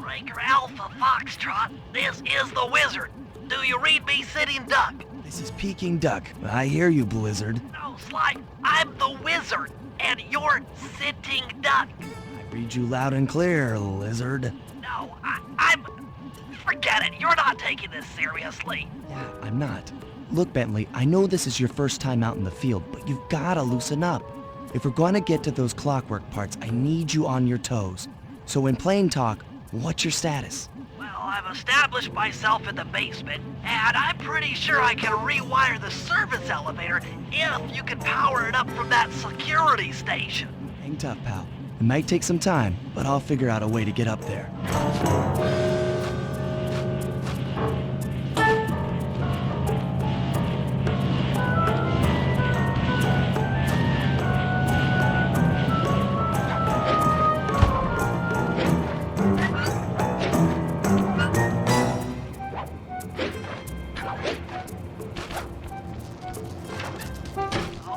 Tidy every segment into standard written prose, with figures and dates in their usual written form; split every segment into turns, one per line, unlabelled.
Breaker Alpha Foxtrot, this is the Wizard. Do you read me, Sitting Duck?
This is Peking Duck. I hear you, Blizzard.
No, Sly, I'm the Wizard, and you're Sitting Duck.
I read you loud and clear, Lizard.
No, I'm... Forget it, you're not taking this seriously.
Yeah, I'm not. Look, Bentley, I know this is your first time out in the field, but you've gotta loosen up. If we're gonna get to those clockwork parts, I need you on your toes. So in plain talk, what's your status?
Well, I've established myself in the basement, and I'm pretty sure I can rewire the service elevator if you can power it up from that security station.
Hang tough, pal. It might take some time, but I'll figure out a way to get up there.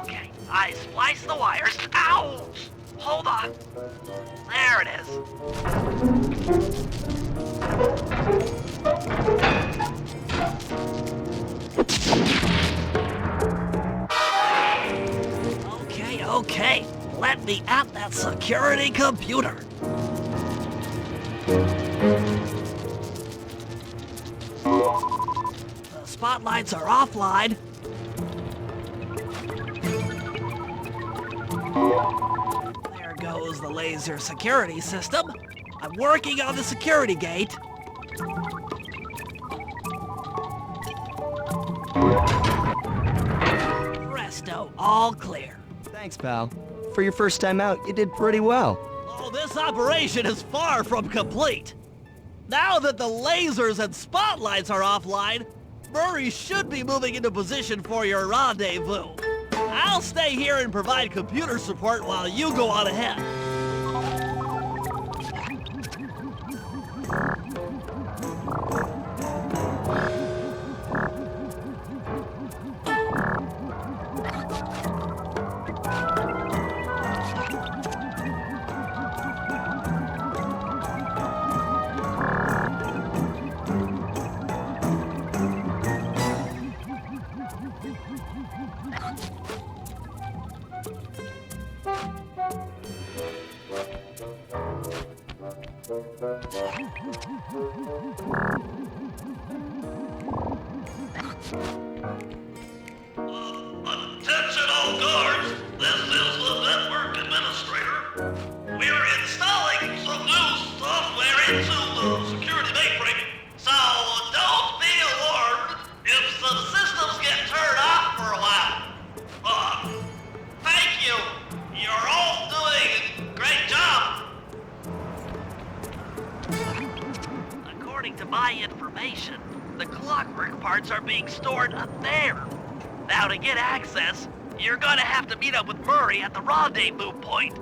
Okay, I splice the wires. Ouch! Hold on. There it is. Okay. Let me at that security computer. The spotlights are offline. There goes the laser security system. I'm working on the security gate. Presto, all clear.
Thanks, pal. For your first time out, you did pretty well.
Oh, this operation is far from complete. Now that the lasers and spotlights are offline, Murray should be moving into position for your rendezvous. I'll stay here and provide computer support while you go on ahead.
Attention all guards, this is the network administrator. We're installing some new software into the security mainframe, so don't be alarmed if some systems get turned off for a while. Thank you. You're all doing a great job.
According to my information, the clockwork parts are being stored up there. Now to get access, you're gonna have to meet up with Murray at the rendezvous point.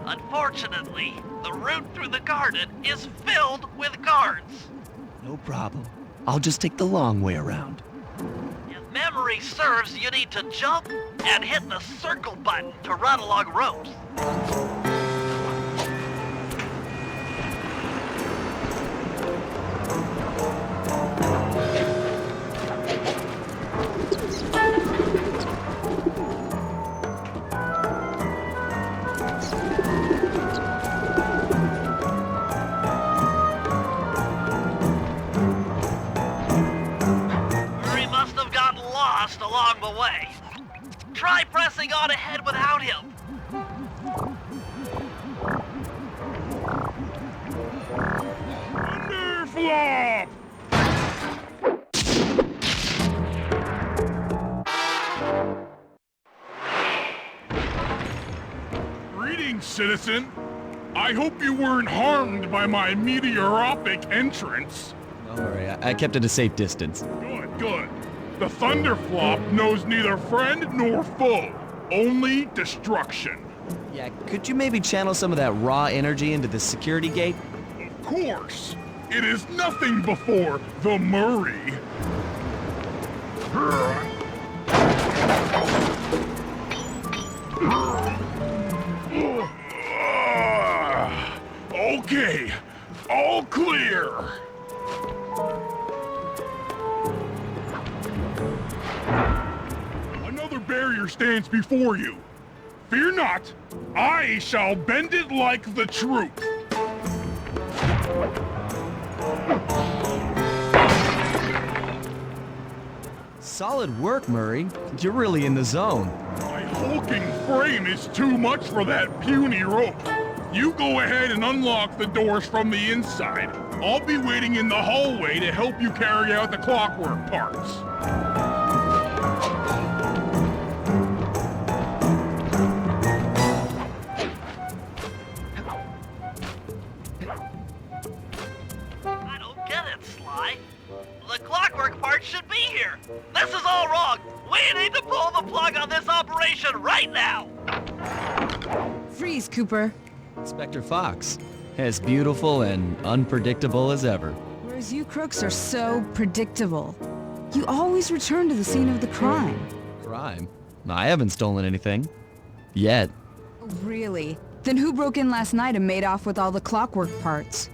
Unfortunately, the route through the garden is filled with guards.
No problem. I'll just take the long way around.
If memory serves, you need to jump and hit the circle button to run along ropes. Murray must have gotten lost along the way. Try pressing on ahead without him.
Thunderflop! Greetings, citizen. I hope you weren't harmed by my meteoropic entrance.
Don't worry, I kept it a safe distance.
Good. The Thunderflop knows neither friend nor foe, only destruction.
Yeah, could you maybe channel some of that raw energy into the security gate?
Of course. It is nothing before the Murray. Okay, all
clear! Another barrier stands before you. Fear not, I shall bend it like the truth.
Solid work, Murray. You're really in the zone.
My hulking frame is too much for that puny rope. You go ahead and unlock the doors from the inside. I'll be waiting in the hallway to help you carry out the clockwork parts.
I don't get it, Sly. The clockwork part should be here. This is all wrong. We need to pull the plug on this operation right now.
Freeze, Cooper.
Inspector Fox, as beautiful and unpredictable as ever.
Whereas you crooks are so predictable. You always return to the scene of the crime.
Crime? I haven't stolen anything. Yet.
Oh, really? Then who broke in last night and made off with all the clockwork parts?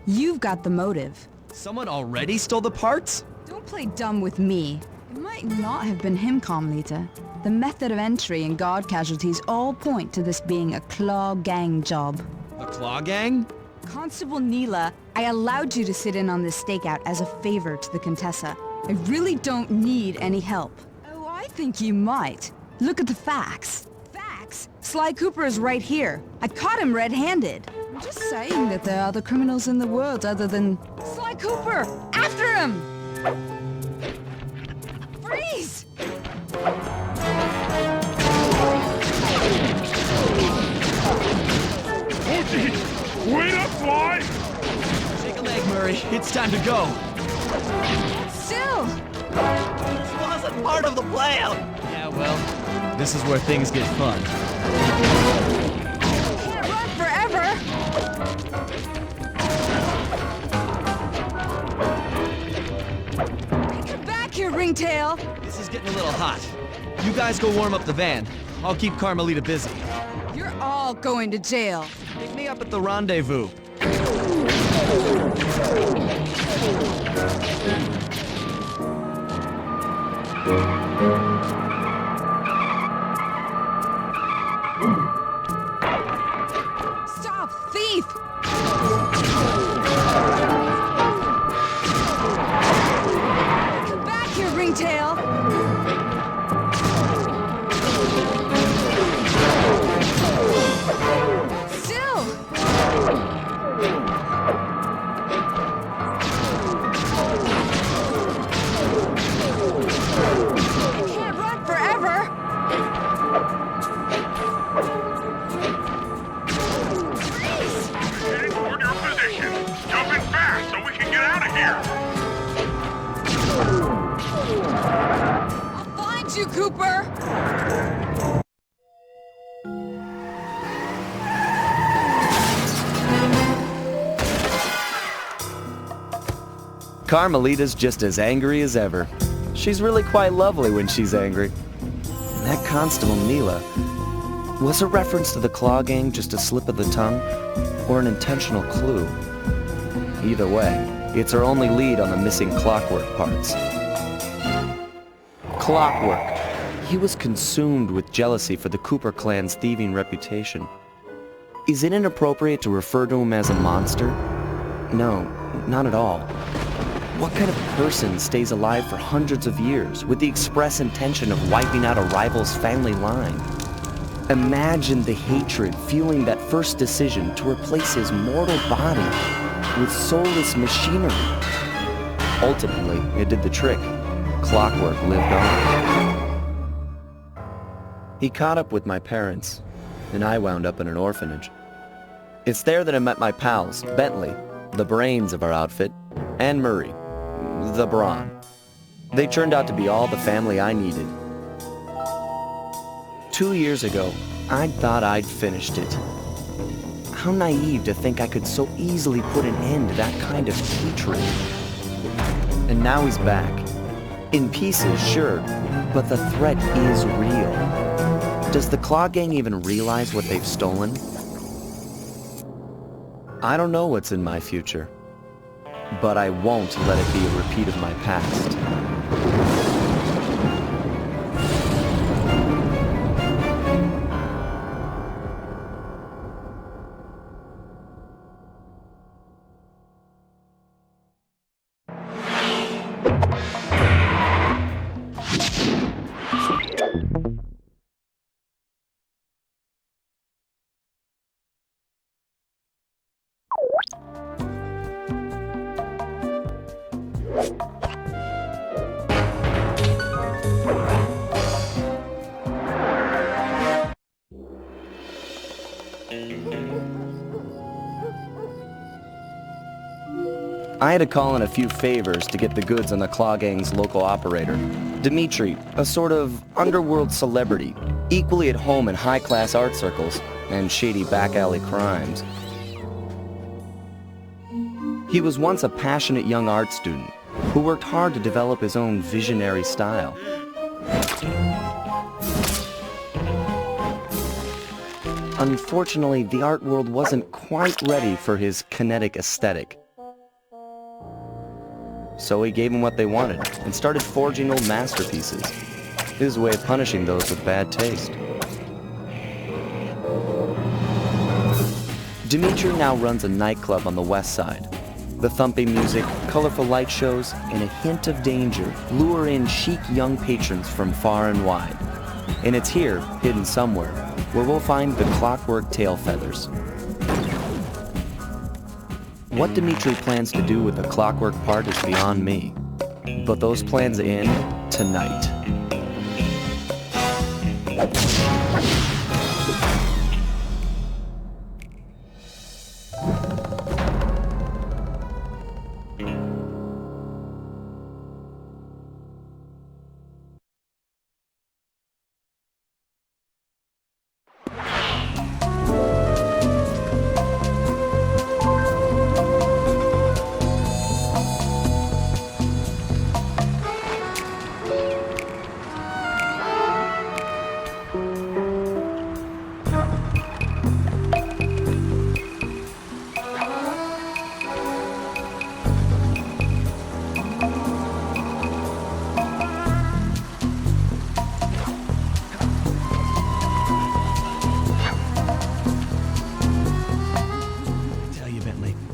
You've got the motive.
Someone already stole the parts?
Don't play dumb with me. It might not have been him, Carmelita. The method of entry and guard casualties all point to this being a Claw Gang job.
The Claw Gang?
Constable Neela, I allowed you to sit in on this stakeout as a favor to the Contessa. I really don't need any help. Oh, I think you might. Look at the facts. Facts? Sly Cooper is right here. I caught him red-handed. I'm just saying that there are other criminals in the world other than... Sly Cooper! After him! Freeze!
Oh, jeez! Wait up, Sly!
Take a leg, Murray. It's time to go.
Still!
This wasn't part of the plan.
Yeah, well, this is where things get fun.
Can't run forever! Come back here, Ringtail!
This is getting a little hot. You guys go warm up the van. I'll keep Carmelita busy.
You're all going to jail.
Pick me up at the rendezvous.
Stop, thief! Come back here, Ringtail! Still! You can't run forever! Freeze!
Heading toward your position. Jump in fast so we can get out of here.
I'll find you, Cooper!
Carmelita's just as angry as ever. She's really quite lovely when she's angry. And that Constable Neela, was a reference to the Claw Gang just a slip of the tongue, or an intentional clue? Either way, it's our only lead on the missing clockwork parts. Clockwork. He was consumed with jealousy for the Cooper clan's thieving reputation. Is it inappropriate to refer to him as a monster? No, not at all. What kind of person stays alive for hundreds of years with the express intention of wiping out a rival's family line? Imagine the hatred fueling that first decision to replace his mortal body with soulless machinery. Ultimately, it did the trick. Clockwork lived on. He caught up with my parents, and I wound up in an orphanage. It's there that I met my pals, Bentley, the brains of our outfit, and Murray, the brawn. They turned out to be all the family I needed. 2 years ago, I thought I'd finished it. How naive to think I could so easily put an end to that kind of hatred. And now he's back. In pieces, sure, but the threat is real. Does the Claw Gang even realize what they've stolen? I don't know what's in my future, but I won't let it be a repeat of my past. I had to call in a few favors to get the goods on the Claw Gang's local operator, Dimitri, a sort of underworld celebrity, equally at home in high-class art circles and shady back-alley crimes. He was once a passionate young art student who worked hard to develop his own visionary style. Unfortunately, the art world wasn't quite ready for his kinetic aesthetic. So he gave them what they wanted and started forging old masterpieces. His way of punishing those with bad taste. Dimitri now runs a nightclub on the west side. The thumping music, colorful light shows, and a hint of danger lure in chic young patrons from far and wide. And it's here, hidden somewhere, where we'll find the Clockwork Tail Feathers. What Dimitri plans to do with the clockwork part is beyond me. But those plans end tonight.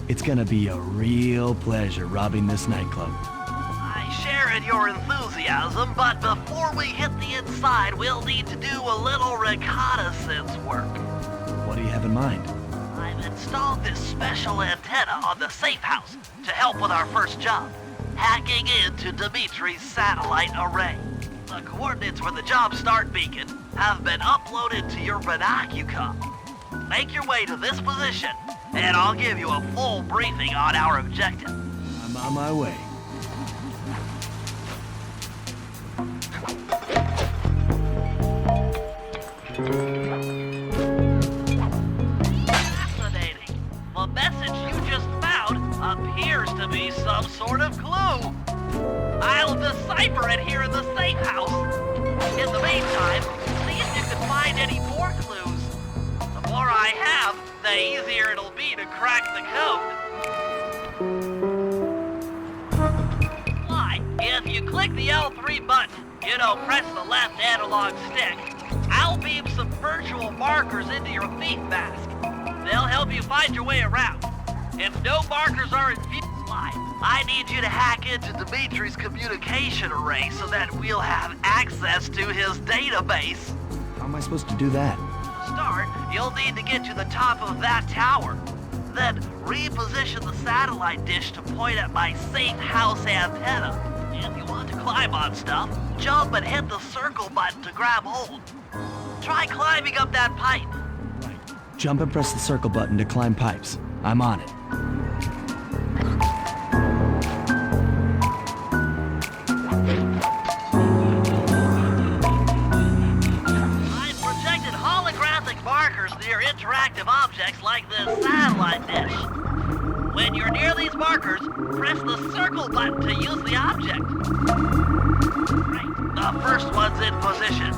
It's gonna be a real pleasure robbing this nightclub.
I share in your enthusiasm, but before we hit the inside, we'll need to do a little reconnaissance work.
What do you have in mind?
I've installed this special antenna on the safe house to help with our first job, hacking into Dimitri's satellite array. The coordinates for the job start beacon have been uploaded to your Binocucom. Make your way to this position, and I'll give you a full briefing on our objective.
I'm on my way.
Fascinating. The message you just found appears to be some sort of clue. I'll decipher it here in the safe house. In the meantime, see if you can find any more clues. The more I have, the easier it'll be to crack the code. Why, if you click the L3 button, press the left analog stick, I'll beam some virtual markers into your thief mask. They'll help you find your way around. If no markers are in view, I need you to hack into Dimitri's communication array so that we'll have access to his database.
How am I supposed to do that?
To start, you'll need to get to the top of that tower. Then reposition the satellite dish to point at my safe house antenna. If you want to climb on stuff, jump and hit the circle button to grab hold. Try climbing up that pipe.
Right. Jump and press the circle button to climb pipes. I'm on it.
I've projected holographic markers near interactive objects like this satellite dish. When you're near these markers, press the circle button to use the object. Great. The first one's in position.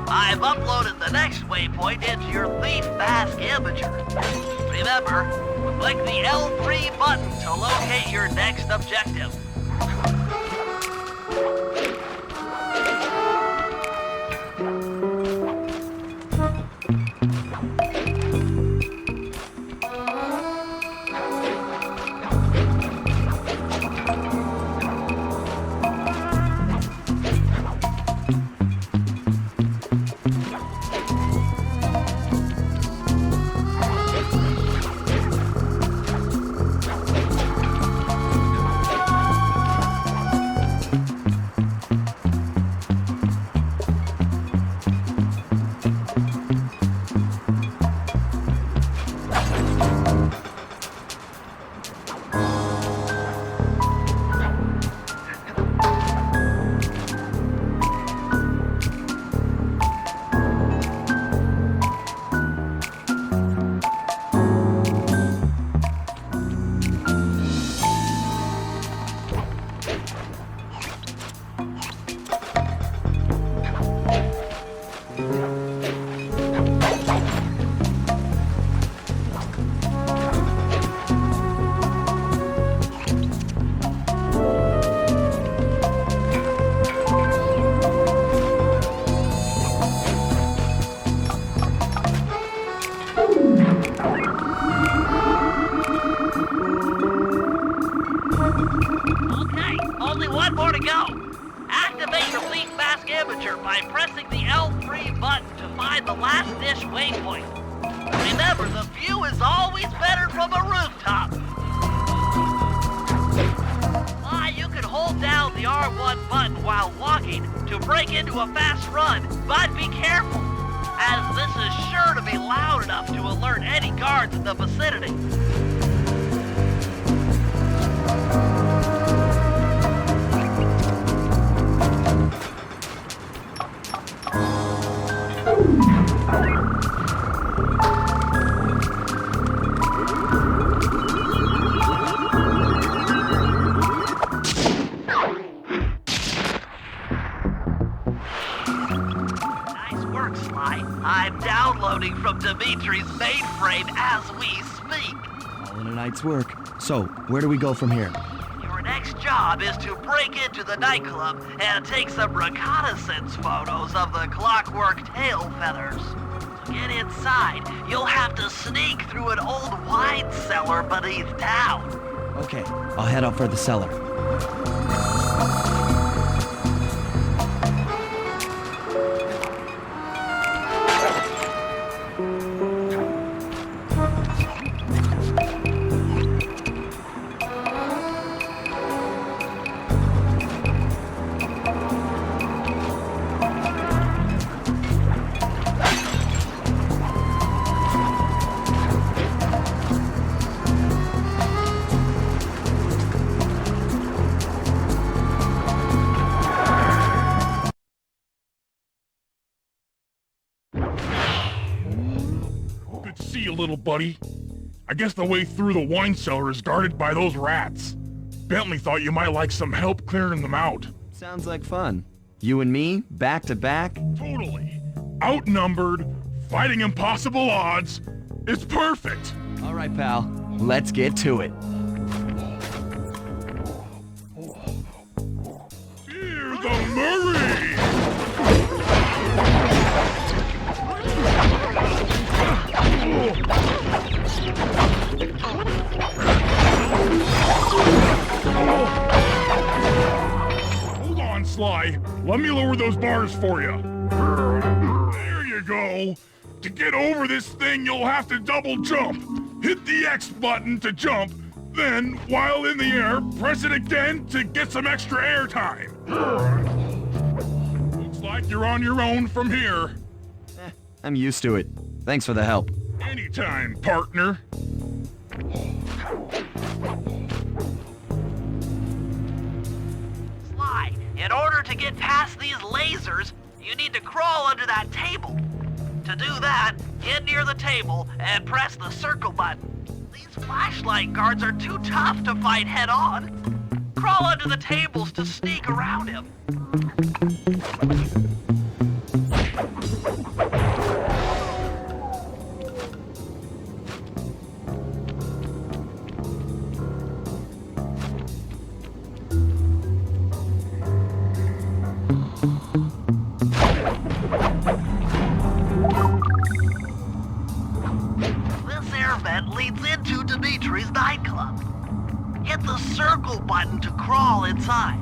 I've uploaded the next waypoint into your Thief Mask Imager. Remember, Click the L3 button to locate your next objective. Okay, only one more to go. Activate the Fleet Mask Amateur by pressing the L3 button to find the last dish waypoint. Remember, the view is always better from a rooftop. You can hold down the R1 button while walking to break into a fast run, but be careful, as this is sure to be loud enough to alert any guards in the vicinity. I'm downloading from Dimitri's mainframe as we speak.
All in a night's work. So, where do we go from here?
Your next job is to break into the nightclub and take some reconnaissance photos of the Clockwork tail feathers. To get inside, you'll have to sneak through an old wine cellar beneath town.
Okay, I'll head out for the cellar.
Good to see you, little buddy. I guess the way through the wine cellar is guarded by those rats. Bentley thought you might like some help clearing them out.
Sounds like fun. You and me, back to back?
Totally. Outnumbered, fighting impossible odds. It's perfect.
All right, pal. Let's get to it.
Fear the Murray! Hold on, Sly. Let me lower those bars for you. There you go. To get over this thing, you'll have to double jump. Hit the X button to jump, then, while in the air, press it again to get some extra air time. Looks like you're on your own from here.
I'm used to it. Thanks for the help.
Anytime, partner.
Sly, in order to get past these lasers, you need to crawl under that table. To do that, get near the table and press the circle button. These flashlight guards are too tough to fight head-on. Crawl under the tables to sneak around him. outside.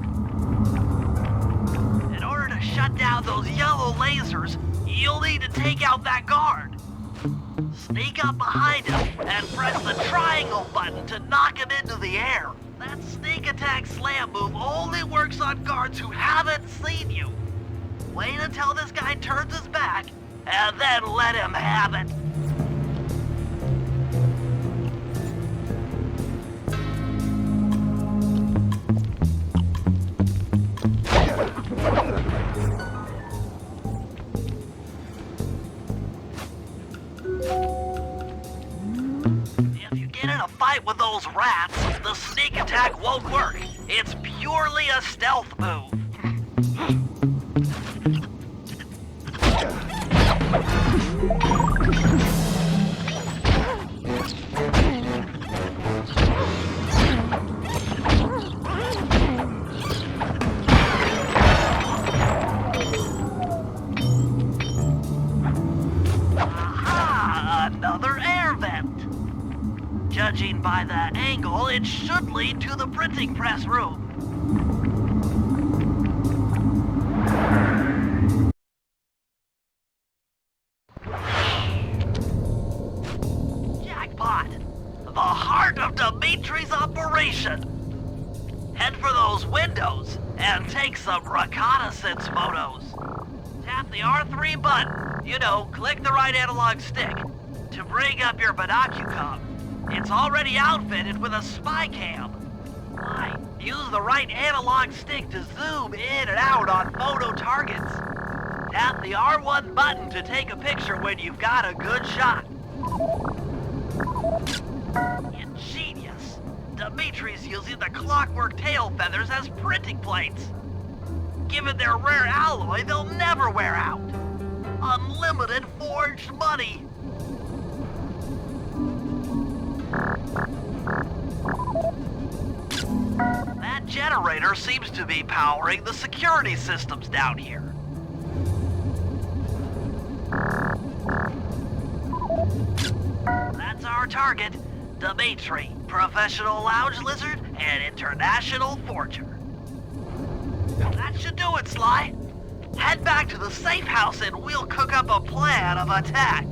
In order to shut down those yellow lasers, you'll need to take out that guard. Sneak up behind him and press the triangle button to knock him into the air. That sneak attack slam move only works on guards who haven't seen you. Wait until this guy turns his back, and then let him have it. If you get in a fight with those rats, the sneak attack won't work. It's purely a stealth move. Aha! Another air vent. Judging by the angle, it should lead to the printing press room. Jackpot! The heart of Dimitri's operation! Head for those windows and take some reconnaissance photos. Tap the R3 button, click the right analog stick, to bring up your binocucom. It's already outfitted with a spy cam. Why? Use the right analog stick to zoom in and out on photo targets. Tap the R1 button to take a picture when you've got a good shot. Ingenious. Dimitri's using the clockwork tail feathers as printing plates. Given their rare alloy, they'll never wear out. Unlimited forged money. That generator seems to be powering the security systems down here. That's our target, Dimitri, professional lounge lizard and international forger. That should do it, Sly. Head back to the safe house and we'll cook up a plan of attack.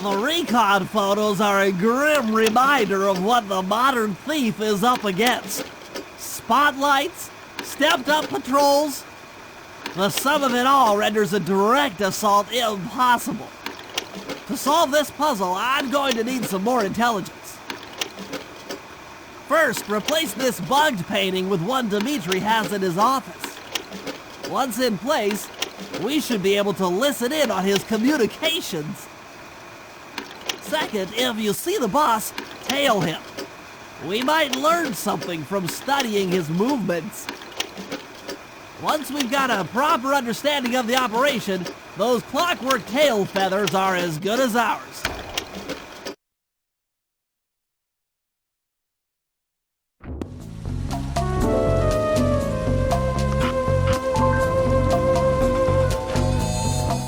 The recon photos are a grim reminder of what the modern thief is up against. Spotlights, stepped-up patrols. The sum of it all renders a direct assault impossible. To solve this puzzle, I'm going to need some more intelligence. First, replace this bugged painting with one Dimitri has in his office. Once in place, we should be able to listen in on his communications. Second, if you see the boss, tail him. We might learn something from studying his movements. Once we've got a proper understanding of the operation, those clockwork tail feathers are as good as ours.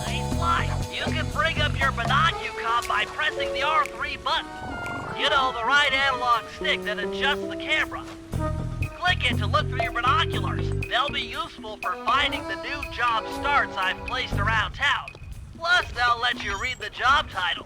Hey, Sly, you can bring up your binocucom by pressing the R3 button. The right analog stick that adjusts the camera. Click it to look through your binoculars. They'll be useful for finding the new job starts I've placed around town. Plus, they'll let you read the job title.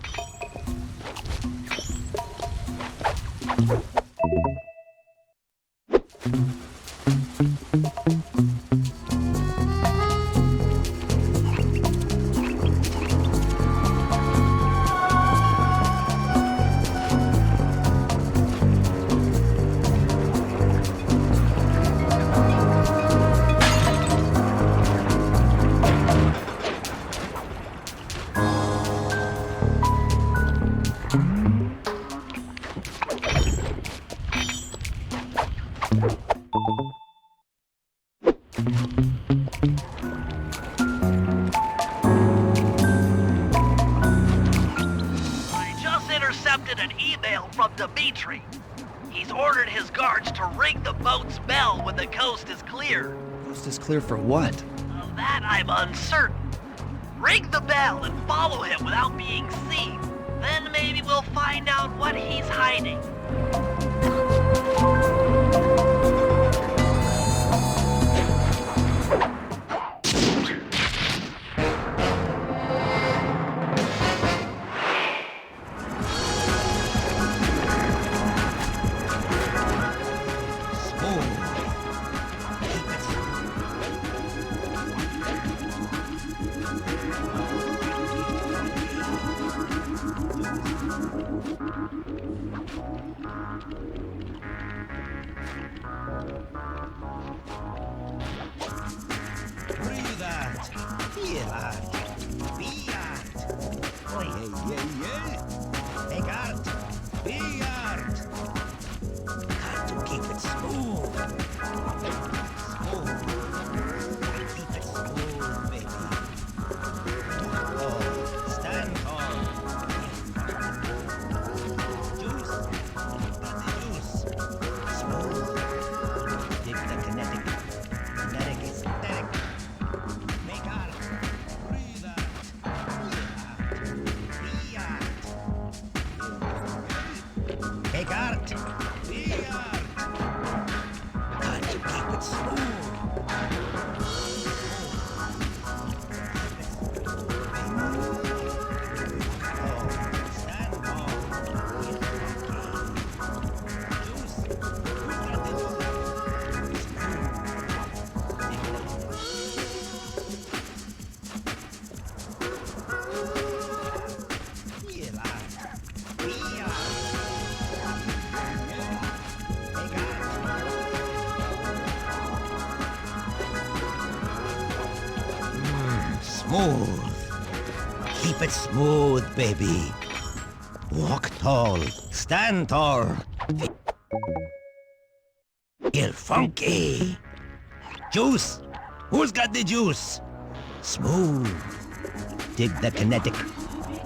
I just intercepted an email from Dimitri. He's ordered his guards to ring the boat's bell when the coast is clear.
Coast is clear for what?
Of that I'm uncertain. Ring the bell and follow him without being seen. Then maybe we'll find out what he's hiding.
Breathe out. Feel out. Be out. Oh, yeah. Make art. Be art. Got to keep it smooth. Smooth. Keep it smooth, baby. Walk tall. Stand tall. Juice. Got the juice. Smooth. Dig the kinetic. Kinetic is static. Make art. Breathe out. Be out. Make art. Be art. Got to keep it smooth. Stand tall. Juice. Who's got the Feel out. Be out. Make art. Smooth. Keep it smooth, baby. Walk tall. Stand tall. Feel funky. Juice. Who's got the juice? Smooth. Dig the kinetic.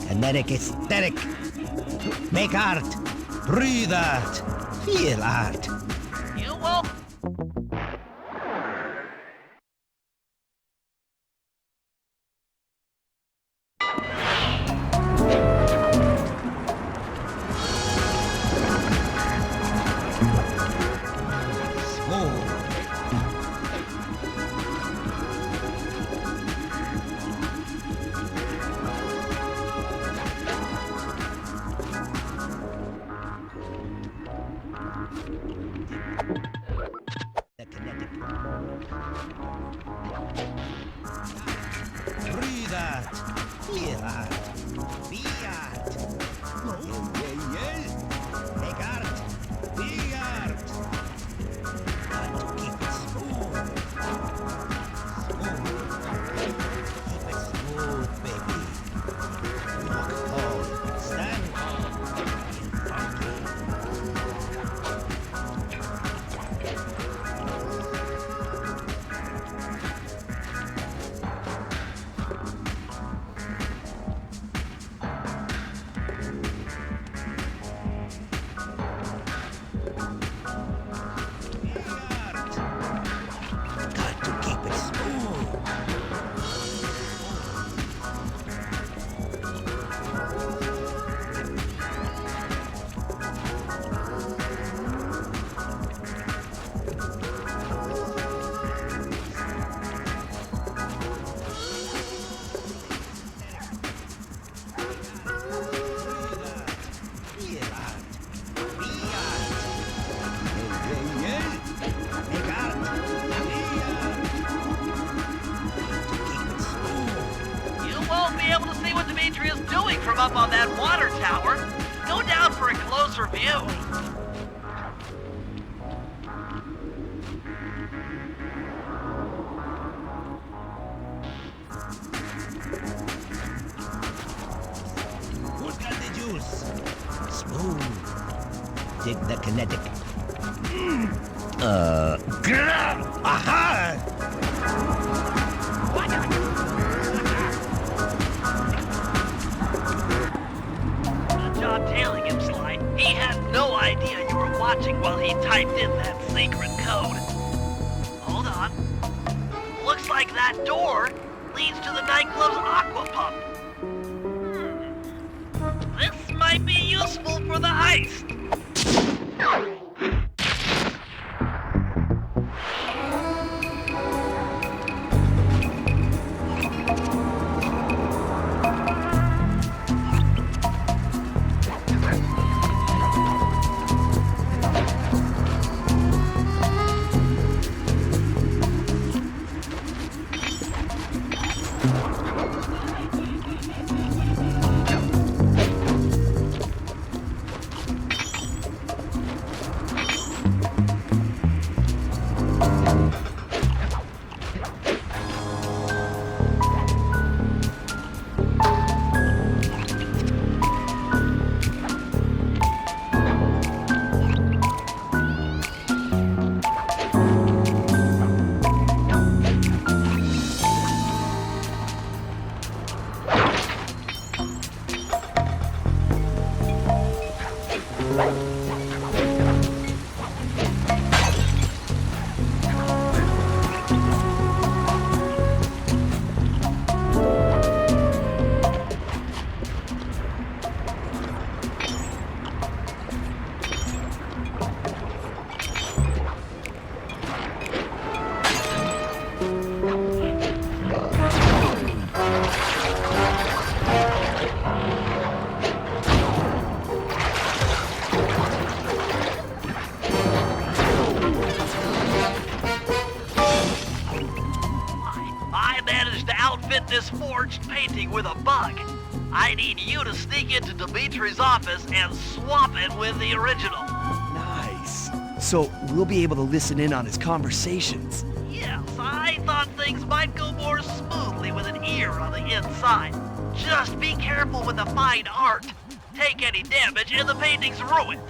Kinetic aesthetic. Make art. Breathe art. Feel art.
You won't.
Smooth. The kinetic. Breathe out. Feel out. Be out. Yeah. Make art. Be art. Got to keep it smooth. Smooth. Keep it smooth, baby. Walk tall. Stand tall. Feel funky. Got to keep it smooth. Feel out. Be out. Yeah. Make art. Be art. Keep it smooth.
You won't be able to see what Dimitri is doing from up on that water tower. Go down for a closer view.
Who's got the juice? Smooth. Dig the kinetic. Aha!
Good job tailing him, Sly. He had no idea you were watching while he typed in that secret code. Hold on. Looks like that door leads to the nightclub's aqua Christ! I managed to outfit this forged painting with a bug. I need you to sneak into Dimitri's office and swap it with the original.
Nice. So we'll be able to listen in on his conversations.
Yes, I thought things might go more smoothly with an ear on the inside. Just be careful with the fine art. Take any damage and the painting's ruined.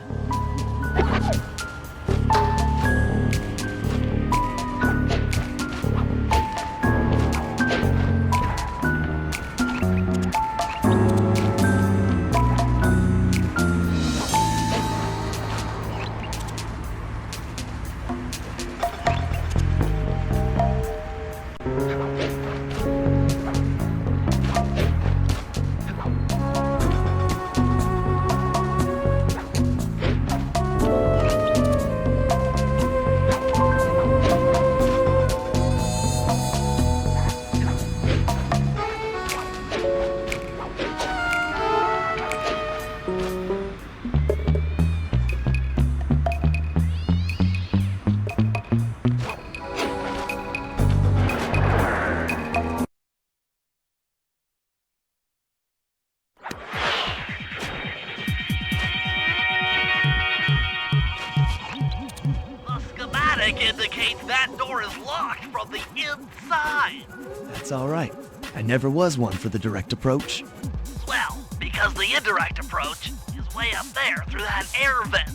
Indicate that door is locked from the inside.
That's all right. I never was one for the direct approach.
Well, because the indirect approach is way up there through that air vent.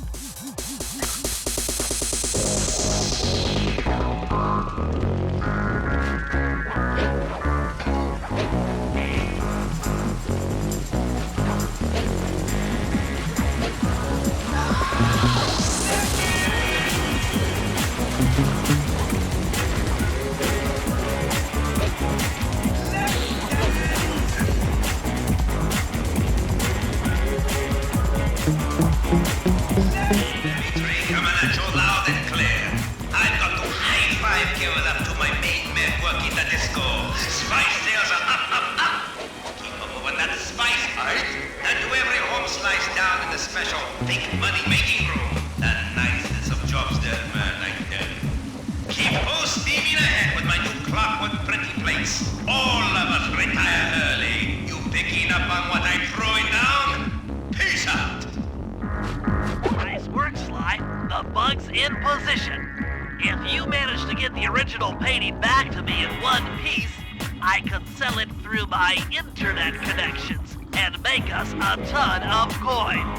Coming at you loud and clear. I've got to high-five give it up to my main man working the disco. Spice sales are up. Keep on moving that spice, right? And to every home slice down in the special big money-making room. The nicest of jobs there, man, I tell you. Keep full steaming ahead with my new clockwork printing plates. All of us retire early. You picking up on what I'm throwing down? Peace out.
Nice work, Sly. The bug's in position. If you manage to get the original painting back to me in one piece, I can sell it through my internet connections and make us a ton of coins.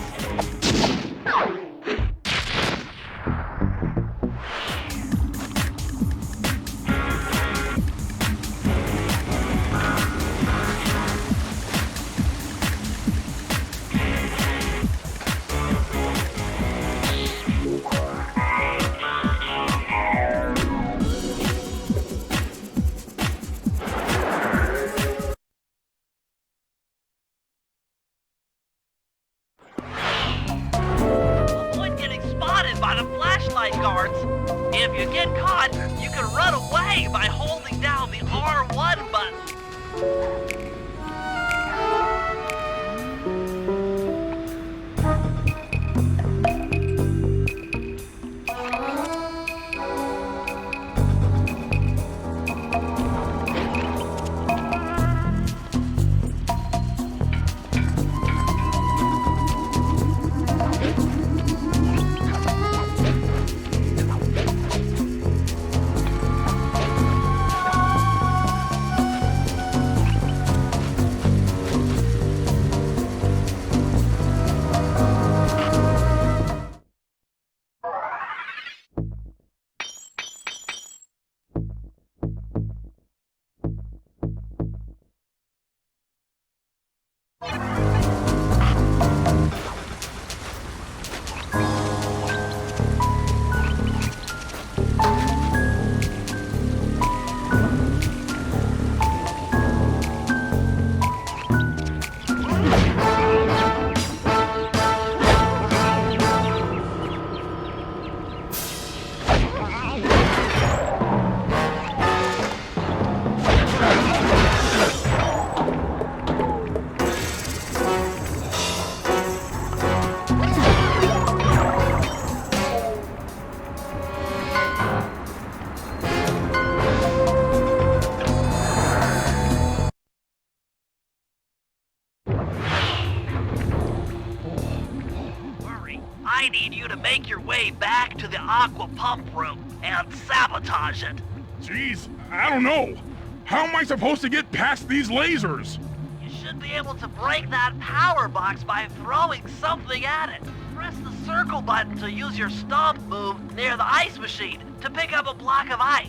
I need you to make your way back to the aqua pump room and sabotage it.
Jeez, I don't know. How am I supposed to get past these lasers?
You should be able to break that power box by throwing something at it. Press the circle button to use your stomp move near the ice machine to pick up a block of ice.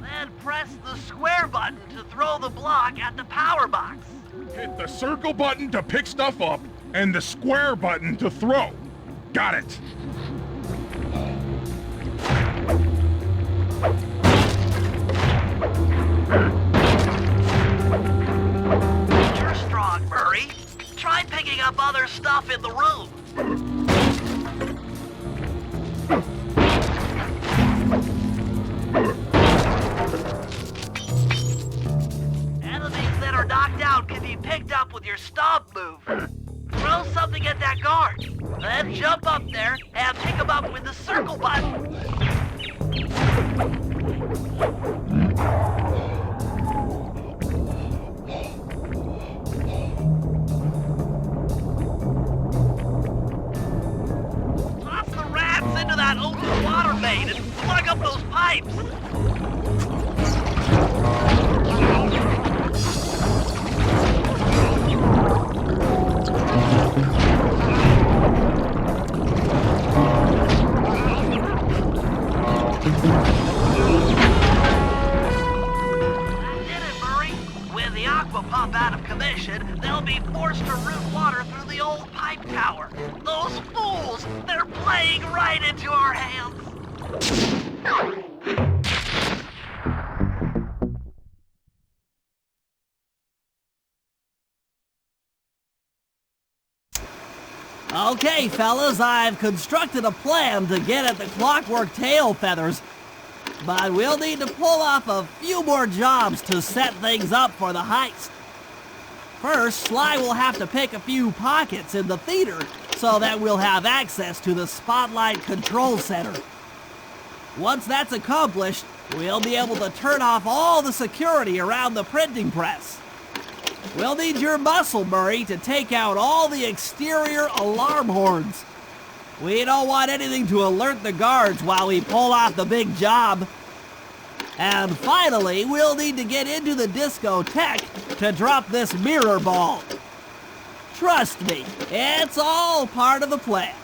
Then press the square button to throw the block at the power box.
Hit the circle button to pick stuff up and the square button to throw. Got it.
You're strong, Murray. Try picking up other stuff in the room. Enemies that are knocked out can be picked up with your stomp move. Throw something at that guard, then jump up there and pick him up with the circle button. Toss the rats into that open water main and plug up those pipes. With the aqua pump out of commission, they'll be forced to route water through the old pipe tower. Those fools! They're playing right into our hands!
Okay, fellas, I've constructed a plan to get at the clockwork tail feathers. But we'll need to pull off a few more jobs to set things up for the heist. First, Sly will have to pick a few pockets in the theater so that we'll have access to the Spotlight Control Center. Once that's accomplished, we'll be able to turn off all the security around the printing press. We'll need your muscle, Murray, to take out all the exterior alarm horns. We don't want anything to alert the guards while we pull off the big job. And finally, we'll need to get into the discotheque to drop this mirror ball. Trust me, it's all part of the plan.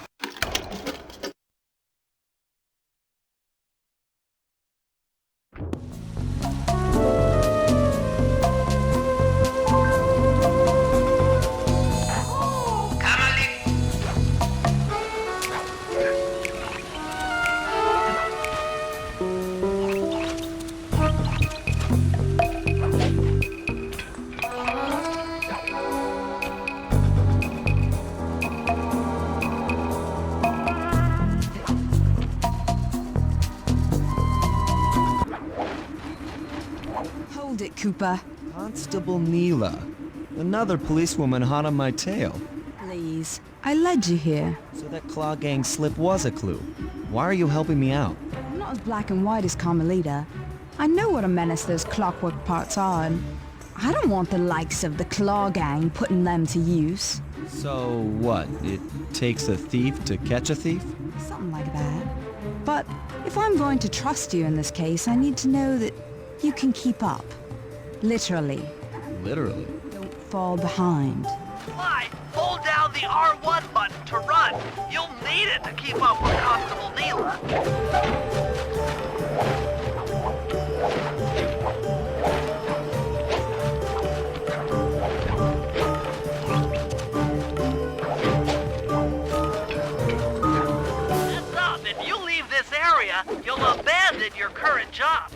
Hold it, Cooper.
Constable Neela. Another policewoman hot on my tail.
Please. I led you here.
So that Claw Gang slip was a clue. Why are you helping me out?
I'm not as black and white as Carmelita. I know what a menace those clockwork parts are, and I don't want the likes of the Claw Gang putting them to use.
So what? It takes a thief to catch a thief?
Something like that. But if I'm going to trust you in this case, I need to know that you can keep up. Literally.
Literally.
Don't fall behind.
Why? Hold down the R1 button to run. You'll need it to keep up with Constable Neela. Heads up, if you leave this area, you'll abandon your current job.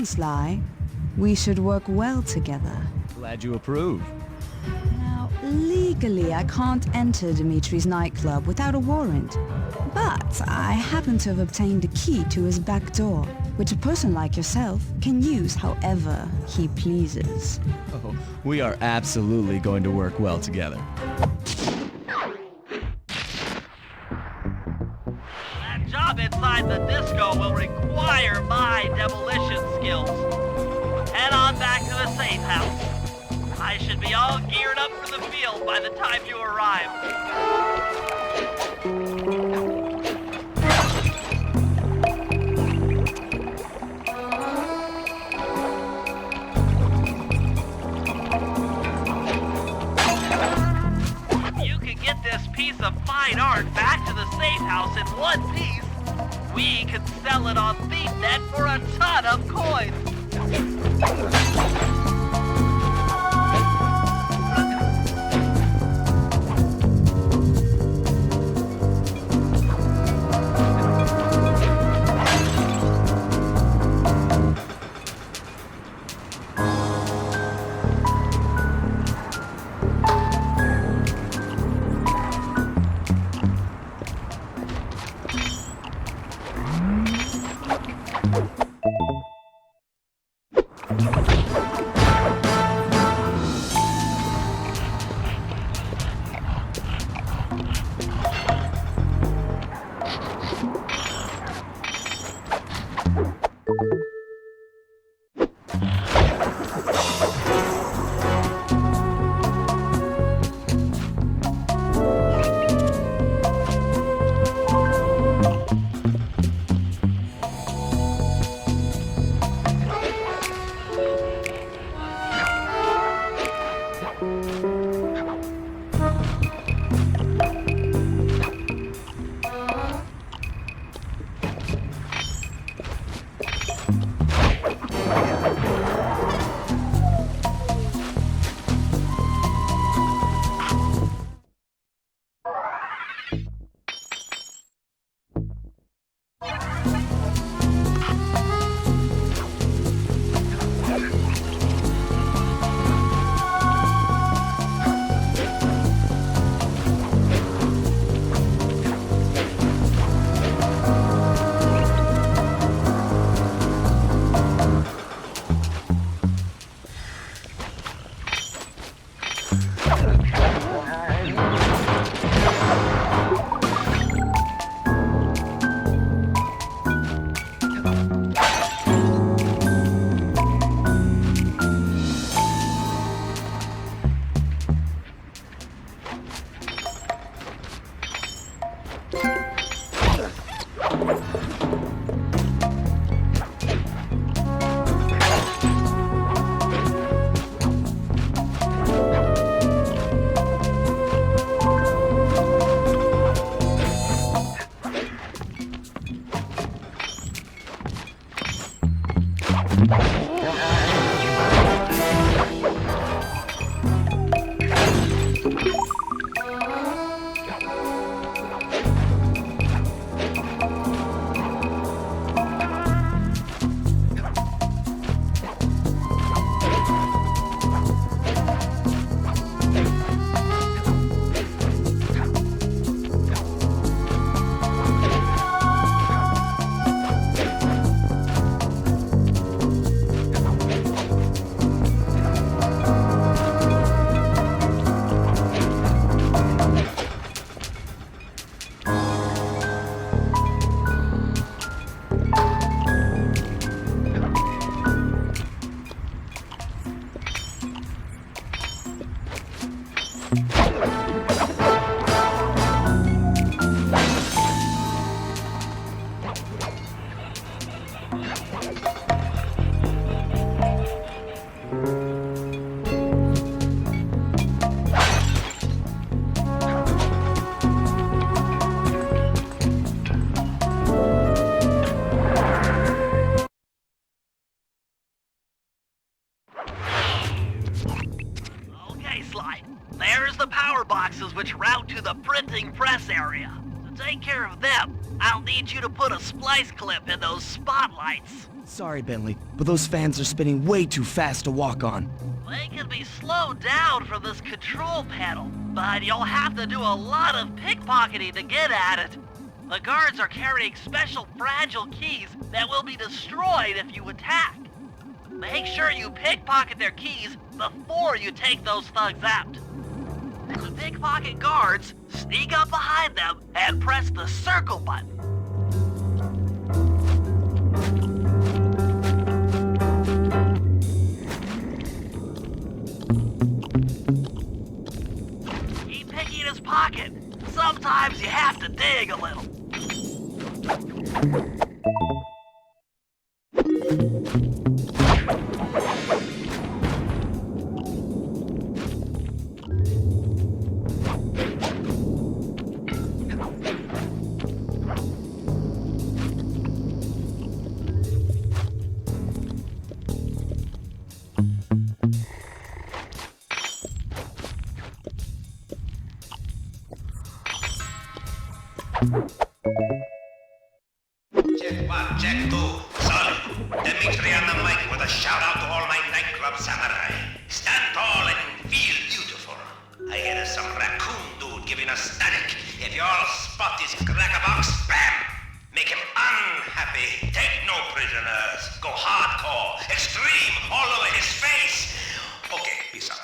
on, Sly. We should work well together.
Glad you approve.
Now, legally, I can't enter Dimitri's nightclub without a warrant. But I happen to have obtained a key to his back door, which a person like yourself can use however he pleases.
Oh, we are absolutely going to work well together.
That job inside the disco will require my demolition skills. Head on back to the safe house. I should be all geared up for the field by the time you arrive. If you can get this piece of fine art back to the safe house in one piece, we can sell it on ThiefNet for a ton of coins. There's the power boxes which route to the printing press area. Take care of them. I'll need you to put a splice clip in those spotlights.
Sorry, Bentley, but those fans are spinning way too fast to walk on.
They can be slowed down from this control panel, but you'll have to do a lot of pickpocketing to get at it. The guards are carrying special fragile keys that will be destroyed if you attack. Make sure you pickpocket their keys before you take those thugs out. To pickpocket guards, sneak up behind them and press the circle button. Keep picking his pocket. Sometimes you have to dig a little.
Check 1, check 2. Solid. Dimitri on the mic with a shout out to all my nightclub samurai. Stand tall and feel beautiful. I hear some raccoon dude giving us static. If you all spot this crackerbox, bam! Make him unhappy. Take no prisoners. Go hardcore. Extreme all over his face. Okay, peace out.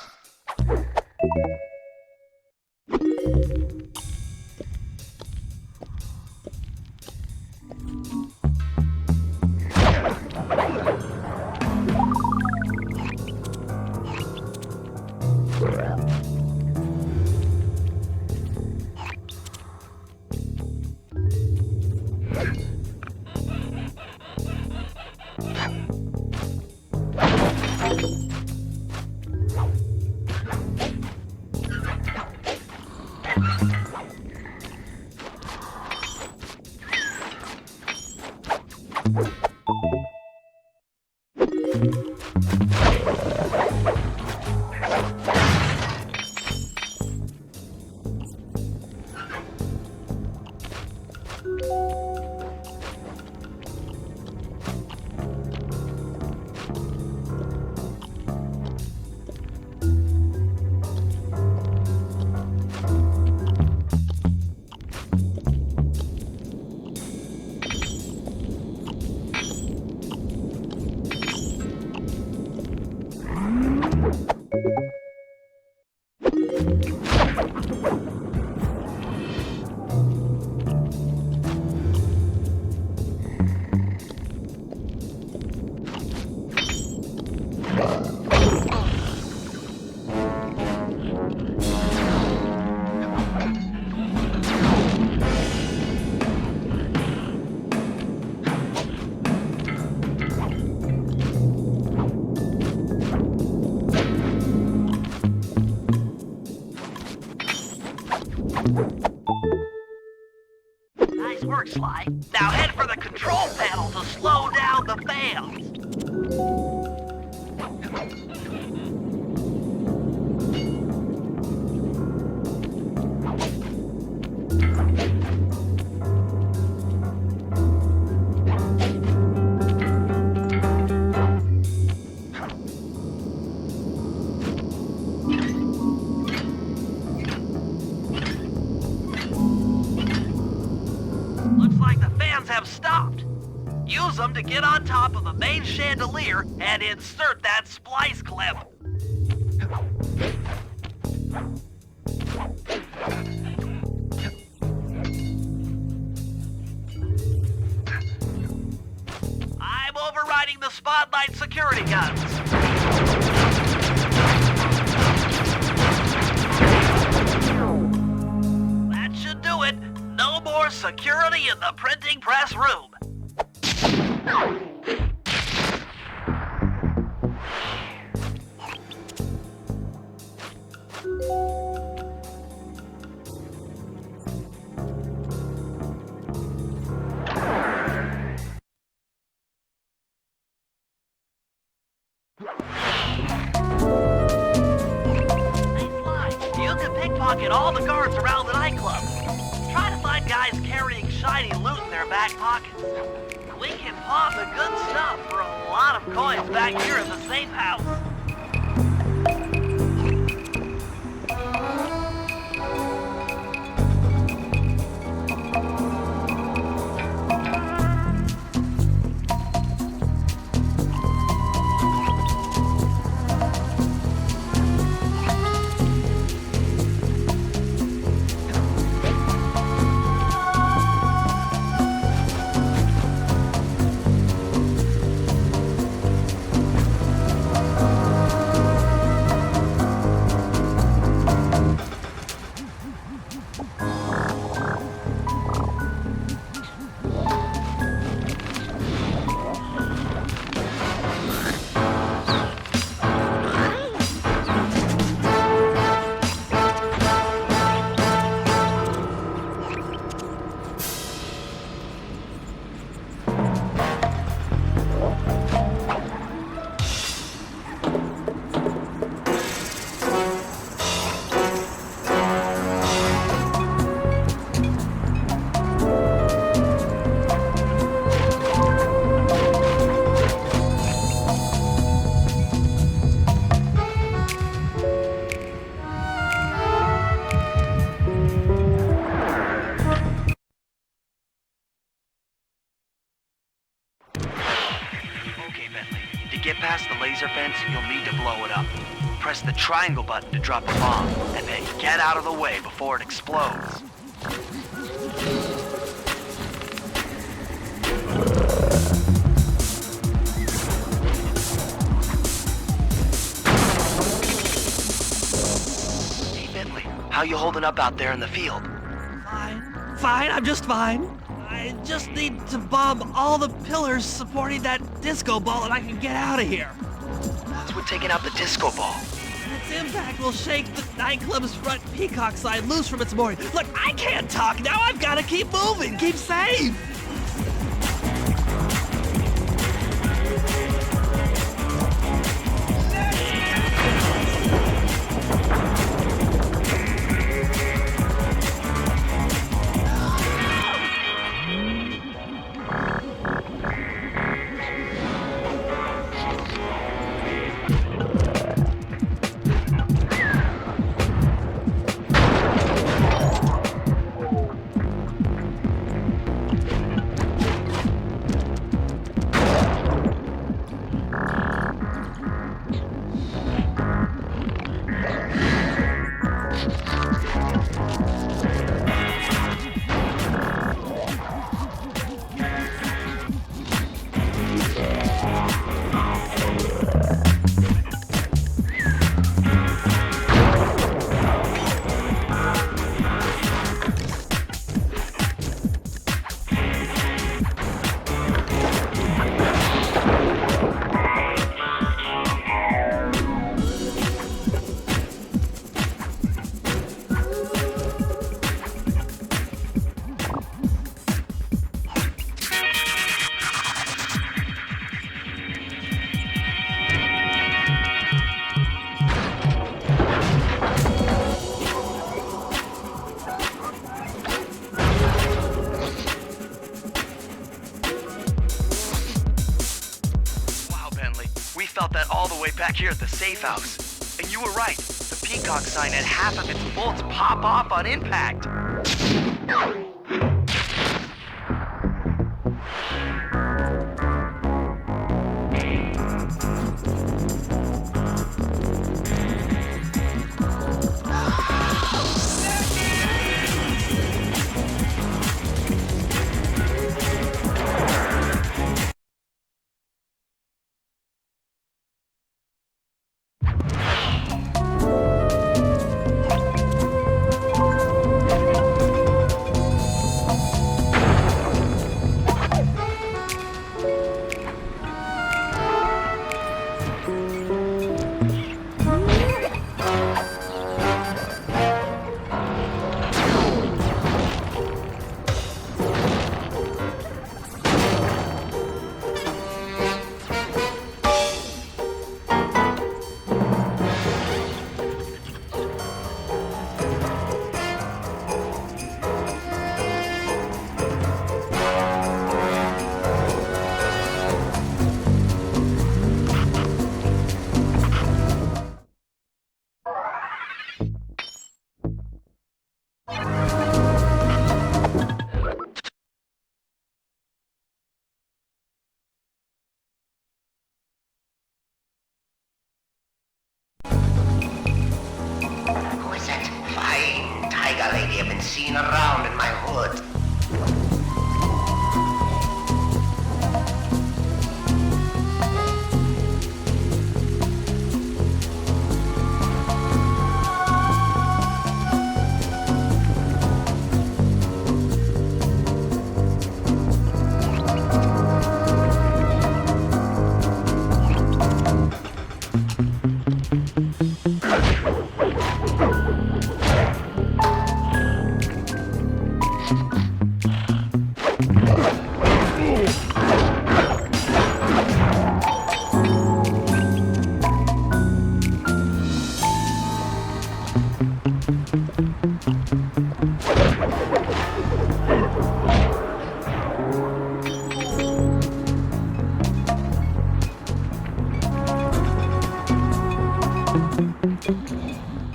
Nice work, Sly. Now head for the control panel to slow down the fans. Looks like the fans have stopped. Use them to get on top of the main chandelier and insert that splice clip. I'm overriding the spotlight security guns. That should do it. No more security in the printing press room. Hey, Sly, you can pickpocket all the guards around the nightclub. Try to find guys shiny loot in their back pockets. We can pawn the good stuff for a lot of coins back here in the safe house. To get past the laser fence, you'll need to blow it up. Press the triangle button to drop the bomb, and then get out of the way before it explodes. Hey, Bentley, how you holding up out there in the field?
Fine, I'm just fine. I just need to bomb all the pillars supporting that disco ball and I can get out of here.
What's with taking out the disco ball?
Its impact will shake the nightclub's front peacock sign loose from its mooring. Look, I can't talk now. I've got to keep moving, keep safe.
Felt that all the way back here at the safe house. And you were right. The peacock sign had half of its bolts pop off on impact.
seen around in my hood.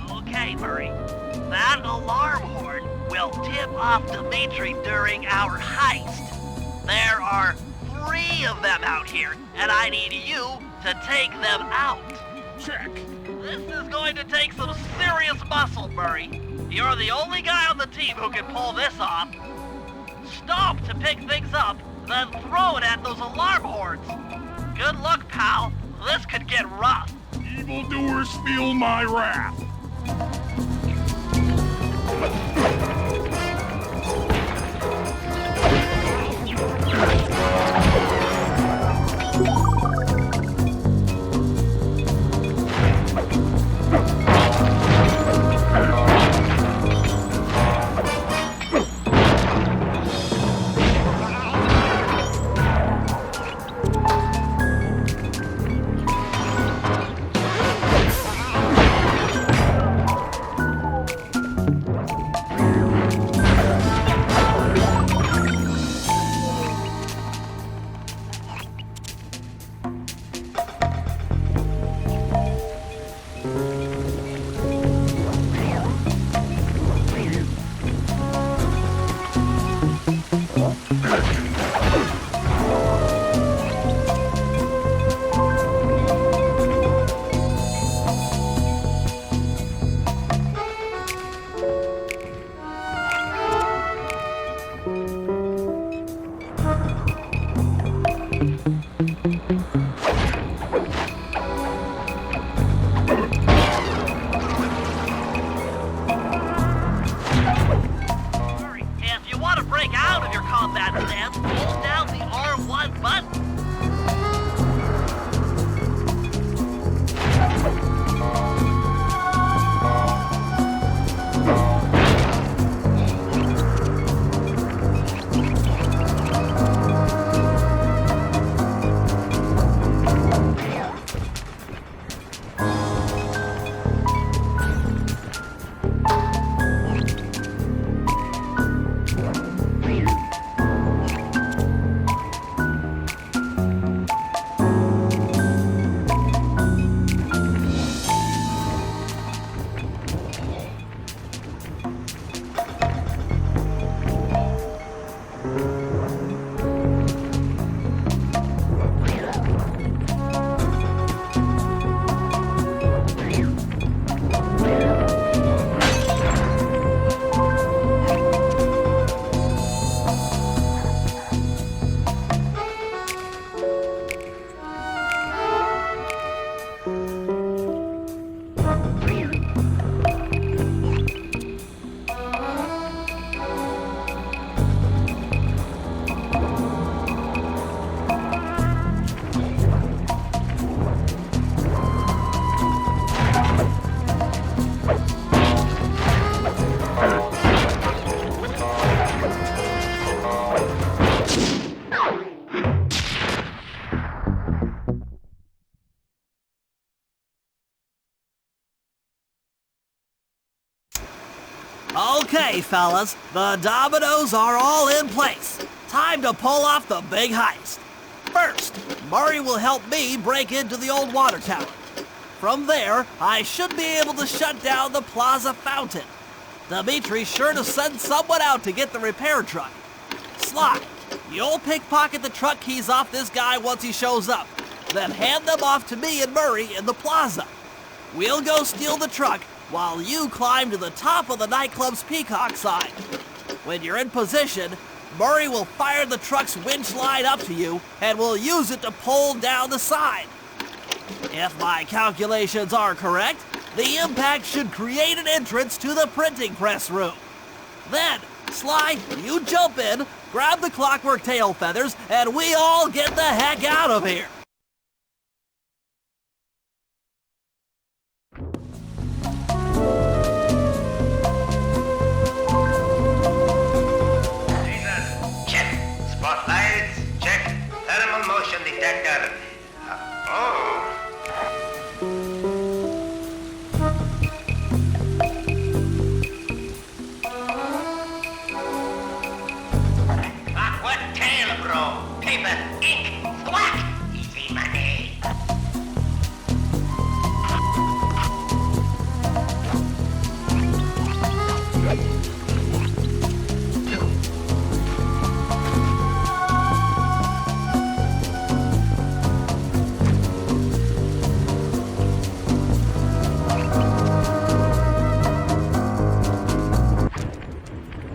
Okay, Murray. That alarm horn will tip off Dimitri during our heist. There are 3 of them out here, and I need you to take them out.
Check.
This is going to take some serious muscle, Murray. You're the only guy on the team who can pull this off. Stop to pick things up, then throw it at those alarm horns. Good luck, pal. This could get rough.
Evildoers feel my wrath.
Okay, fellas, the dominoes are all in place. Time to pull off the big heist. First, Murray will help me break into the old water tower. From there, I should be able to shut down the plaza fountain. Dimitri's sure to send someone out to get the repair truck. Sly, you'll pickpocket the truck keys off this guy once he shows up, then hand them off to me and Murray in the plaza. We'll go steal the truck, while you climb to the top of the nightclub's peacock sign. When you're in position, Murray will fire the truck's winch line up to you and will use it to pull down the sign. If my calculations are correct, the impact should create an entrance to the printing press room. Then, Sly, you jump in, grab the clockwork tail feathers, and we all get the heck out of here.
Lasers, check. Spotlights, check. Thermal motion detector. Oh. Clockwork tail, bro. Paper, ink, thwack. Easy money.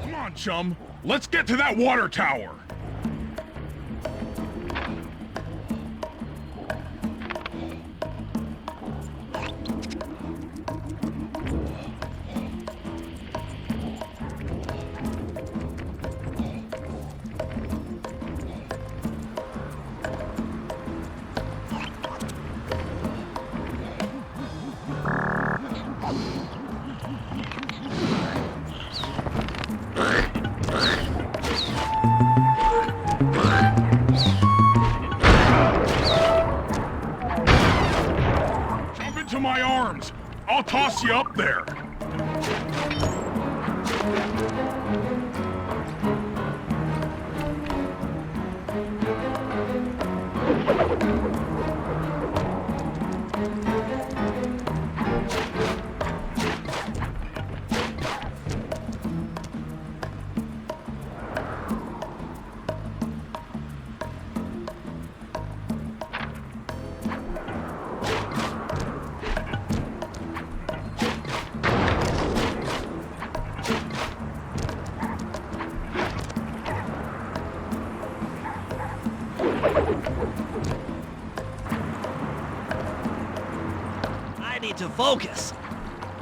Come on, chum. Let's get to that water tower. Jump into my arms. I'll toss you up there.
I need to focus.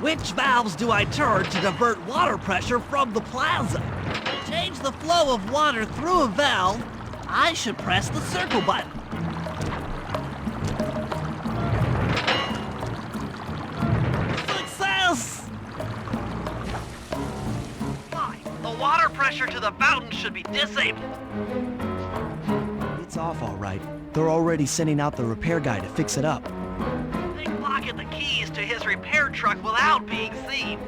Which valves do I turn to divert water pressure from the plaza? To change the flow of water through a valve, I should press the circle button. Success!
Fine. The water pressure to the fountain should be disabled.
It's off all right. They're already sending out the repair guy to fix it up.
Pickpocket the keys to his repair truck without being seen.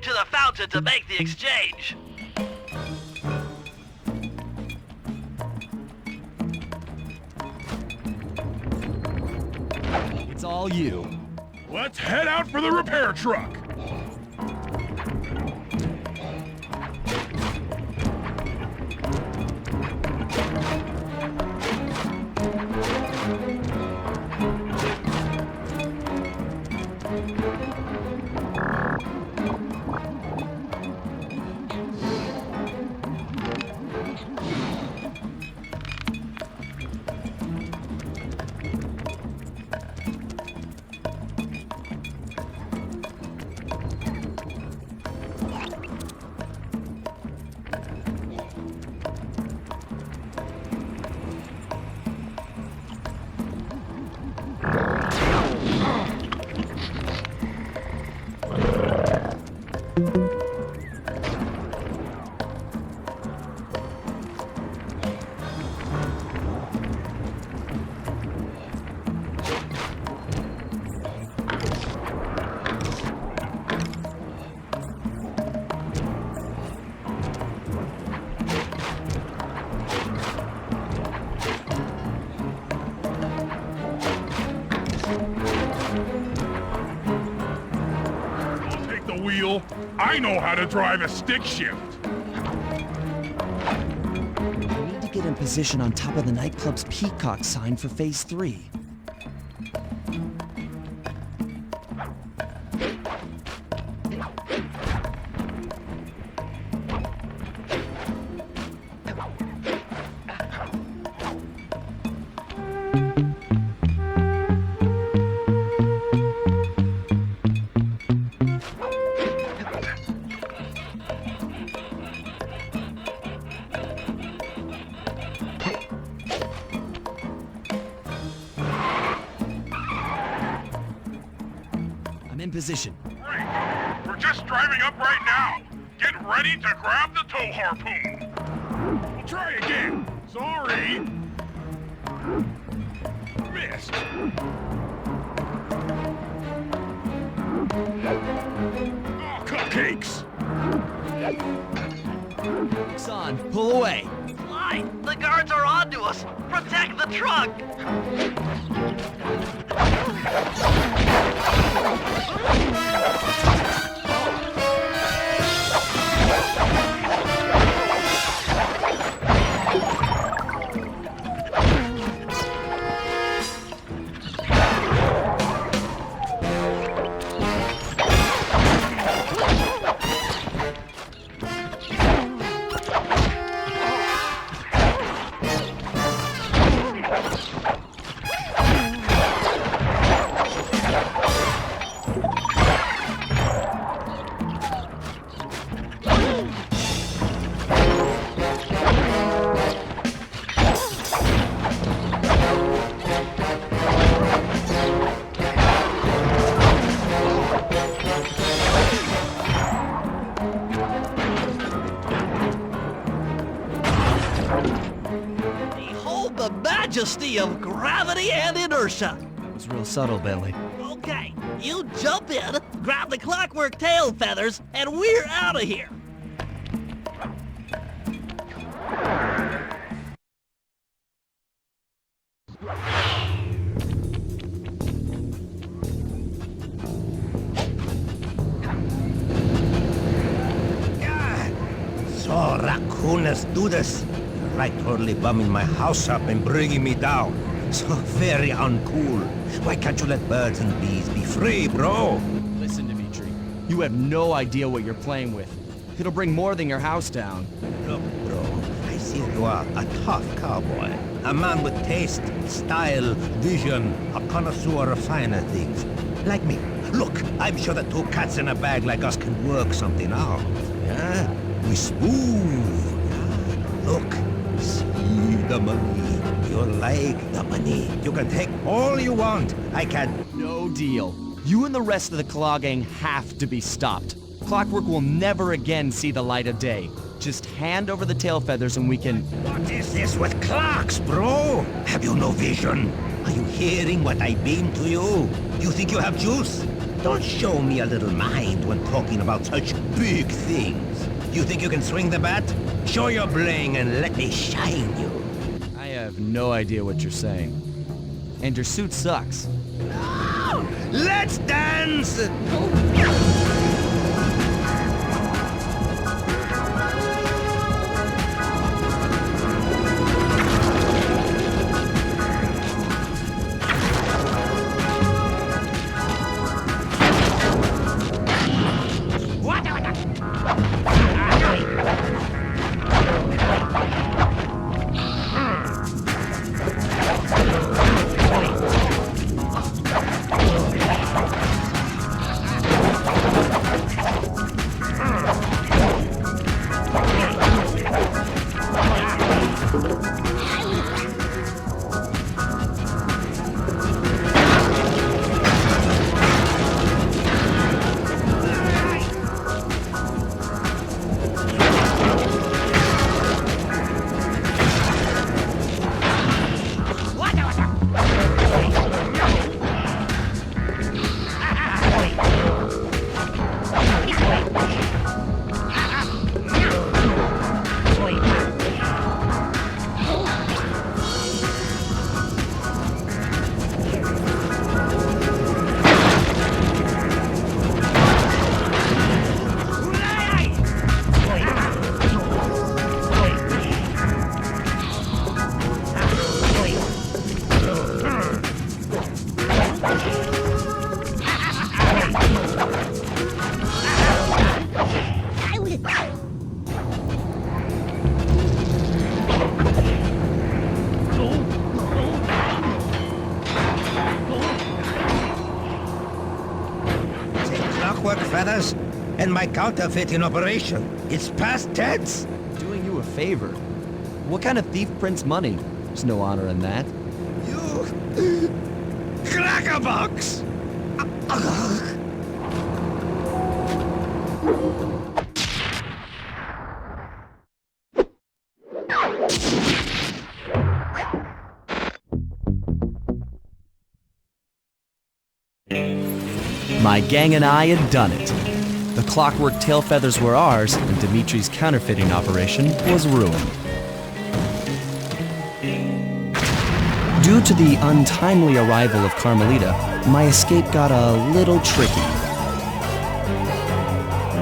back to the fountain to make the exchange.
It's all you.
Let's head out for the repair truck. Wheel. I know how to drive a stick shift.
I need to get in position on top of the nightclub's peacock sign for Phase 3. In position.
Great. We're just driving up right now. Get ready to grab the tow harpoon. We'll try again. Sorry. Missed. Oh, cupcakes.
It's on. Pull away.
Clyde, the guards are onto us. Protect the truck.
Behold the majesty of gravity and inertia.
That was real subtle, Bentley.
Okay, you jump in, grab the clockwork tail feathers, and we're out of here.
So, raccoon, let's do this. You're right, totally bumming my house up and bringing me down. So very uncool. Why can't you let birds and bees be free, bro?
Listen, Dimitri. You have no idea what you're playing with. It'll bring more than your house down.
Look, bro, I see you are a tough cowboy. A man with taste, style, vision, a connoisseur of finer things. Like me. Look, I'm sure that two cats in a bag like us can work something out. Yeah? We smooth. Yeah? Look, see the money. You like the money. You can take all you want. I can.
No deal. You and the rest of the Claw Gang have to be stopped. Clockwork will never again see the light of day. Just hand over the tail feathers and we can...
What is this with clocks, bro? Have you no vision? Are you hearing what I beam to you? You think you have juice? Don't show me a little mind when talking about such big things. You think you can swing the bat? Show your bling and let me shine you.
I have no idea what you're saying. And your suit sucks.
Let's dance! Clockwork feathers and my counterfeit in operation. It's past tense.
Doing you a favor. What kind of thief prints money? There's no honor in that.
You... Crackerbox!
My gang and I had done it. The clockwork tail feathers were ours, and Dimitri's counterfeiting operation was ruined. Due to the untimely arrival of Carmelita, my escape got a little tricky.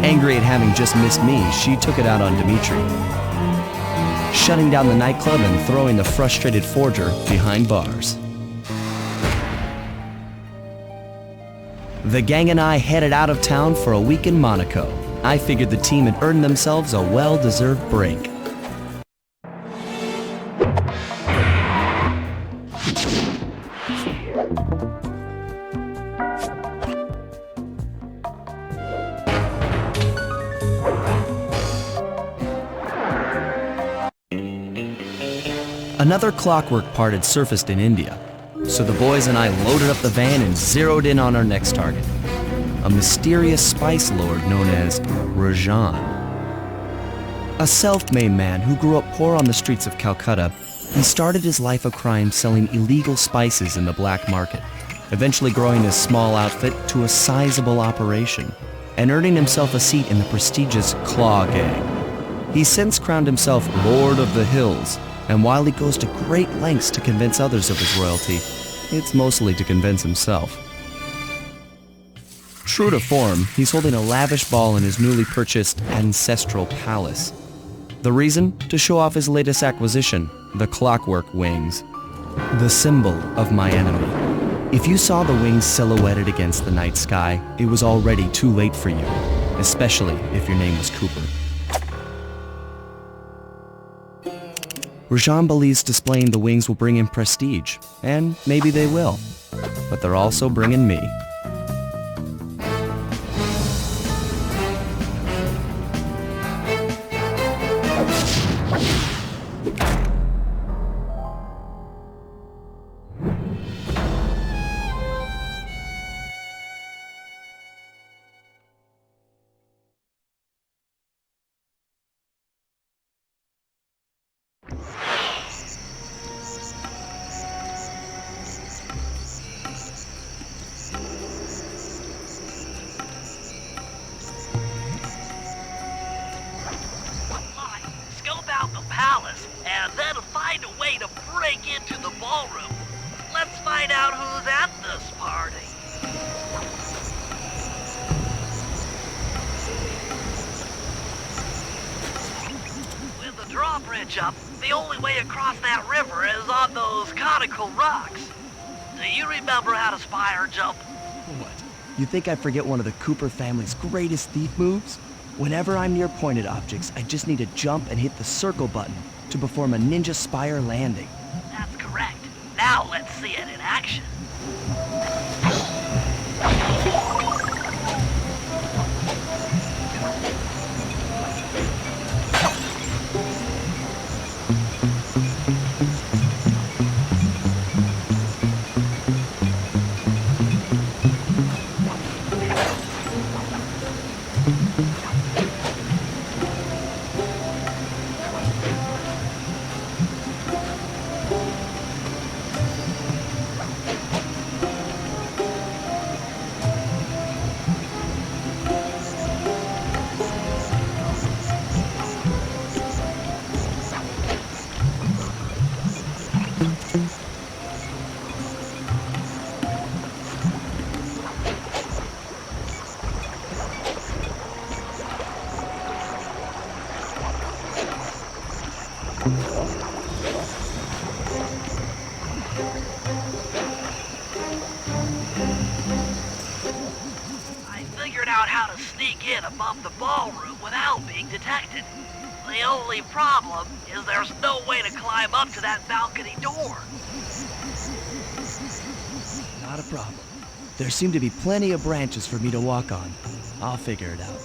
Angry at having just missed me, she took it out on Dimitri, shutting down the nightclub and throwing the frustrated forger behind bars. The gang and I headed out of town for a week in Monaco. I figured the team had earned themselves a well-deserved break. Another clockwork part had surfaced in India, so the boys and I loaded up the van and zeroed in on our next target, a mysterious spice lord known as Rajan. A self-made man who grew up poor on the streets of Calcutta, he started his life of crime selling illegal spices in the black market, eventually growing his small outfit to a sizable operation and earning himself a seat in the prestigious Claw Gang. He's since crowned himself Lord of the Hills, and while he goes to great lengths to convince others of his royalty, it's mostly to convince himself. True to form, he's holding a lavish ball in his newly purchased ancestral palace. The reason? To show off his latest acquisition, the clockwork wings, the symbol of my enemy. If you saw the wings silhouetted against the night sky, it was already too late for you, especially if your name was Cooper. Rajan believes displaying the wings will bring him prestige, and maybe they will, but they're also bringing me.
break into the ballroom. Let's find out who's at this party. With the drawbridge up, the only way across that river is on those conical rocks. Do you remember how to spire jump?
What? You think I forget one of the Cooper family's greatest thief moves? Whenever I'm near pointed objects, I just need to jump and hit the circle button to perform a ninja spire landing.
That's correct. Now let's see it in action. I figured out how to sneak in above the ballroom without being detected. The only problem is there's no way to climb up to that balcony door.
Not a problem. There seem to be plenty of branches for me to walk on. I'll figure it out.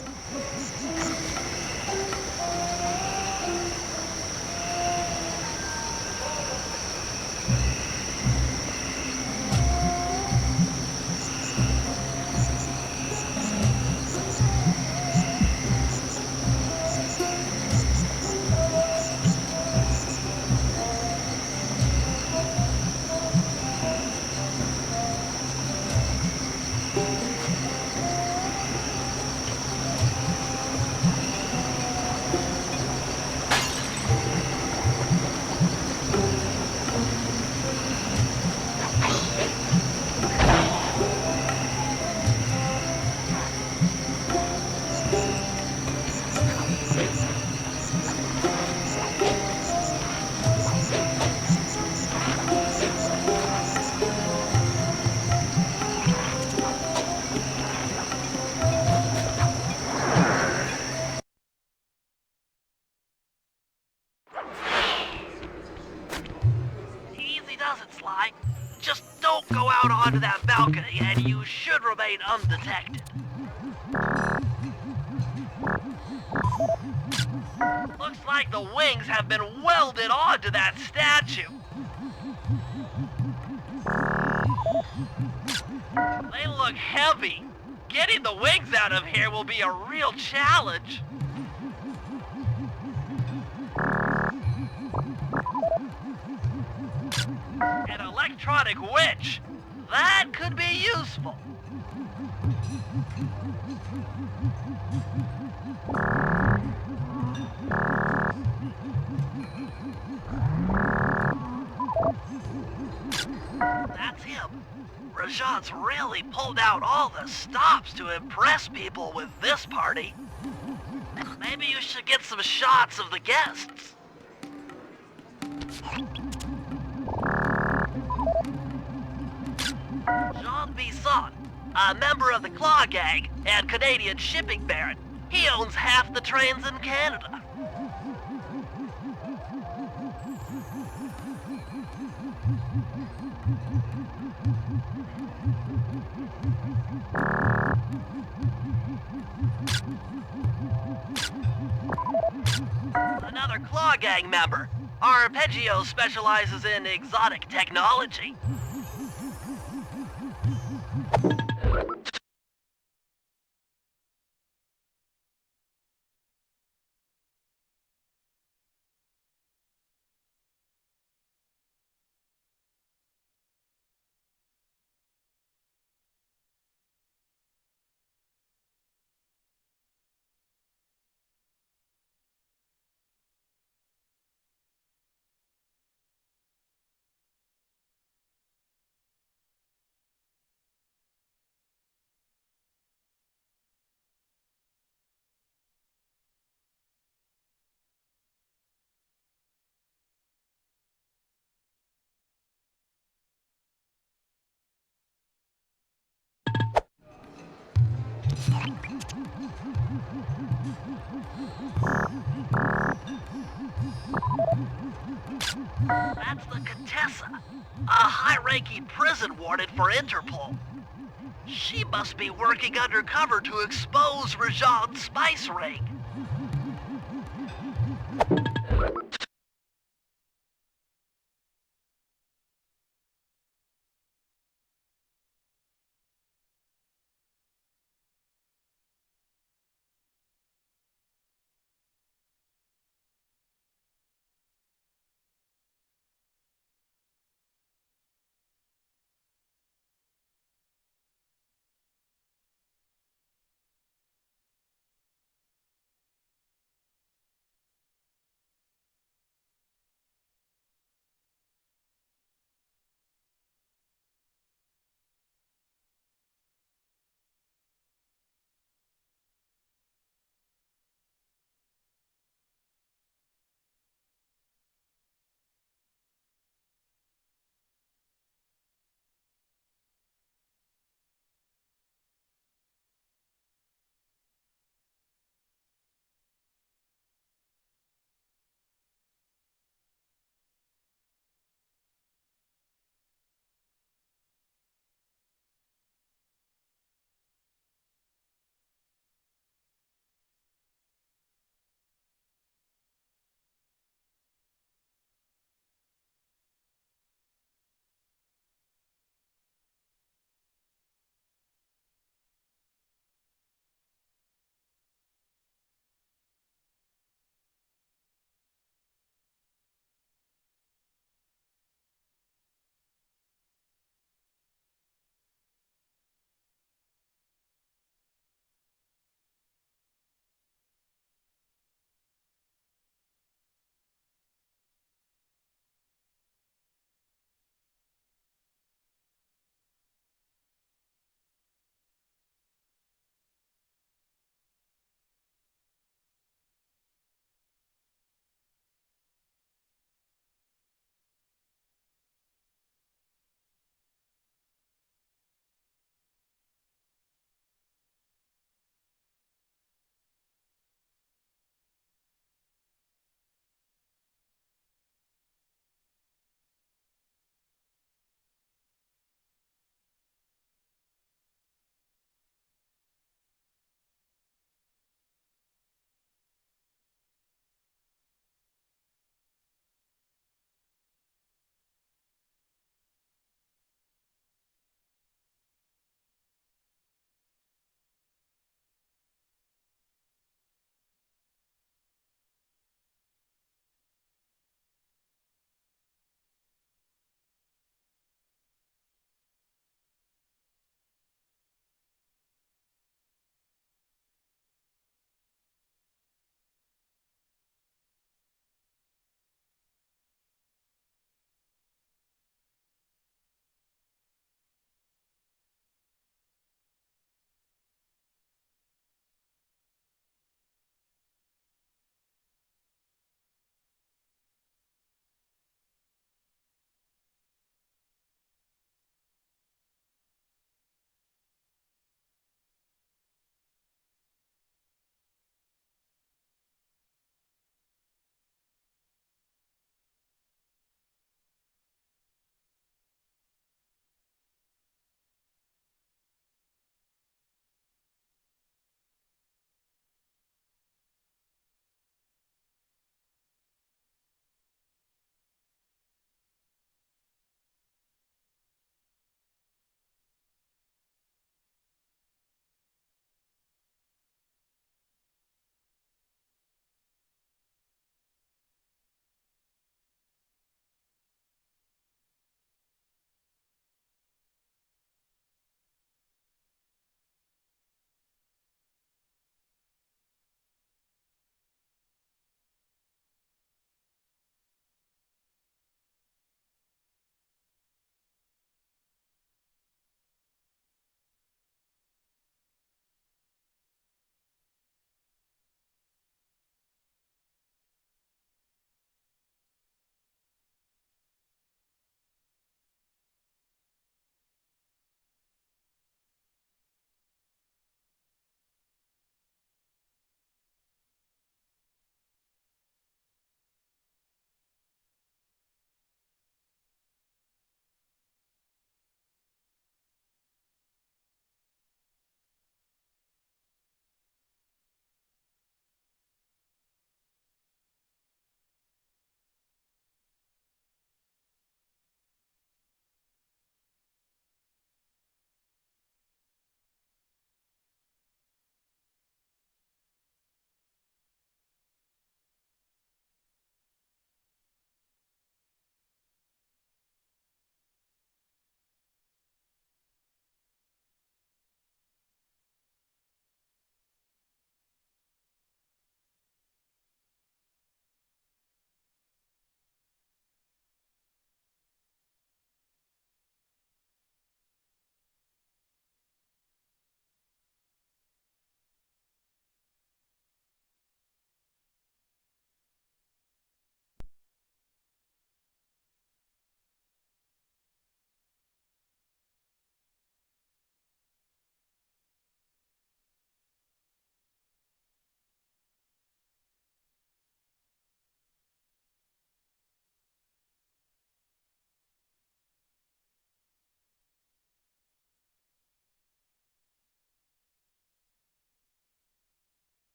Easy does it, Sly. Just don't go out onto that balcony and you should remain undetected. Looks like the wings have been welded onto that statue. They look heavy. Getting the wings out of here will be a real challenge. An electronic witch. That could be useful. That's him. Rajat's really pulled out all the stops to impress people with this party. Maybe you should get some shots of the guests. Jean Bisson, a member of the Claw Gang and Canadian shipping baron. He owns half the trains in Canada. Another Claw Gang member. Arpeggio specializes in exotic technology. That's the Contessa, a high-ranking prison warden for Interpol. She must be working undercover to expose Rajan's spice ring.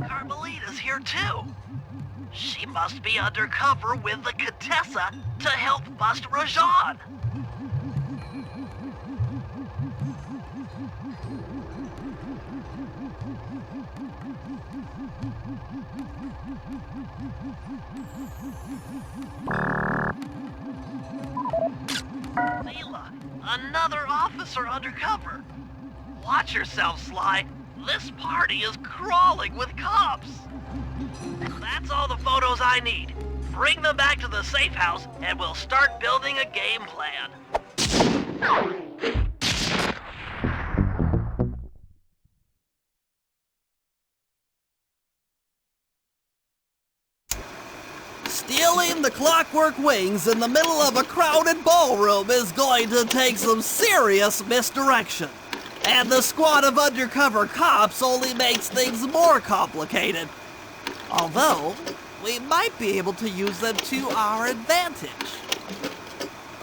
Carmelita's here too. She must be undercover with the Contessa to help bust Rajan. Neela, another officer undercover. Watch yourself, Sly. This party is crawling with cops. That's all the photos I need. Bring them back to the safe house and we'll start building a game plan.
Stealing the Clockwork Wings in the middle of a crowded ballroom is going to take some serious misdirection. And the squad of undercover cops only makes things more complicated. Although, we might be able to use them to our advantage.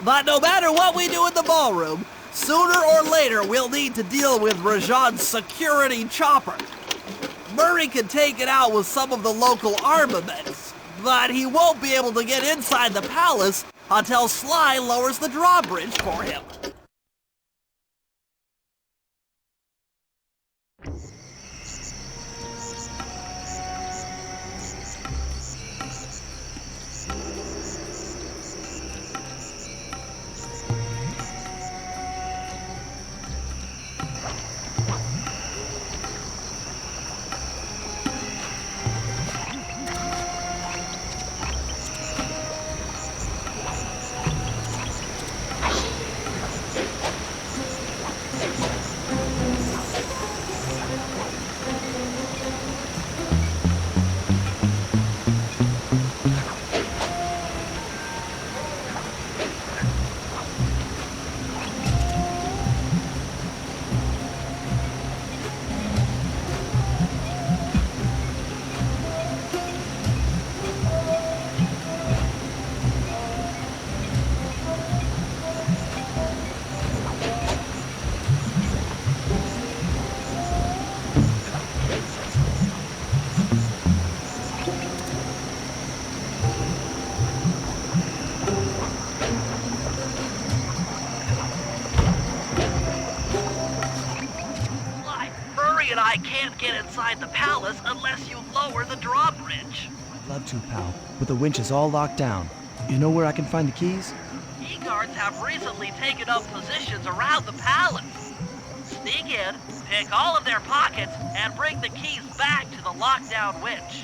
But no matter what we do in the ballroom, sooner or later we'll need to deal with Rajan's security chopper. Murray can take it out with some of the local armaments, but he won't be able to get inside the palace until Sly lowers the drawbridge for him.
And I can't get inside the palace unless you lower the drawbridge.
I'd love to, pal, but the winch is all locked down. You know where I can find the keys?
E-guards have recently taken up positions around the palace. Sneak in, pick all of their pockets, and bring the keys back to the lockdown winch.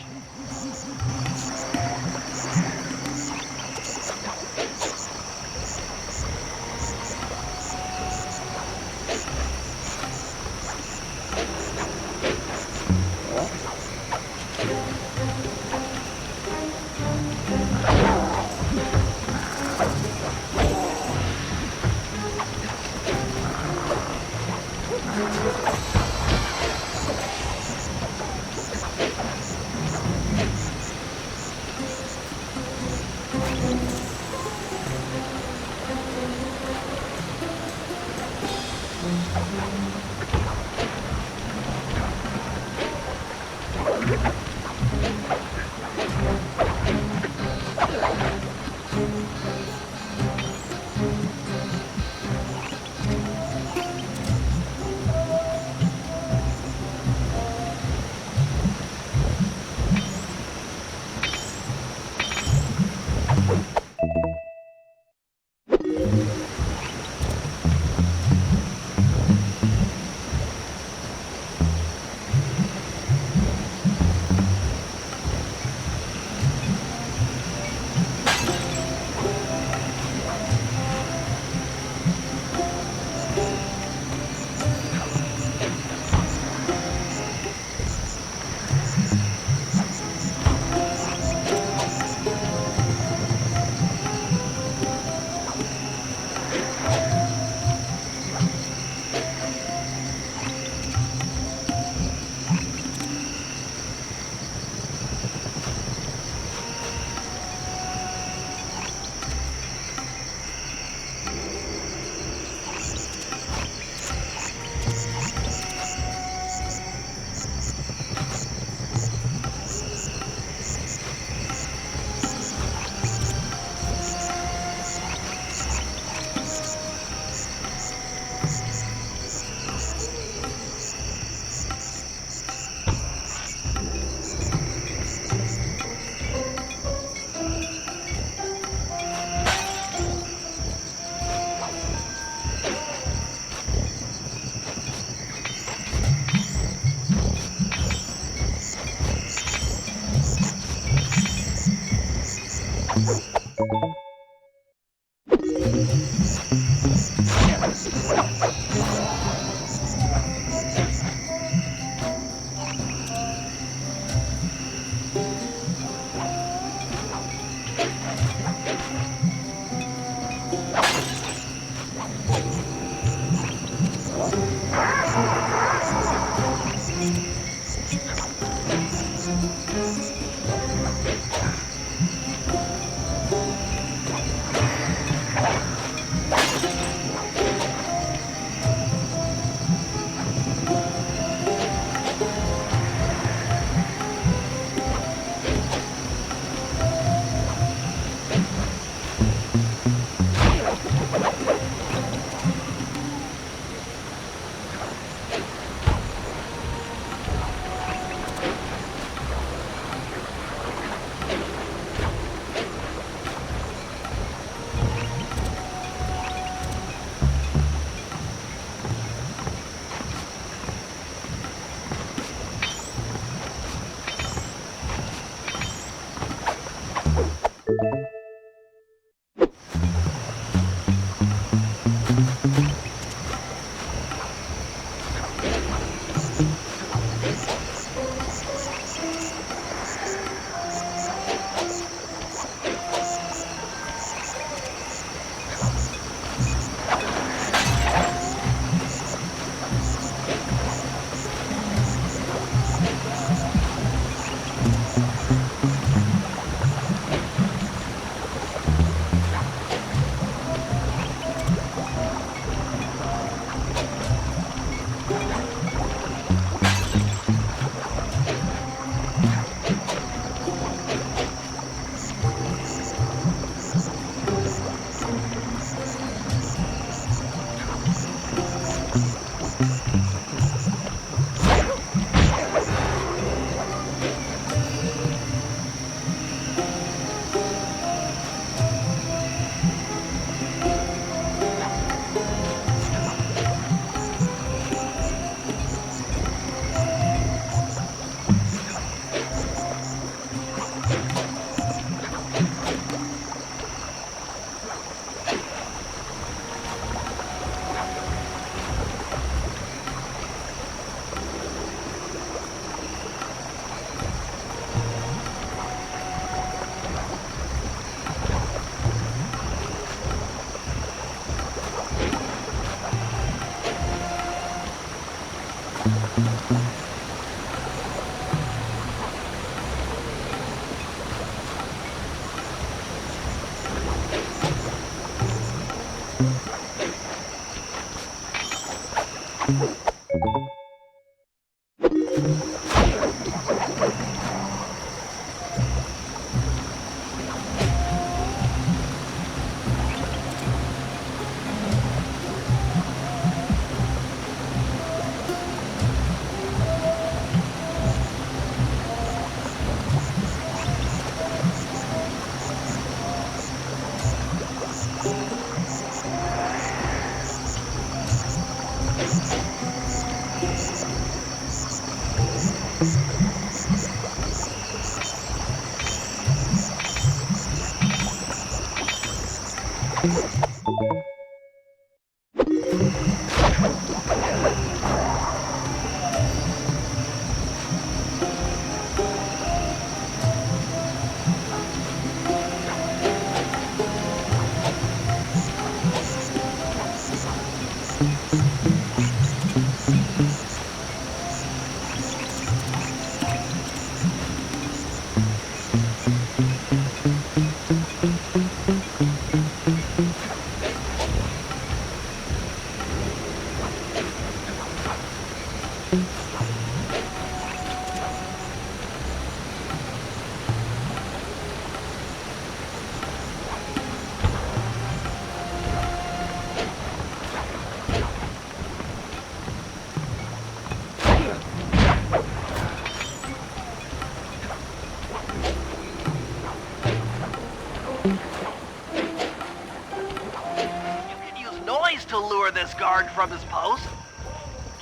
To lure this guard from his post.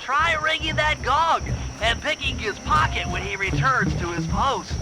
Try ringing that gong and picking his pocket when he returns to his post.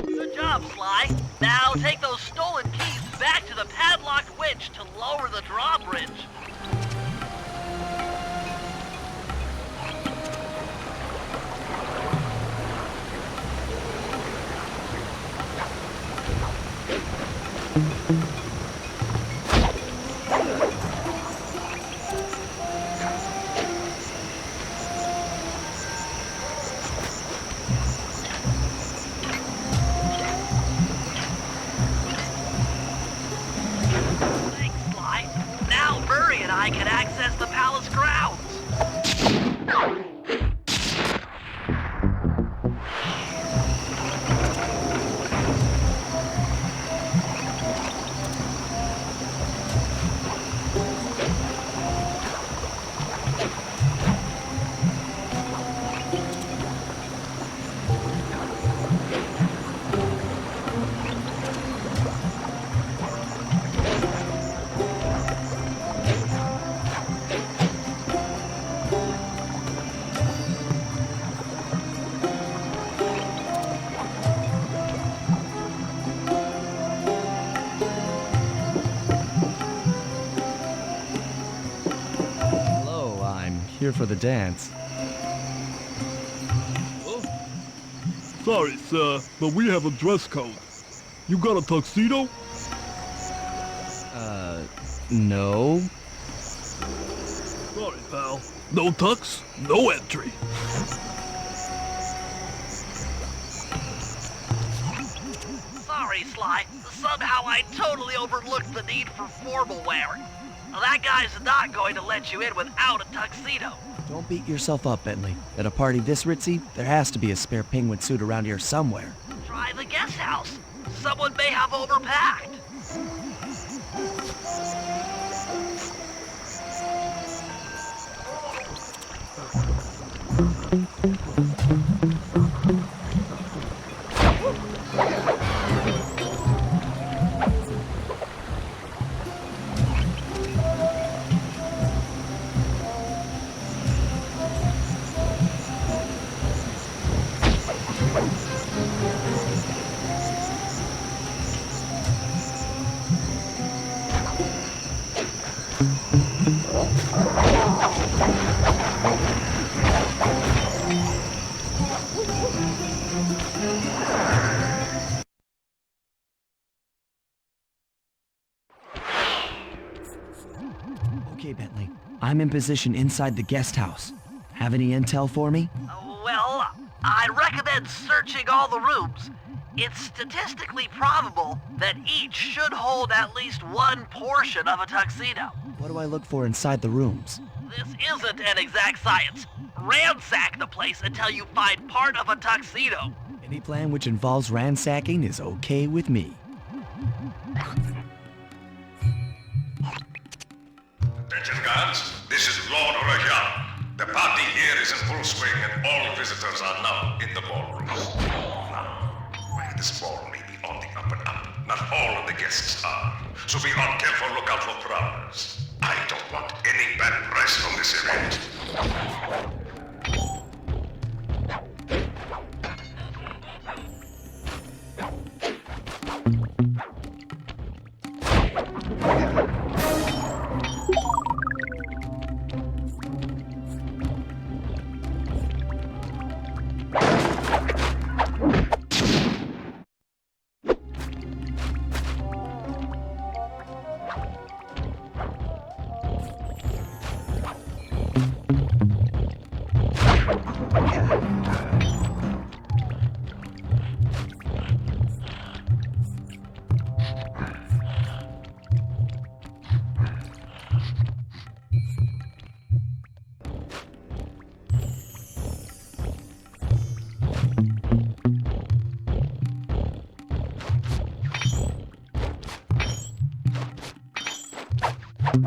Good job, Sly. Now take those stolen keys back to the padlocked winch to lower the drawbridge. Thanks, Sly. Now Murray and I can access the palace grounds.
Hello, I'm here for the dance.
Sorry, sir, but we have a dress code. You got a tuxedo?
No.
Sorry, pal. No tux, no entry.
Sorry, Sly. Somehow I totally overlooked the need for formal wear. That guy's not going to let you in without a tuxedo.
Don't beat yourself up, Bentley. At a party this ritzy, there has to be a spare penguin suit around here somewhere.
Try the guest house. Someone may have overpacked.
Okay, Bentley. I'm in position inside the guest house. Have any intel for me?
Well, I recommend searching all the rooms. It's statistically probable that each should hold at least one portion of a tuxedo.
What do I look for inside the rooms?
This isn't an exact science. Ransack the place until you find part of a tuxedo.
Any plan which involves ransacking is okay with me.
Attention, guards. This is Lord Rajan. The party here is in full swing and all visitors are now in the ballroom. Now, while this ball may be on the up and up, not all of the guests are. So be on careful lookout for prowlers. I don't want any bad press from this event.
You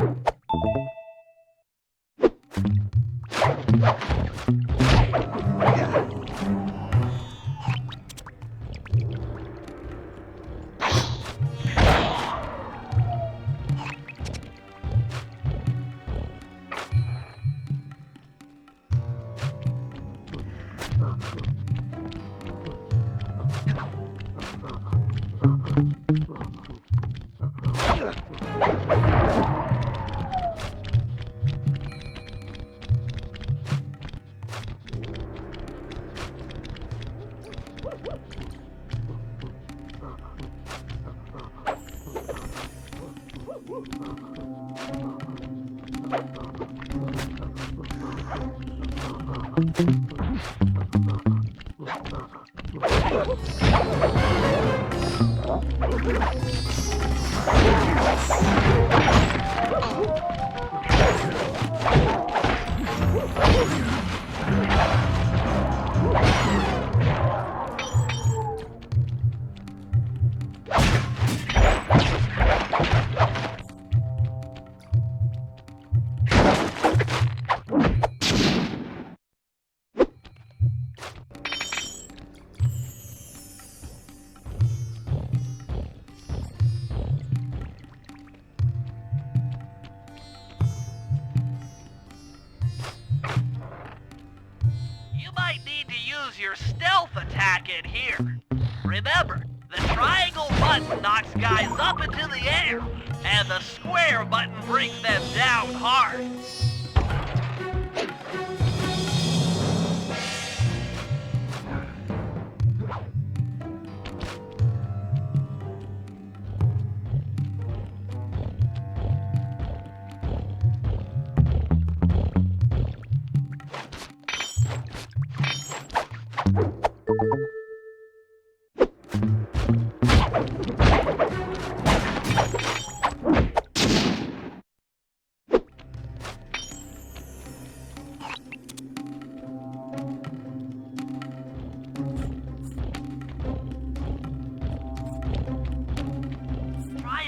might need to use your stealth attack in here. Remember, the triangle button knocks guys up into the air, and the square button brings them down hard.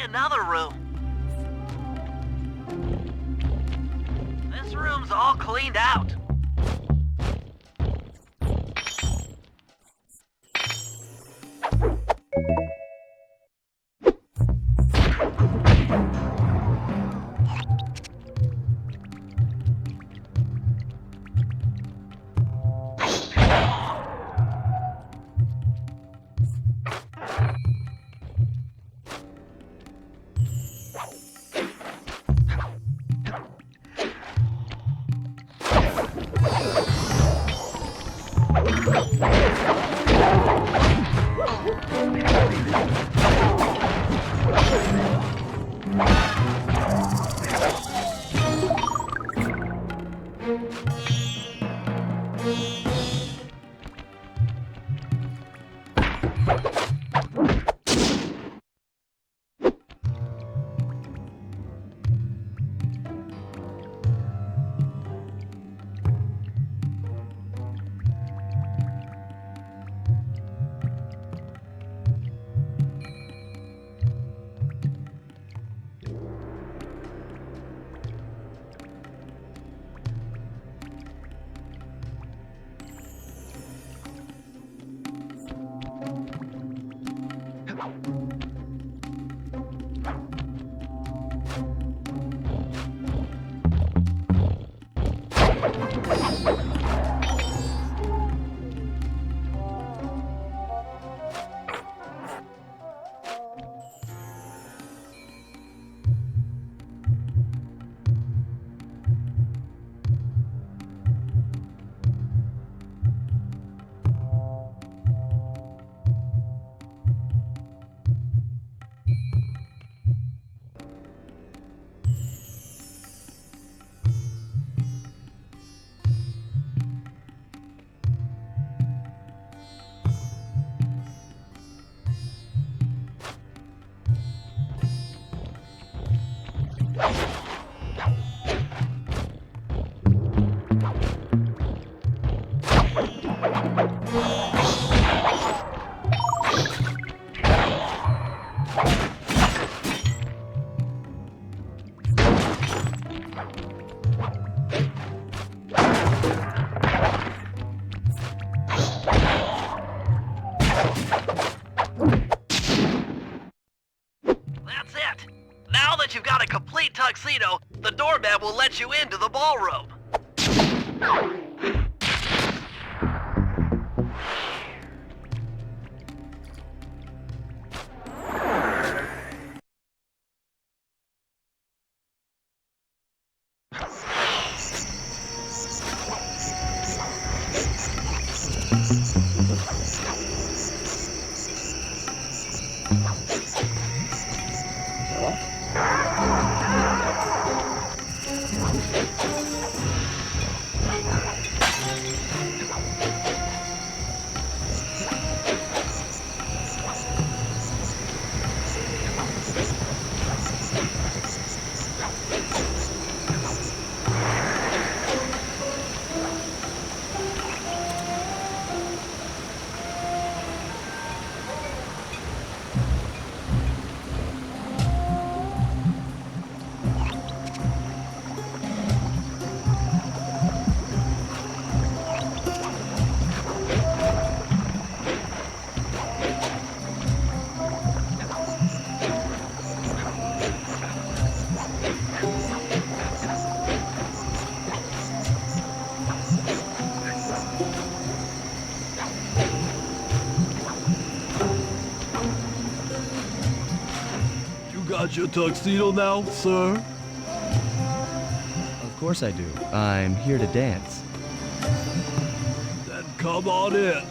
Another room. This room's all cleaned out. That's it. Now that you've got a complete tuxedo, the doorman will let you into the ballroom.
Got your tuxedo now, sir?
Of course I do. I'm here to dance.
Then come on in.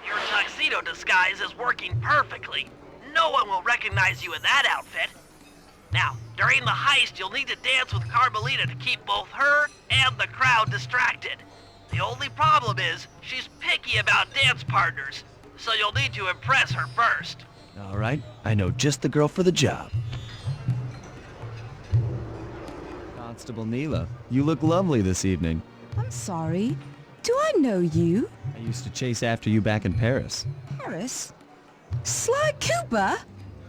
Your tuxedo disguise is working perfectly. No one will recognize you in that outfit. Now, during the heist, you'll need to dance with Carmelita to keep both her and the crowd distracted. The only problem is, she's picky about dance partners, so you'll need to impress her first.
All right, I know just the girl for the job. Constable Neela, you look lovely this evening.
I'm sorry. Do I know you?
I used to chase after you back in Paris.
Paris? Sly Cooper?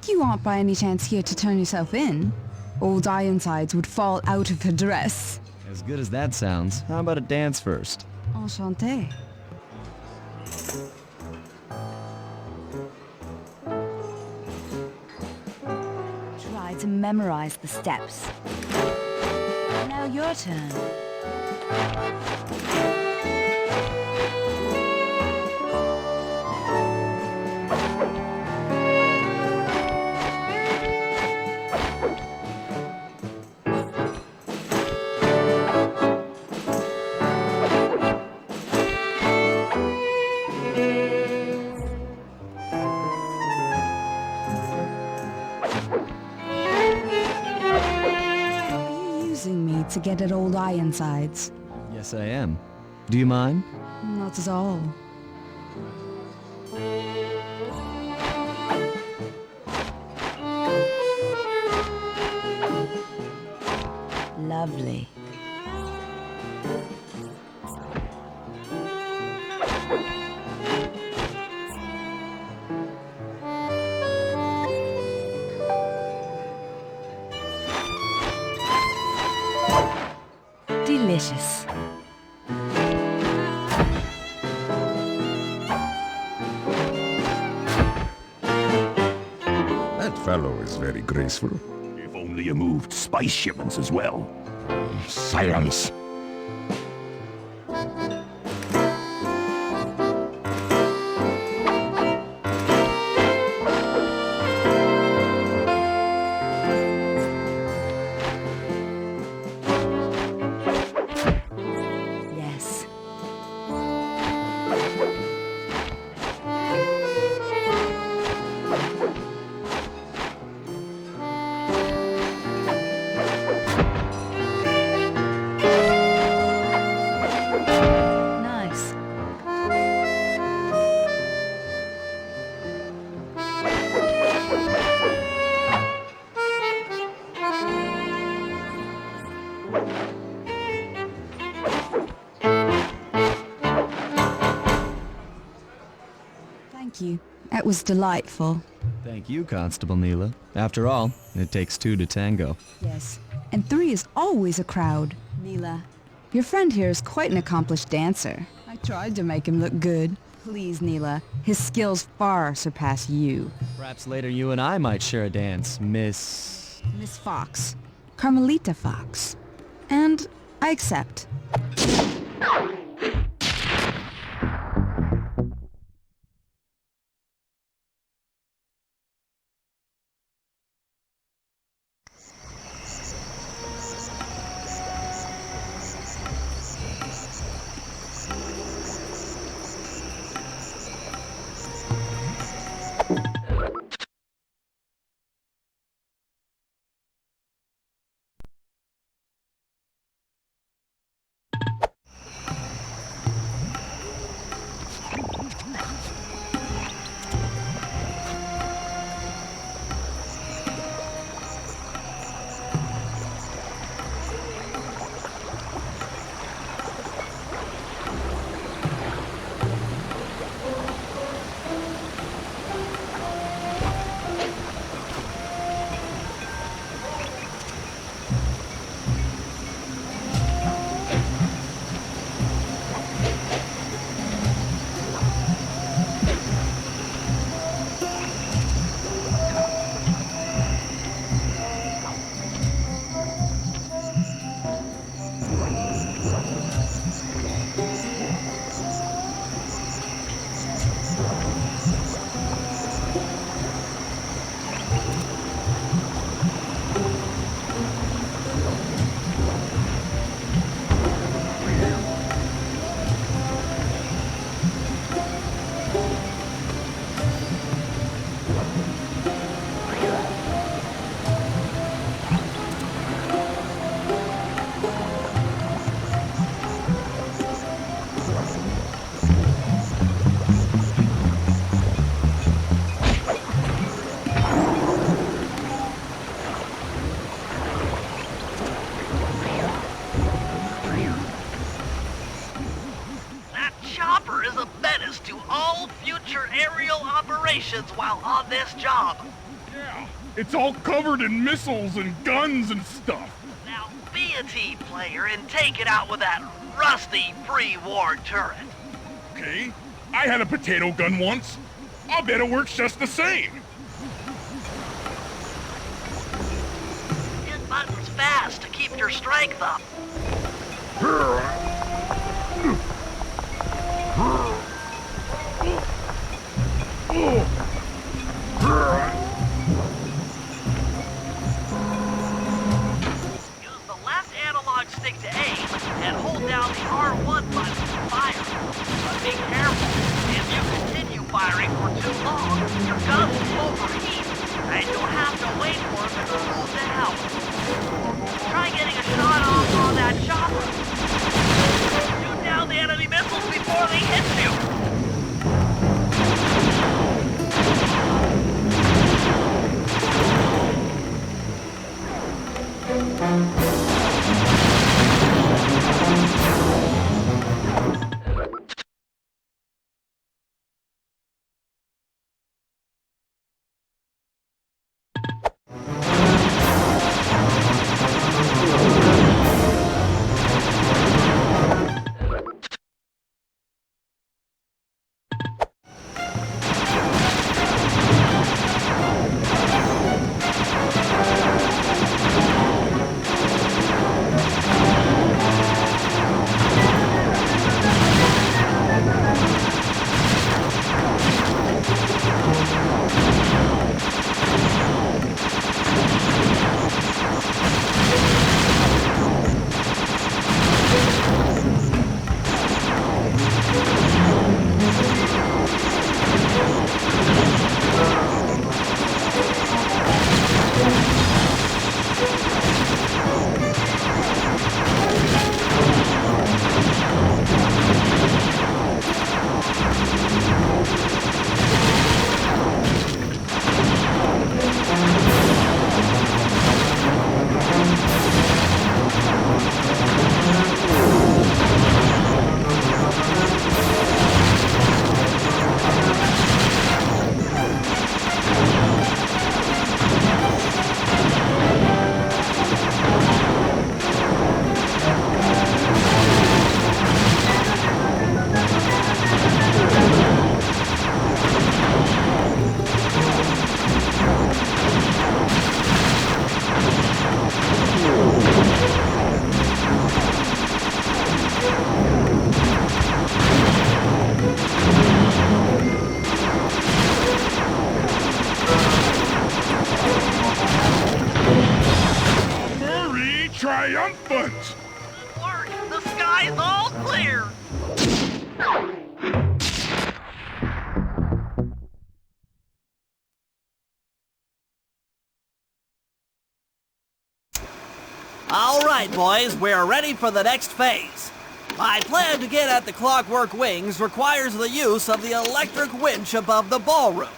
You aren't by any chance here to turn yourself in? Old Ironsides would fall out of her dress.
As good as that sounds, how about a dance first?
Enchanté. Try to memorize the steps. Now your turn. To get at old Ironsides.
Yes, I am. Do you mind?
Not at all. Lovely. Delicious.
That fellow is very graceful.
If only you moved spice shipments as well.
Silence.
Yes. Nice. Thank you. That was delightful.
Thank you, Constable Neela. After all, it takes two to tango.
Yes. And 3 is always a crowd. Neela, your friend here is quite an accomplished dancer. I tried to make him look good. Please, Neela. His skills far surpass you.
Perhaps later you and I might share a dance, Miss...
Miss Fox. Carmelita Fox. And I accept.
While on this job.
Yeah, it's all covered in missiles and guns and stuff.
Now be a team player and take it out with that rusty pre-war turret.
Okay, I had a potato gun once. I'll bet it works just the same.
Hit buttons fast to keep your strength up. Use the left analog stick to aim and hold down the R1 button to fire. But be careful. If you continue firing for too long, your gun will overheat, and you'll have to wait for it to cool down. Try getting a shot off on that chopper. Shoot down the enemy missiles before they hit you.
boys, we're ready for the next phase. My plan to get at the Clockwork Wings requires the use of the electric winch above the ballroom.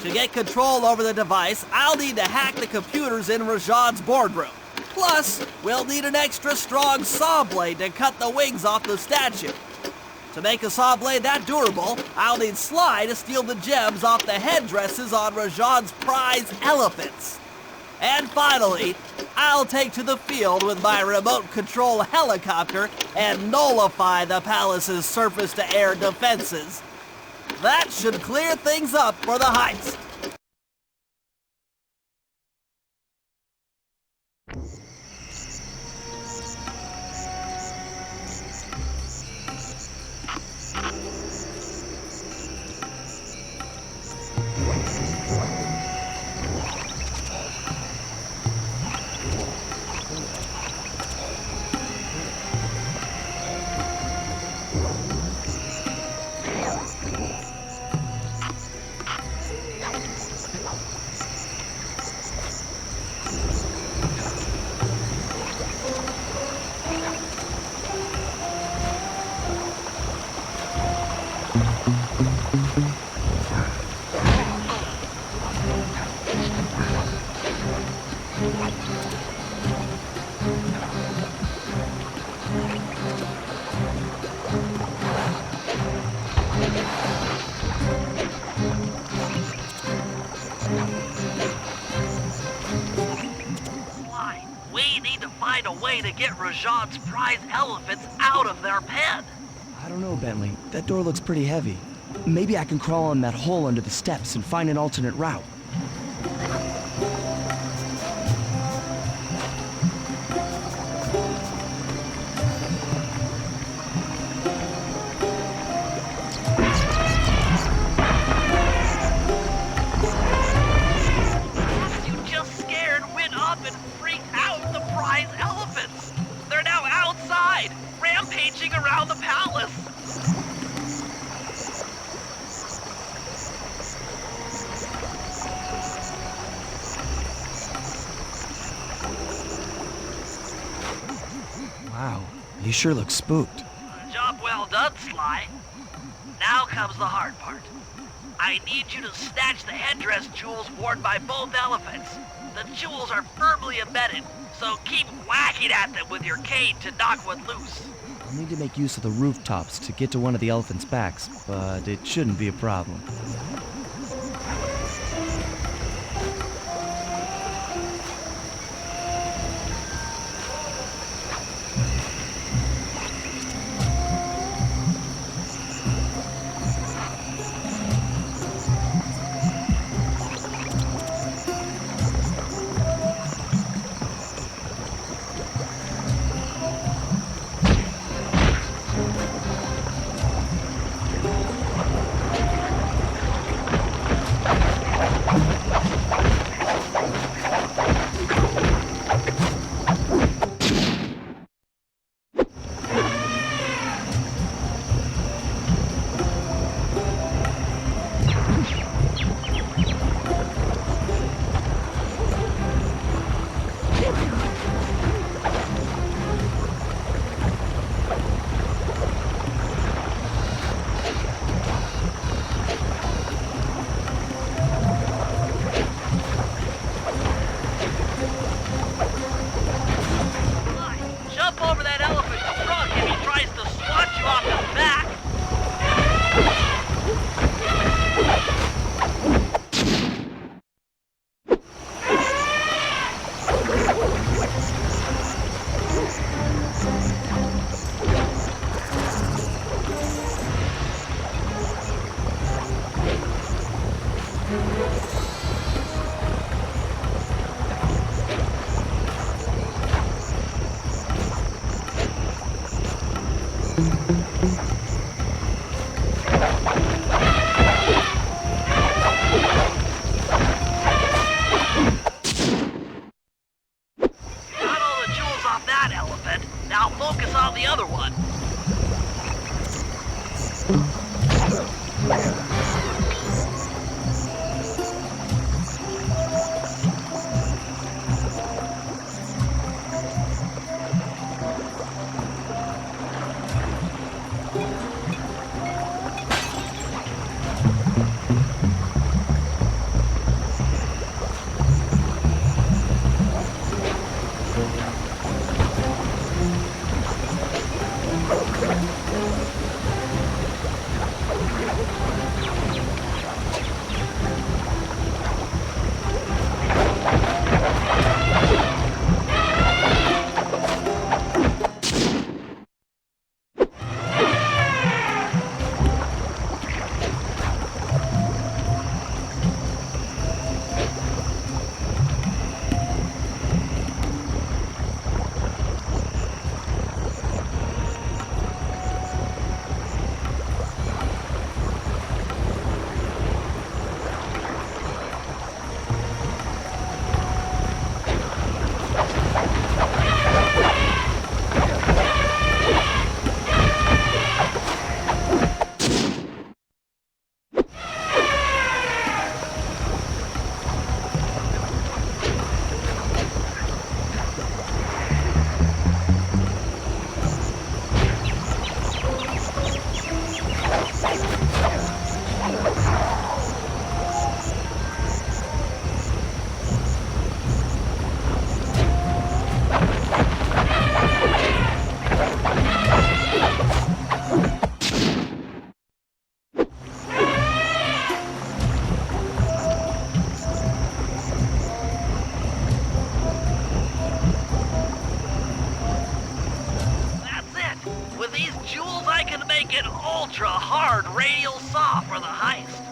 To get control over the device, I'll need to hack the computers in Rajad's boardroom. Plus, we'll need an extra strong saw blade to cut the wings off the statue. To make a saw blade that durable, I'll need Sly to steal the gems off the headdresses on Rajad's prize elephants. And finally, I'll take to the field with my remote control helicopter and nullify the palace's surface-to-air defenses. That should clear things up for the heist.
Sly, we need to find a way to get Rajad's prize elephants out of their pen.
I don't know, Bentley. That door looks pretty heavy. Maybe I can crawl in that hole under the steps and find an alternate route.
You just scared, went up, and freaked out the prize elephants. They're now outside, rampaging around the palace.
Wow, he sure looks spooked.
Job well done, Sly. Now comes the hard part. I need you to snatch the headdress jewels worn by both elephants. The jewels are firmly embedded, so keep whacking at them with your cane to knock one loose.
I'll need to make use of the rooftops to get to one of the elephants' backs, but it shouldn't be a problem.
special saw for the heist.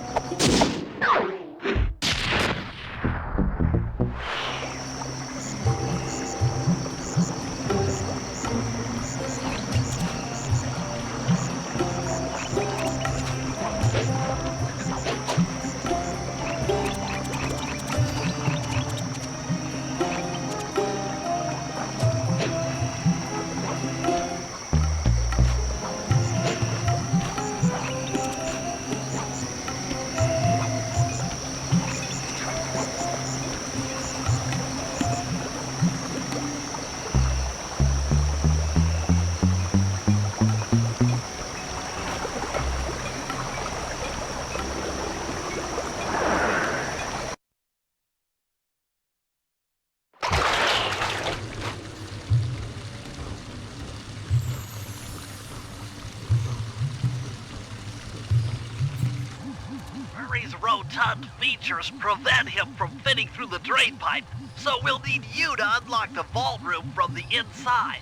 Murray's rotund features prevent him from fitting through the drain pipe, so we'll need you to unlock the vault room from the inside.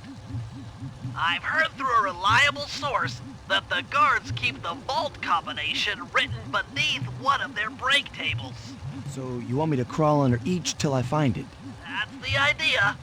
I've heard through a reliable source that the guards keep the vault combination written beneath one of their break tables.
So you want me to crawl under each till I find it?
That's the idea.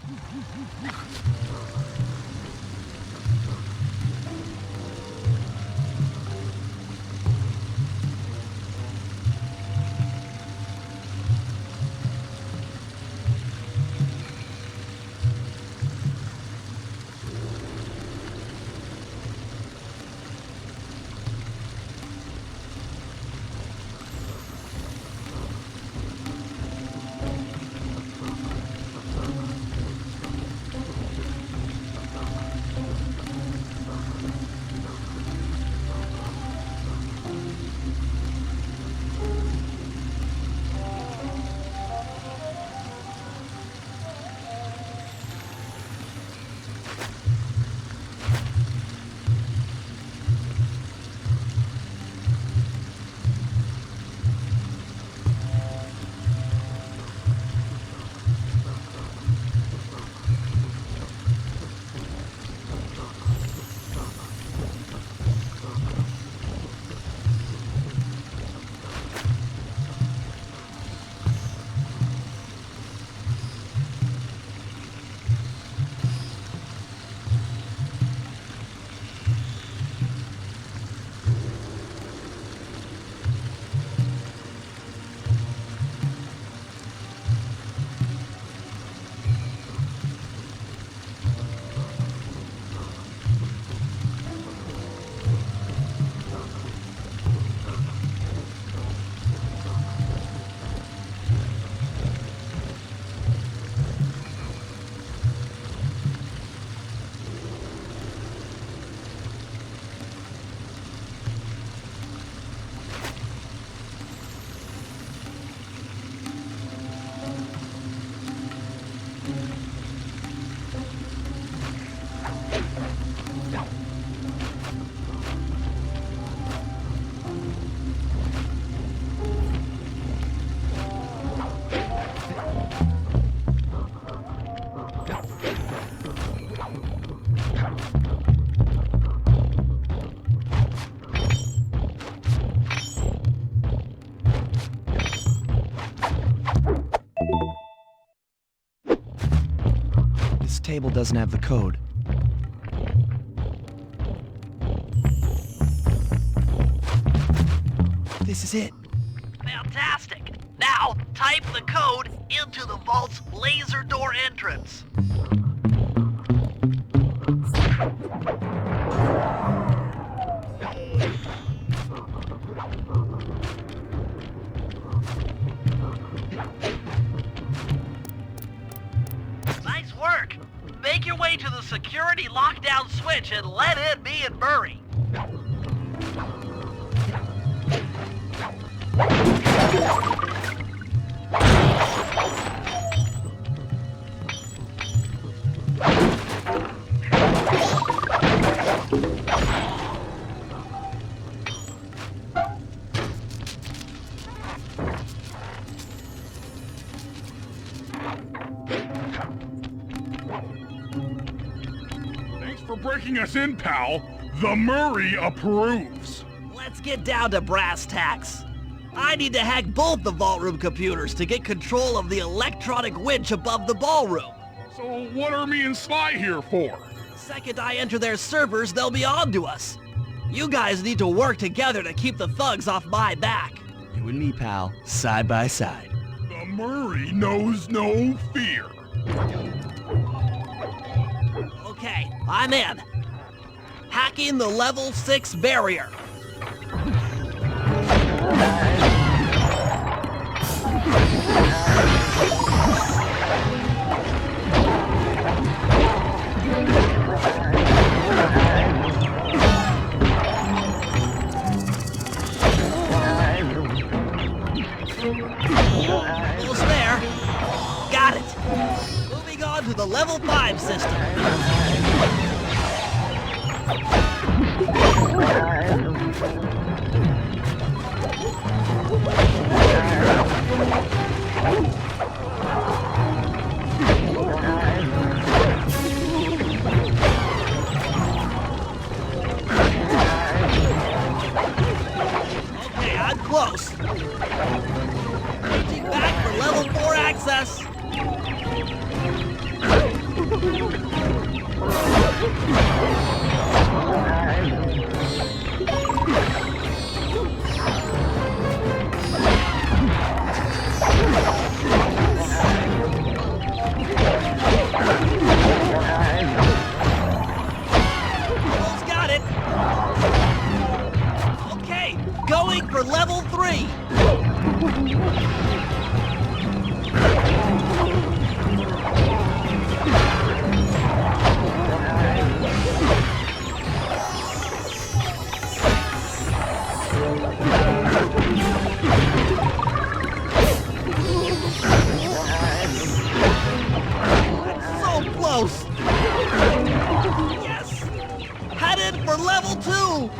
This table doesn't have the code. This is it.
Fantastic. Now, type the code into the vault's laser door entrance. Nice work. Make your way to the security lockdown switch and let in me and Murray.
Thanks for breaking us in, pal. The Murray approves.
Let's get down to brass tacks. I need to hack both the vault room computers to get control of the electronic winch above the ballroom.
So what are me and Sly here for?
The second I enter their servers, they'll be on to us. You guys need to work together to keep the thugs off my back.
You and me, pal, side by side.
The Murray knows no fear.
Okay, I'm in. Hacking the level 6 barrier. Almost there. Got it. Moving on to the level 5 system. Okay, I'm close. Reaching back for level 4 access. Almost got it. Okay, going for level 3. So close. Yes. Headed for level 2.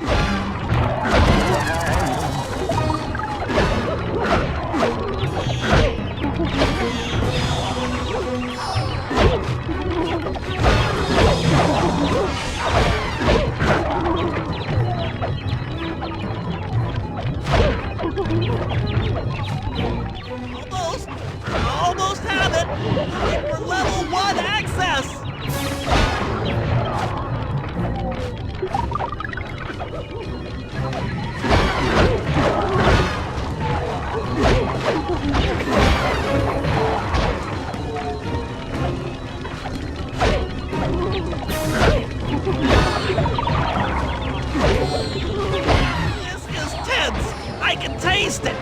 Almost have it. Wait for level 1 access. This is tense. I can taste it.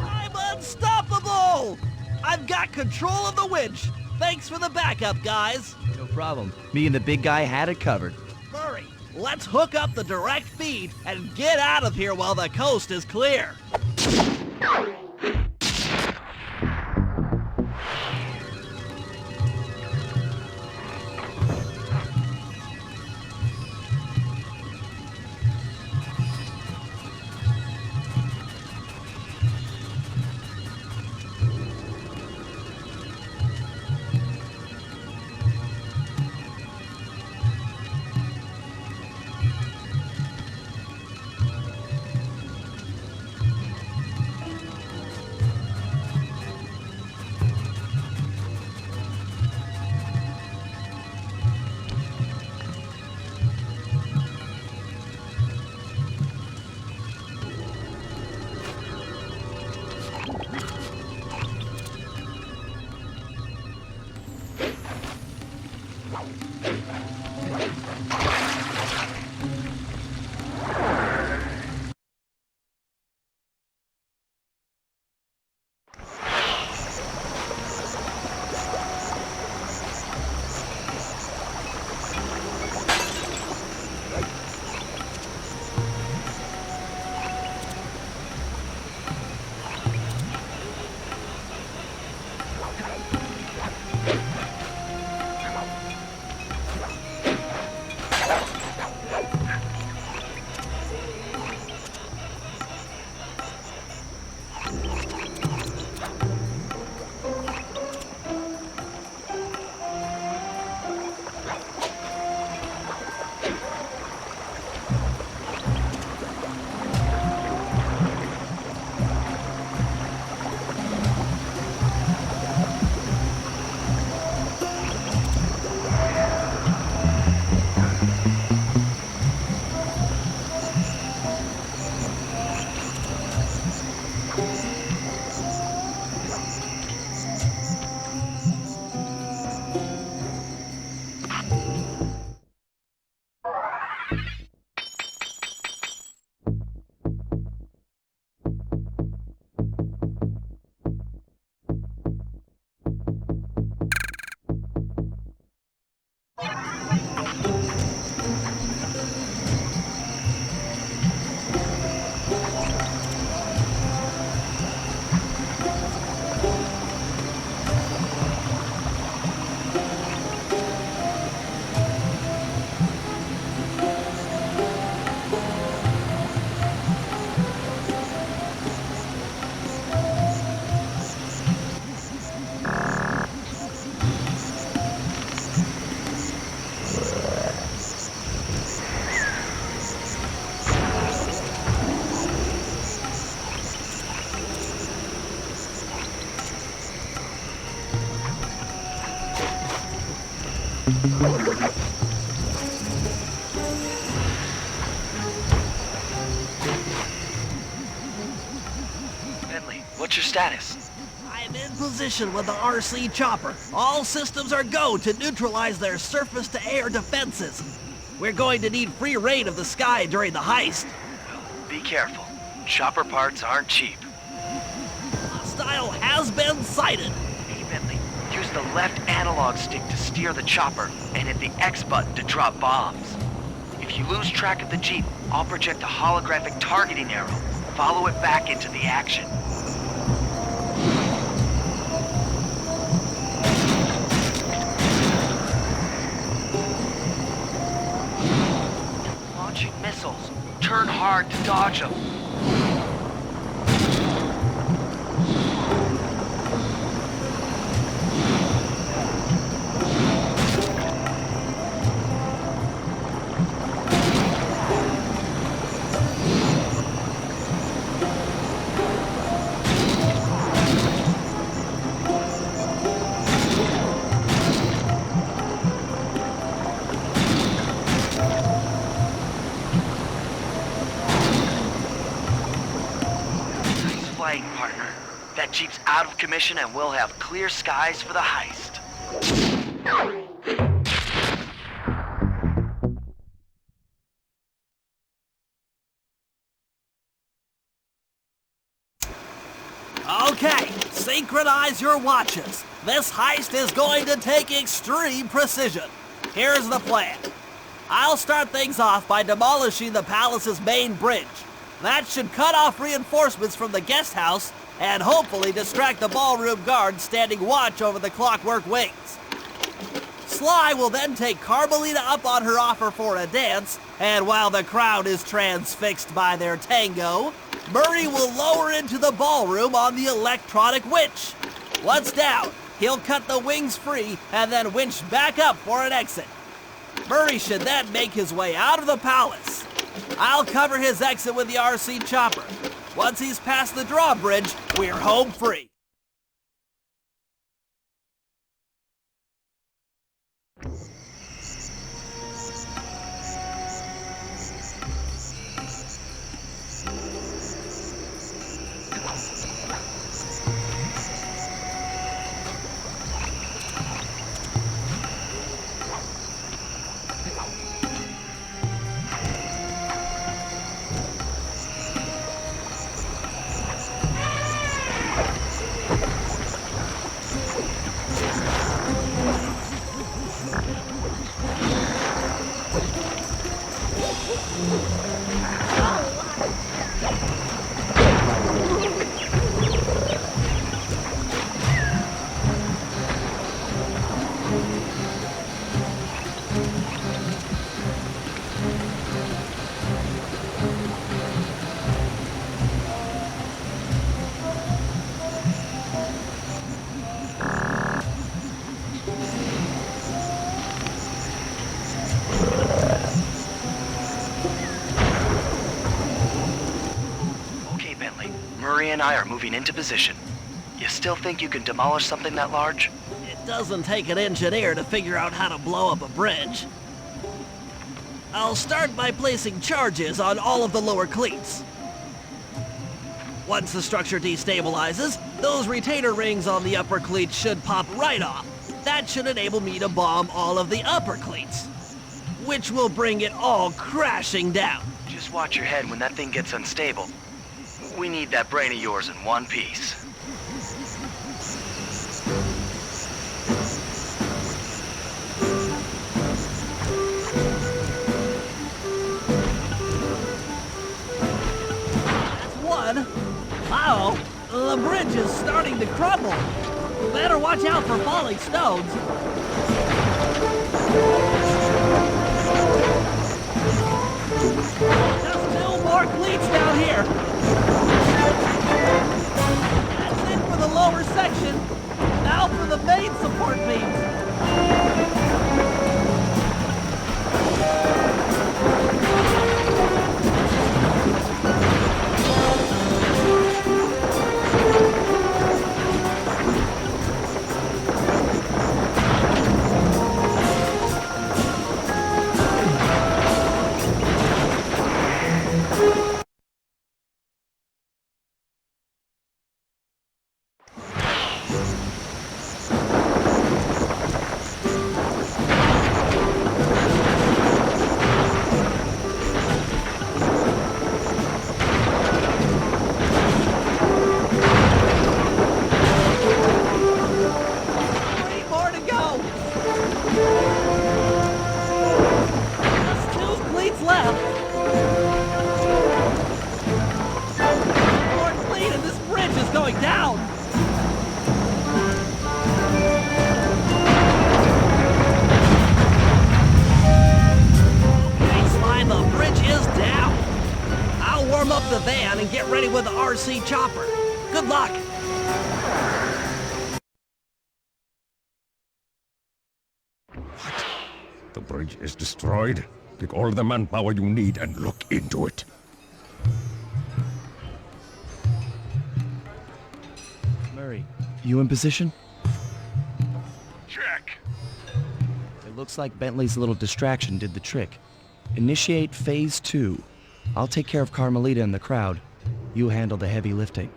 I'm unstoppable! I've got control of the winch. Thanks for the backup, guys.
No problem. Me and the big guy had it covered.
Murray, let's hook up the direct feed and get out of here while the coast is clear.
Bentley, what's your status?
I'm in position with the RC chopper. All systems are go to neutralize their surface-to-air defenses. We're going to need free reign of the sky during the heist.
Be careful. Chopper parts aren't cheap.
Hostile has been sighted.
Hey, Bentley, use the left analog stick to steer the chopper and hit the X button to drop bombs. If you lose track of the Jeep, I'll project a holographic targeting arrow. Follow it back into the action. Launching missiles. Turn hard to dodge them. Flying, partner. That Jeep's out of commission and we'll have clear skies for the heist.
Okay, synchronize your watches. This heist is going to take extreme precision. Here's the plan. I'll start things off by demolishing the palace's main bridge. That should cut off reinforcements from the guest house and hopefully distract the ballroom guards standing watch over the Clockwork Wings. Sly will then take Carmelita up on her offer for a dance, and while the crowd is transfixed by their tango, Murray will lower into the ballroom on the electronic winch. Once down, he'll cut the wings free and then winch back up for an exit. Murray should then make his way out of the palace. I'll cover his exit with the RC chopper. Once he's past the drawbridge, we're home free.
Murray and I are moving into position. You still think you can demolish something that large?
It doesn't take an engineer to figure out how to blow up a bridge. I'll start by placing charges on all of the lower cleats. Once the structure destabilizes, those retainer rings on the upper cleats should pop right off. That should enable me to bomb all of the upper cleats, which will bring it all crashing down.
Just watch your head when that thing gets unstable. We need that brain of yours in one piece.
That's one. Uh-oh, the bridge is starting to crumble. Better watch out for falling stones. Just 2 more cleats down here. That's it for the lower section. Now for the main support beams. The van and get ready with the RC chopper. Good luck.
What? The bridge is destroyed? Take all the manpower you need and look into it.
Murray, you in position?
Check.
It looks like Bentley's little distraction did the trick. Initiate phase 2. I'll take care of Carmelita and the crowd. You handle the heavy lifting.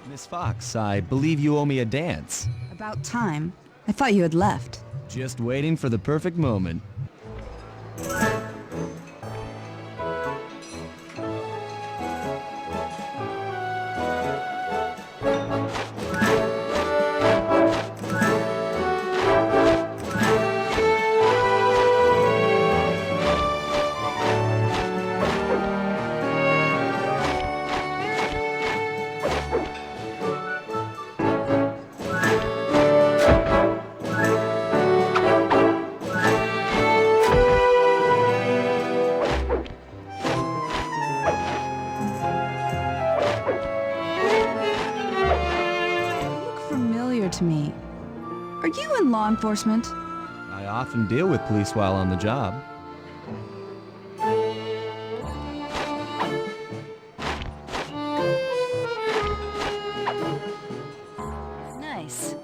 Miss Fox, I believe you owe me a dance.
About time. I thought you had left.
Just waiting for the perfect moment.
To me. Are you in law enforcement?
I often deal with police while on the job.
Nice.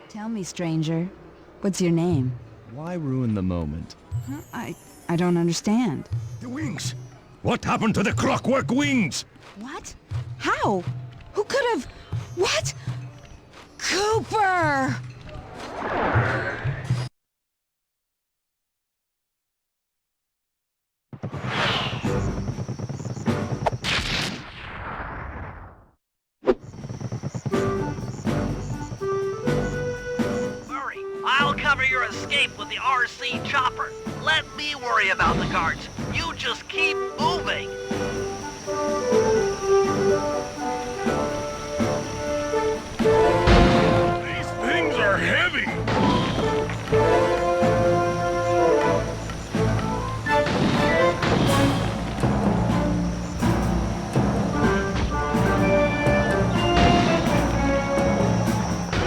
Tell me, stranger, What's your name?
Why ruin the moment?
I don't understand.
The wings! What happened to the clockwork wings?
What? How? Who could have... What? Cooper!
Murray, I'll cover your escape with the RC chopper. Let me worry about the guards. You just keep moving.
These things are heavy.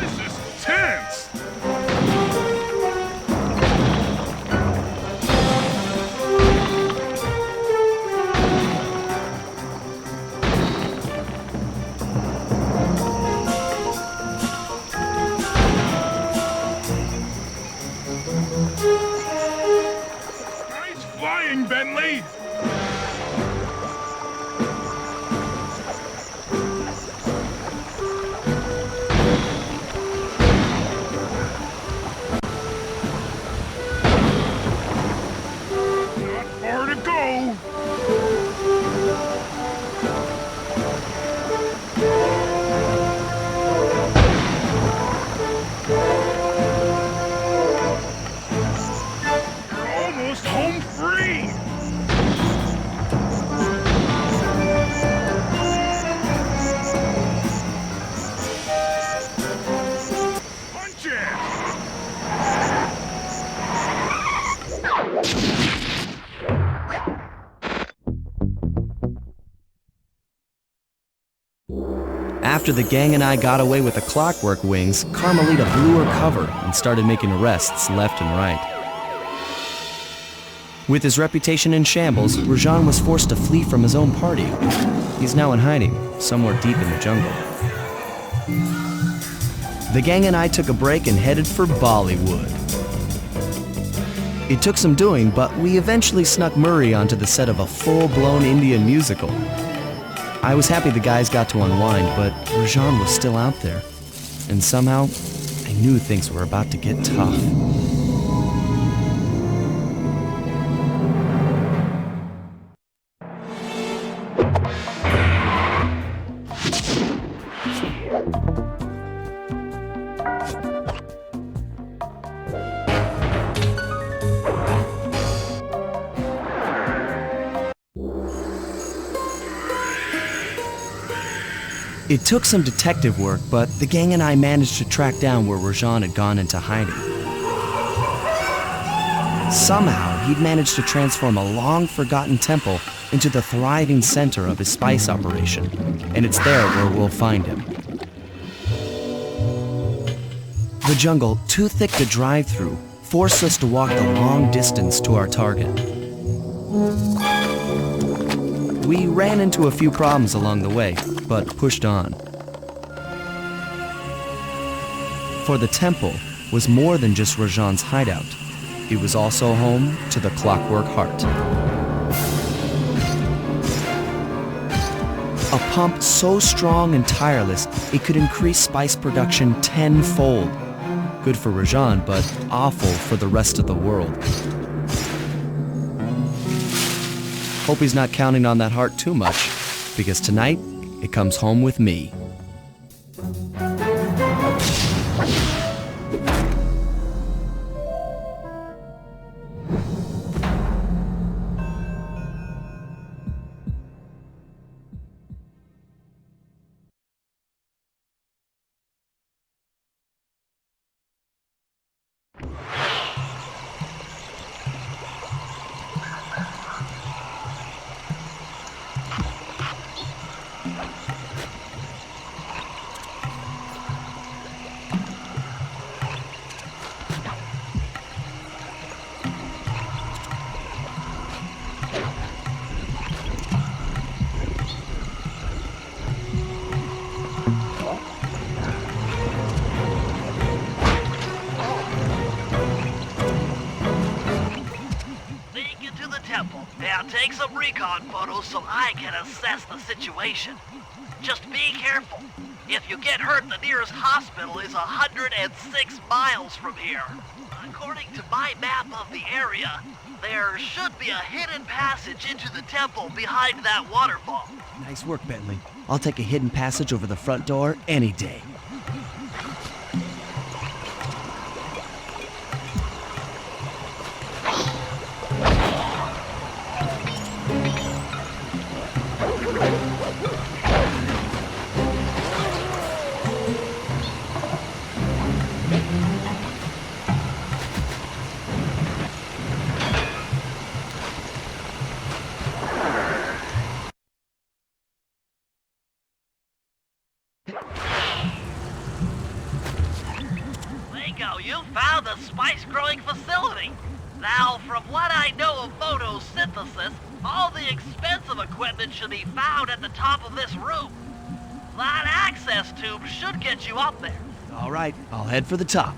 This is tense. Nice flying, Bentley. Not far to go. You're almost home free. Punch it.
After the gang and I got away with the clockwork wings, Carmelita blew her cover and started making arrests left and right. With his reputation in shambles, Rajan was forced to flee from his own party. He's now in hiding, somewhere deep in the jungle. The gang and I took a break and headed for Bollywood. It took some doing, but we eventually snuck Murray onto the set of a full-blown Indian musical. I was happy the guys got to unwind, but Rajan was still out there. And somehow, I knew things were about to get tough. It took some detective work, but the gang and I managed to track down where Rajan had gone into hiding. Somehow, he'd managed to transform a long-forgotten temple into the thriving center of his spice operation, and it's there where we'll find him. The jungle, too thick to drive through, forced us to walk the long distance to our target. We ran into a few problems along the way, but pushed on. For the temple was more than just Rajan's hideout. It was also home to the Clockwork Heart. A pump so strong and tireless, it could increase spice production tenfold. Good for Rajan, but awful for the rest of the world. Hope he's not counting on that heart too much, because tonight, it comes home with me.
temple and take some recon photos so I can assess the situation. Just be careful. If you get hurt, the nearest hospital is 106 miles from here. According to my map of the area, there should be a hidden passage into the temple behind that waterfall.
Nice work, Bentley. I'll take a hidden passage over the front door any day.
Lingo, you found the spice-growing facility. Now, from what I know of photosynthesis, all the expensive equipment should be found at the top of this room. That access tube should get you up there.
All right, I'll head for the top.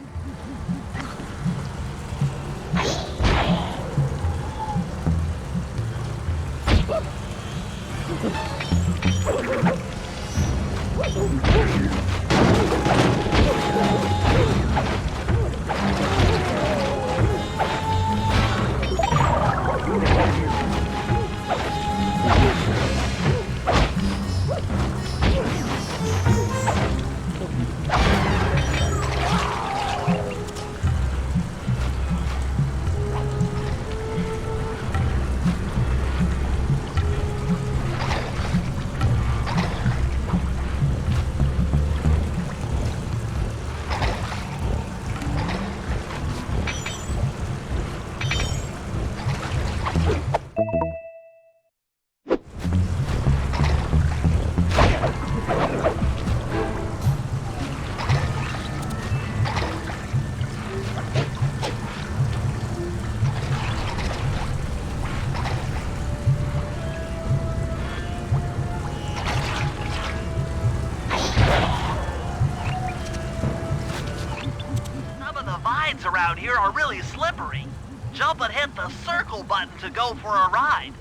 Around here are really slippery. Jump and hit the circle button to go for a ride.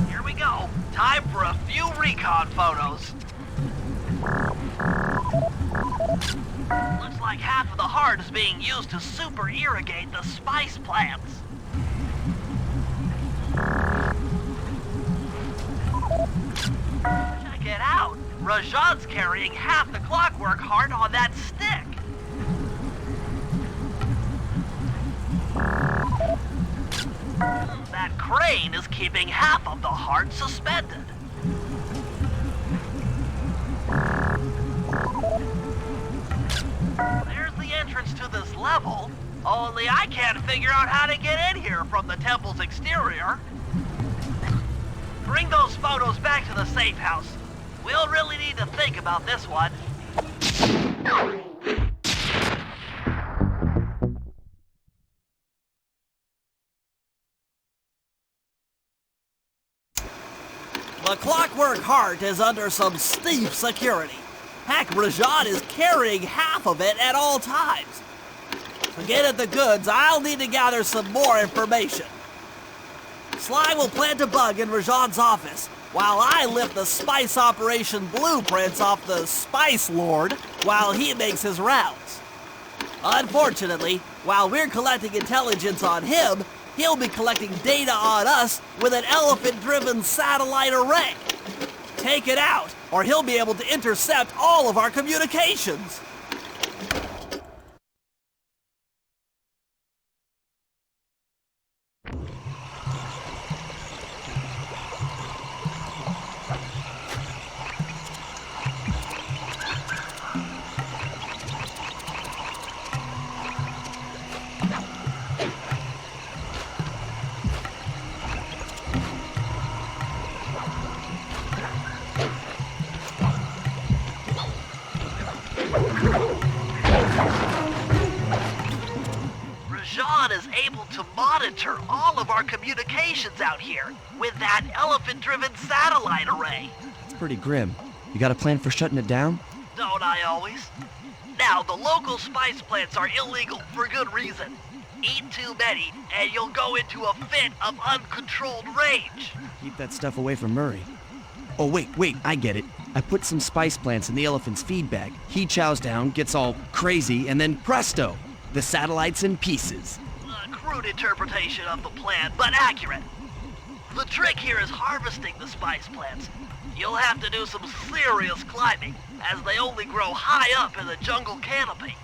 Here we go. Time for a few recon photos. Looks like half of the heart is being used to super irrigate the spice plants. Check it out. Rajan's carrying half the clockwork heart on that stick. That crane is keeping half of the heart suspended. There's the entrance to this level, only I can't figure out how to get in here from the temple's exterior. Bring those photos back to the safe house. We'll really need to think about this one.
The Clockwork Heart is under some steep security. Heck, Rajan is carrying half of it at all times. To get at the goods, I'll need to gather some more information. Sly will plant a bug in Rajan's office, while I lift the spice operation blueprints off the Spice Lord while he makes his rounds. Unfortunately, while we're collecting intelligence on him, he'll be collecting data on us with an elephant-driven satellite array. Take it out, or he'll be able to intercept all of our communications.
monitor all of our communications out here with that elephant-driven satellite array.
It's pretty grim. You got a plan for shutting it down?
Don't I always? Now, the local spice plants are illegal for good reason. Eat too many, and you'll go into a fit of uncontrolled rage.
Keep that stuff away from Murray. Oh, wait, I get it. I put some spice plants in the elephant's feed bag. He chows down, gets all crazy, and then presto! The satellite's in pieces.
A crude interpretation of the plan, but accurate. The trick here is harvesting the spice plants. You'll have to do some serious climbing, as they only grow high up in the jungle canopy.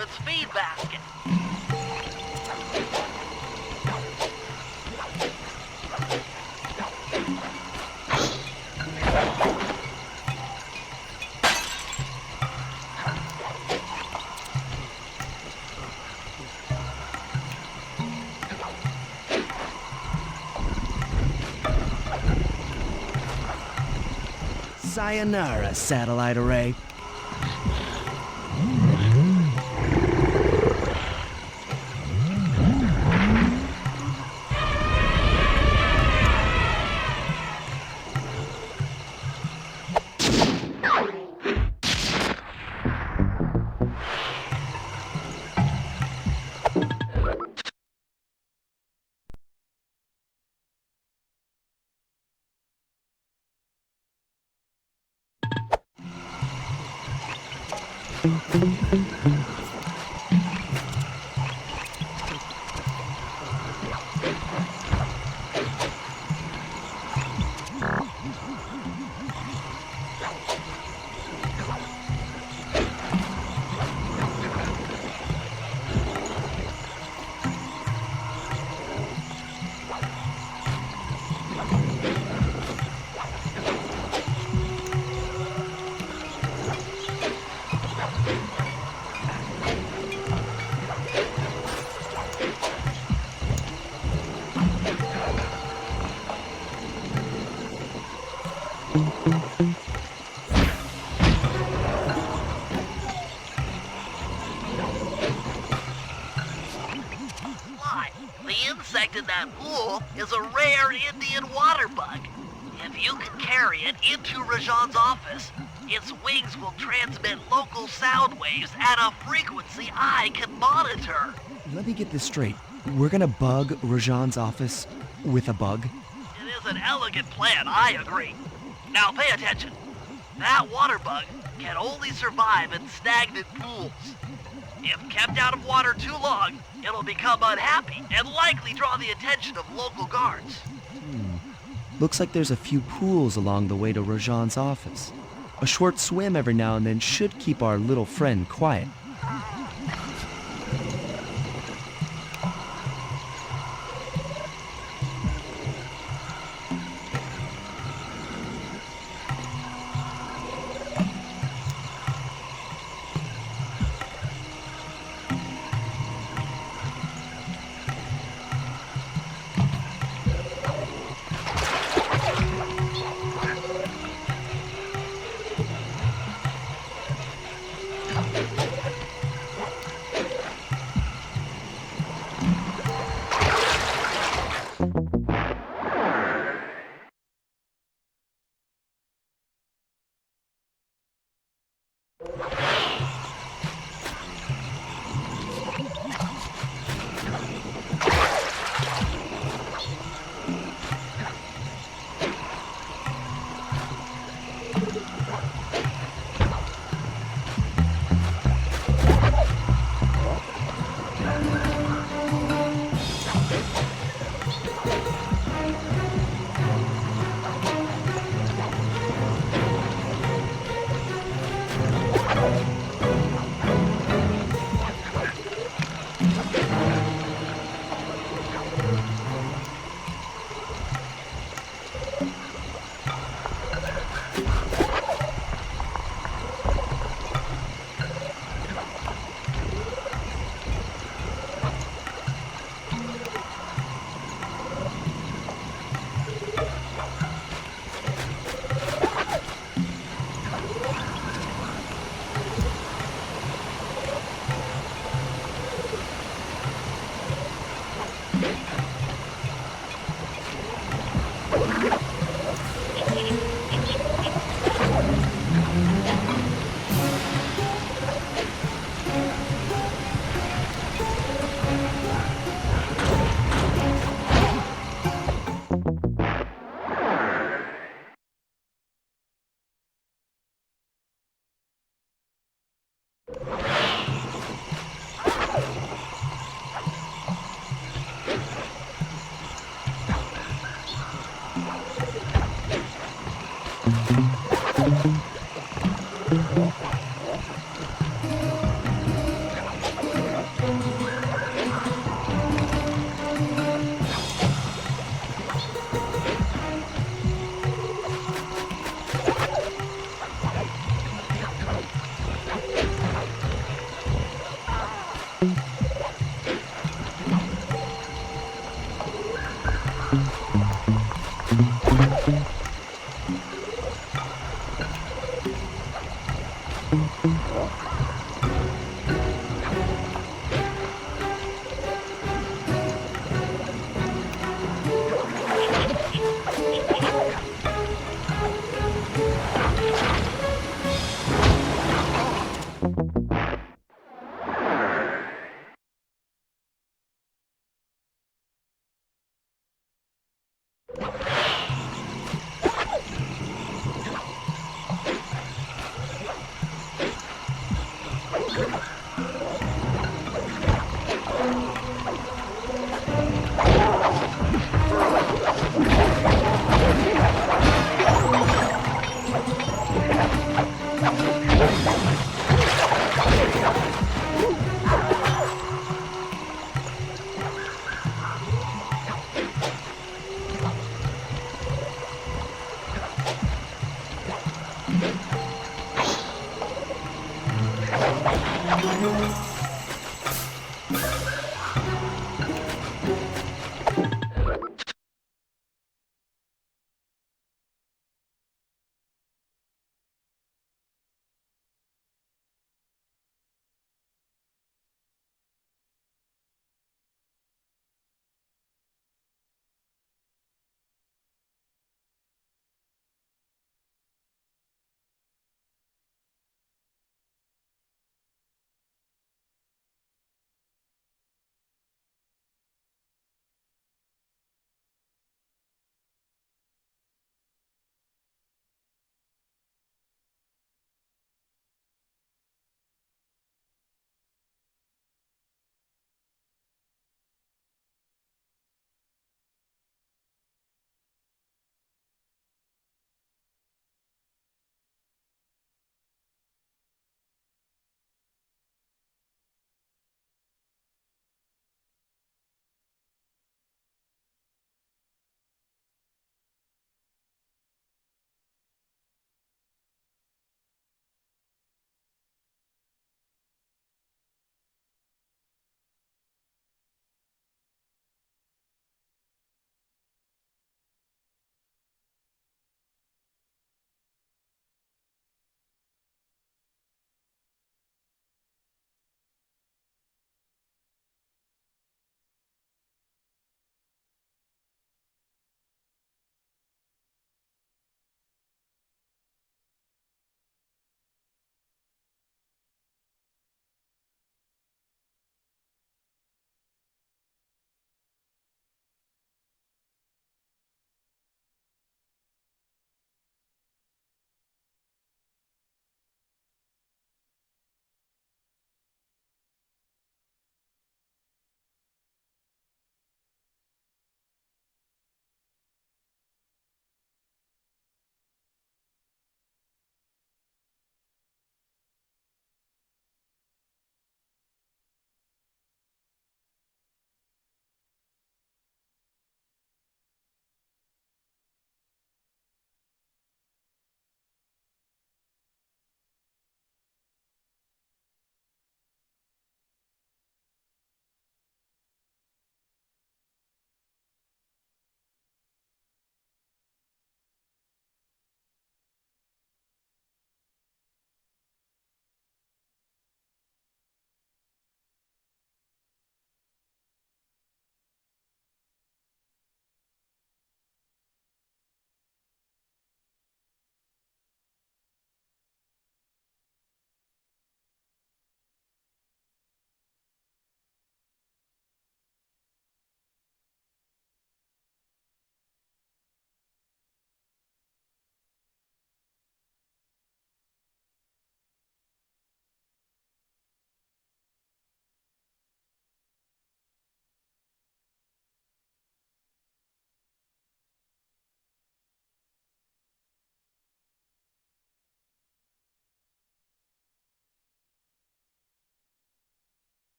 its feed basket.
Sayonara, satellite array.
Why, the insect in that pool is a rare Indian water bug. If you can carry it into Rajan's office, its wings will transmit local sound waves at a frequency I can monitor.
Let me get this straight. We're gonna bug Rajan's office with a bug?
It is an elegant plan, I agree. Now pay attention. That water bug can only survive in stagnant pools. If kept out of water too long, it'll become unhappy and likely draw the attention of local guards.
Looks like there's a few pools along the way to Rajan's office. A short swim every now and then should keep our little friend quiet.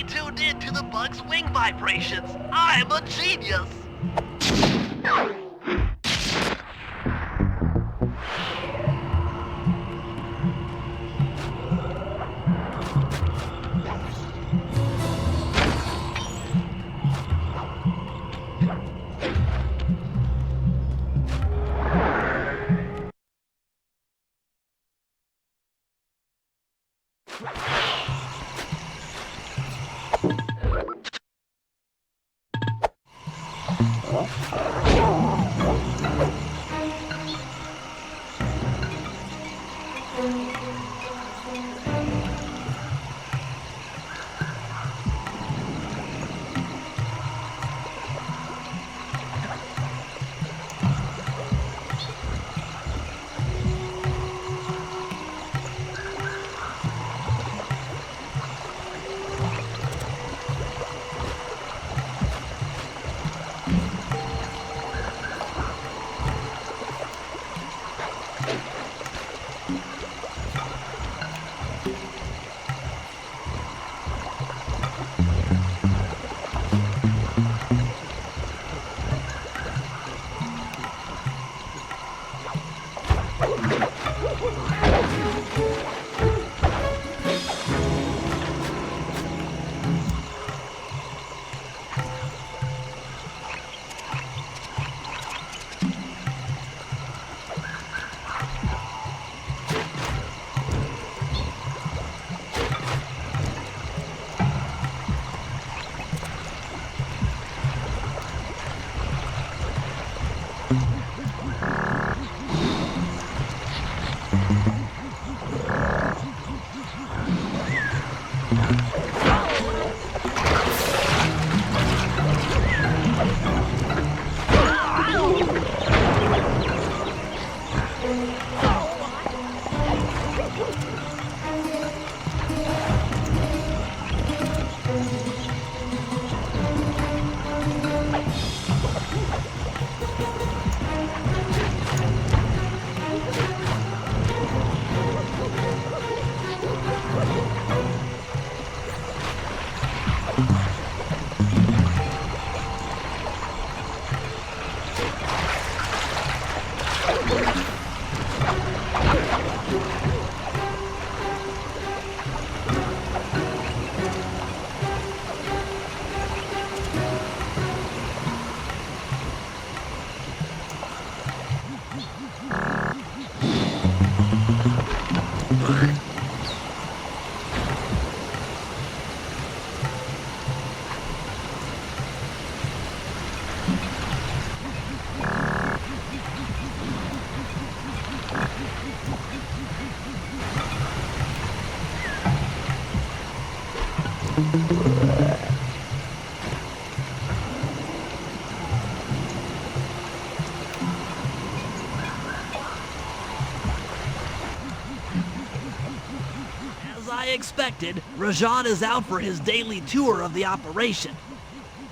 tuned in to the bug's wing vibrations. I'm a genius.
As I expected, Rajan is out for his daily tour of the operation.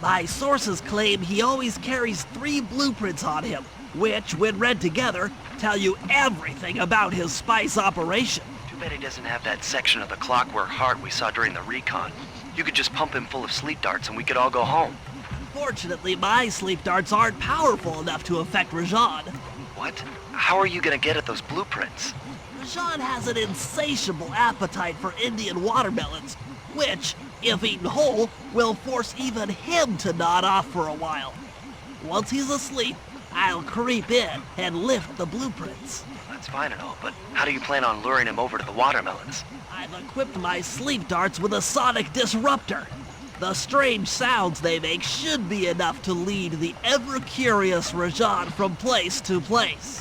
My sources claim he always carries 3 blueprints on him, which, when read together, tell you everything about his spice operation.
Too bad he doesn't have that section of the clockwork heart we saw during the recon. You could just pump him full of sleep darts and we could all go home.
Fortunately, my sleep darts aren't powerful enough to affect Rajan.
What? How are you gonna get at those blueprints?
Rajan has an insatiable appetite for Indian watermelons, which, if eaten whole, will force even him to nod off for a while. Once he's asleep, I'll creep in and lift the blueprints.
That's fine and all, but how do you plan on luring him over to the watermelons?
I've equipped my sleep darts with a sonic disruptor. The strange sounds they make should be enough to lead the ever-curious Rajan from place to place.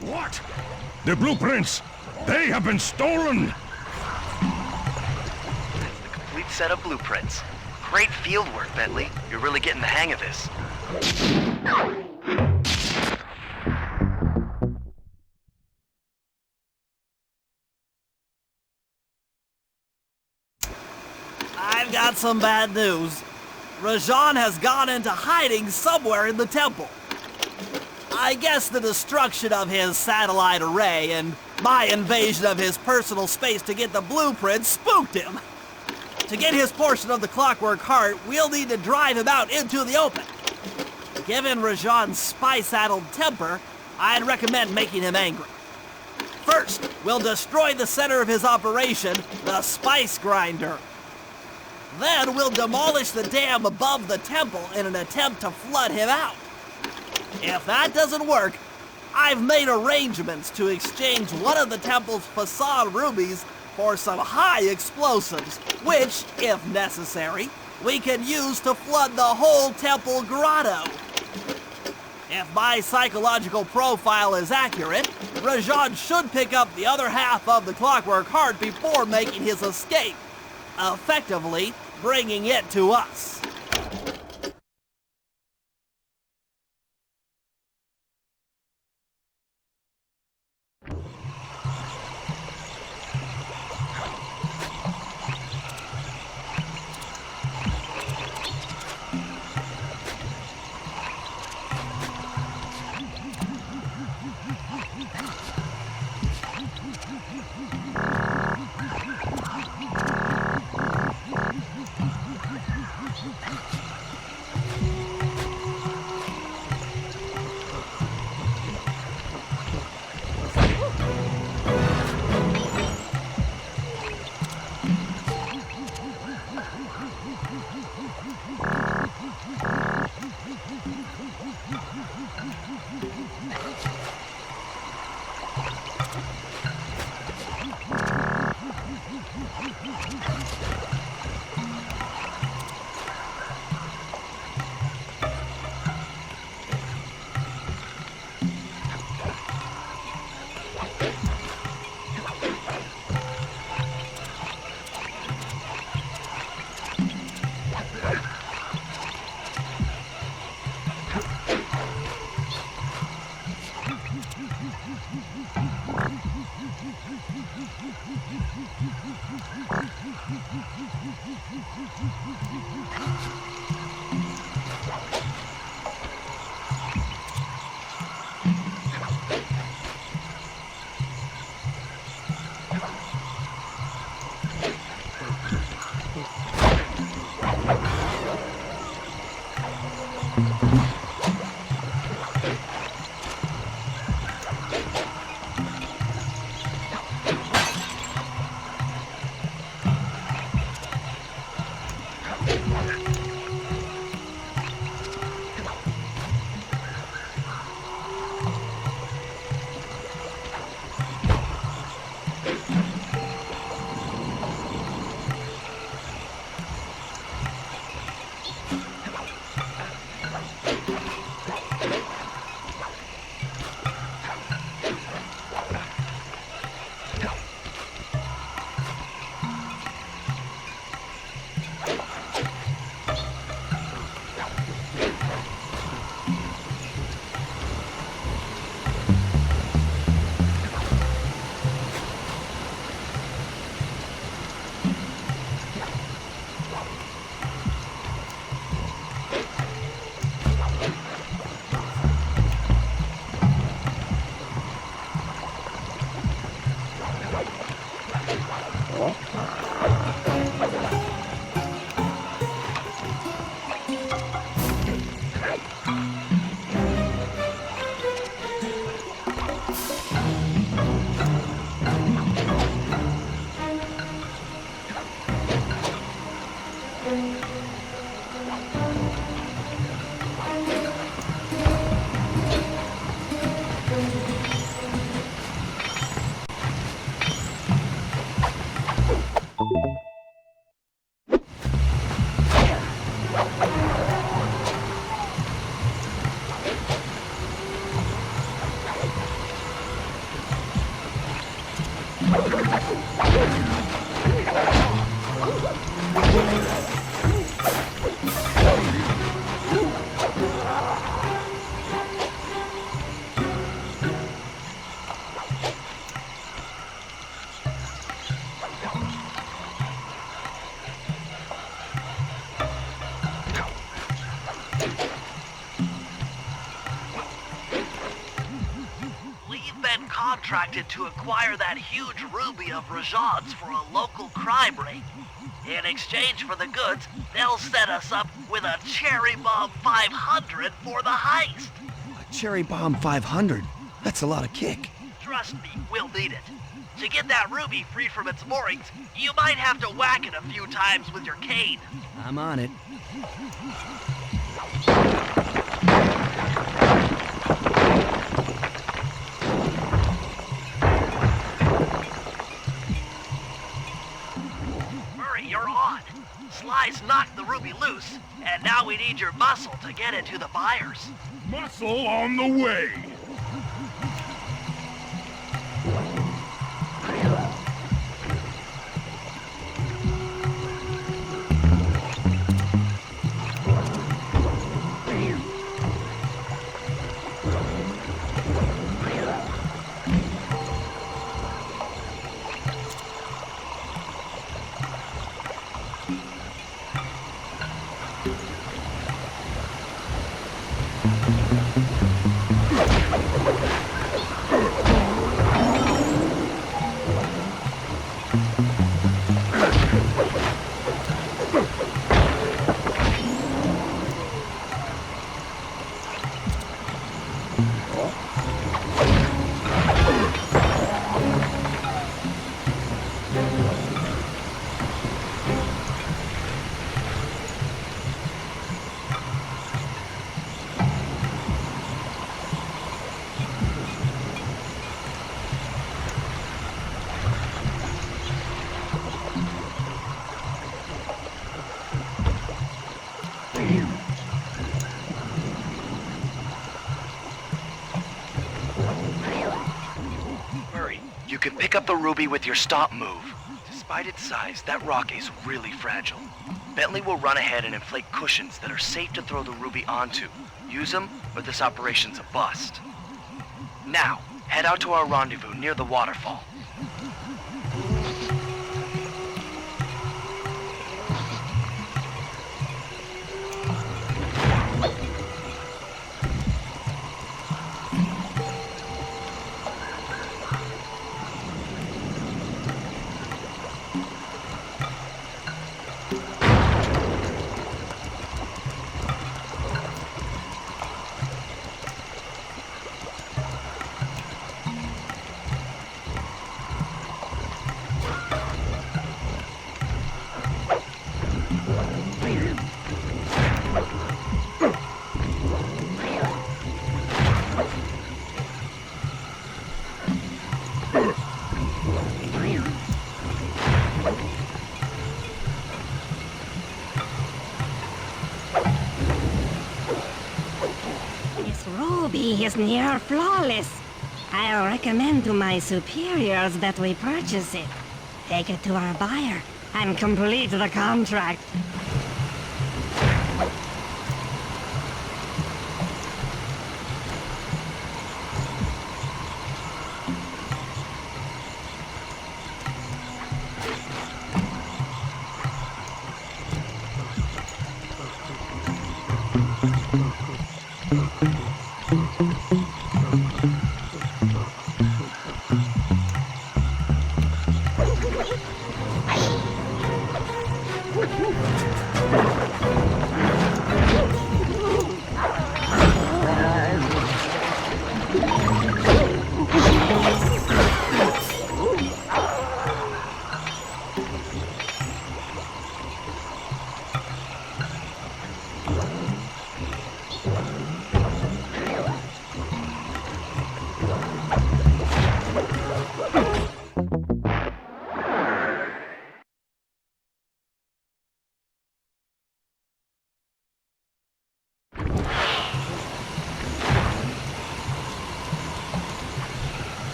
What? The blueprints! They have been stolen!
Complete set of blueprints. Great field work, Bentley. You're really getting the hang of this.
I've got some bad news. Rajan has gone into hiding somewhere in the temple. I guess the destruction of his satellite array and my invasion of his personal space to get the blueprints spooked him. To get his portion of the Clockwork Heart, we'll need to drive him out into the open. Given Rajan's spy-saddled temper, I'd recommend making him angry. First, we'll destroy the center of his operation, the Spice Grinder. Then we'll demolish the dam above the temple in an attempt to flood him out. If that doesn't work, I've made arrangements to exchange one of the temple's facade rubies for some high explosives, which, if necessary, we can use to flood the whole temple grotto. If my psychological profile is accurate, Rajan should pick up the other half of the Clockwork Heart before making his escape, effectively bringing it to us.
Contracted to acquire that huge ruby of Rajad's for a local crime ring. In exchange for the goods, they'll set us up with a Cherry Bomb 500 for the heist.
A Cherry Bomb 500? That's a lot of kick.
Trust me, we'll need it. To get that ruby free from its moorings, you might have to whack it a few times with your cane.
I'm on it.
Sly's knocked the ruby loose, and now we need your muscle to get it to the buyers.
Muscle on the way!
You can pick up the ruby with your stop move. Despite its size, that rock is really fragile. Bentley will run ahead and inflate cushions that are safe to throw the ruby onto. Use them, or this operation's a bust. Now, head out to our rendezvous near the waterfall.
Ruby is near flawless. I'll recommend to my superiors that we purchase it. Take it to our buyer and complete the contract.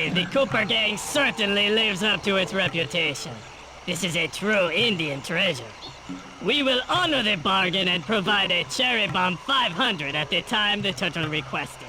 say, the Cooper Gang certainly lives up to its reputation. This is a true Indian treasure. We will honor the bargain and provide a Cherry Bomb 500 at the time the turtle requested.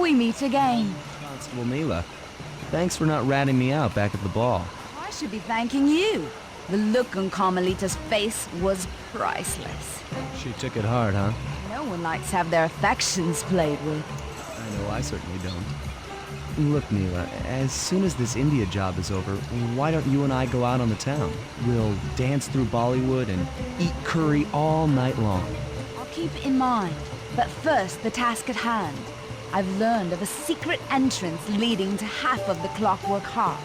We meet again.
Constable Mila, thanks for not ratting me out back at the ball.
I should be thanking you. The look on Carmelita's face was priceless.
She took it hard, huh?
No one likes to have their affections played with.
I know I certainly don't. Look, Mila, as soon as this India job is over, why don't you and I go out on the town? We'll dance through Bollywood and eat curry all night long.
I'll keep it in mind. But first, the task at hand. I've learned of a secret entrance leading to half of the Clockwork Heart.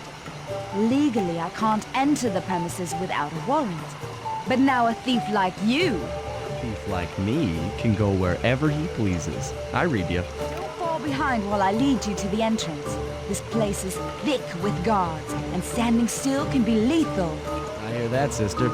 Legally, I can't enter the premises without a warrant. But now a thief like you...
A thief like me can go wherever he pleases. I read you.
Don't fall behind while I lead you to the entrance. This place is thick with guards, and standing still can be lethal.
I hear that, sister.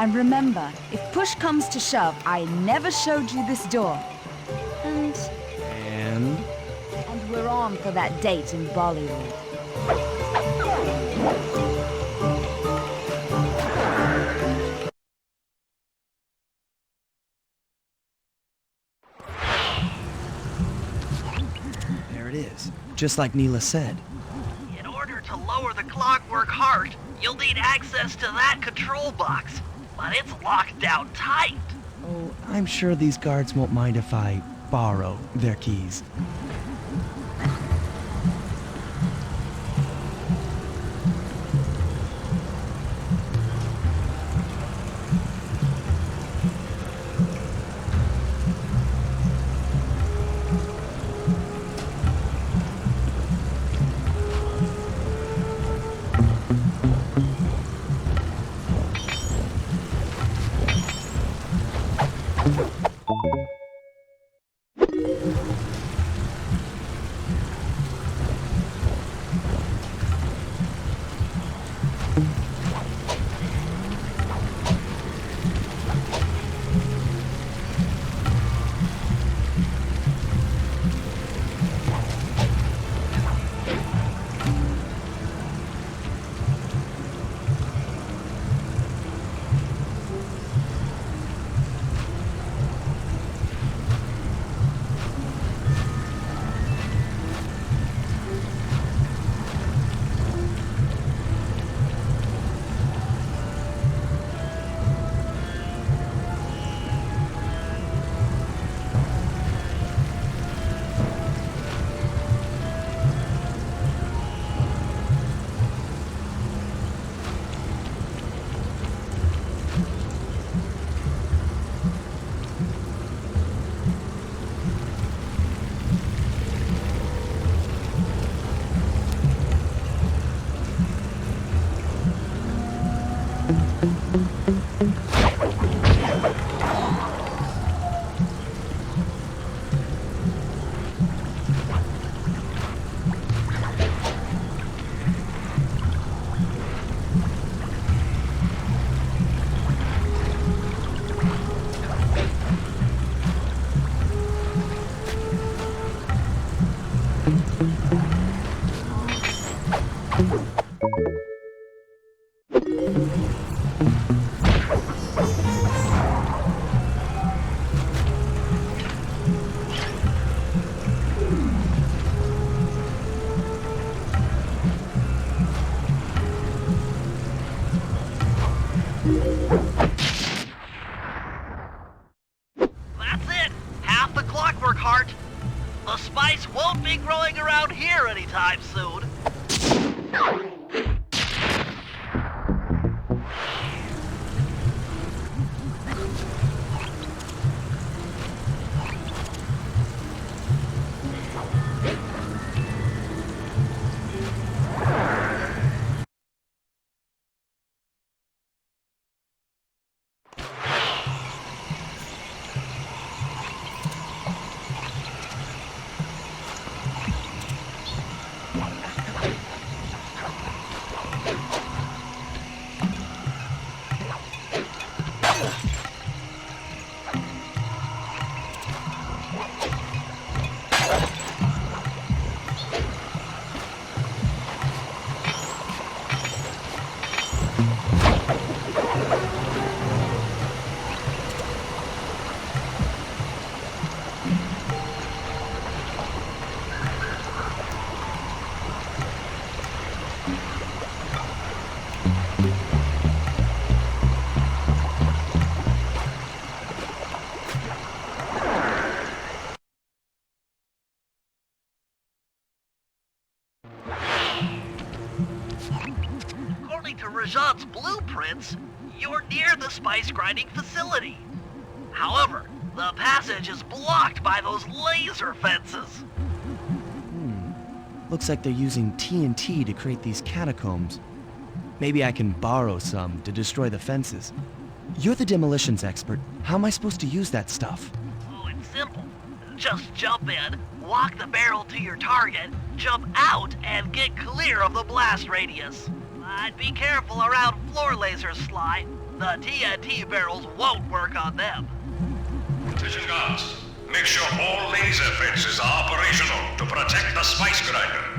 And remember, if push comes to shove, I never showed you this door. And
And
we're on for that date in Bollywood.
There it is, just like Neela said.
In order to lower the Clockwork Heart, you'll need access to that control box. But it's locked down tight.
Oh, I'm sure these guards won't mind if I borrow their keys.
That's it! Half the Clockwork Heart! The spice won't be growing around here anytime soon. According to Rajat's blueprints, you're near the spice grinding facility. However, the passage is blocked by those laser fences.
Looks like they're using TNT to create these catacombs. Maybe I can borrow some to destroy the fences. You're the demolitions expert. How am I supposed to use that stuff?
Oh, it's simple. Just jump in, walk the barrel to your target, jump out, and get clear of the blast radius. But be careful around floor lasers, Sly. The TNT barrels won't work on them.
Attention guards, make sure all laser fences are operational to protect the spice grinder.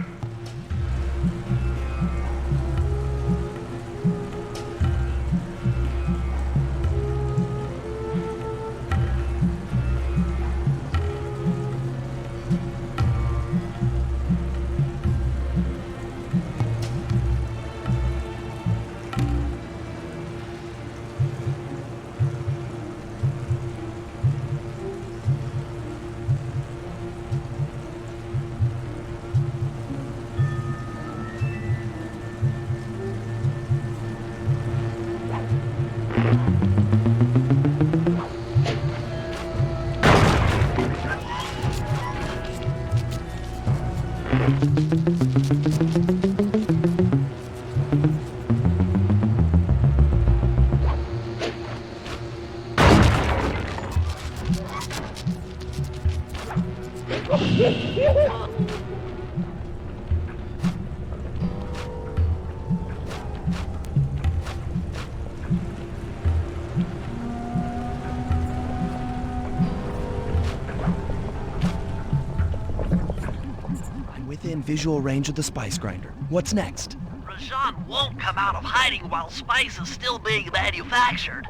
I'm within visual range of the spice grinder. What's next?
Rajan won't come out of hiding while spice is still being manufactured.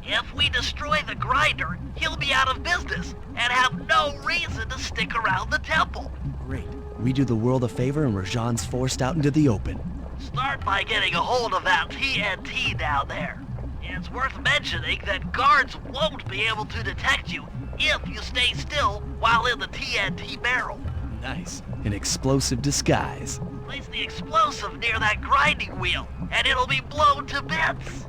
If we destroy the grinder, he'll be out of business and have no reason to stick around the temple.
Great. We do the world a favor and Rajan's forced out into the open.
Start by getting a hold of that TNT down there. It's worth mentioning that guards won't be able to detect you if you stay still while in the TNT barrel.
Nice. An explosive disguise.
Place the explosive near that grinding wheel, and it'll be blown to bits.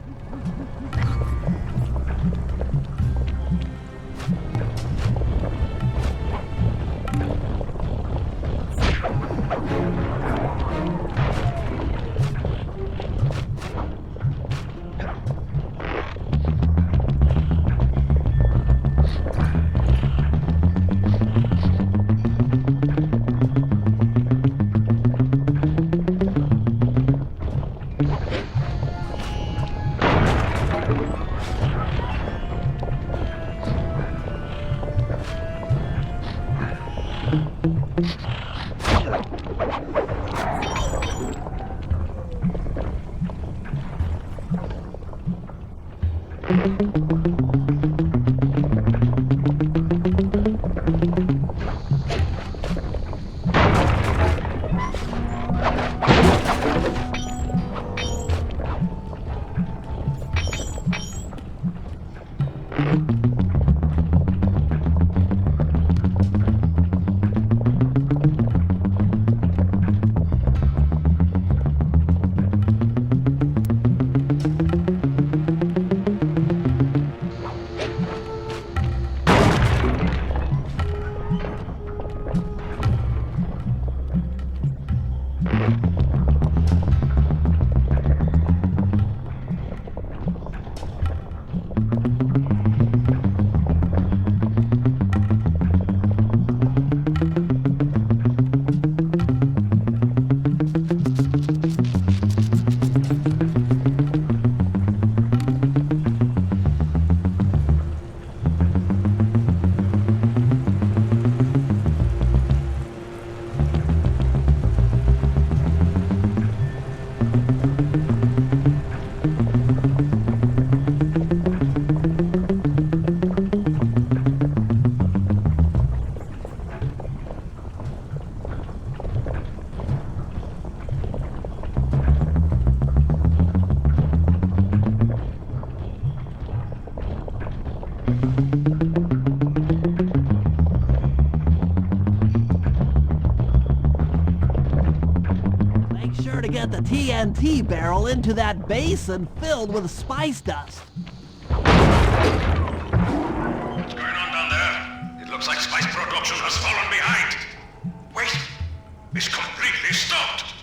Make sure to get the TNT barrel into that basin filled with spice dust.
What's going on down there? It looks like spice production has fallen behind. Wait, it's completely stopped.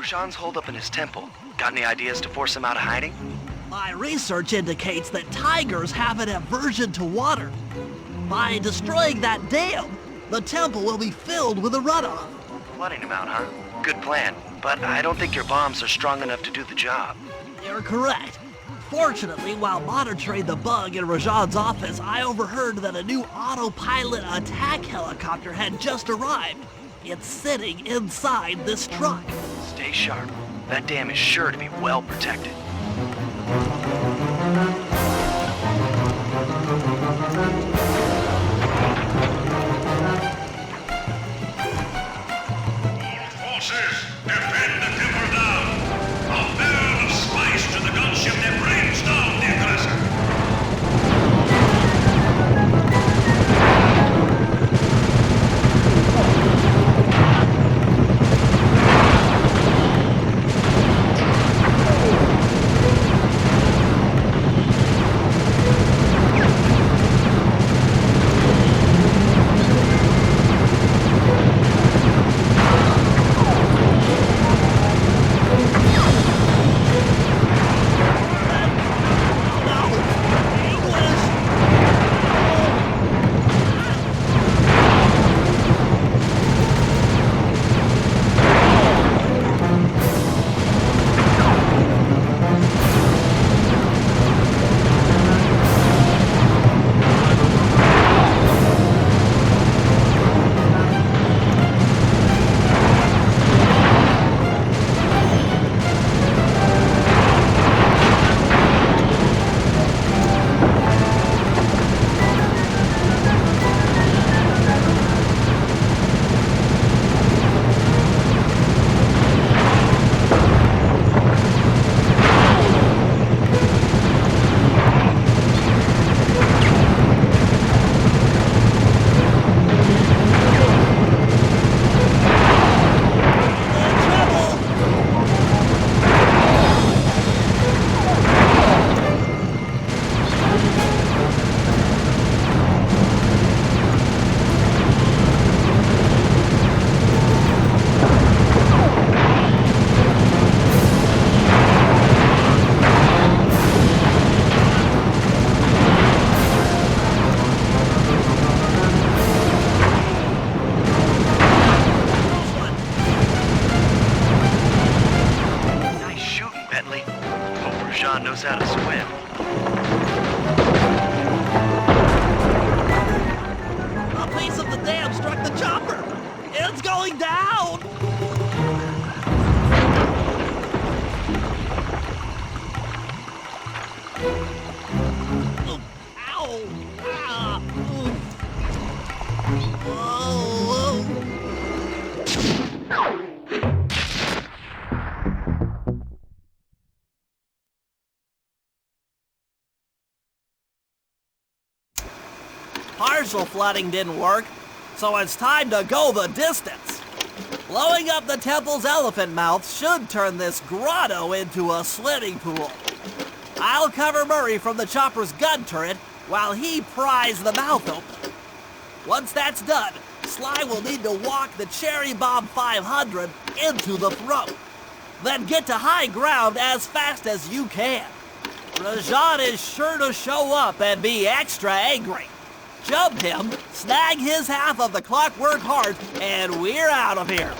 Rajan's holdup in his temple? Got any ideas to force him out of hiding?
My research indicates that tigers have an aversion to water. By destroying that dam, the temple will be filled with a runoff.
Flooding him out, huh? Good plan, but I don't think your bombs are strong enough to do the job.
You're correct. Fortunately, while monitoring the bug in Rajan's office, I overheard that a new autopilot attack helicopter had just arrived. It's sitting inside this truck.
Stay sharp. That dam is sure to be well protected.
Forces, defend the temple down. A barrel of spice to the gunship that brings down the aggressor.
knows how to swim.
A piece of the dam struck the chopper! It's going down! Oh, ow! Ah! Oh, Partial flooding didn't work, so it's time to go the distance. Blowing up the temple's elephant mouth should turn this grotto into a swimming pool. I'll cover Murray from the chopper's gun turret while he pries the mouth open. Once that's done, Sly will need to walk the Cherry Bomb 500 into the throat. Then get to high ground as fast as you can. Rajan is sure to show up and be extra angry. Jump him, snag his half of the Clockwork Heart, and we're out of here.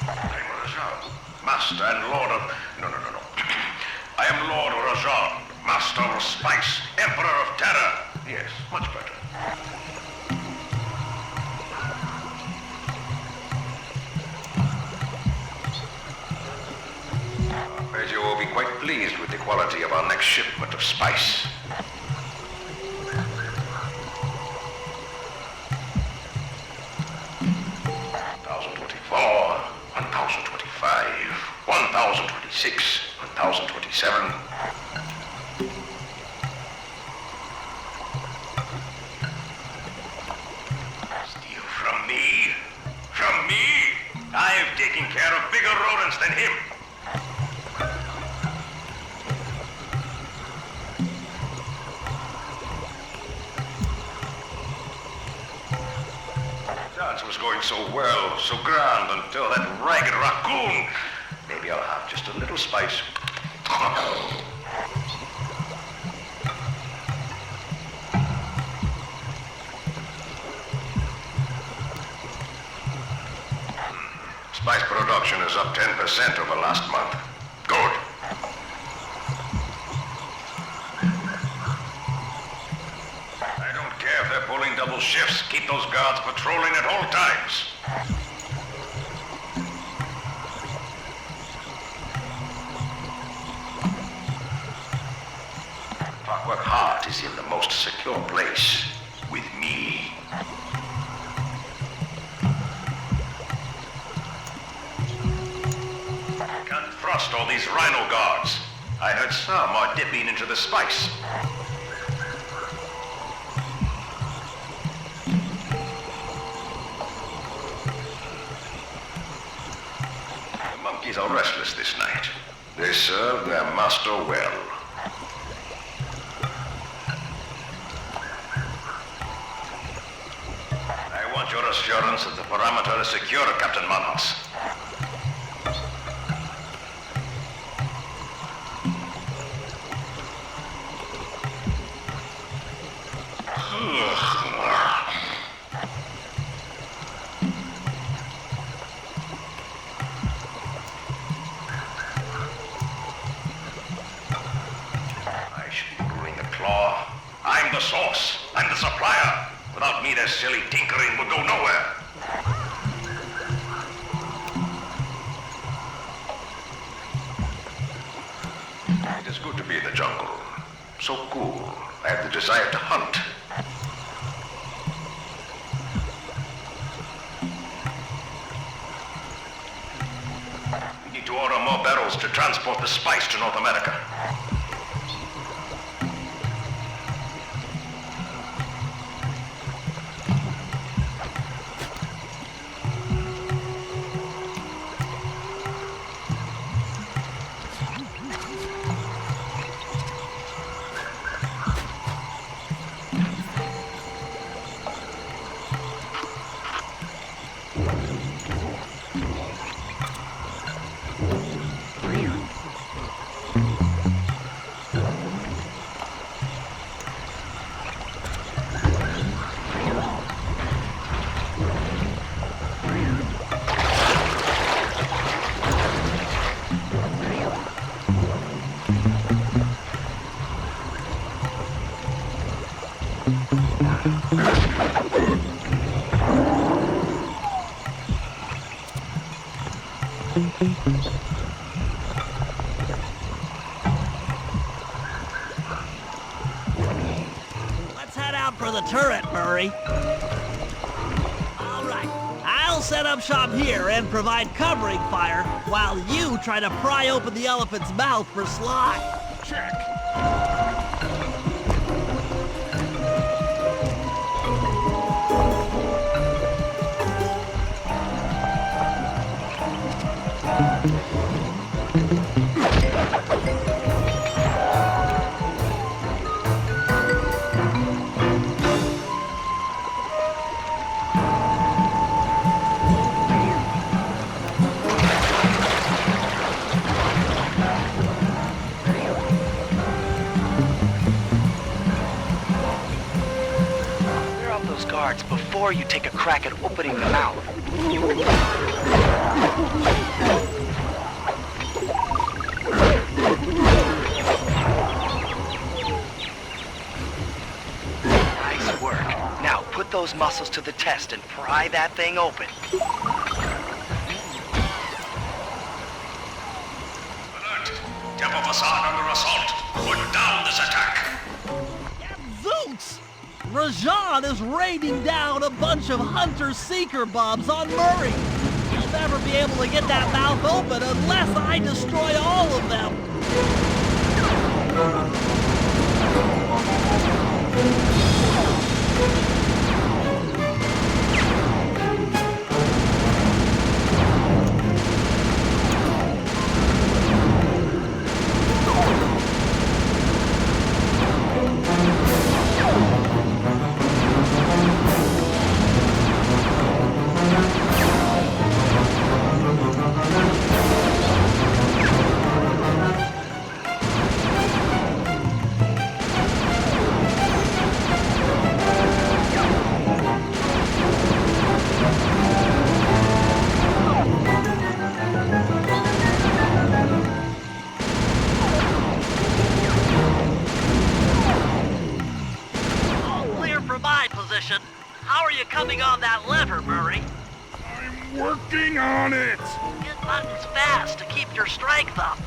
I'm Rajan, Master and Lord of... No. I am Lord Rajan, Master of Spice, Emperor of Terror. Yes, much better. I bet you will be quite pleased with the quality of our next shipment of spice. $1,024, $1,025, $1,026, $1,027. Steal from me? From me? I've taken care of bigger rodents than him.
going so well, so grand, until that ragged raccoon. Maybe I'll have just a little spice. Spice production is up 10% over last month. Good. I don't care if they're pulling double shifts. Keep those guards patrolling at all times. Clockwork Heart is in the most secure place with me. Can't trust all these rhino guards. I heard some are dipping into the spice. The monkeys are restless this night. They serve their master well. I want your assurance that the parameter is secure, Captain Manos. I should be ruling the claw. I'm the source. I'm the supplier. Without me, their silly tinkering would go nowhere. It is good to be in the jungle. So cool. I have the desire to hunt. We need to order more barrels to transport the spice to North America.
Let's head out for the turret, Murray. All right, I'll set up shop here and provide covering fire while you try to pry open the elephant's mouth for Sly.
Check.
Clear out those guards before you take a crack at opening the mouth. Nice work. Now put those muscles to the test and pry that thing open.
Alert! Temple Facade under assault. Put down this attack.
Zooks! Rajan is raining down a bunch of hunter-seeker bombs on Murray. He'll never be able to get that mouth open unless I destroy all of them.
How are you coming on that lever, Murray?
I'm working on it!
Hit buttons fast to keep your strength up.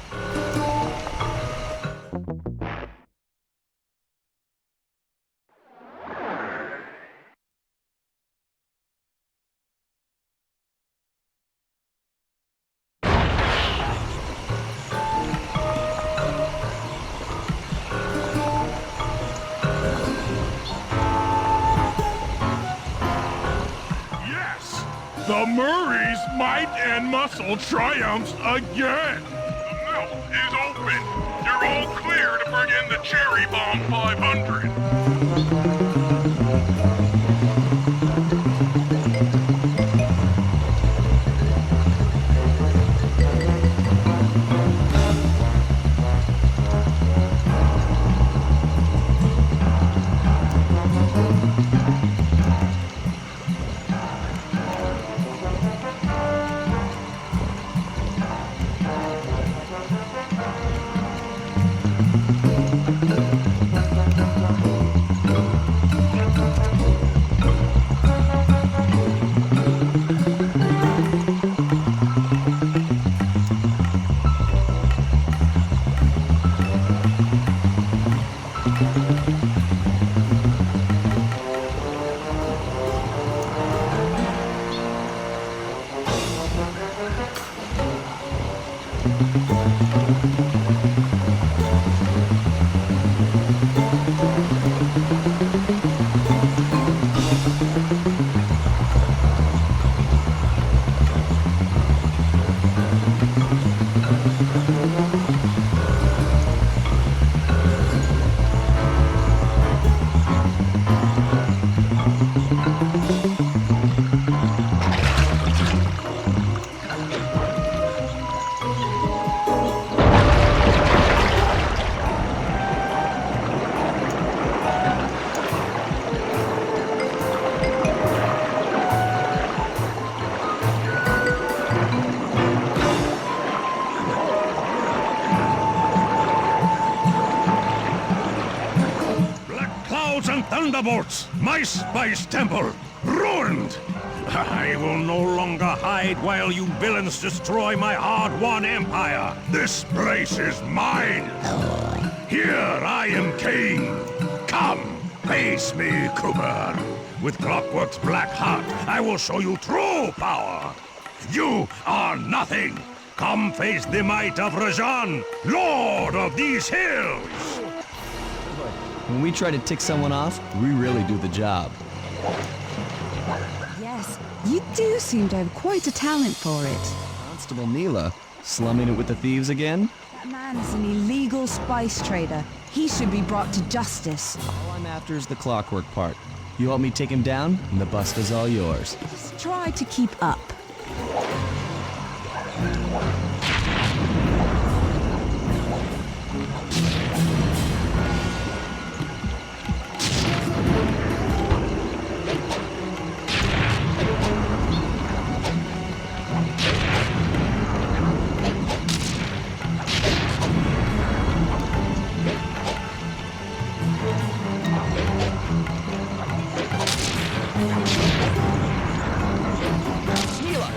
Yes! The Murray's might and muscle triumphs again! The mouth is open! You're all clear to bring in the Cherry Bomb 500!
And thunderbolts! My spice temple! Ruined! I will no longer hide while you villains destroy my hard-won empire! This place is mine! Here I am king! Come, face me, Cooper! With Clockwork's black heart, I will show you true power! You are nothing! Come face the might of Rajan, Lord of these hills!
When we try to tick someone off, we really do the job.
Yes, you do seem to have quite a talent for it.
Constable Neela, slumming it with the thieves again?
That man is an illegal spice trader. He should be brought to justice.
All I'm after is the Clockwork part. You help me take him down, and the bust is all yours.
Just try to keep up.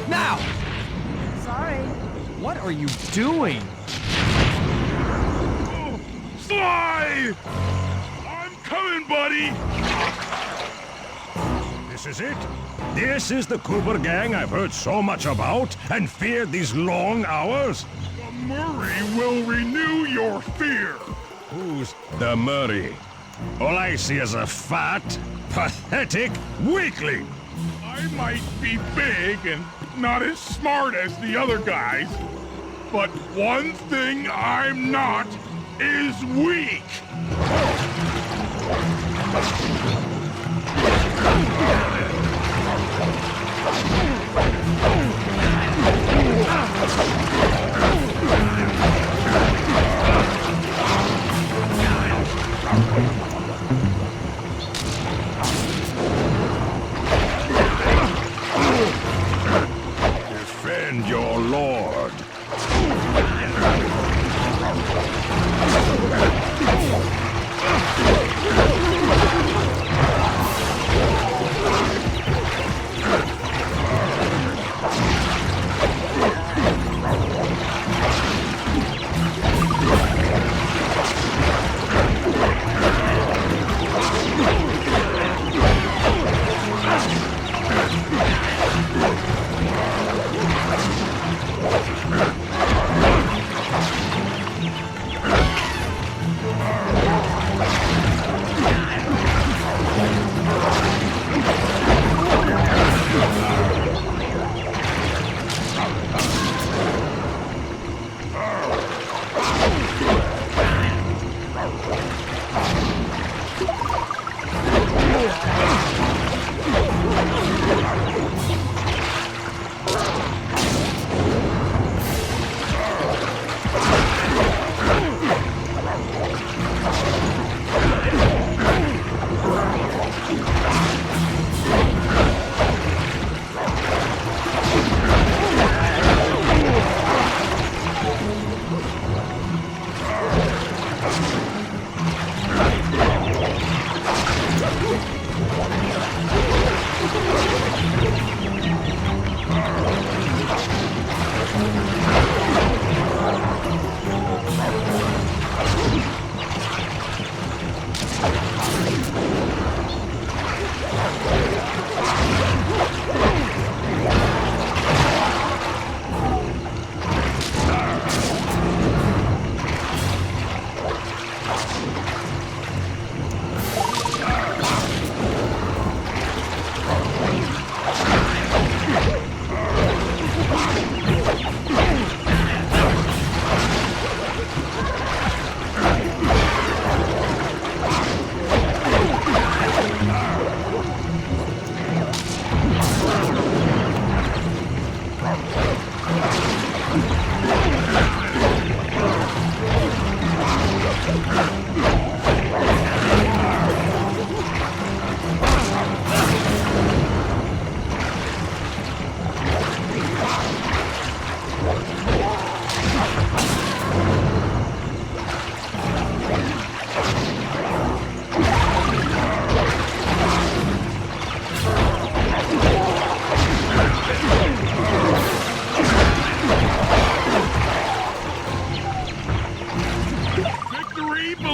Now!
Sorry.
What are you doing?
Sly! I'm coming, buddy!
This is it? This is the Cooper gang I've heard so much about and feared these long hours?
The Murray will renew your fear!
Who's the Murray? All I see is a fat, pathetic weakling!
I might be big and not as smart as the other guys, but one thing I'm not is weak!
Defend your lord.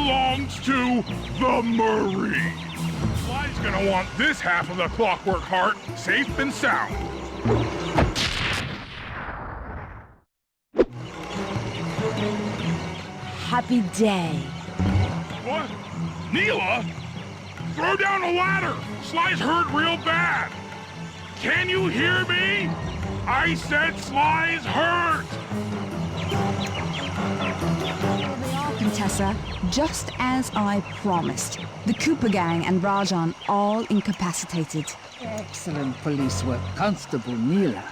belongs to the Murray. Sly's gonna want this half of the Clockwork Heart safe and sound.
Happy day.
What? Neela? Throw down a ladder! Sly's hurt real bad! Can you hear me? I said Sly's hurt!
There they are, Contessa. Just as I promised. The Cooper gang and Rajan all incapacitated.
Excellent police work, Constable Neela.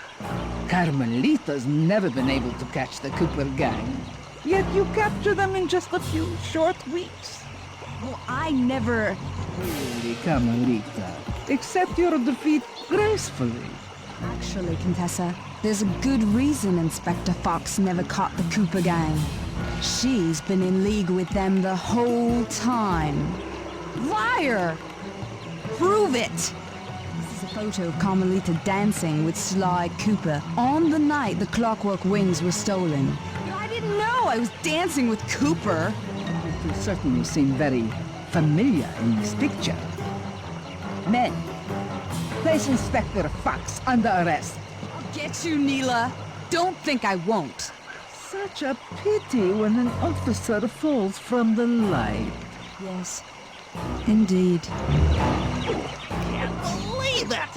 Carmelita's never been able to catch the Cooper gang. Yet you captured them in just a few short weeks.
Well, I never...
Really, Carmelita. Accept your defeat gracefully.
Actually, Contessa, there's a good reason Inspector Fox never caught the Cooper gang. She's been in league with them the whole time. Liar! Prove it! This is a photo of Carmelita dancing with Sly Cooper on the night the Clockwork Wings were stolen. I didn't know I was dancing with Cooper.
You certainly seem very familiar in this picture. Men, place Inspector Fox under arrest.
I'll get you, Neela. Don't think I won't.
Such a pity when an officer falls from the light.
Yes, indeed.
Can't believe it!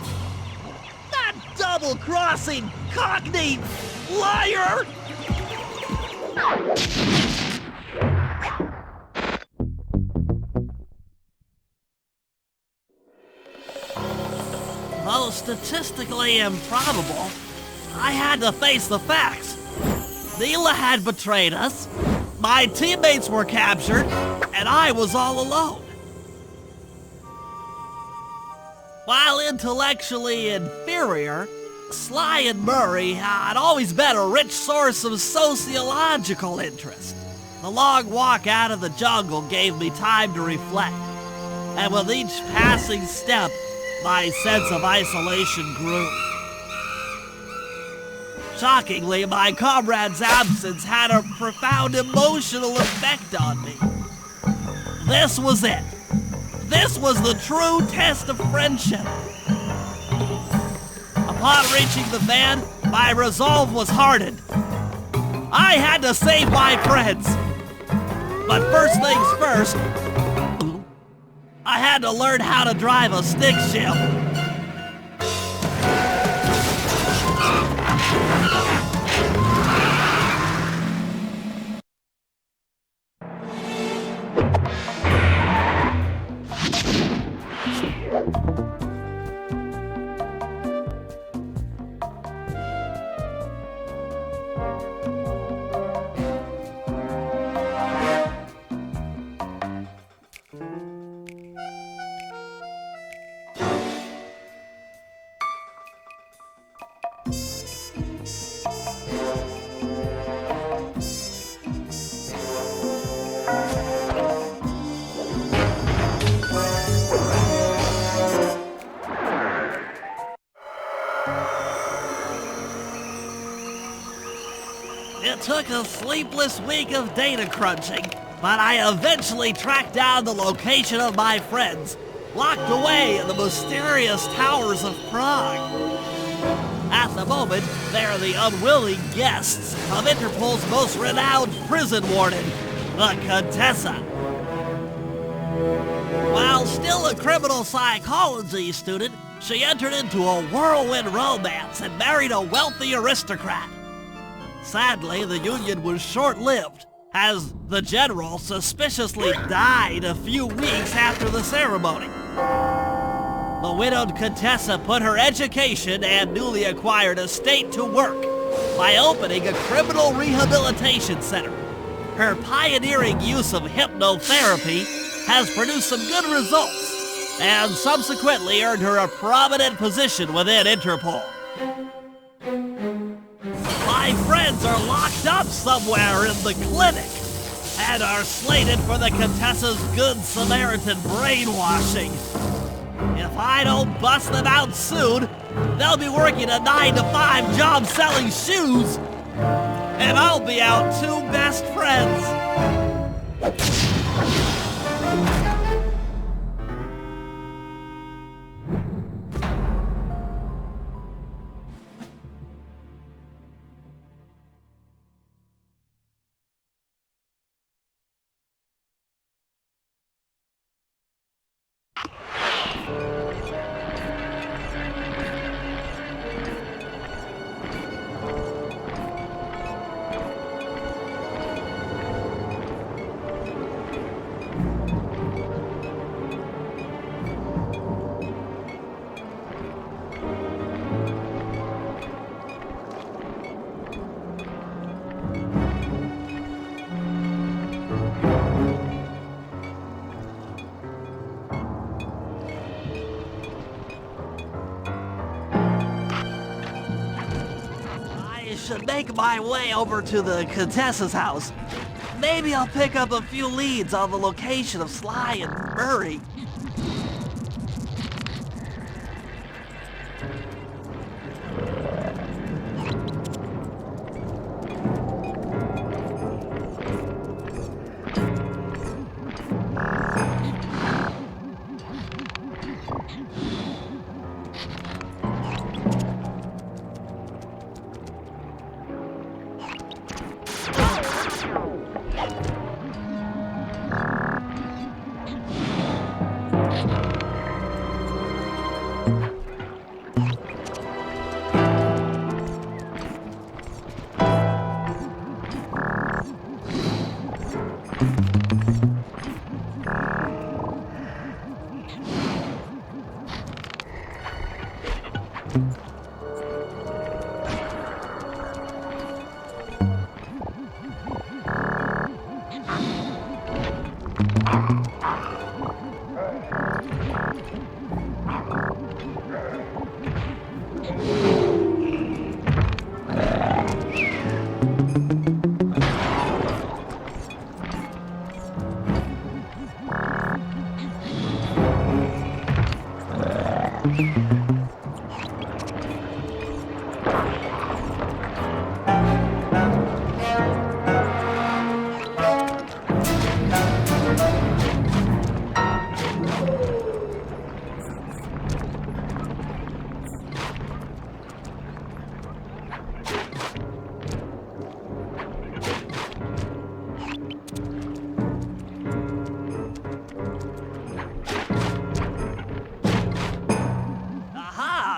That double-crossing cockney liar! Though statistically improbable, I had to face the facts. Neela had betrayed us, my teammates were captured, and I was all alone. While intellectually inferior, Sly and Murray had always been a rich source of sociological interest. The long walk out of the jungle gave me time to reflect, and with each passing step, my sense of isolation grew. Shockingly, my comrade's absence had a profound emotional effect on me. This was it. This was the true test of friendship. Upon reaching the van, my resolve was hardened. I had to save my friends. But first things first, I had to learn how to drive a stick shift. It took a sleepless week of data crunching, but I eventually tracked down the location of my friends, locked away in the mysterious towers of Prague. At the moment, they're the unwilling guests of Interpol's most renowned prison warden, the Contessa. While still a criminal psychology student, she entered into a whirlwind romance and married a wealthy aristocrat. Sadly, the union was short-lived, as the general suspiciously died a few weeks after the ceremony. The widowed Contessa put her education and newly acquired estate to work by opening a criminal rehabilitation center. Her pioneering use of hypnotherapy has produced some good results, and subsequently earned her a prominent position within Interpol. My friends are locked up somewhere in the clinic and are slated for the Contessa's Good Samaritan brainwashing. If I don't bust them out soon, they'll be working a 9-to-5 job selling shoes, and I'll be out two best friends. I should make my way over to the Contessa's house. Maybe I'll pick up a few leads on the location of Sly and Murray.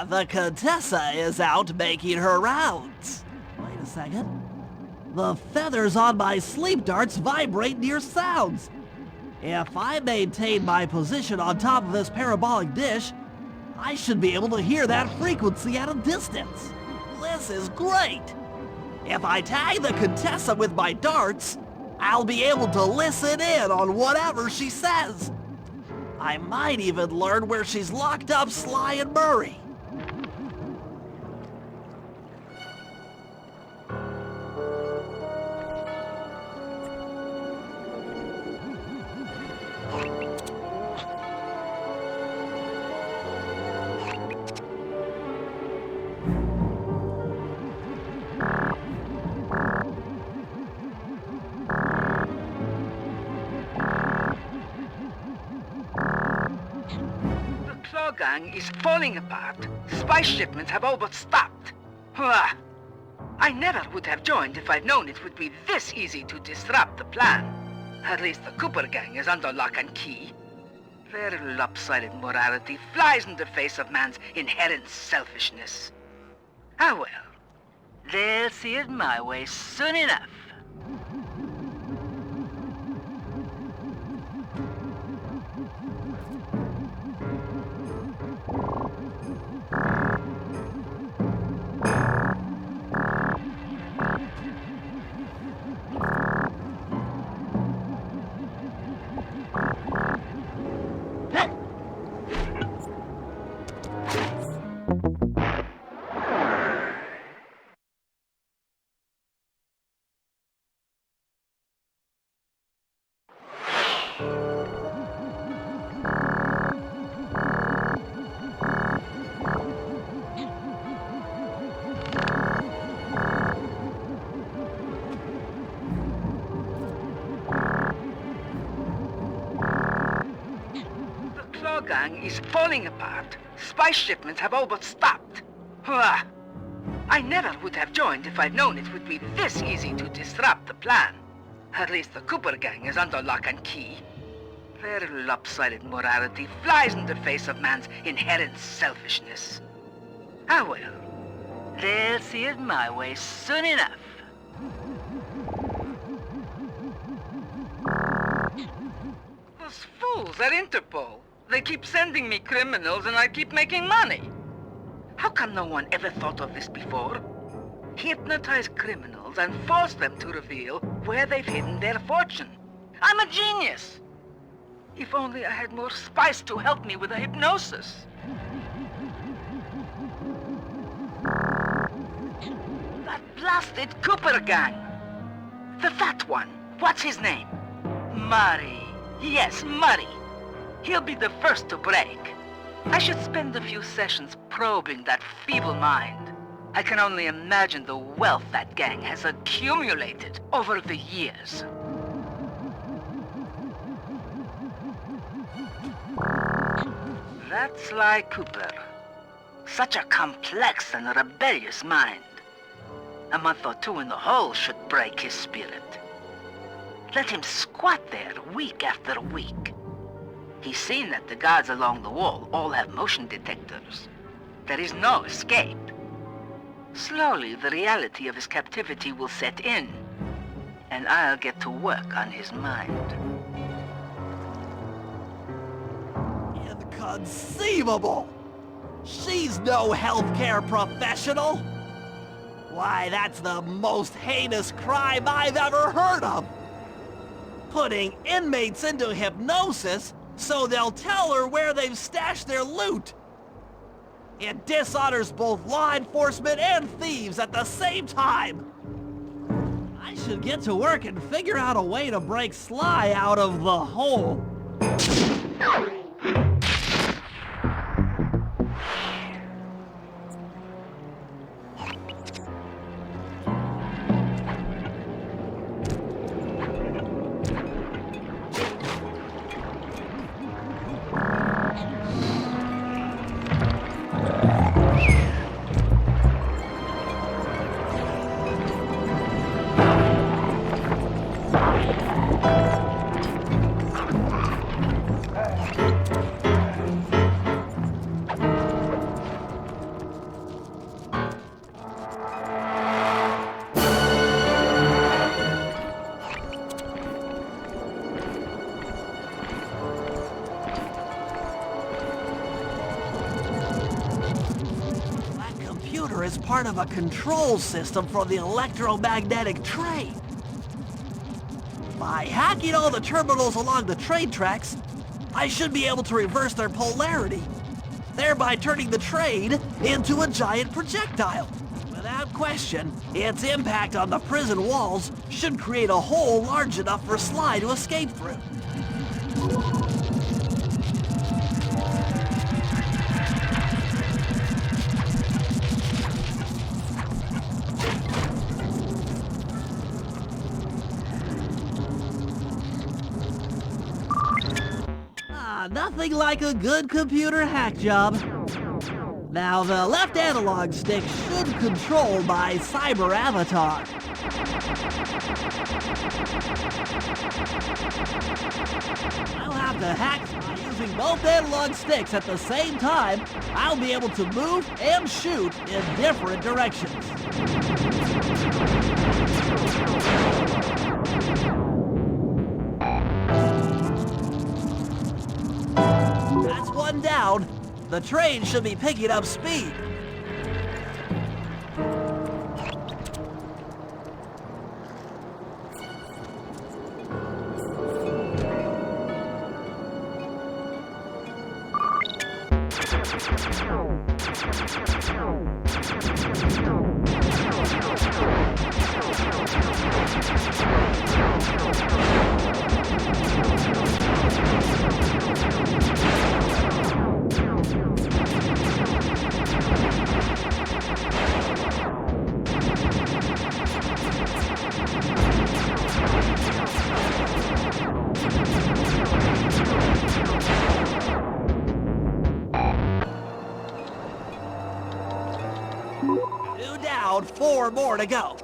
The Contessa is out making her rounds. Wait a second. The feathers on my sleep darts vibrate near sounds. If I maintain my position on top of this parabolic dish, I should be able to hear that frequency at a distance. This is great. If I tag the Contessa with my darts, I'll be able to listen in on whatever she says. I might even learn where she's locked up Sly and Murray.
Gang is falling apart. Spice shipments have all but stopped. Hurrah! I never would have joined if I'd known it would be this easy to disrupt the plan. At least the Cooper gang is under lock and key. Their lopsided morality flies in the face of man's inherent selfishness. Ah well, they'll see it my way soon enough. Gang is falling apart. Spice shipments have all but stopped. Hurrah! I never would have joined if I'd known it would be this easy to disrupt the plan. At least the Cooper gang is under lock and key. Their lopsided morality flies in the face of man's inherent selfishness. Ah well, they'll see it my way soon enough. Those fools at Interpol. They keep sending me criminals and I keep making money. How come no one ever thought of this before? Hypnotize criminals and force them to reveal where they've hidden their fortune. I'm a genius. If only I had more spice to help me with the hypnosis. That blasted Cooper gang. The fat one. What's his name? Murray. Yes, Murray. He'll be the first to break. I should spend a few sessions probing that feeble mind. I can only imagine the wealth that gang has accumulated over the years. That's Sly Cooper. Such a complex and rebellious mind. A month or two in the hole should break his spirit. Let him squat there week after week. He's seen that the guards along the wall all have motion detectors. There is no escape. Slowly, the reality of his captivity will set in, and I'll get to work on his mind.
Inconceivable! She's no healthcare professional! Why, that's the most heinous crime I've ever heard of! Putting inmates into hypnosis so they'll tell her where they've stashed their loot! It dishonors both law enforcement and thieves at the same time! I should get to work and figure out a way to break Sly out of the hole. Is part of a control system for the electromagnetic train. By hacking all the terminals along the train tracks, I should be able to reverse their polarity, thereby turning the train into a giant projectile. Without question, its impact on the prison walls should create a hole large enough for Sly to escape through. Nothing like a good computer hack job. Now, the left analog stick should control my cyber avatar. I'll have to hack by using both analog sticks at the same time. I'll be able to move and shoot in different directions. That's one down. The train should be picking up speed. Two down, 4 more to go.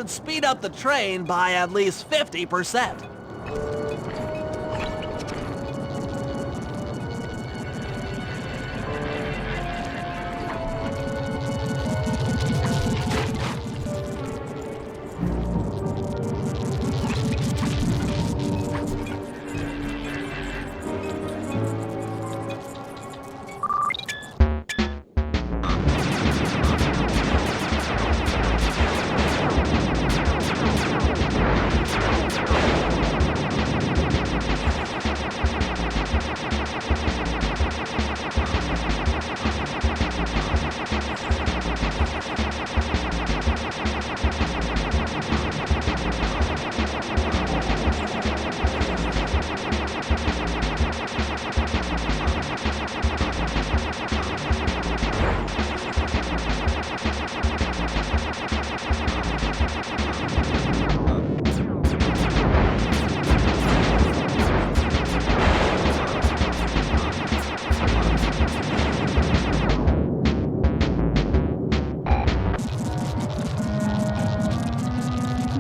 should speed up the train by at least 50%.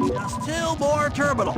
Just 2 more terminals.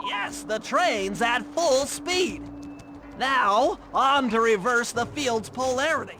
Yes, the train's at full speed. Now, on to reverse the field's polarity.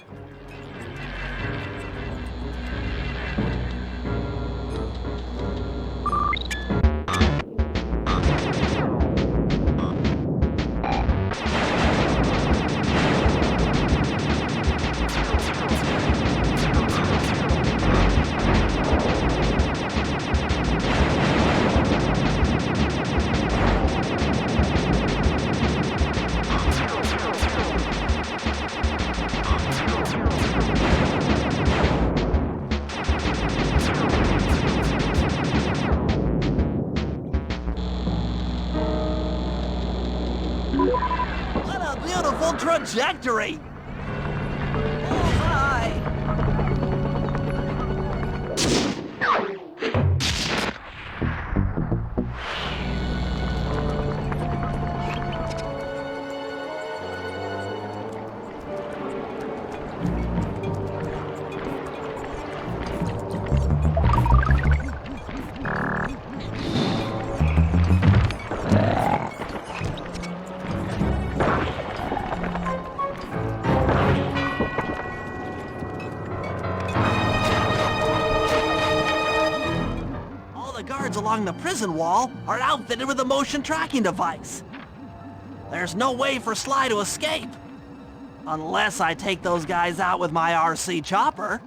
What a beautiful trajectory! Bullseye! The guards along the prison wall are outfitted with a motion tracking device. There's no way for Sly to escape. Unless I take those guys out with my RC chopper.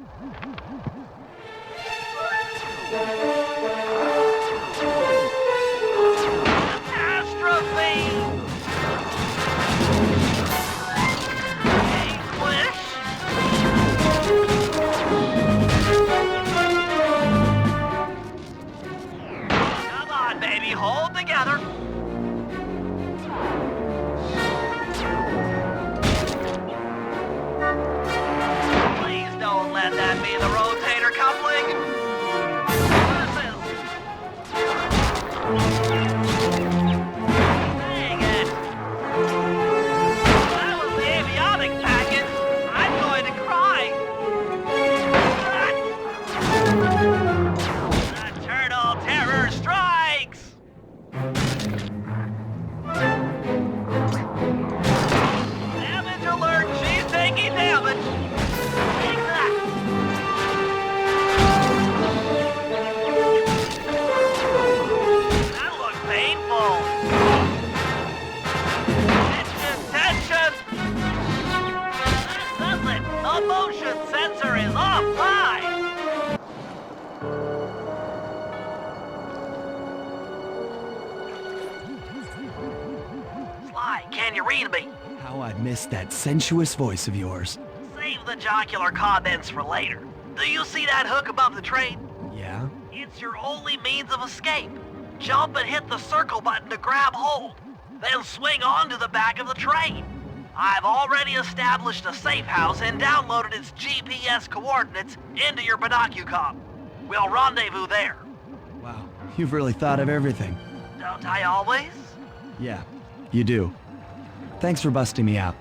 Catastrophe! English! Come on, baby, hold together. Please don't let that be the rotator coupling. Dang it. That was the avionics packet. I'm going to cry. The Turtle Terror strikes. Can you read me?
How I missed that sensuous voice of yours.
Save the jocular comments for later. Do you see that hook above the train?
Yeah?
It's your only means of escape. Jump and hit the circle button to grab hold. Then swing onto the back of the train. I've already established a safe house and downloaded its GPS coordinates into your binocucom. We'll rendezvous there.
Wow, you've really thought of everything.
Don't I always?
Yeah, you do. Thanks for busting me out.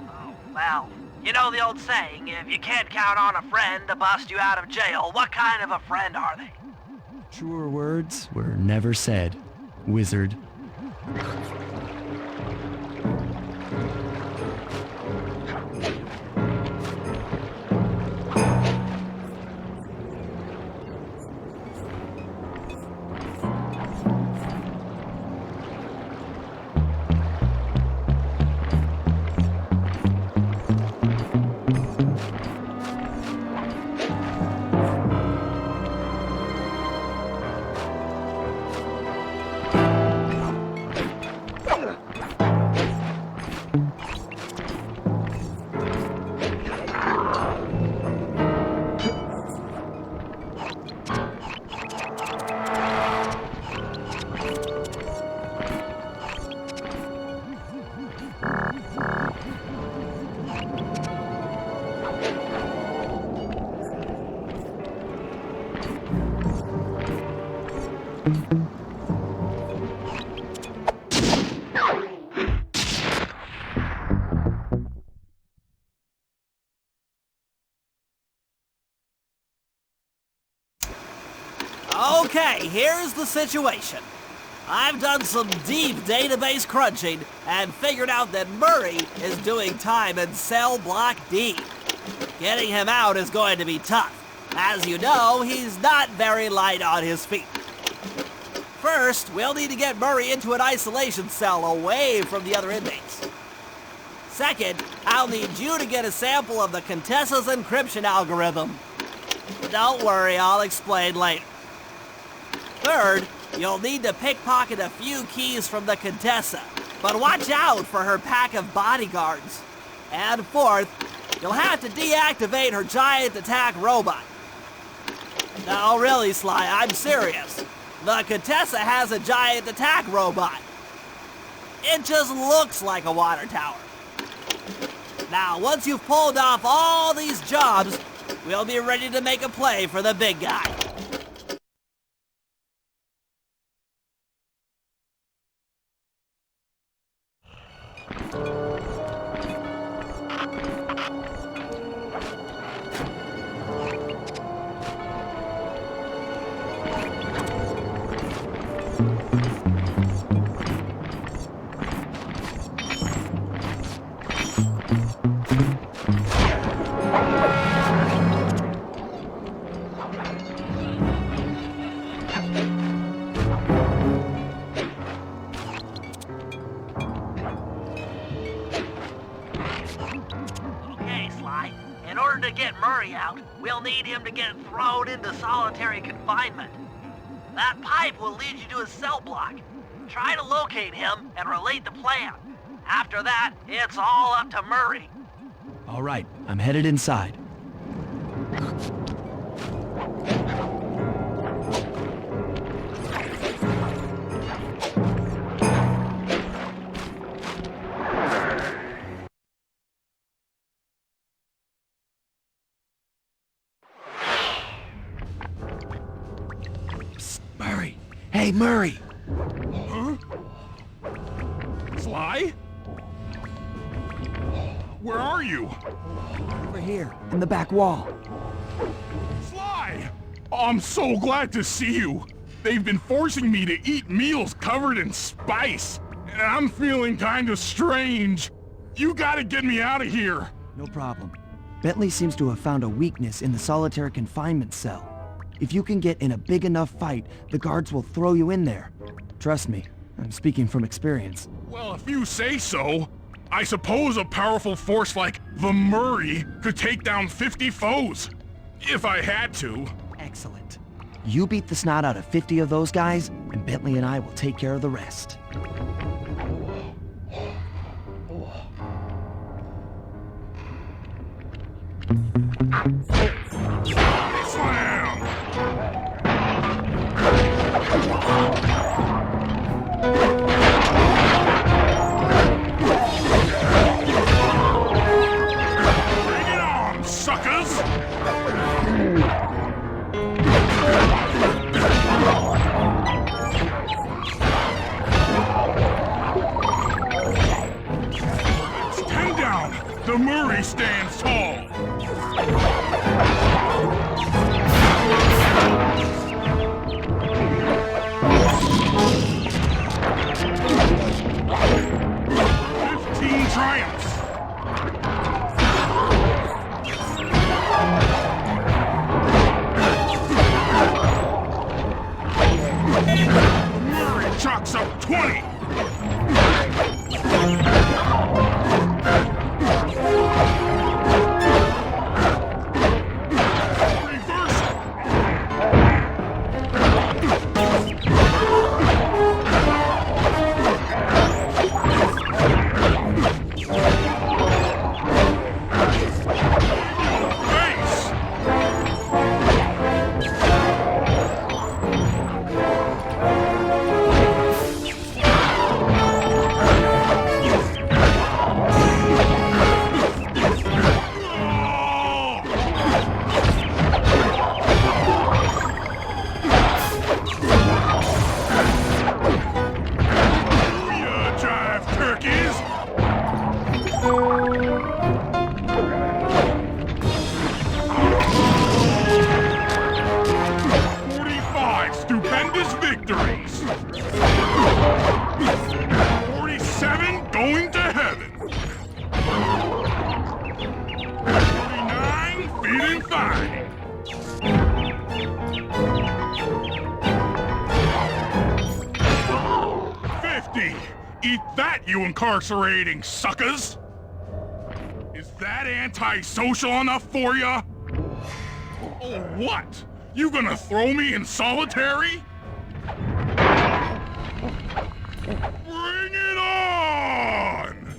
Oh, well, you know the old saying, if you can't count on a friend to bust you out of jail, what kind of a friend are they?
Truer words were never said, wizard.
Okay, here's the situation. I've done some deep database crunching and figured out that Murray is doing time in cell block D. Getting him out is going to be tough. As you know, he's not very light on his feet. First, we'll need to get Murray into an isolation cell away from the other inmates. Second, I'll need you to get a sample of the Contessa's encryption algorithm. Don't worry, I'll explain later. Third, you'll need to pickpocket a few keys from the Contessa, but watch out for her pack of bodyguards. And fourth, you'll have to deactivate her giant attack robot. No, really, Sly, I'm serious. The Contessa has a giant attack robot. It just looks like a water tower. Now, once you've pulled off all these jobs, we'll be ready to make a play for the big guy.
In order to get Murray out, we'll need him to get thrown into solitary confinement. That pipe will lead you to his cell block. Try to locate him and relate the plan. After that, it's all up to Murray.
All right, I'm headed inside. Murray! Hey, Murray!
Huh? Sly? Where are you?
Over here, in the back wall.
Sly! I'm so glad to see you. They've been forcing me to eat meals covered in spice, and I'm feeling kind of strange. You gotta get me out of here.
No problem. Bentley seems to have found a weakness in the solitary confinement cell. If you can get in a big enough fight, the guards will throw you in there. Trust me, I'm speaking from experience.
Well, if you say so, I suppose a powerful force like the Murray could take down 50 foes. If I had to.
Excellent. You beat the snot out of 50 of those guys, and Bentley and I will take care of the rest.
Murray chalks up 20. Victories! 47 going to heaven! 49 feeling fine! 50! Eat that, you incarcerating suckers! Is that antisocial enough for ya? Oh, what? You gonna throw me in solitary? Bring it on!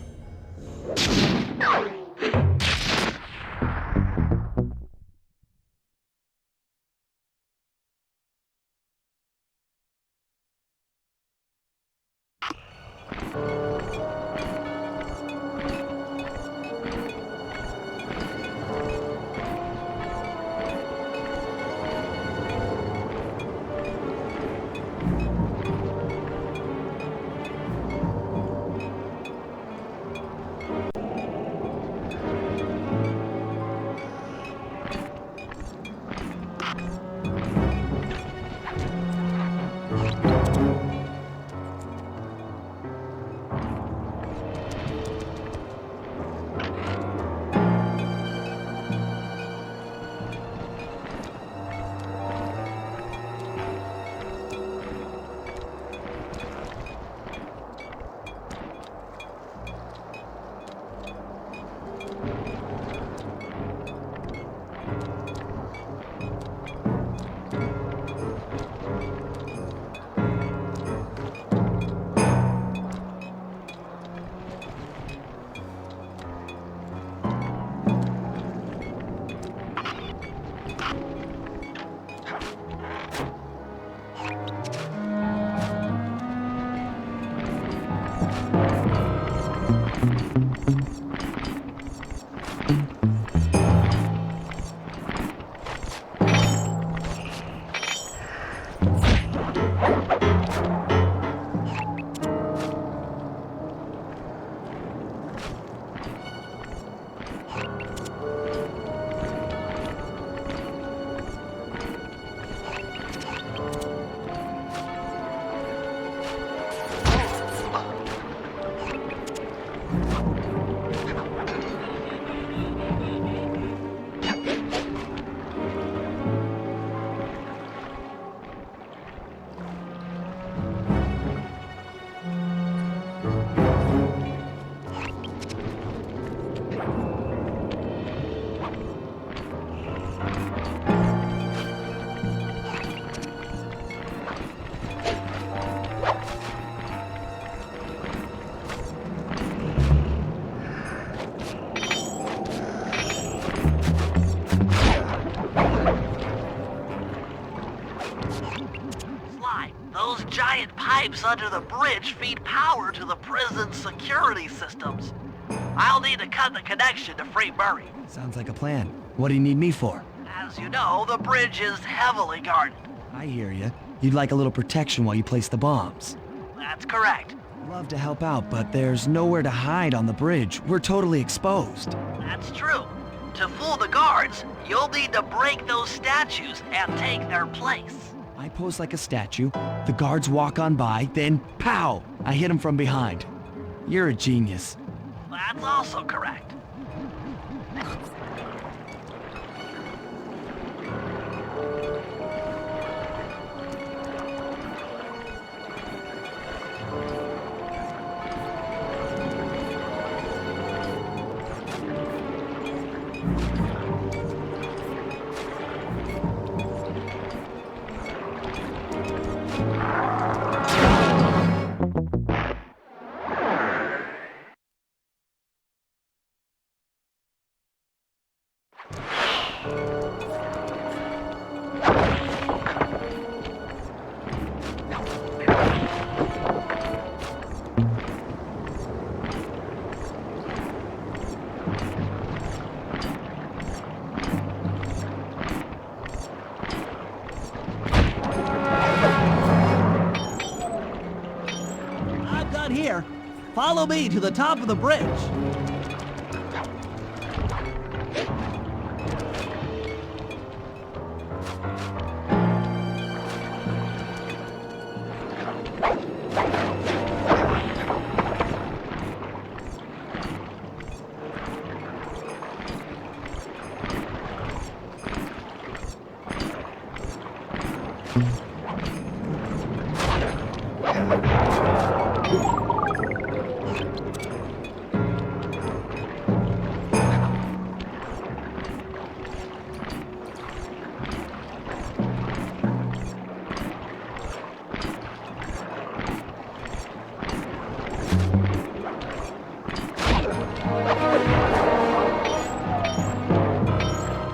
Those giant pipes under the bridge feed power to the prison's security systems. I'll need to cut the connection to free Murray.
Sounds like a plan. What do you need me for?
As you know, the bridge is heavily guarded.
I hear you. You'd like a little protection while you place the bombs.
That's correct.
Love to help out, but there's nowhere to hide on the bridge. We're totally exposed.
That's true. To fool the guards, you'll need to break those statues and take their place.
I pose like a statue, the guards walk on by, then pow! I hit them from behind. You're a genius.
That's also correct.
I'm done here. Follow me to the top of the bridge.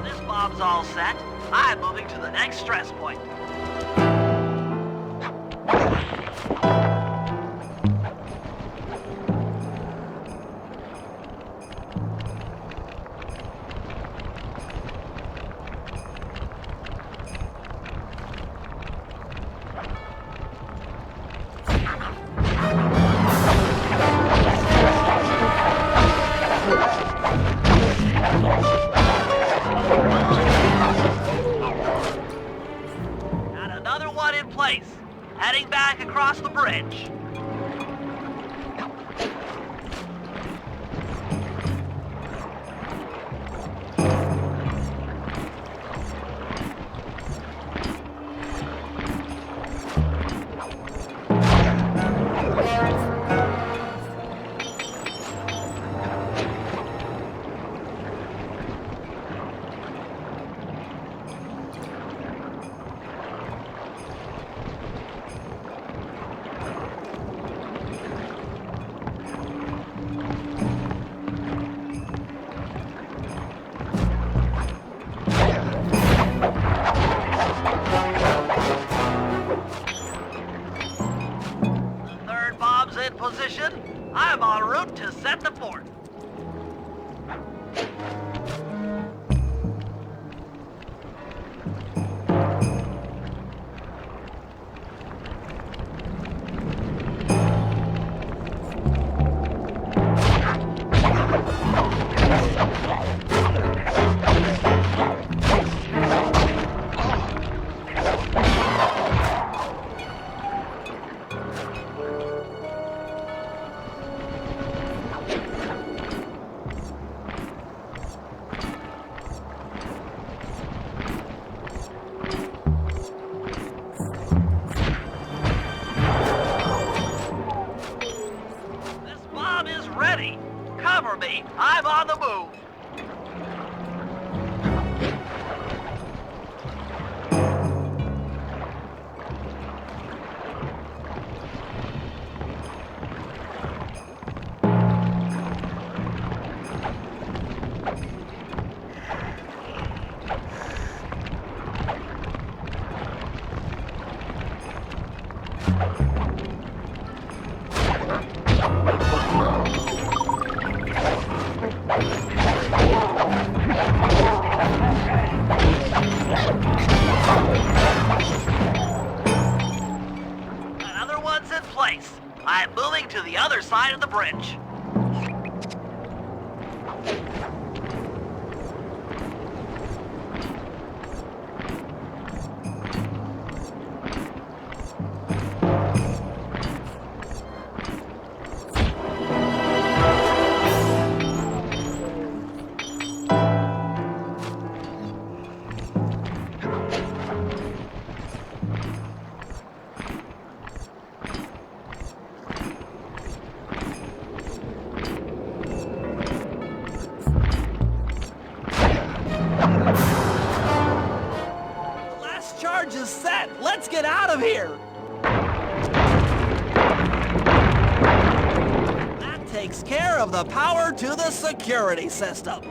This bomb's all set. I'm moving to the next stress point. Got another one in place. Heading back across the bridge. Third bomb's in position. I'm en route to set the fort. This bomb is ready. Cover me. I'm on the move. Another one's in place. I'm moving to the other side of the bridge.
The last charge is set. Let's get out of here. takes care of the power to the security system.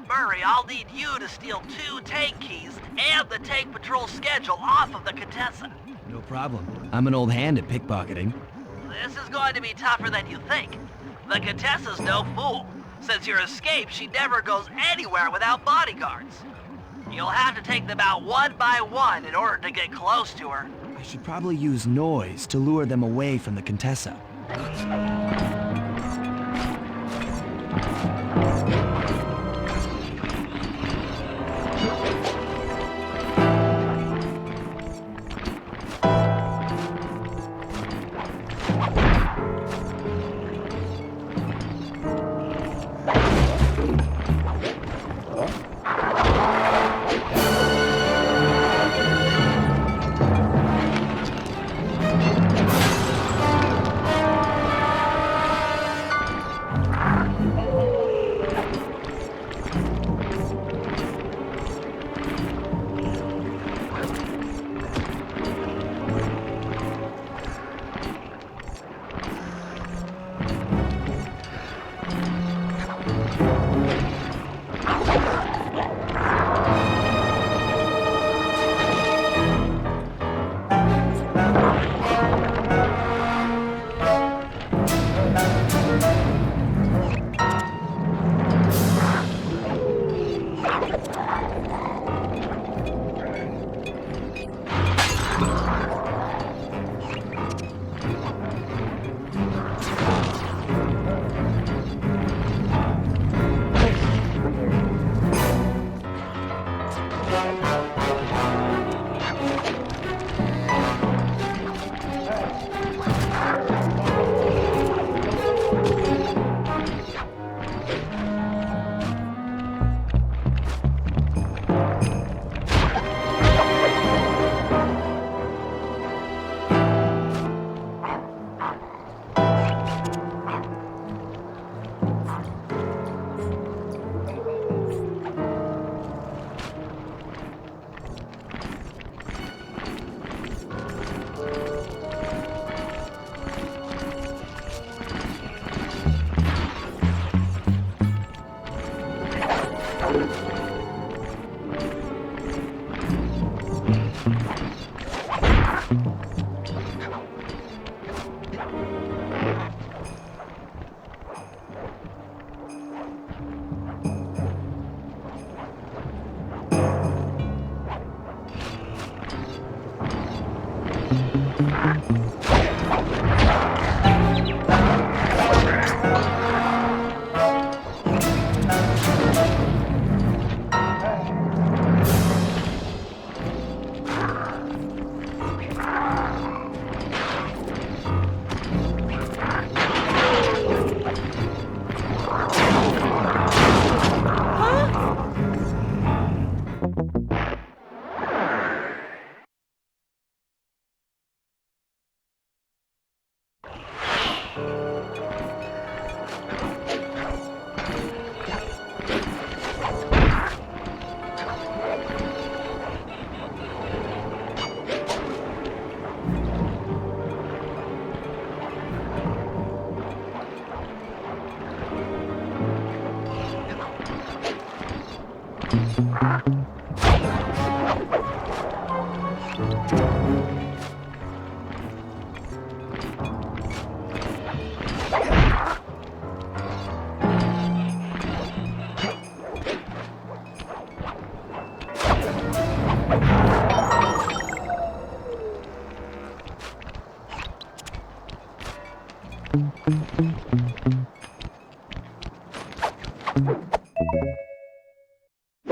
Murray, I'll need you to steal 2 tank keys and the tank patrol schedule off of the Contessa.
No problem. I'm an old hand at pickpocketing.
This is going to be tougher than you think. The Contessa's no fool. Since your escape, she never goes anywhere without bodyguards. You'll have to take them out one by one in order to get close to her.
I should probably use noise to lure them away from the Contessa.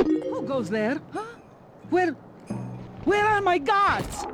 Who goes there? Huh? Where are my guards?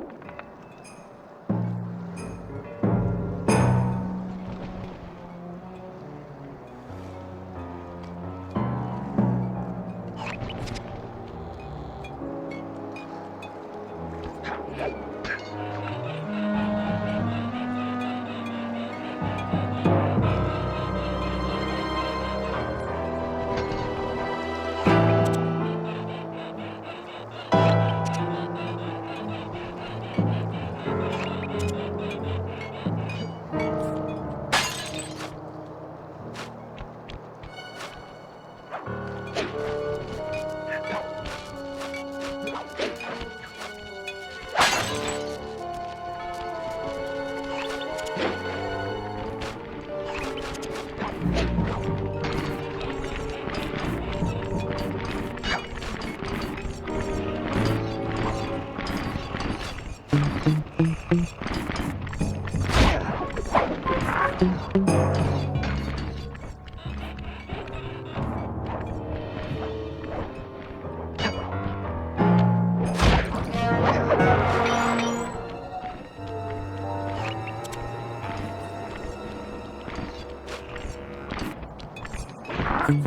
They're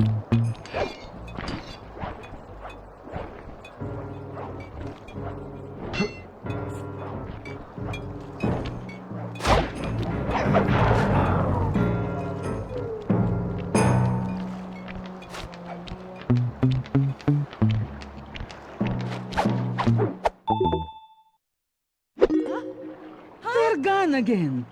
gone again.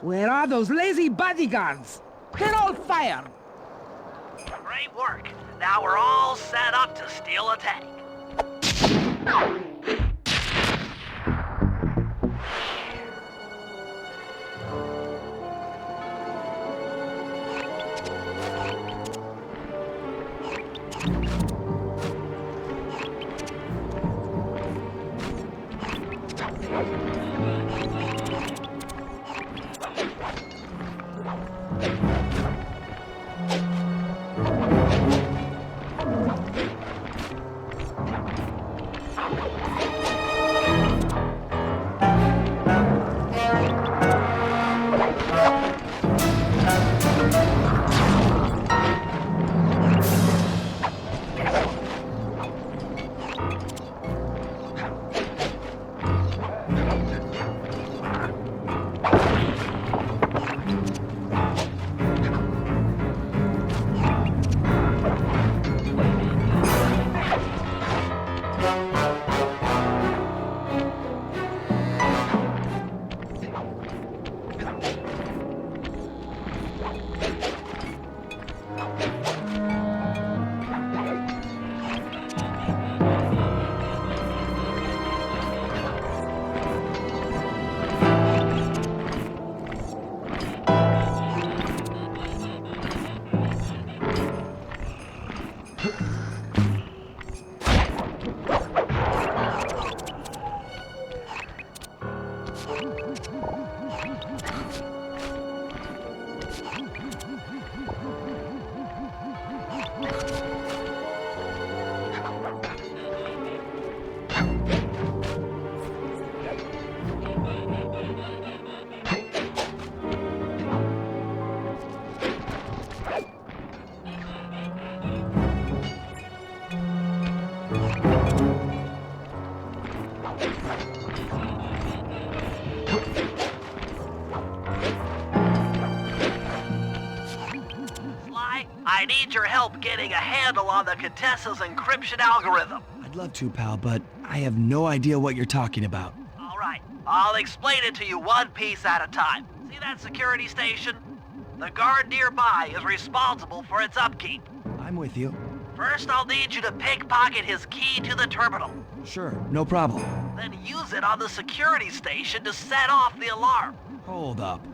Where are those lazy bodyguards? They're all fired!
Great work. Now we're all set up to steal a tank. Sly, I need your help getting a handle on the Contessa's encryption algorithm.
I'd love to, pal, but I have no idea what you're talking about.
All right, I'll explain it to you one piece at a time. See that security station? The guard nearby is responsible for its upkeep.
I'm with you.
First, I'll need you to pickpocket his key to the terminal.
Sure, no problem.
Then use it on the security station to set off the alarm.
Hold up.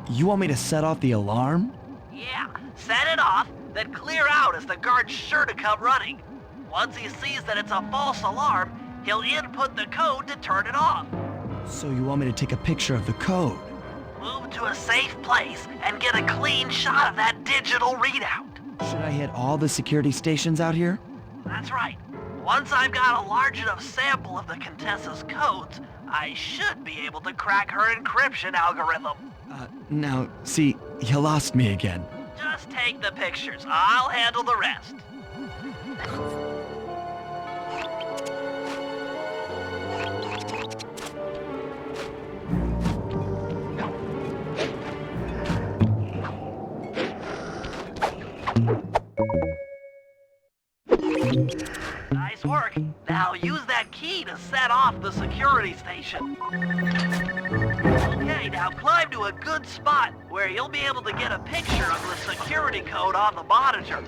You want me to set off the alarm?
Yeah, set it off, then clear out as the guard's sure to come running. Once he sees that it's a false alarm, he'll input the code to turn it off.
So you want me to take a picture of the code?
Move to a safe place and get a clean shot of that digital readout.
Should I hit all the security stations out here?
That's right. Once I've got a large enough sample of the Contessa's codes, I should be able to crack her encryption algorithm.
Now, see, you lost me again.
Just take the pictures. I'll handle the rest. Nice work. Now use that key to set off the security station. Okay, now climb to a good spot where you'll be able to get a picture of the security code on the monitor.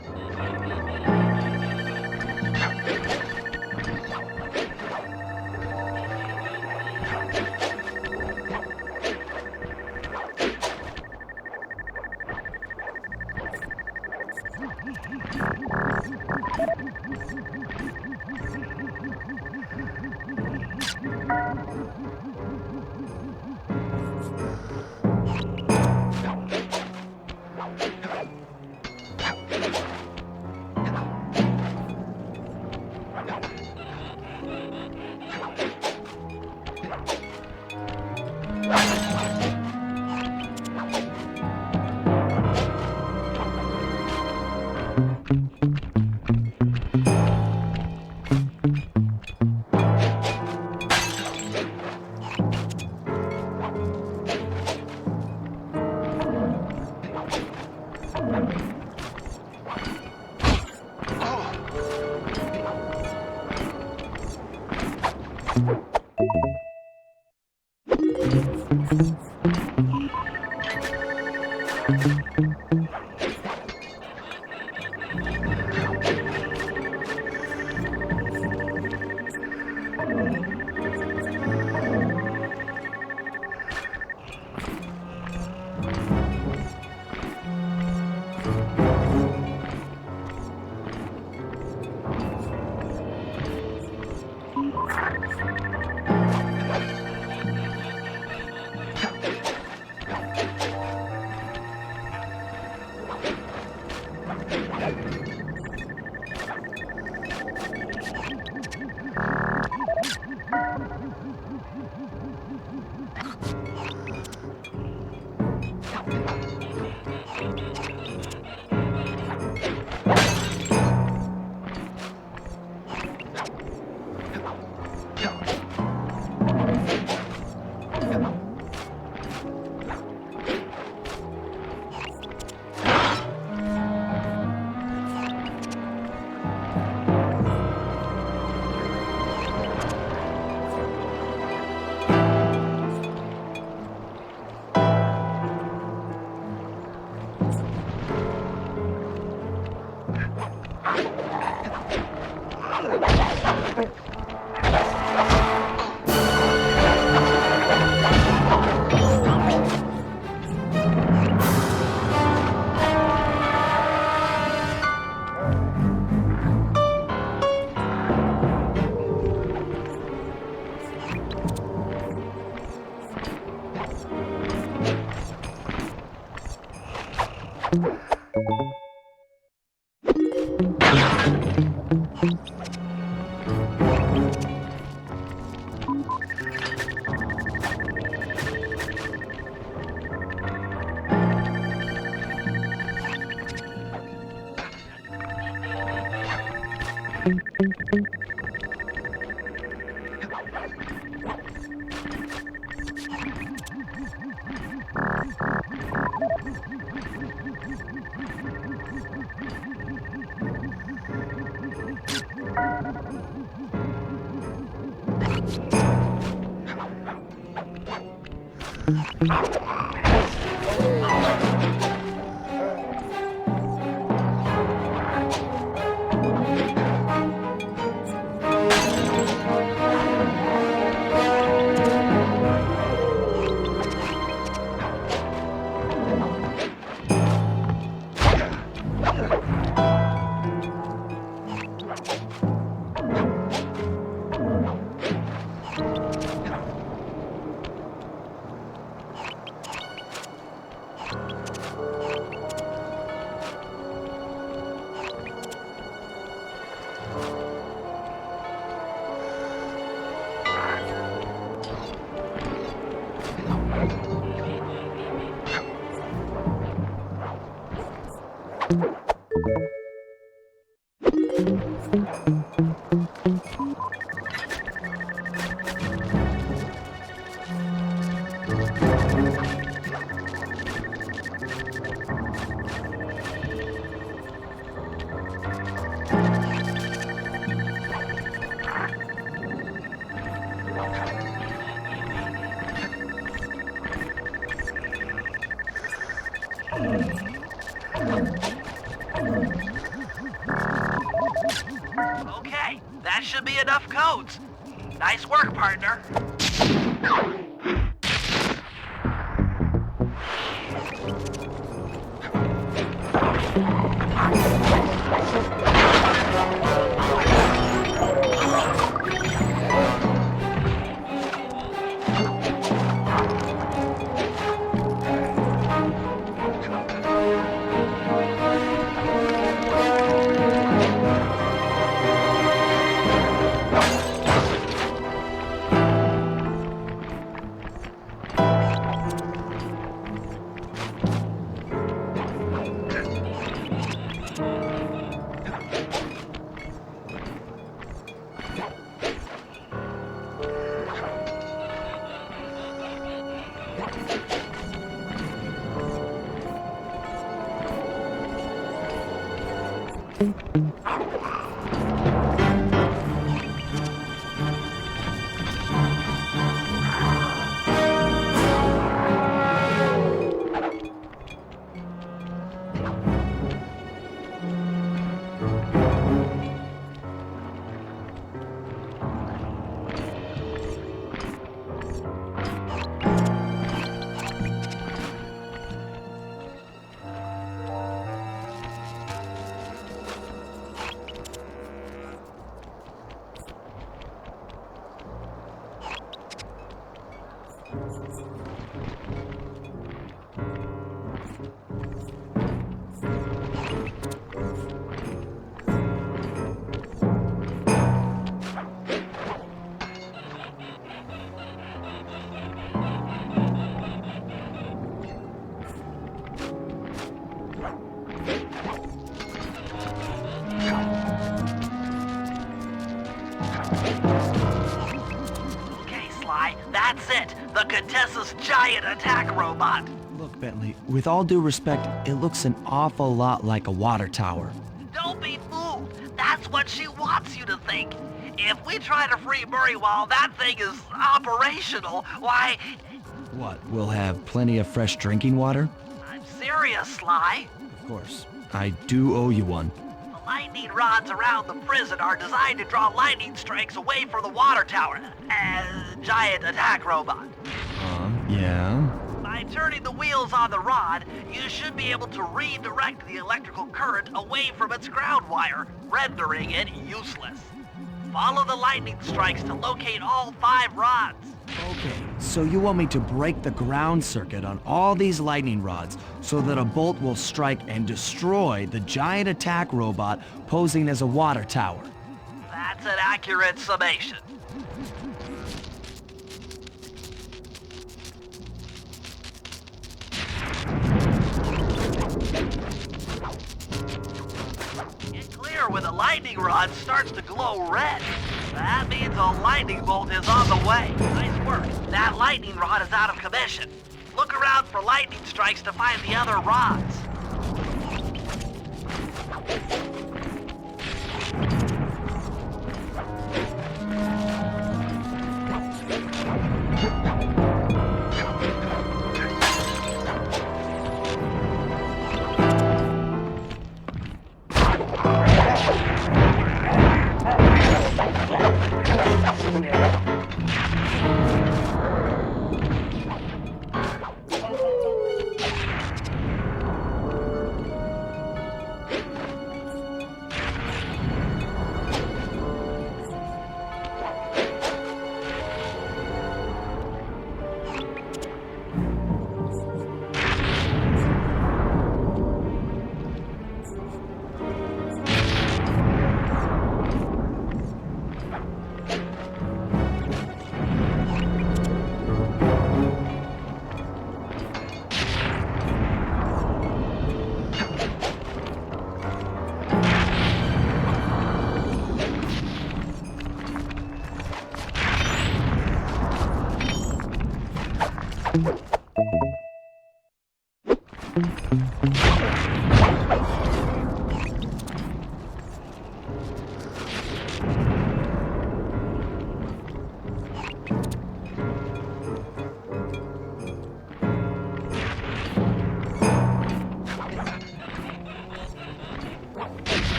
Okay, that should be enough codes. Nice work, partner. Okay, Sly, that's it. The Contessa's giant attack robot.
Look, Bentley, with all due respect, it looks an awful lot like a water tower.
Don't be fooled. That's what she wants you to think. If we try to free Murray while that thing is operational, why...
What, we'll have plenty of fresh drinking water?
I'm serious, Sly.
Of course. I do owe you one.
The lightning rods around the prison are designed to draw lightning strikes away from the water tower. Giant attack robot.
Yeah?
By turning the wheels on the rod, you should be able to redirect the electrical current away from its ground wire, rendering it useless. Follow the lightning strikes to locate all 5 rods.
Okay, so you want me to break the ground circuit on all these lightning rods so that a bolt will strike and destroy the giant attack robot posing as a water tower.
That's an accurate summation. Get clear when the lightning rod starts to glow red. That means a lightning bolt is on the way. Nice work. That lightning rod is out of commission. Look around for lightning strikes to find the other rods.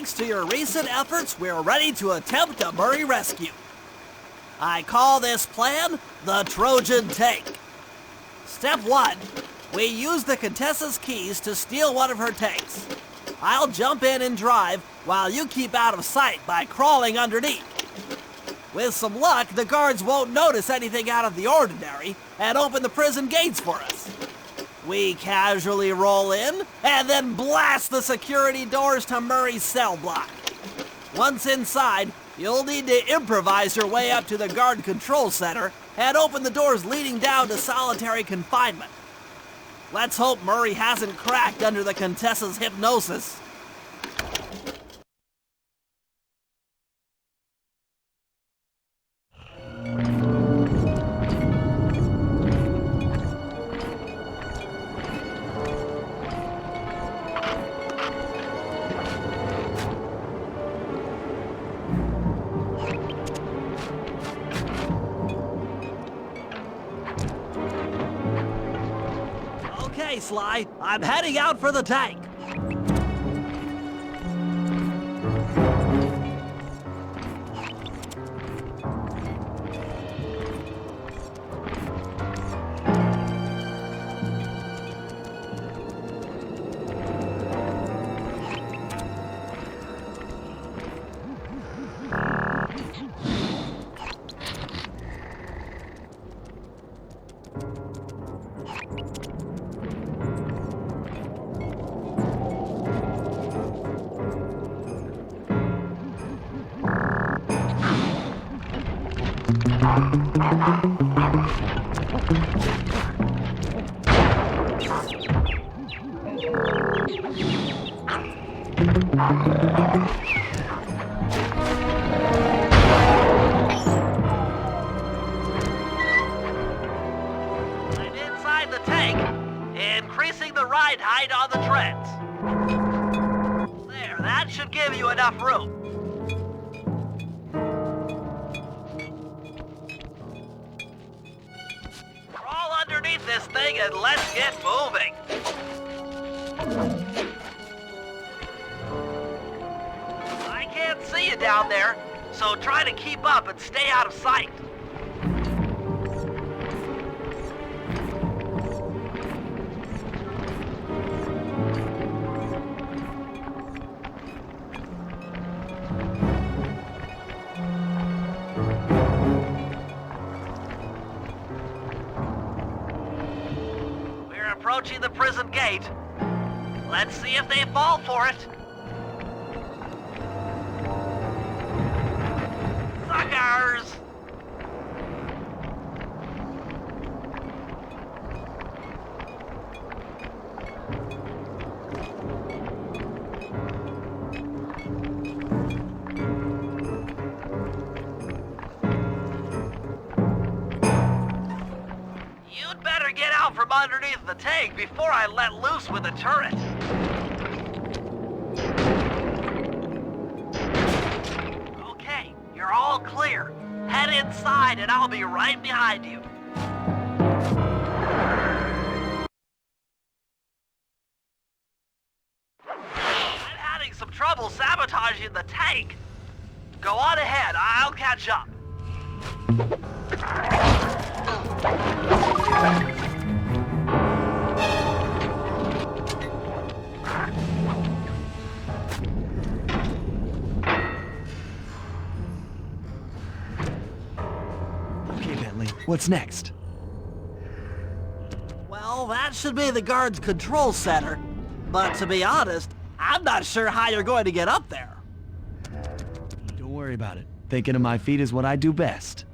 Thanks to your recent efforts, we're ready to attempt a Murray rescue. I call this plan the Trojan Tank. Step 1. We use the Contessa's keys to steal one of her tanks. I'll jump in and drive while you keep out of sight by crawling underneath. With some luck, the guards won't notice anything out of the ordinary and open the prison gates for us. We casually roll in and then blast the security doors to Murray's cell block. Once inside, you'll need to improvise your way up to the guard control center and open the doors leading down to solitary confinement. Let's hope Murray hasn't cracked under the Contessa's hypnosis. Okay, Sly, I'm heading out for the tank.
I'm inside the tank, increasing the ride height on the treads. There, that should give you enough room. Crawl underneath this thing and let's get moving. I can't see you down there, so try to keep up and stay out of sight. We're approaching the prison gate. Let's see if they fall for it. Suckers! You'd better get out from underneath the tank before I let loose with the turret. Okay, you're all clear. Head inside and I'll be right behind you. I'm having some trouble sabotaging the tank. Go on ahead, I'll catch up.
Okay, Bentley, what's next?
Well, that should be the guard's control center. But to be honest, I'm not sure how you're going to get up there.
Don't worry about it. Thinking of my feet is what I do best.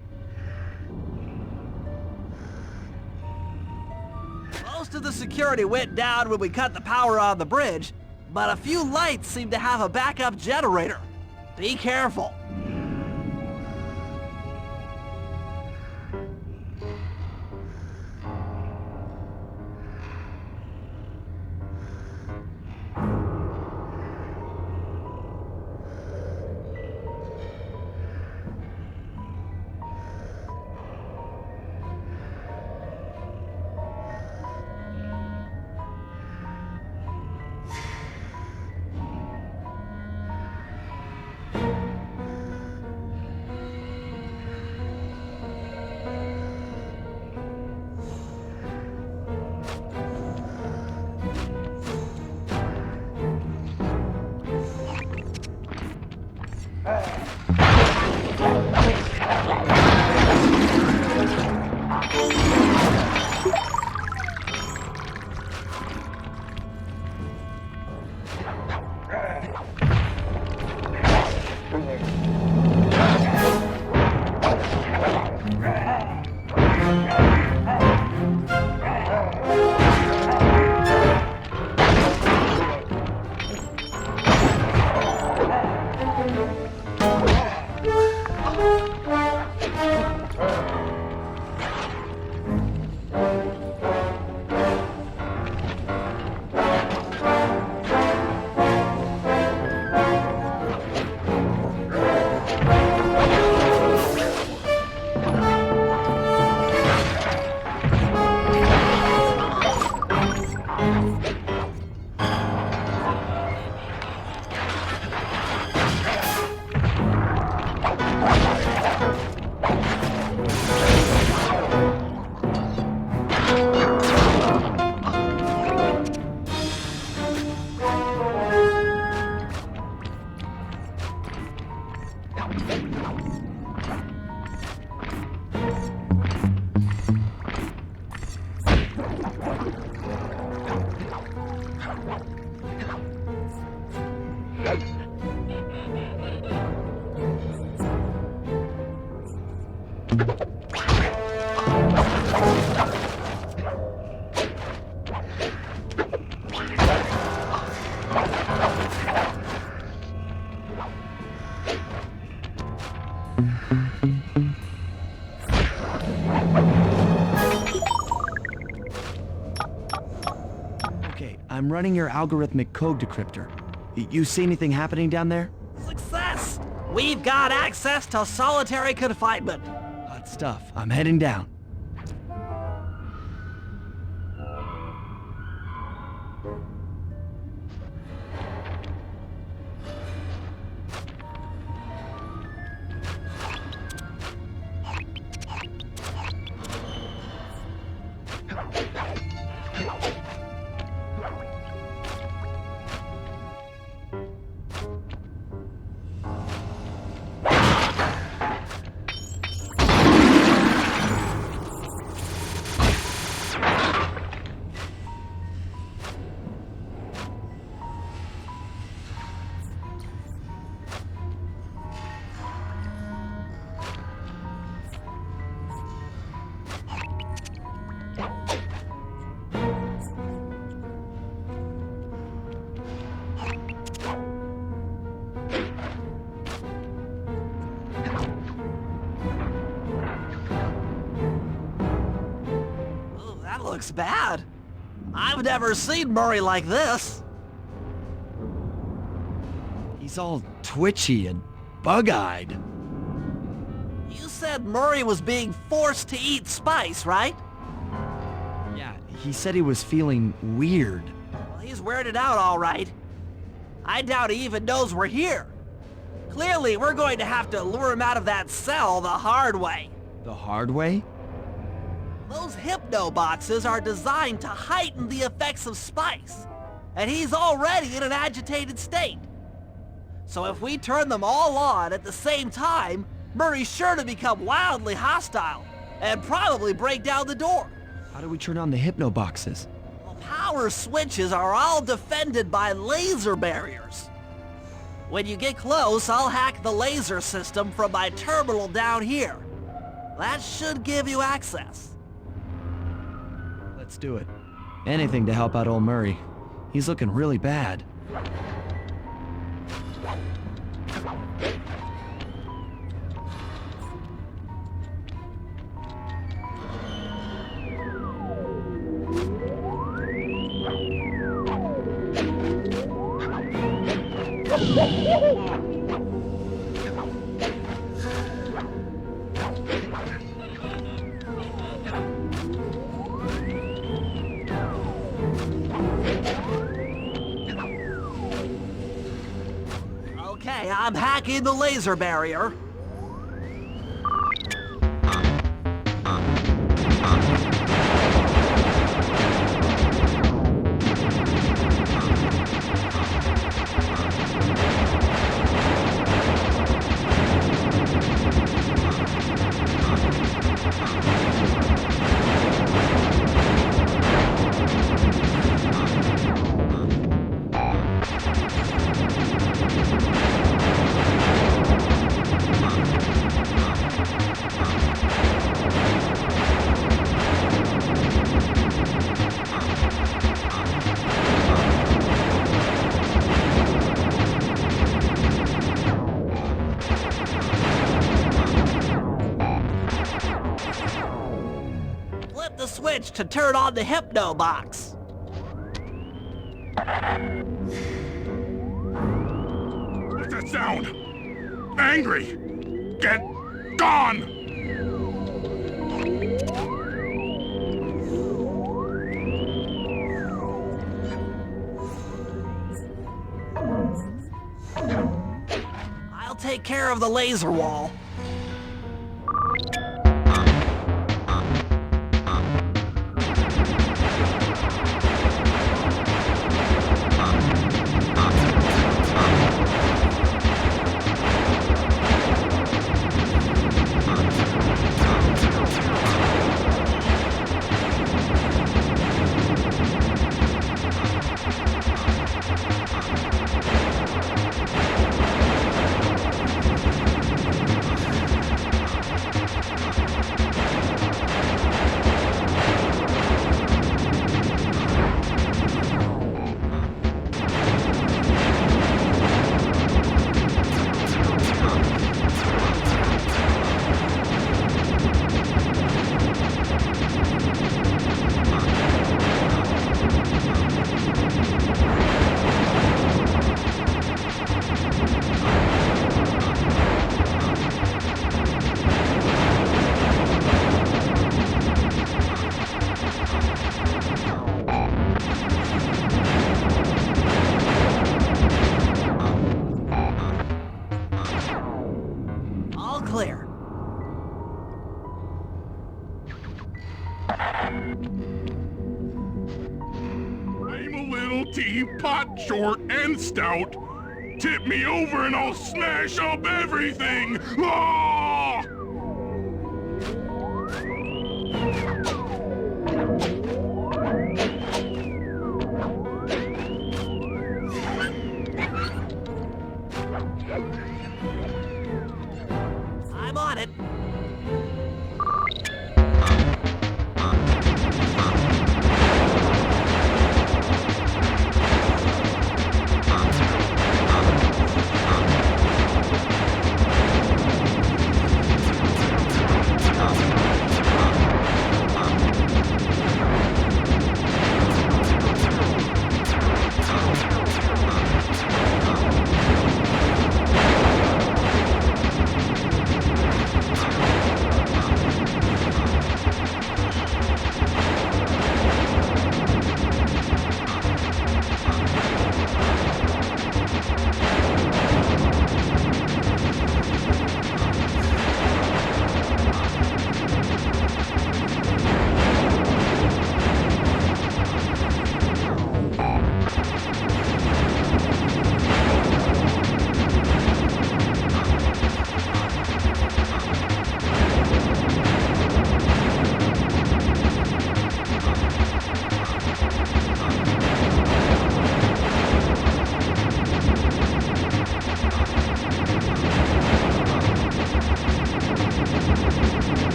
Most of the security went down when we cut the power on the bridge, but a few lights seem to have a backup generator. Be careful.
Okay, I'm running your algorithmic code decryptor. You see anything happening down there?
Success! We've got access to solitary confinement.
Hot stuff. I'm heading down.
Looks bad. I've never seen Murray like this.
He's all twitchy and bug-eyed.
You said Murray was being forced to eat spice, right?
Yeah, he said he was feeling weird.
Well, he's weirded out all right. I doubt he even knows we're here. Clearly, we're going to have to lure him out of that cell the hard way.
The hard way?
Those hypno boxes are designed to heighten the effects of spice, and he's already in an agitated state. So if we turn them all on at the same time, Murray's sure to become wildly hostile and probably break down the door.
How do we turn on the hypno boxes?
The power switches are all defended by laser barriers. When you get close, I'll hack the laser system from my terminal down here. That should give you access.
Let's do it. Anything to help out old Murray. He's looking really bad.
Okay, I'm hacking the laser barrier. switch to turn on the Hypno box.
What's that sound? Angry! Get gone!
I'll take care of the laser wall. All clear.
I'm a little teapot, short and stout. Tip me over and I'll smash up everything! Ah!
I'm on it.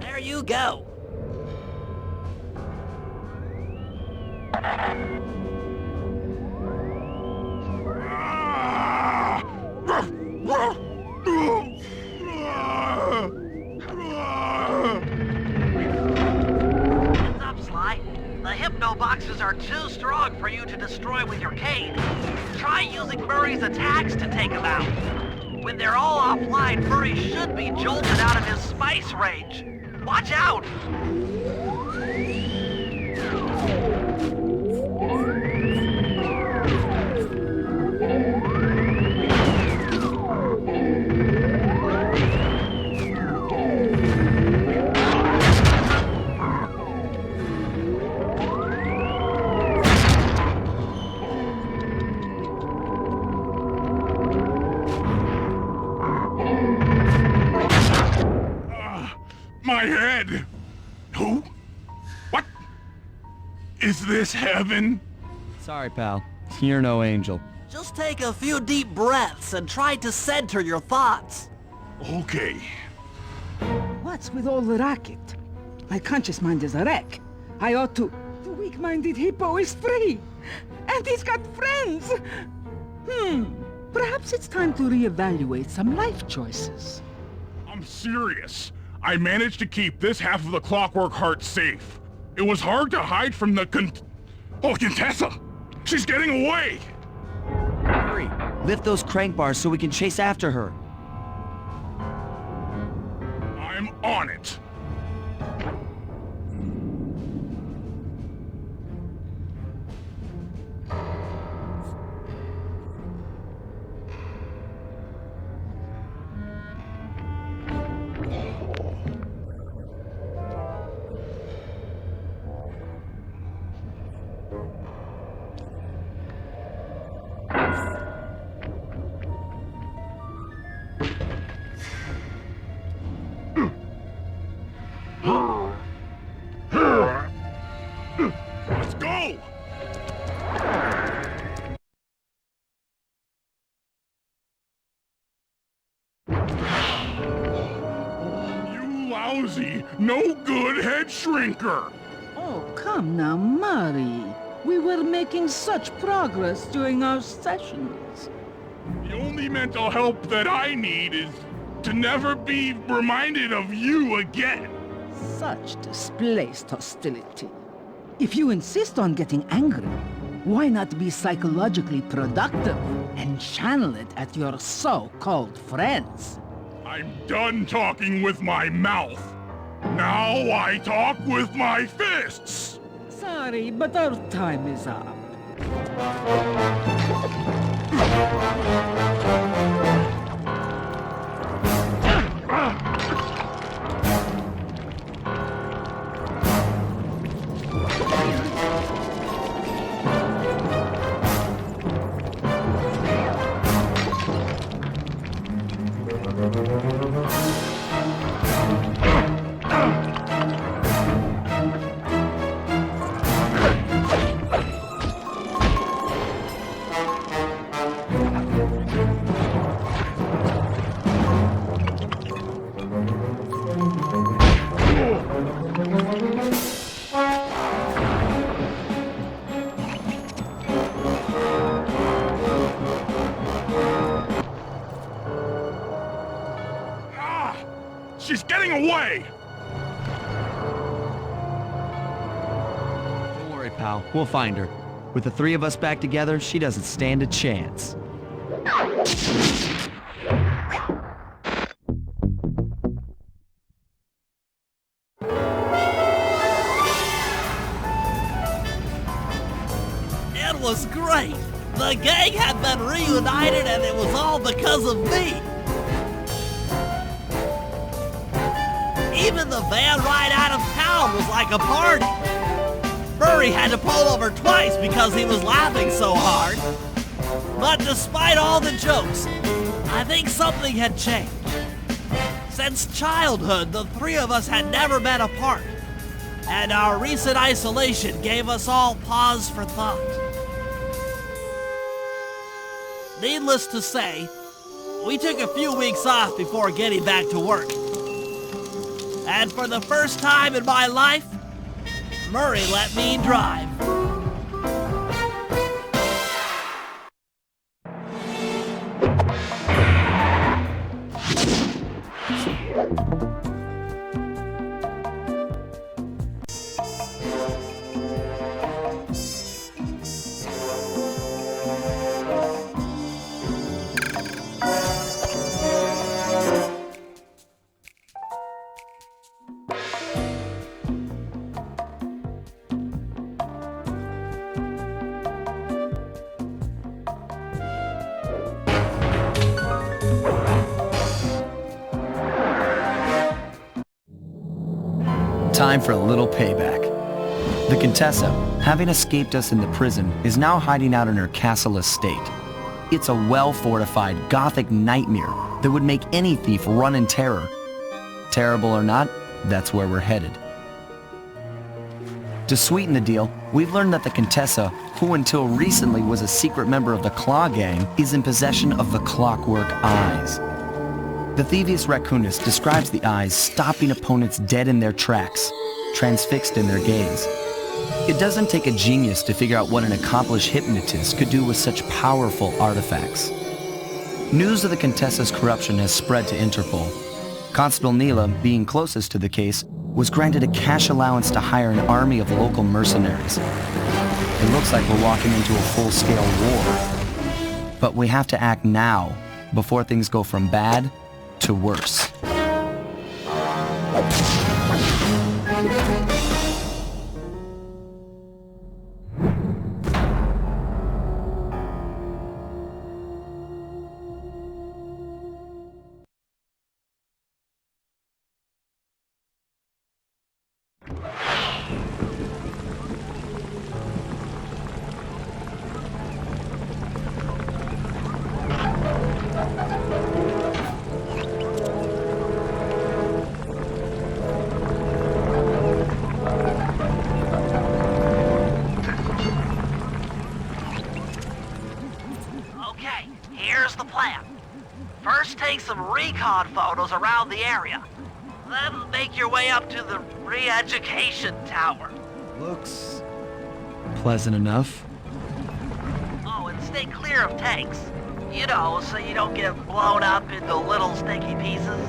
There you go.
Heads up, Sly. The Hypno boxes are too strong for you to destroy with your cane. Try using Murray's attacks to take them out. When they're all offline, Murray should be jolted out of his spice range. Watch out!
My head! Who? What? Is this heaven?
Sorry, pal. You're no angel.
Just take a few deep breaths and try to center your thoughts.
Okay.
What's with all the racket? My conscious mind is a wreck. I ought to... The weak-minded hippo is free! And he's got friends! Perhaps it's time to reevaluate some life choices.
I'm serious. I managed to keep this half of the Clockwork Heart safe. It was hard to hide from the Contessa! She's getting away!
Hurry, lift those crank bars so we can chase after her.
I'm on it. Let's go! You lousy, no good head shrinker!
Oh, come now, Murray. We were making such progress during our sessions.
The only mental help that I need is to never be reminded of you again.
Such displaced hostility. If you insist on getting angry, why not be psychologically productive and channel it at your so-called friends?
I'm done talking with my mouth. Now I talk with my fists!
Sorry, but our time is up.
She's getting away!
Don't worry, pal. We'll find her. With the three of us back together, she doesn't stand a chance.
It was great! The gang had been reunited and it was all because of me! Even the van ride out of town was like a party! Murray had to pull over twice because he was laughing so hard. But despite all the jokes, I think something had changed. Since childhood, the three of us had never been apart, and our recent isolation gave us all pause for thought. Needless to say, we took a few weeks off before getting back to work. And for the first time in my life, Murray let me drive.
Time for a little payback. The Contessa, having escaped us in the prison, is now hiding out in her castle estate. It's a well-fortified Gothic nightmare that would make any thief run in terror. Terrible or not, that's where we're headed. To sweeten the deal, we've learned that the Contessa who until recently was a secret member of the Claw Gang, is in possession of the Clockwork Eyes. The Thievius Raccoonus describes the eyes stopping opponents dead in their tracks, transfixed in their gaze. It doesn't take a genius to figure out what an accomplished hypnotist could do with such powerful artifacts. News of the Contessa's corruption has spread to Interpol. Constable Neela, being closest to the case, was granted a cash allowance to hire an army of local mercenaries. It looks like we're walking into a full-scale war. But we have to act now, before things go from bad to worse.
Okay, here's the plan. First, take some recon photos around the area. Then make your way up to the re-education tower.
Looks pleasant enough.
Oh, and stay clear of tanks. You know, so you don't get blown up into little sticky pieces.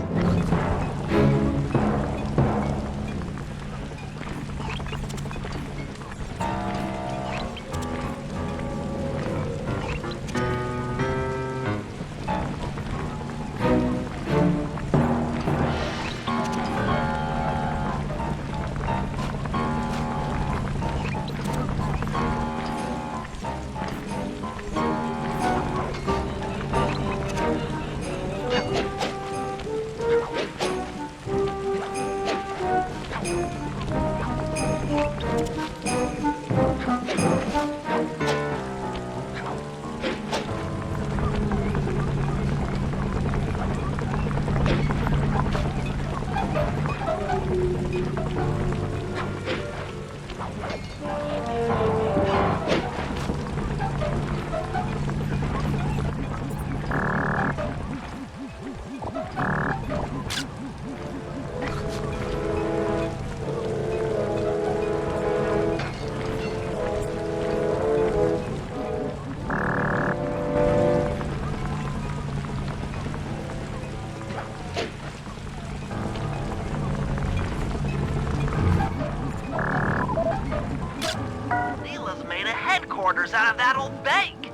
Out of that old bank.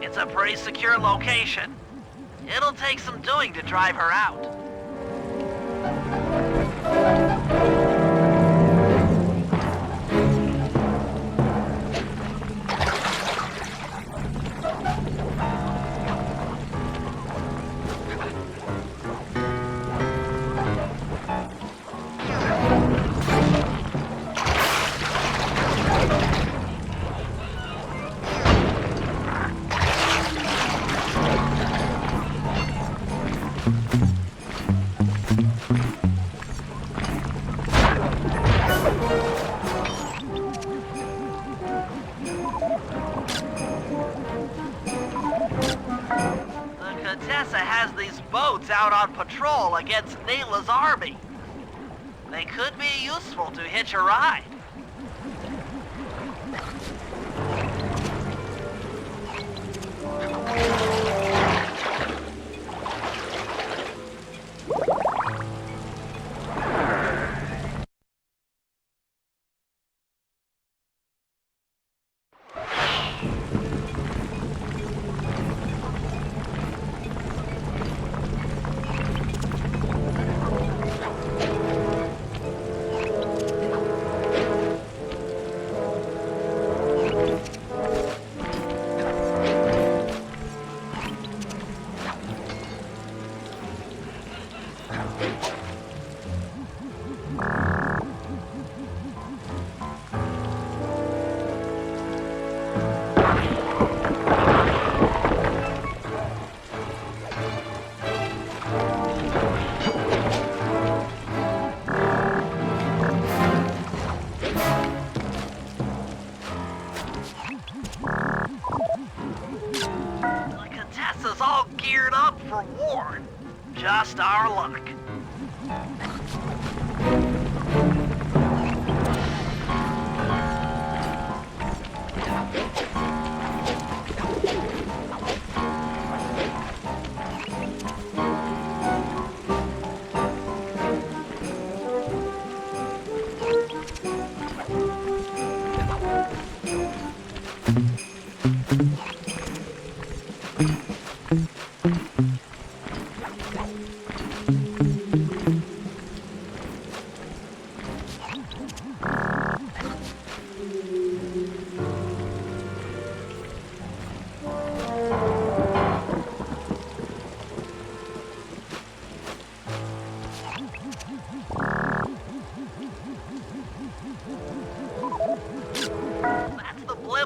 It's a pretty secure location. It'll take some doing to drive her out. Has these boats out on patrol against Neela's army. They could be useful to hitch a ride.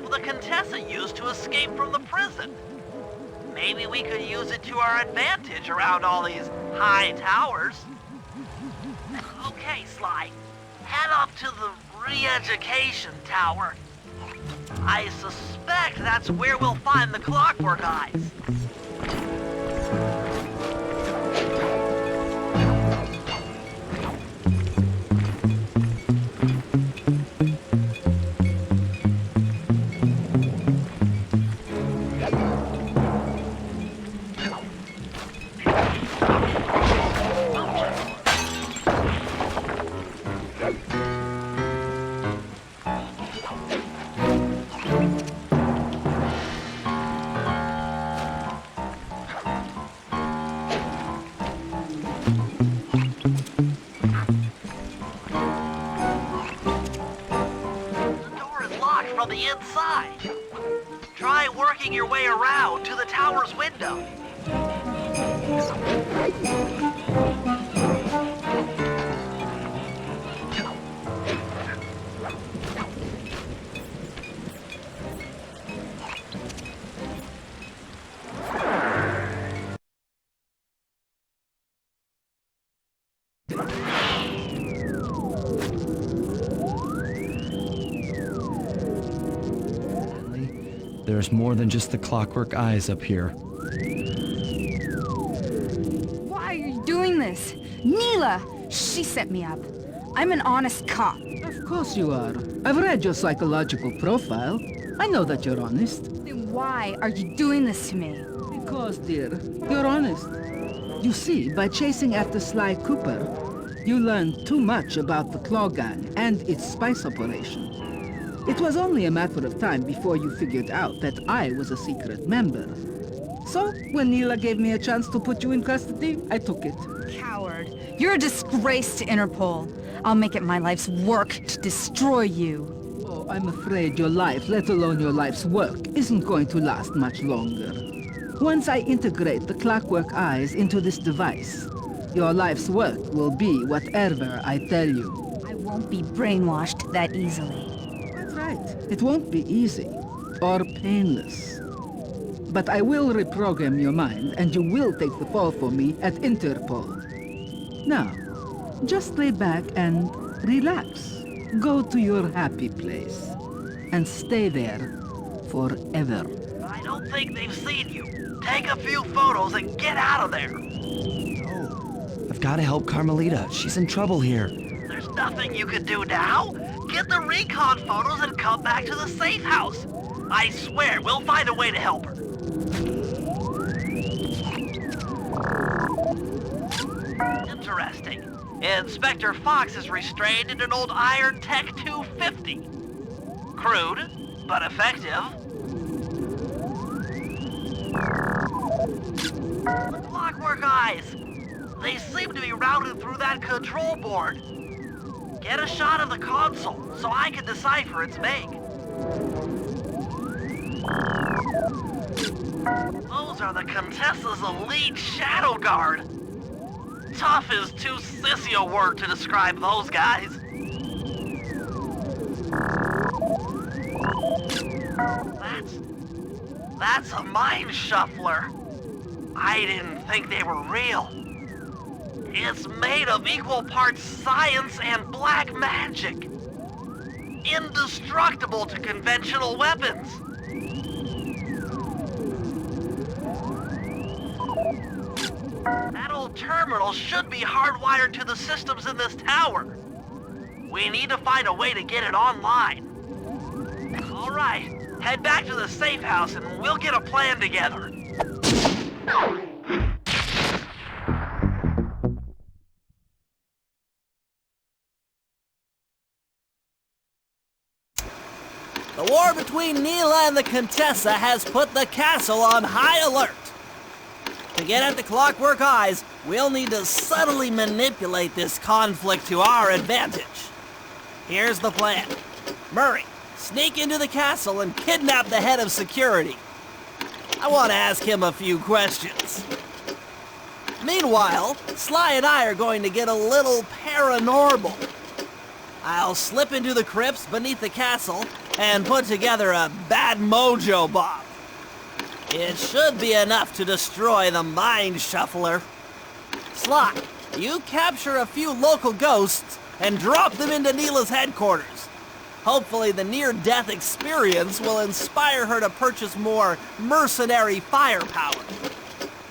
map the Contessa used to escape from the prison. Maybe we could use it to our advantage around all these high towers. Okay, Sly. Head up to the re-education tower. I suspect that's where we'll find the Clockwork Eyes. From the inside. Try working your way around to the tower's window.
There's more than just the Clockwork Eyes up here.
Why are you doing this? Neela! She set me up. I'm an honest cop.
Of course you are. I've read your psychological profile. I know that you're honest.
Then why are you doing this to me?
Because, dear, you're honest. You see, by chasing after Sly Cooper, you learned too much about the Claw Gang and its spice operation. It was only a matter of time before you figured out that I was a secret member. So, when Neela gave me a chance to put you in custody, I took it.
Coward. You're a disgrace to Interpol. I'll make it my life's work to destroy you.
Oh, I'm afraid your life, let alone your life's work, isn't going to last much longer. Once I integrate the Clockwork Eyes into this device, your life's work will be whatever I tell you.
I won't be brainwashed that easily.
Right. It won't be easy or painless. But I will reprogram your mind and you will take the fall for me at Interpol. Now, just lay back and relax. Go to your happy place and stay there forever.
I don't think they've seen you. Take a few photos and get out of there.
Oh, I've got to help Carmelita. She's in trouble here.
There's nothing you can do now. Get the recon photos and come back to the safe house. I swear, we'll find a way to help her. Interesting. Inspector Fox is restrained in an old Iron Tech 250. Crude, but effective. The Clockwork Eyes. They seem to be routed through that control board. Get a shot of the console so I can decipher its make. Those are the Contessa's elite Shadow Guard. Tough is too sissy a word to describe those guys. That's a mind shuffler. I didn't think they were real. It's made of equal parts science and black magic. Indestructible to conventional weapons. That old terminal should be hardwired to the systems in this tower. We need to find a way to get it online. All right, head back to the safe house and we'll get a plan together.
The war between Neela and the Contessa has put the castle on high alert. To get at the Clockwork Eyes, we'll need to subtly manipulate this conflict to our advantage. Here's the plan. Murray, sneak into the castle and kidnap the head of security. I want to ask him a few questions. Meanwhile, Sly and I are going to get a little paranormal. I'll slip into the crypts beneath the castle and put together a bad mojo bomb. It should be enough to destroy the Mind Shuffler. Sly, you capture a few local ghosts and drop them into Neela's headquarters. Hopefully the near-death experience will inspire her to purchase more mercenary firepower.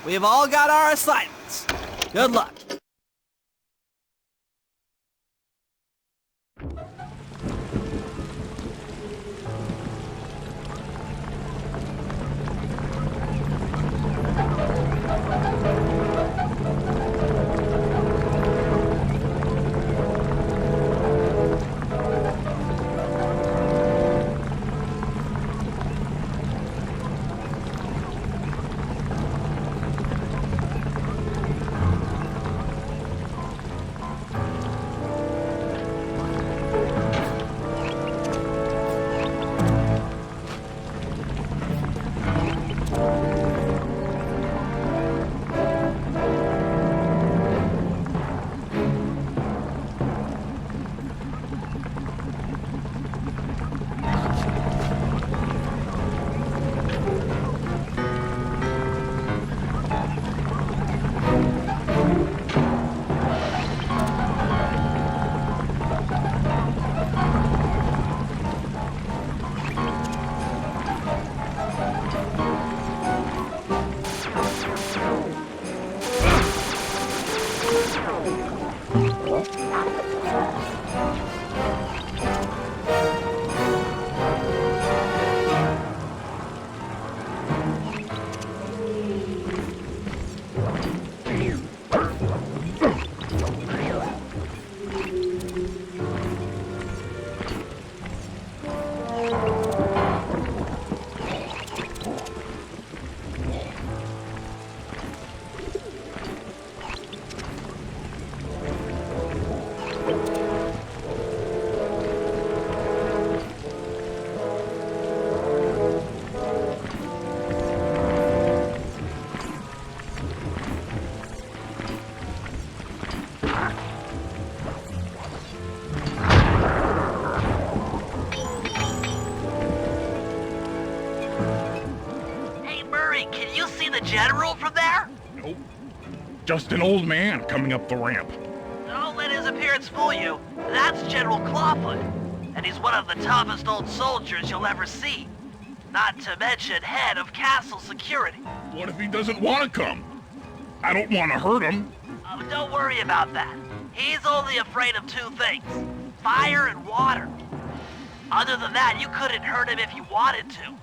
We've all got our assignments. Good luck.
General from there?
Nope. Just an old man coming up the ramp.
Don't let his appearance fool you. That's General Clawfoot. And he's one of the toughest old soldiers you'll ever see. Not to mention head of castle security.
What if he doesn't want to come? I don't want to hurt him.
Oh, don't worry about that. He's only afraid of two things. Fire and water. Other than that, you couldn't hurt him if you wanted to.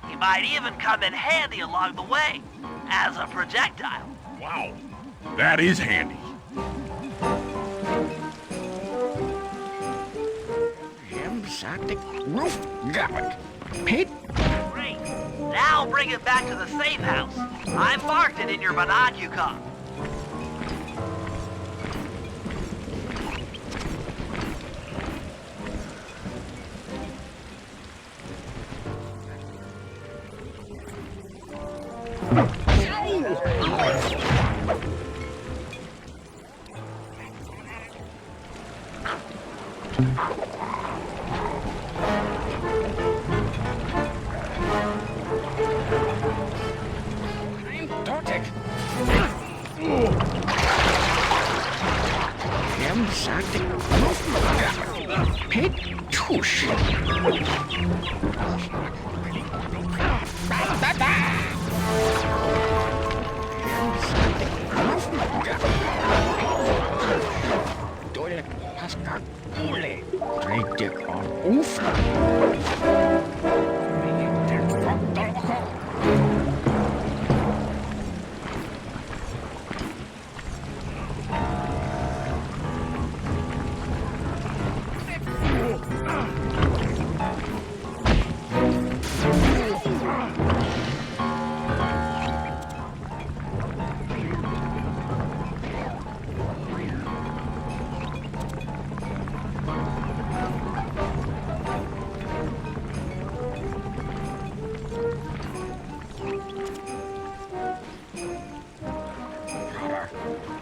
He might even come in handy along the way, as a projectile.
Wow, that is handy.
Great. Now bring it back to the safe house. I marked it in your binocular.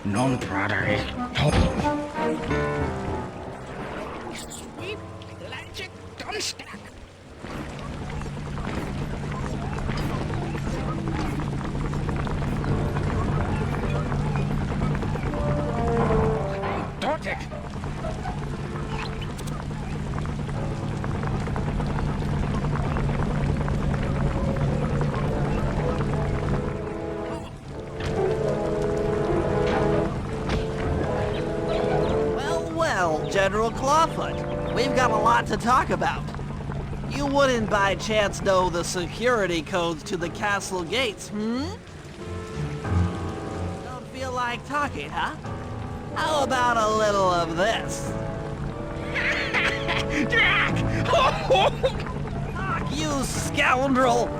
Non brother.
scumstack! Dortic!
Well, General Clawfoot, we've got a lot to talk about. You wouldn't by chance know the security codes to the castle gates, Don't feel like talking, huh? How about a little of this?
Drac!
Fuck you, scoundrel!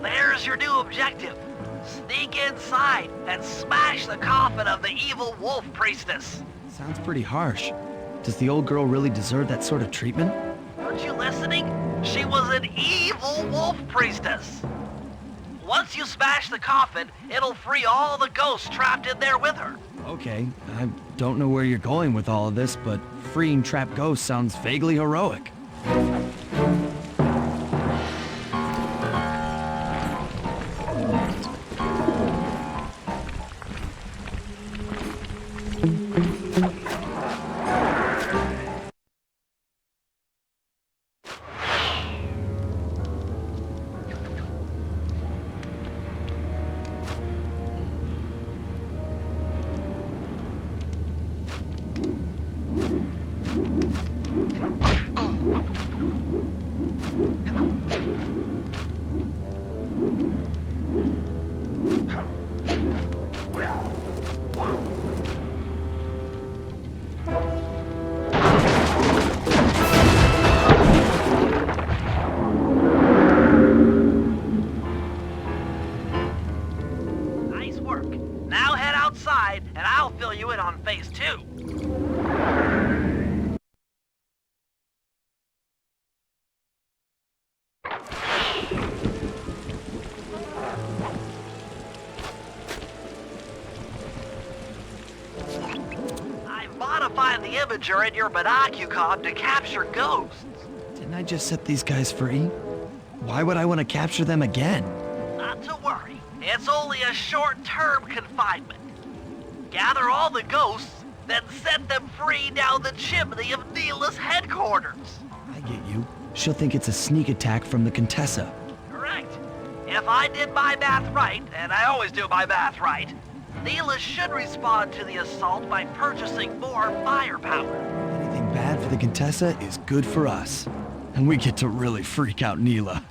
There's your new objective. Sneak inside and smash the coffin of the evil wolf priestess.
Sounds pretty harsh. Does the old girl really deserve that sort of treatment?
Weren't you listening? She was an evil wolf priestess. Once you smash the coffin, it'll free all the ghosts trapped in there with her.
Okay, I don't know where you're going with all of this, but freeing trapped ghosts sounds vaguely heroic.
Nice work. Now head outside and I'll fill you in on phase 2. I've modified the imager in your binocucom to capture ghosts.
Didn't I just set these guys free? Why would I want to capture them again?
Not to worry. It's only a short-term confinement. Gather all the ghosts, then set them free down the chimney of Neela's headquarters.
I get you. She'll think it's a sneak attack from the Contessa.
Correct. If I did my math right, and I always do my math right, Neela should respond to the assault by purchasing more firepower.
The Contessa is good for us. And we get to really freak out Neela.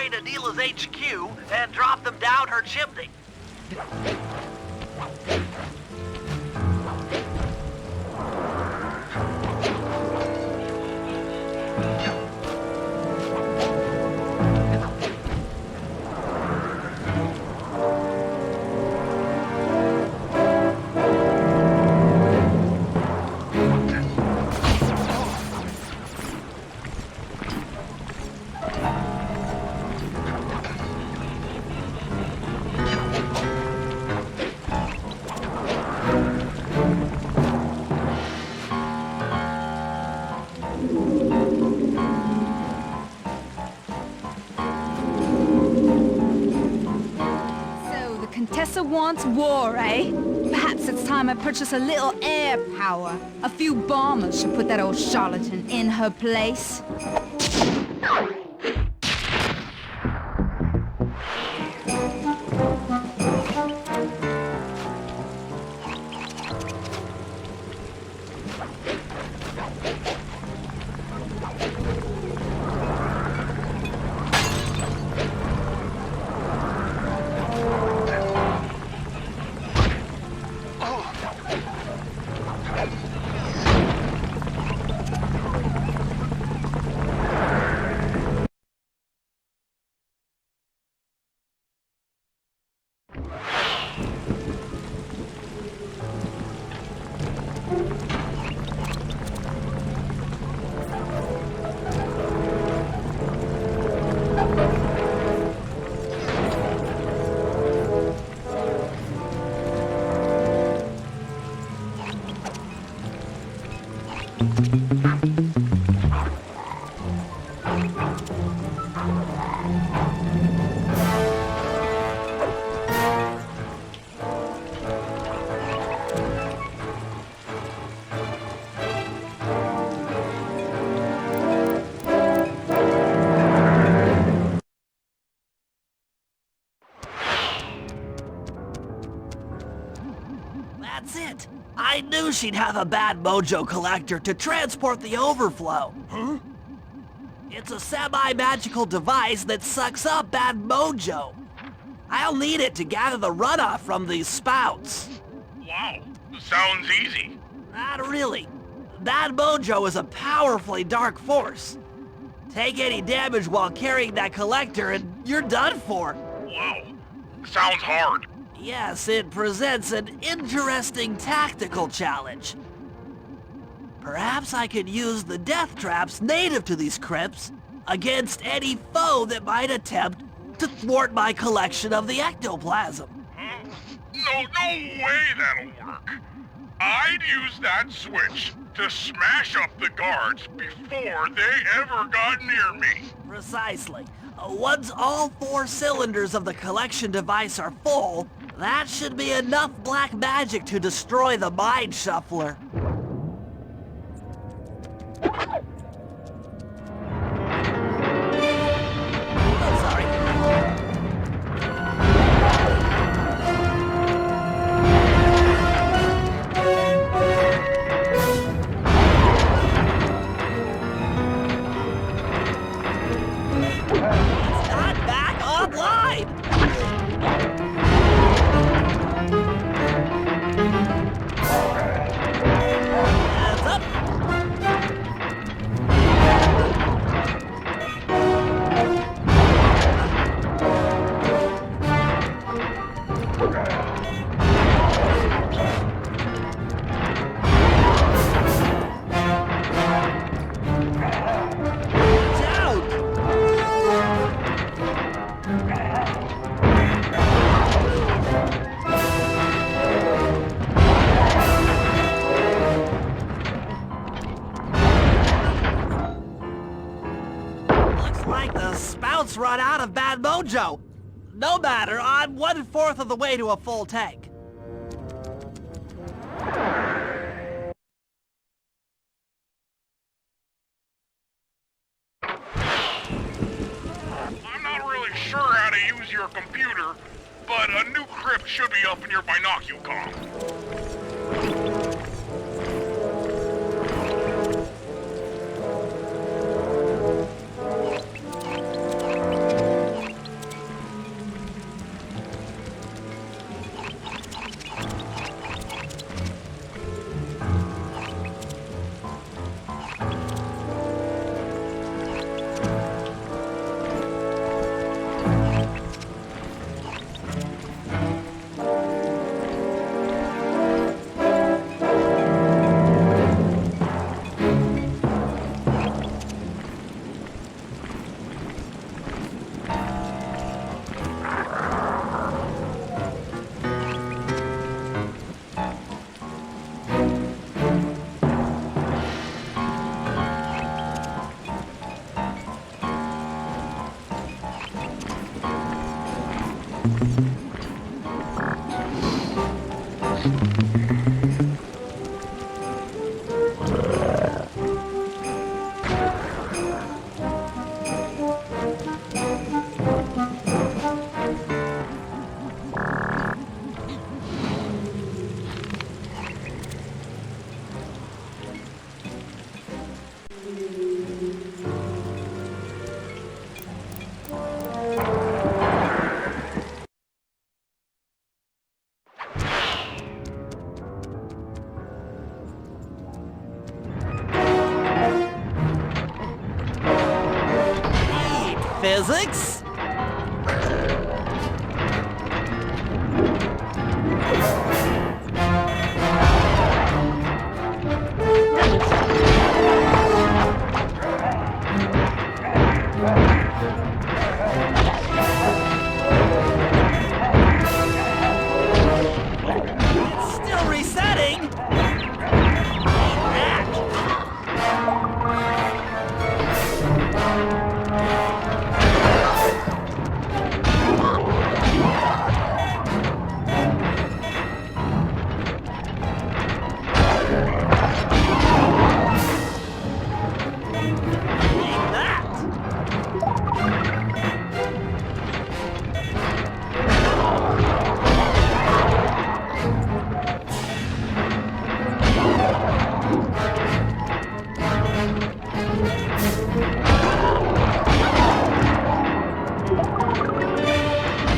way to Neela's HQ and drop them down her chimney.
Contessa wants war, eh? Perhaps it's time I purchase a little air power. A few bombers should put that old charlatan in her place.
That's it! I knew she'd have a bad mojo collector to transport the overflow.
Huh?
It's a semi-magical device that sucks up bad mojo. I'll need it to gather the runoff from these spouts.
Wow, sounds easy.
Not really. Bad mojo is a powerfully dark force. Take any damage while carrying that collector and you're done for.
Wow, sounds hard.
Yes, it presents an interesting tactical challenge. Perhaps I could use the death traps native to these crypts against any foe that might attempt to thwart my collection of the ectoplasm.
Huh? No way that'll work. I'd use that switch to smash up the guards before they ever got near me.
Precisely. Once all 4 cylinders of the collection device are full, that should be enough black magic to destroy the Mind Shuffler. Oh, sorry. It's not back online! Hands up! Watch out! Looks like the spouts run out of bad mojo. No matter, I'm 1/4 of the way to a full tank.
I'm not really sure how to use your computer, but a new crypt should be up in your binoculcom.
physics. Still resetting.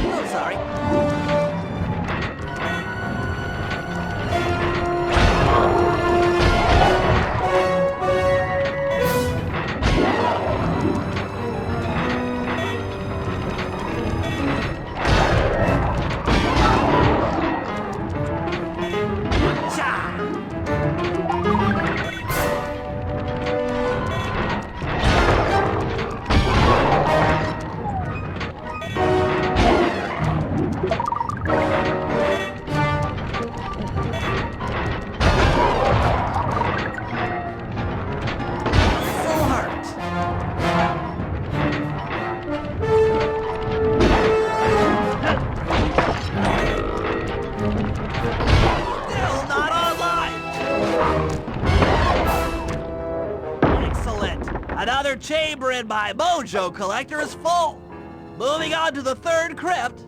Oh, sorry. Full heart. Still not online. Excellent. Another chamber in my mojo collector is full. Moving on to the third crypt.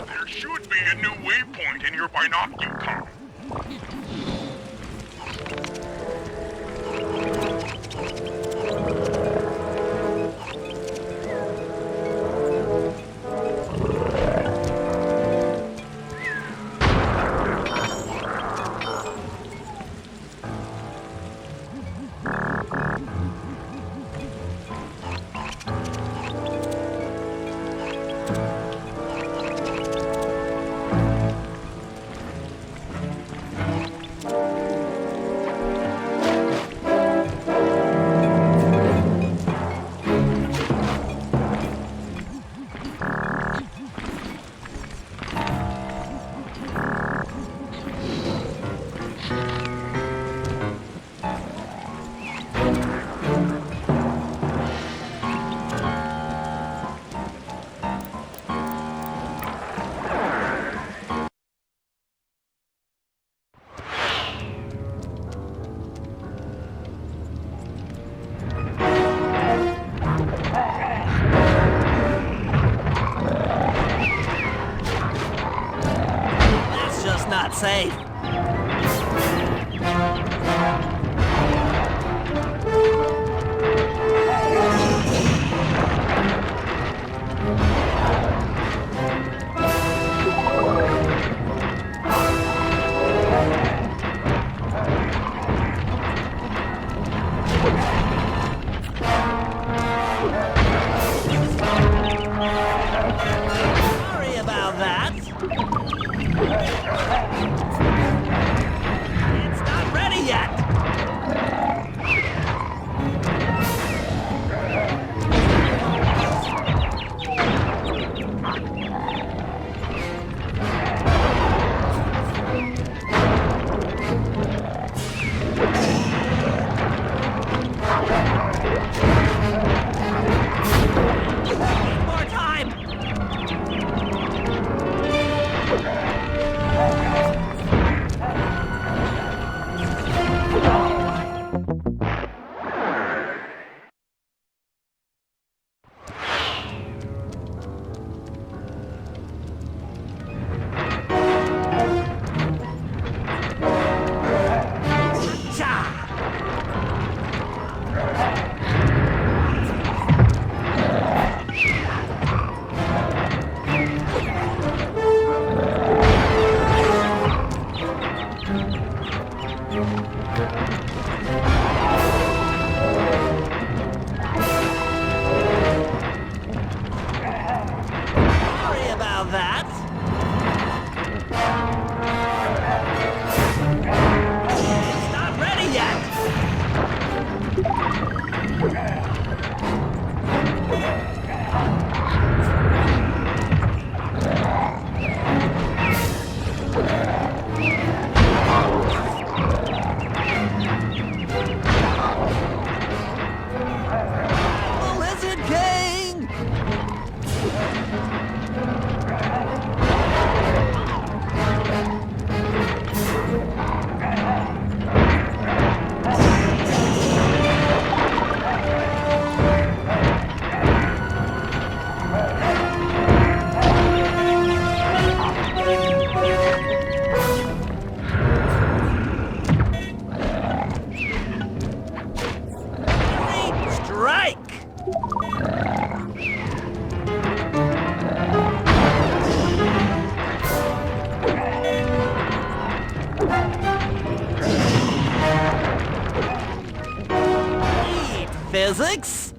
There should be a new waypoint in your binocular.
Physics?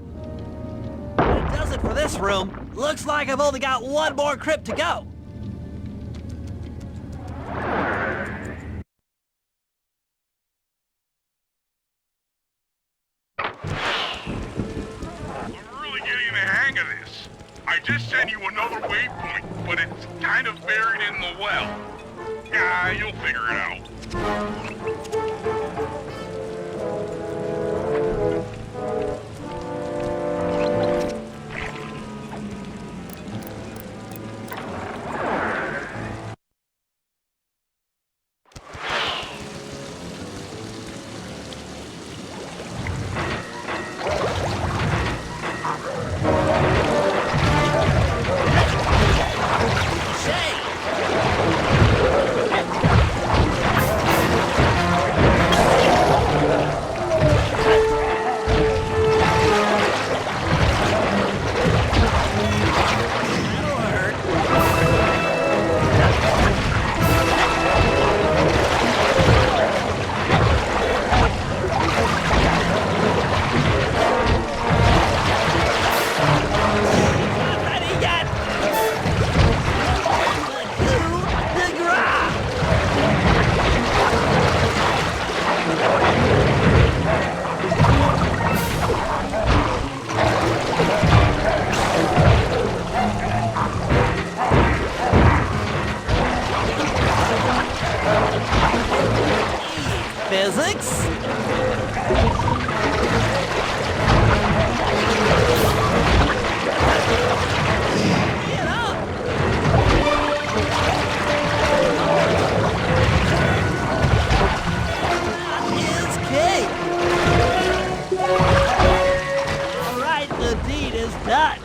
That does it for this room. Looks like I've only got one more crypt to go.
I'm really getting the hang of this. I just sent you another waypoint, but it's kind of buried in the well. Yeah, you'll figure it out.
Physics? Get up! That is cake! Alright, the deed is done.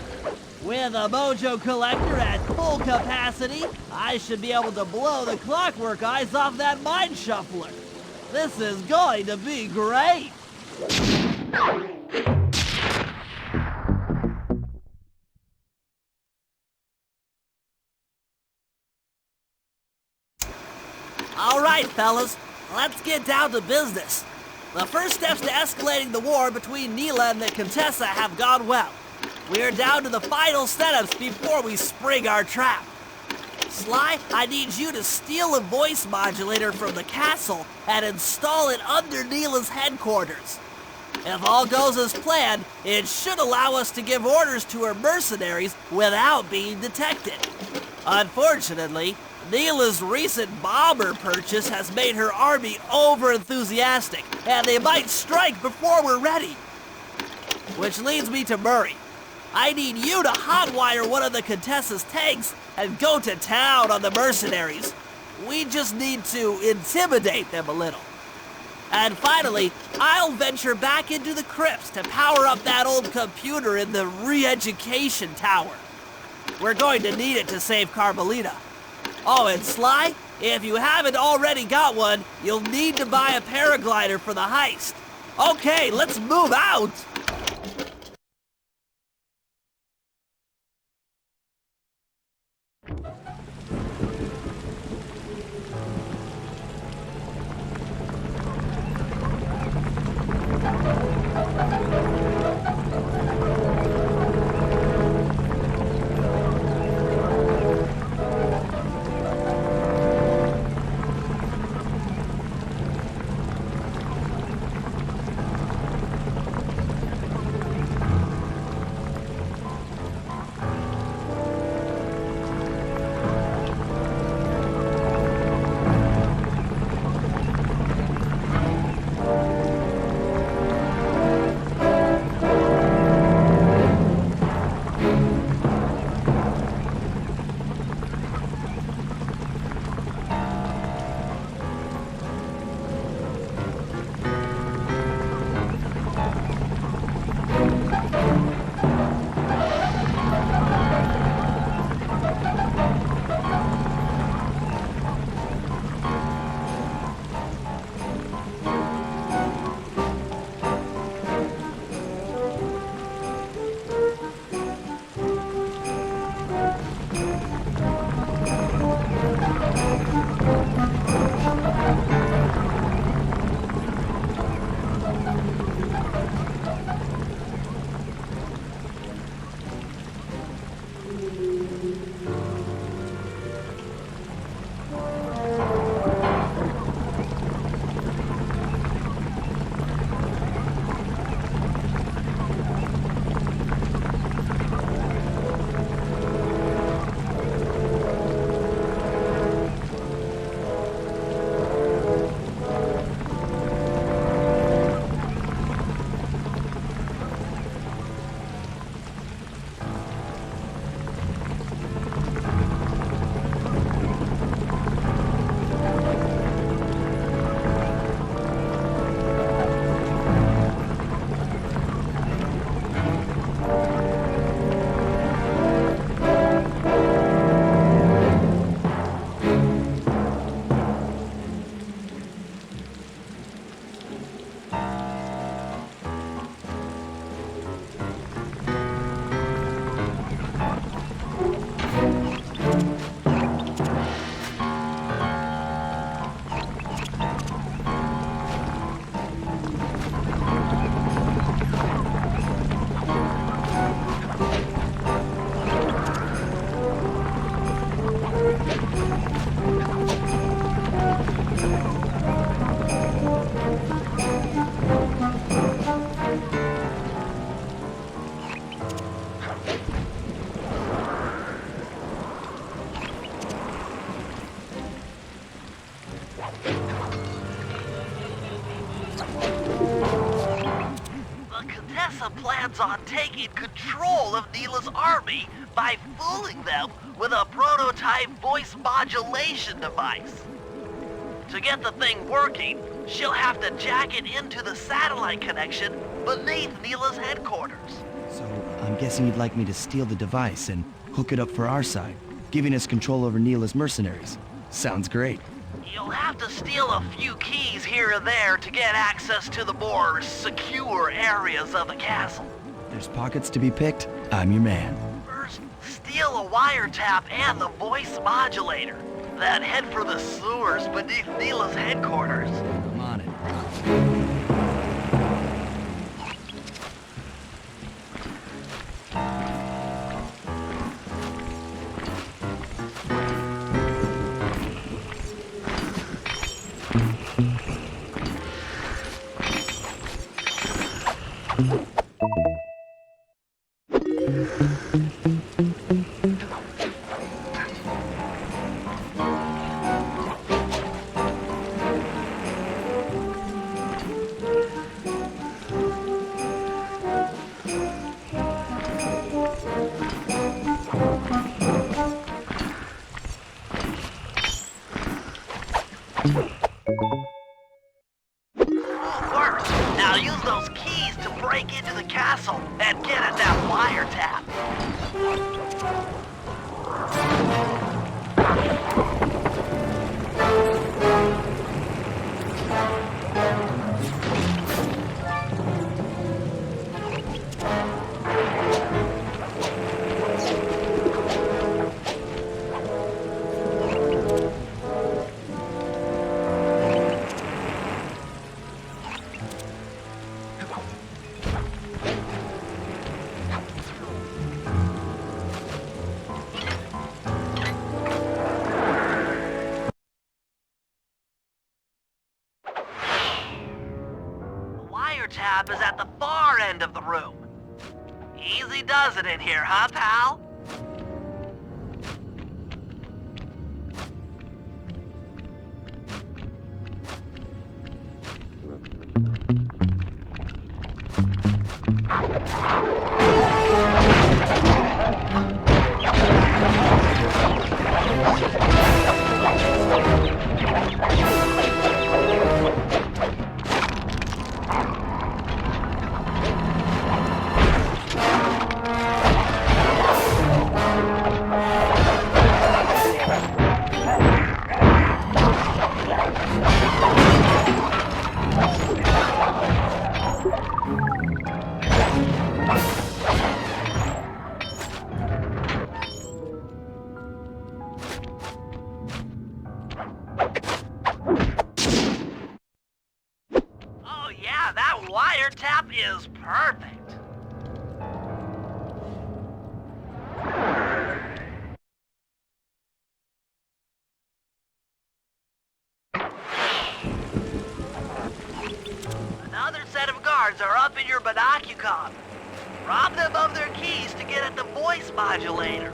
With a mojo collector at full capacity, I should be able to blow the clockwork eyes off that mine shuffler. This is going to be great! All right, fellas, let's get down to business. The first steps to escalating the war between Neela and the Contessa have gone well. We are down to the final setups before we spring our trap. Sly, I need you to steal a voice modulator from the castle and install it under Neela's headquarters. If all goes as planned, it should allow us to give orders to her mercenaries without being detected. Unfortunately, Neela's recent bomber purchase has made her army over-enthusiastic, and they might strike before we're ready. Which leads me to Murray. I need you to hotwire one of the Contessa's tanks and go to town on the mercenaries. We just need to intimidate them a little. And finally, I'll venture back into the crypts to power up that old computer in the re-education tower. We're going to need it to save Carmelita. Oh, and Sly, if you haven't already got one, you'll need to buy a paraglider for the heist. Okay, let's move out!
Contessa plans on taking control of Neela's army by fooling them with a prototype voice modulation device. To get the thing working, she'll have to jack it into the satellite connection beneath Neela's headquarters.
So, I'm guessing you'd like me to steal the device and hook it up for our side, giving us control over Neela's mercenaries. Sounds great.
You'll have to steal a few keys here and there to get access to the more secure areas of the castle.
There's pockets to be picked. I'm your man.
First, steal a wiretap and the voice modulator. Then head for the sewers beneath Neela's headquarters.
I'm on it.
Works. Now use those keys to break into the castle and get at that wiretap. Wiretap is at the far end of the room. Easy does it in here, huh, pal? Oh yeah, that wiretap is perfect. Another set of guards are up in your binocucom. Rob them of their keys to get at the voice modulator.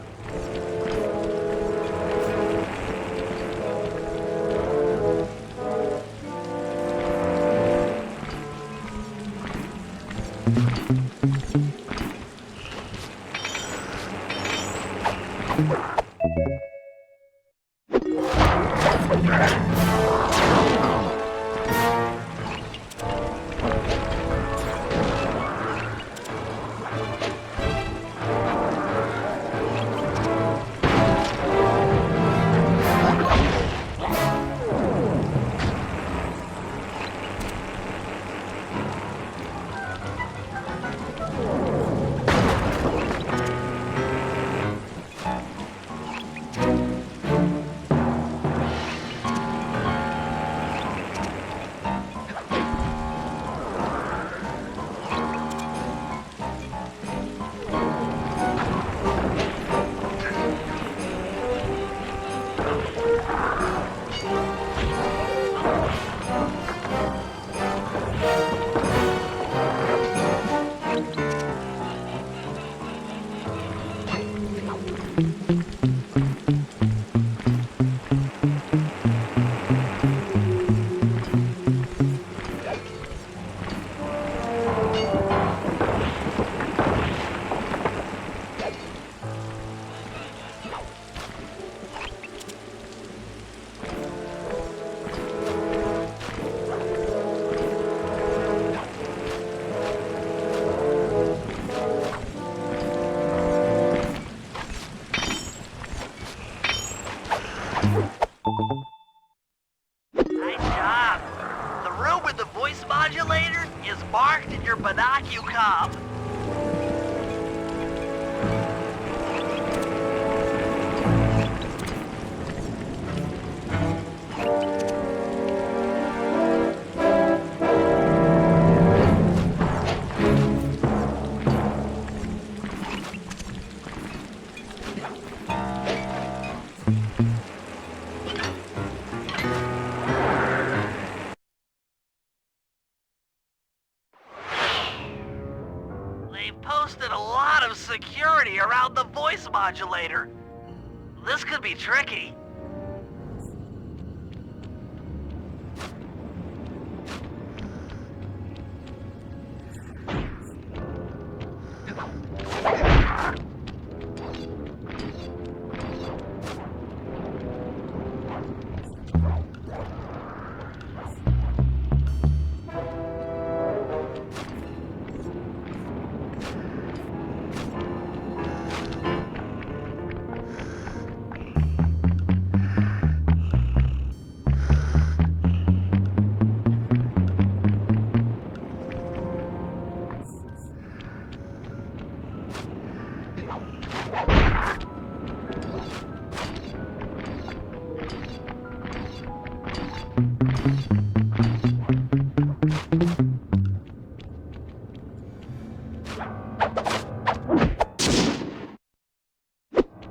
rescue cop. They've posted a lot of security around the voice modulator. This could be tricky.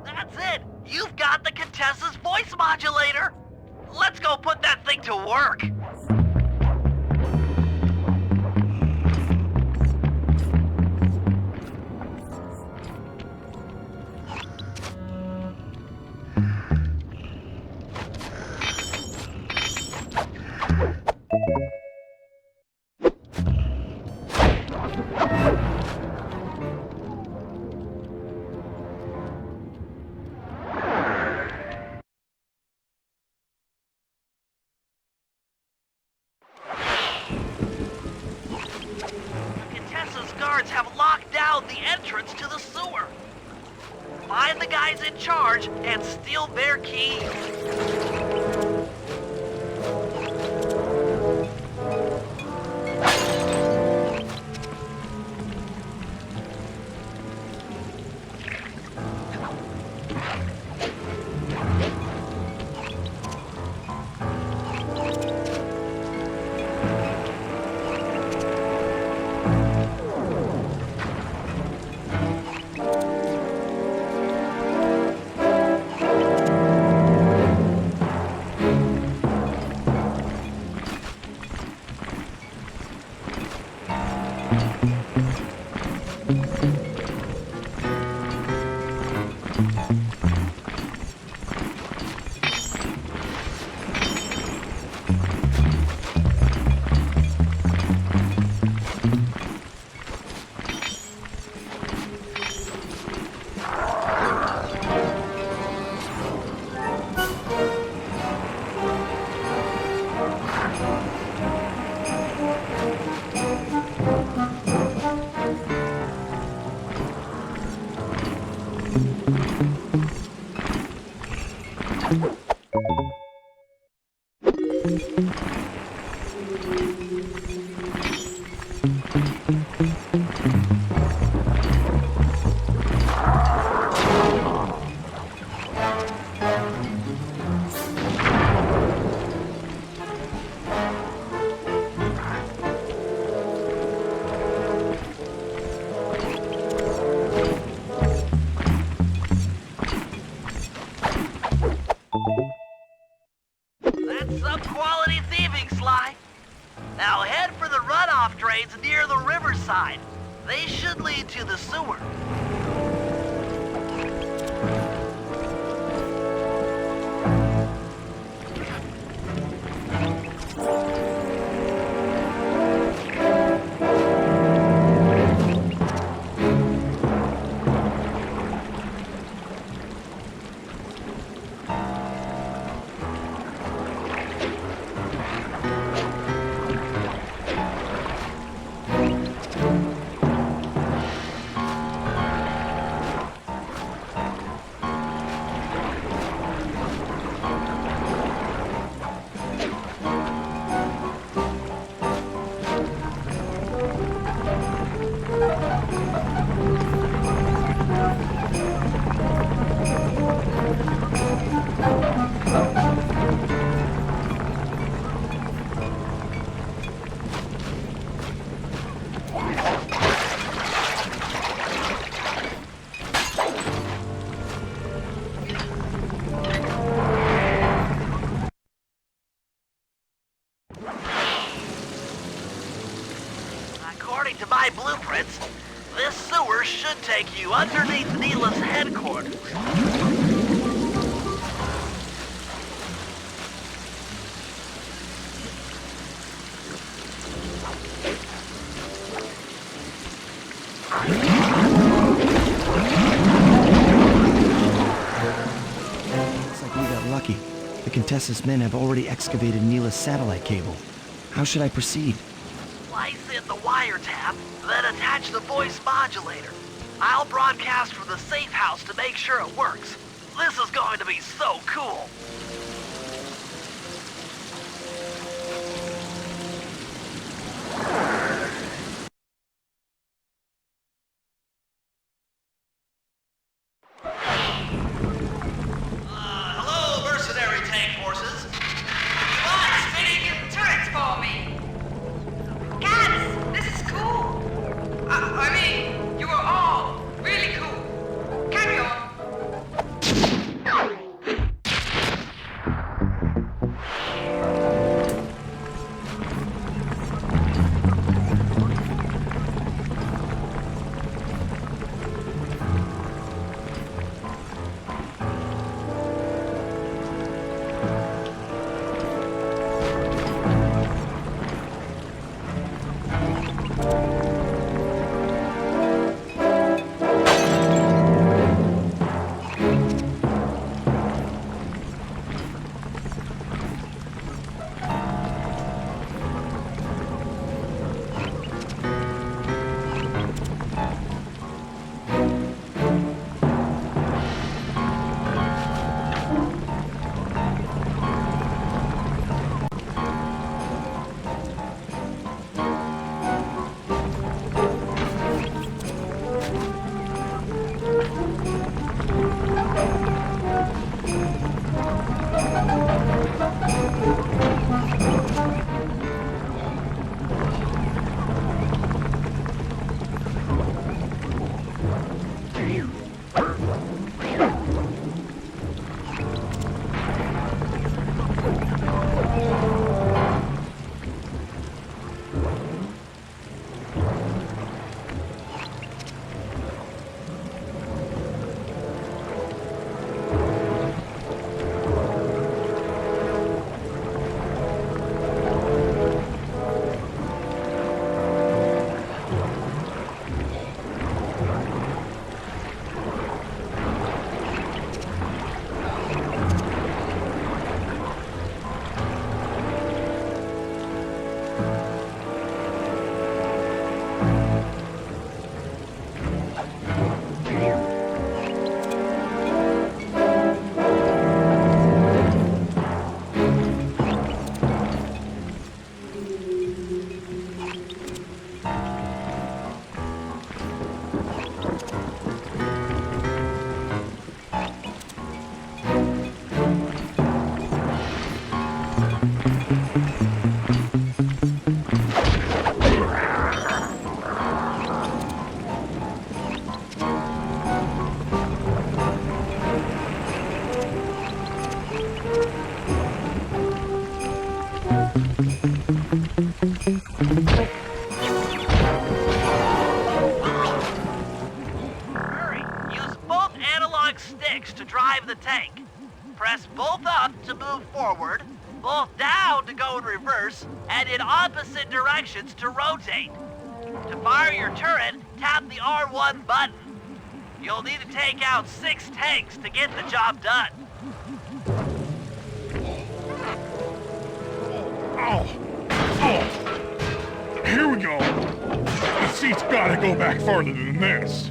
That's it! You've got the Contessa's voice modulator! Let's go put that thing to work! Contessa's guards have locked down the entrance to the sewer. Find the guys in charge and steal their keys. That's some quality thieving, Sly. Now head for the runoff drains near the riverside. They should lead to the sewer. blueprints, this sewer should take you underneath Neela's headquarters.
Looks like we got lucky. The Contessa's men have already excavated Neela's satellite cable. How should I proceed?
Slice in the wiretap, then attach the voice modulator. I'll broadcast from the safe house to make sure it works. This is going to be so cool. Hello, mercenary tank forces. Come on, spinning
Turrets for me! Cats! This is cool! I mean, you are all really cool. Carry on.
Press both up to move forward, both down to go in reverse, and in opposite directions to rotate. To fire your turret, tap the R1 button. You'll need to take out 6 tanks to get the job done.
Oh! Here we go! The seat's gotta go back farther than this.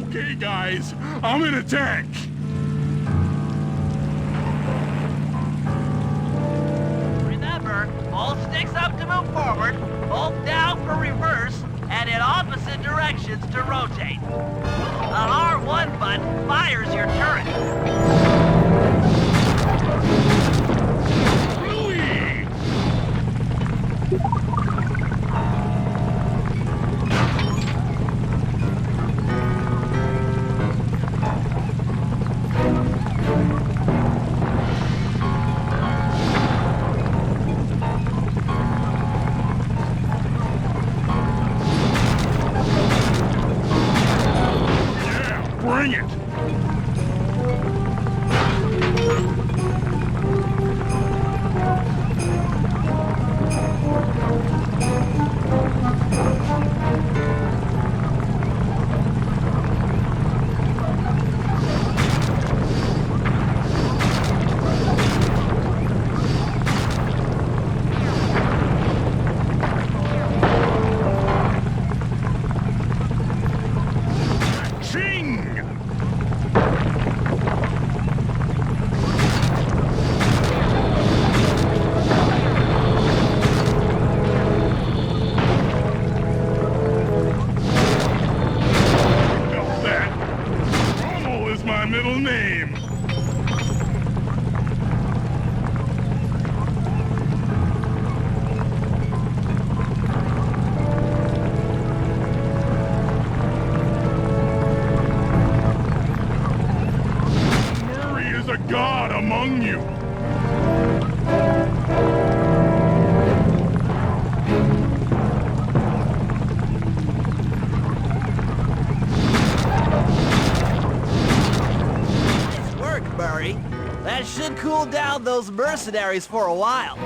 Okay, guys, I'm in a tank.
Remember, both sticks up to move forward, both down for reverse, and in opposite directions to rotate. The R1 button fires your turret.
those mercenaries for a while.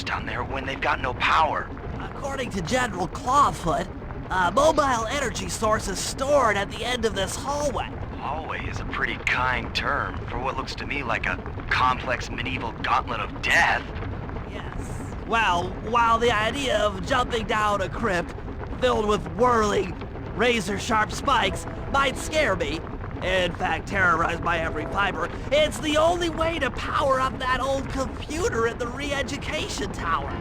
Down there when they've got no power.
According to General Clawfoot, a mobile energy source is stored at the end of this hallway.
Hallway is a pretty kind term for what looks to me like a complex medieval gauntlet of death.
Yes. Well, while the idea of jumping down a crypt filled with whirling, razor-sharp spikes might scare me, in fact terrorize my every fiber, it's the only way to power up that old computer in the re-education tower.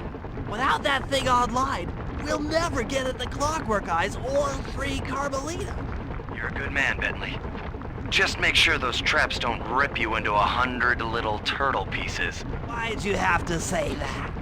Without that thing online, we'll never get at the Clockwork Eyes or free Carmelita.
You're a good man, Bentley. Just make sure those traps don't rip you into 100 little turtle pieces.
Why'd you have to say that?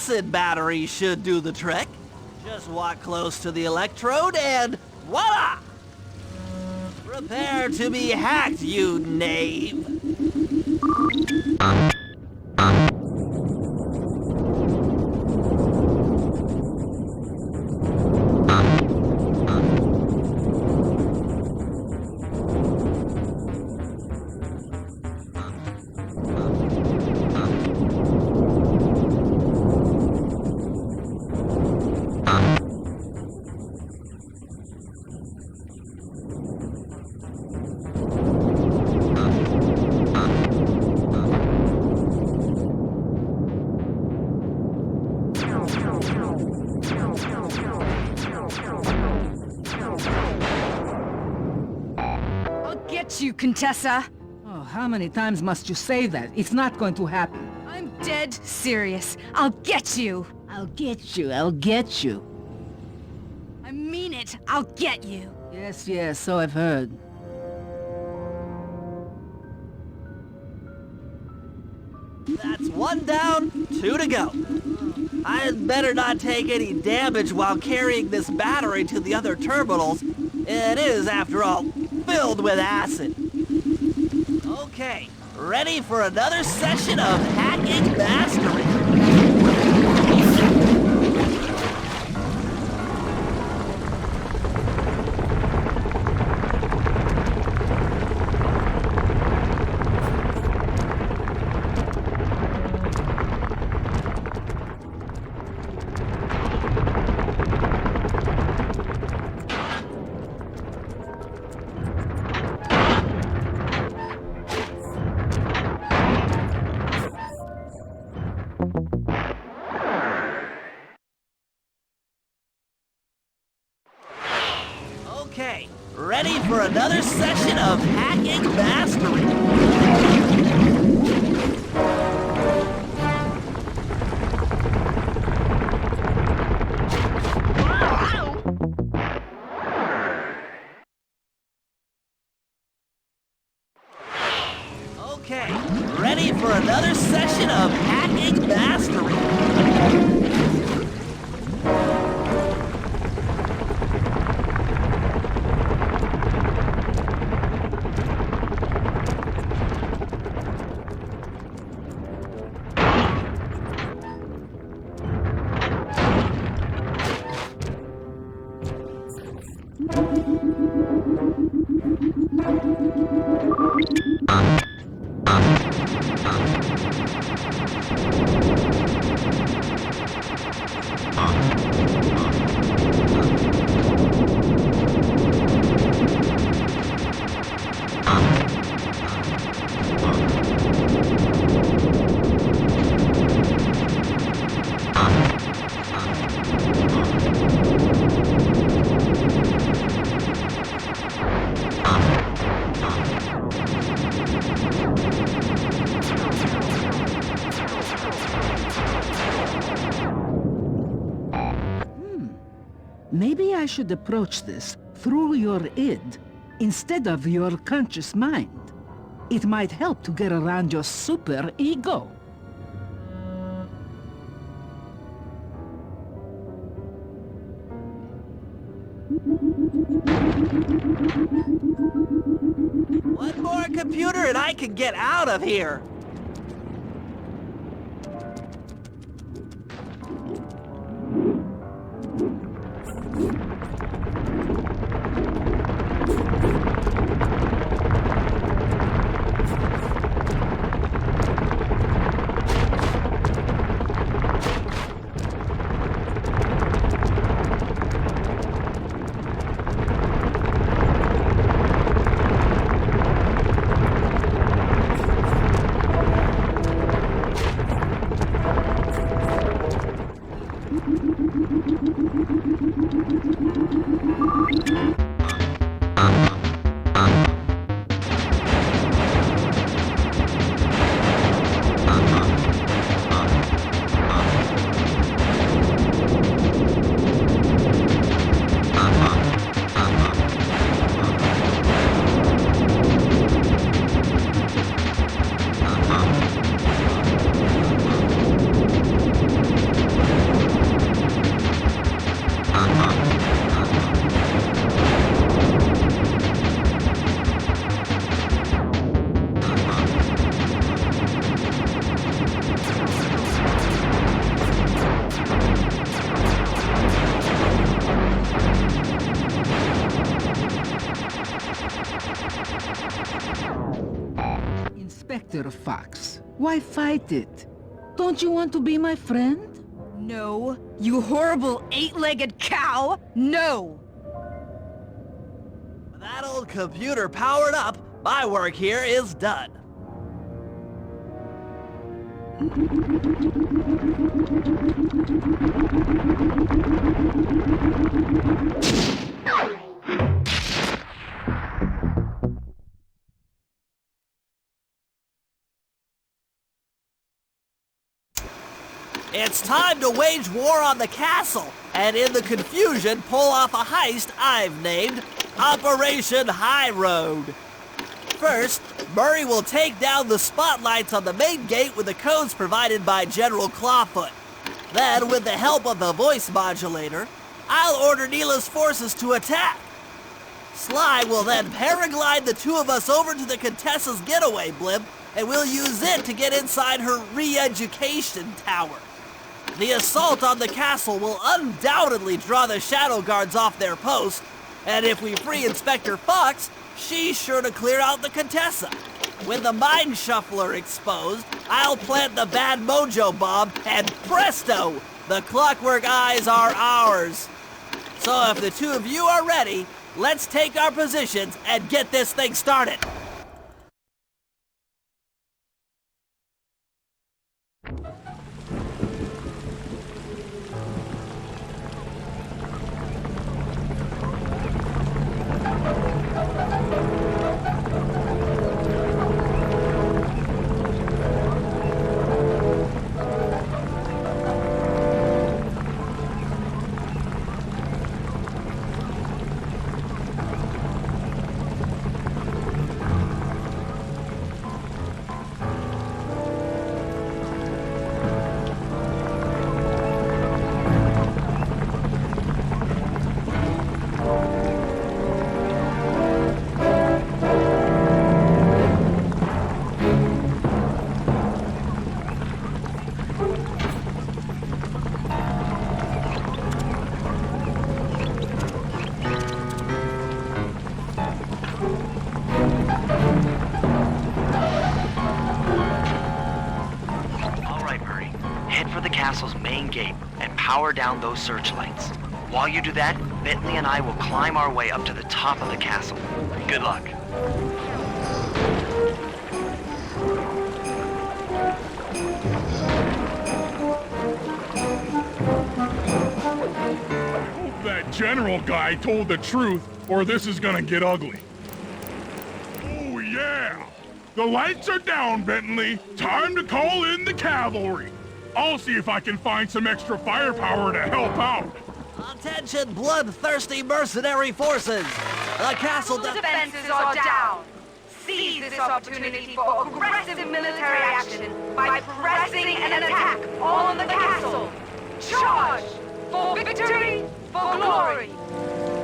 acid battery should do the trick. Just walk close to the electrode and voila! Prepare to be hacked, you knave!
You, Contessa.
Oh, how many times must you say that? It's not going to happen.
I'm dead serious. I'll get you.
I'll get you. I'll get you.
I mean it. I'll get you.
Yes, yes, so I've heard.
That's 1 down, 2 to go. I'd better not take any damage while carrying this battery to the other terminals. It is, after all, filled with acid. Okay, ready for another session of hacking mastery. Okay, ready for another session of hacking mastery. Okay, ready for another session of hacking mastery.
Maybe I should approach this through your id instead of your conscious mind. It might help to get around your super ego.
One more computer and I can get out of here.
Mr. Fox? Why fight it? Don't you want to be my friend?
No, you horrible eight-legged cow! No!
With that old computer powered up, my work here is done. It's time to wage war on the castle, and in the confusion, pull off a heist I've named Operation High Road. First, Murray will take down the spotlights on the main gate with the codes provided by General Clawfoot. Then, with the help of the voice modulator, I'll order Neela's forces to attack. Sly will then paraglide the two of us over to the Contessa's getaway blimp, and we'll use it to get inside her re-education tower. The assault on the castle will undoubtedly draw the Shadow Guards off their post, and if we free Inspector Fox, she's sure to clear out the Contessa. With the Mind Shuffler exposed, I'll plant the Bad Mojo bomb, and presto! The Clockwork Eyes are ours. So if the two of you are ready, let's take our positions and get this thing started.
castle's main gate and power down those searchlights. While you do that, Bentley and I will climb our way up to the top of the castle. Good luck.
That general guy told the truth, or this is gonna get ugly. Oh yeah! The lights are down, Bentley. Time to call in the cavalry. I'll see if I can find some extra firepower to help out.
Attention, bloodthirsty mercenary forces! The castle
defenses are down. Seize this opportunity for aggressive military action by pressing an attack on the castle. Charge! For victory, for glory!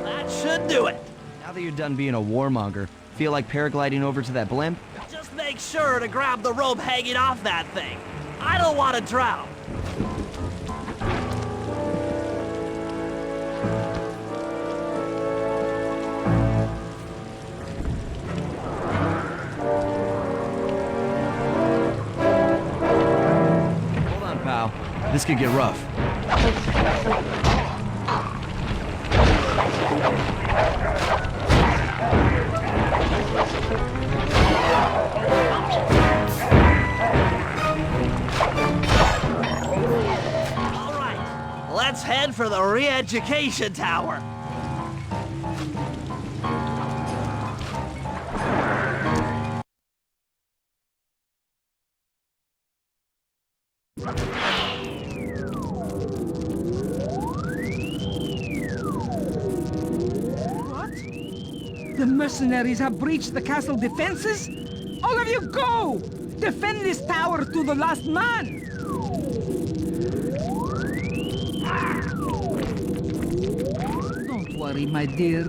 That should do it.
Now that you're done being a warmonger, feel like paragliding over to that blimp?
Just make sure to grab the rope hanging off that thing. I don't want to drown.
Hold on, pal. This could get rough.
Let's head for the re-education tower.
What? The mercenaries have breached the castle defenses? All of you go! Defend this tower to the last man! Don't worry, my dear.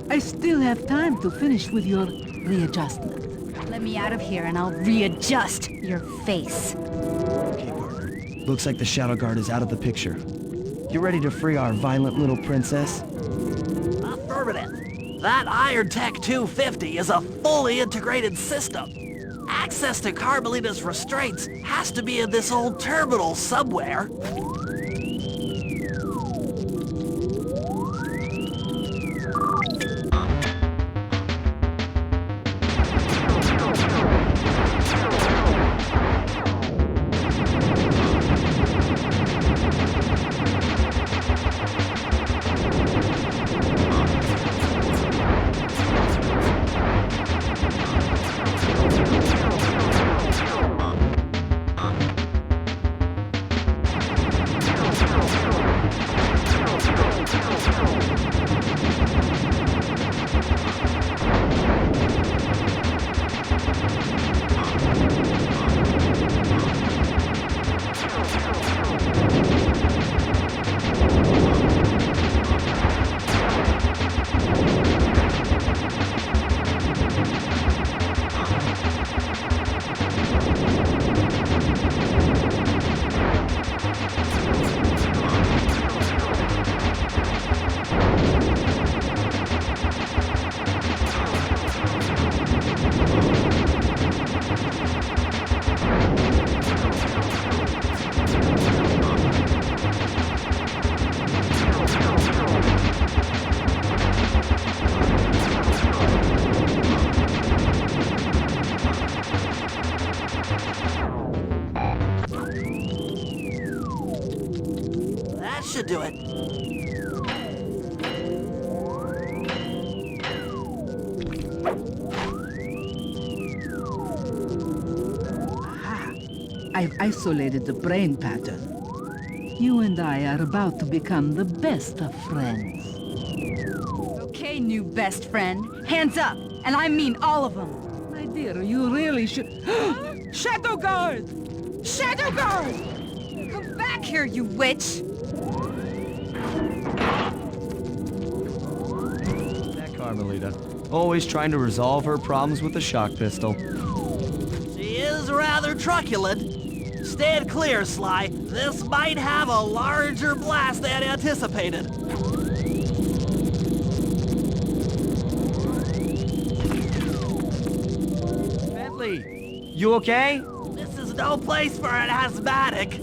I still have time to finish with your readjustment.
Let me out of here and I'll readjust your face.
Okay, partner. Looks like the Shadow Guard is out of the picture. You ready to free our violent little princess?
Affirmative. That Iron Tech 250 is a fully integrated system. Access to Carmelita's restraints has to be in this old terminal somewhere. That should do it.
I've isolated the brain pattern. You and I are about to become the best of friends.
Okay, new best friend. Hands up, and I mean all of them.
My dear, you really should... Shadow Guard! Shadow Guard!
Come back here, you witch!
That Carmelita. Always trying to resolve her problems with a shock pistol.
She is rather truculent. Stand clear, Sly. This might have a larger blast than anticipated.
Bentley, you okay?
This is no place for an asthmatic.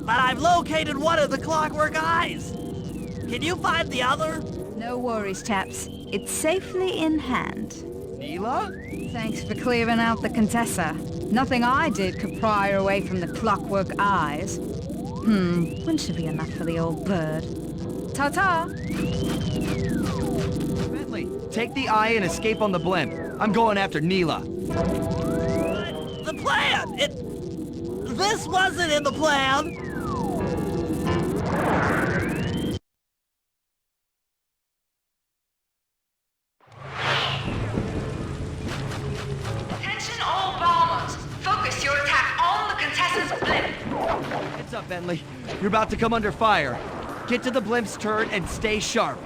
But I've located one of the Clockwork Eyes. Can you find the other?
No worries, chaps. It's safely in hand.
Neela?
Thanks for clearing out the Contessa. Nothing I did could pry her away from the Clockwork Eyes. Wouldn't she be enough for the old bird? Ta-ta!
Bentley, take the eye and escape on the blimp. I'm going after Neela.
The plan! This wasn't in the plan!
Attention all bombers. Focus your attack on the Contessa's blimp.
Heads up, Bentley. You're about to come under fire. Get to the blimp's turret and stay sharp.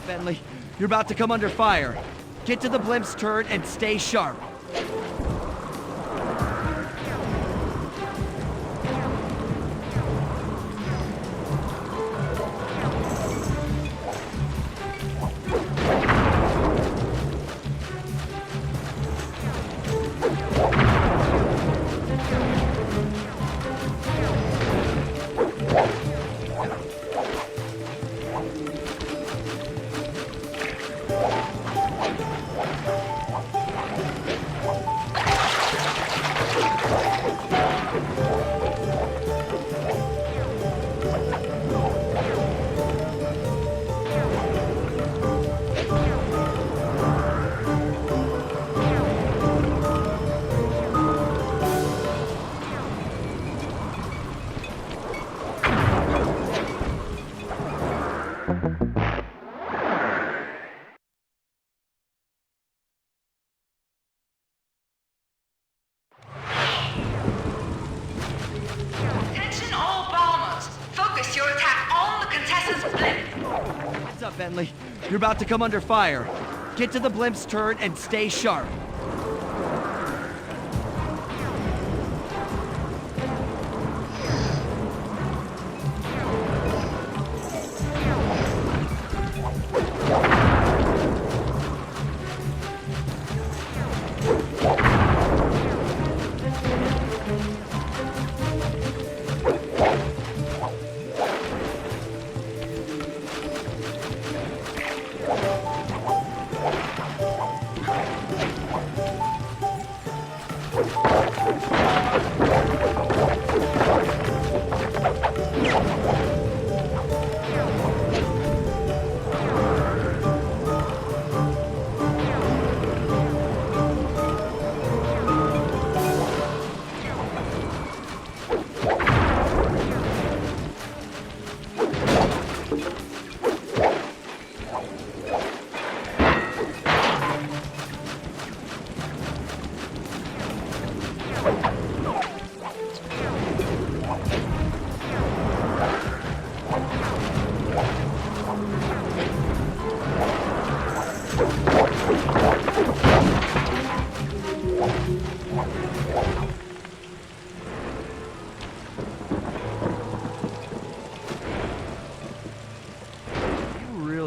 up, Bentley. You're about to come under fire. Get to the blimp's turret and stay sharp.
Attention all bombers! Focus your attack on the Contessa's blimp!
Heads up, Bentley. You're about to come under fire. Get to the blimp's turret and stay sharp.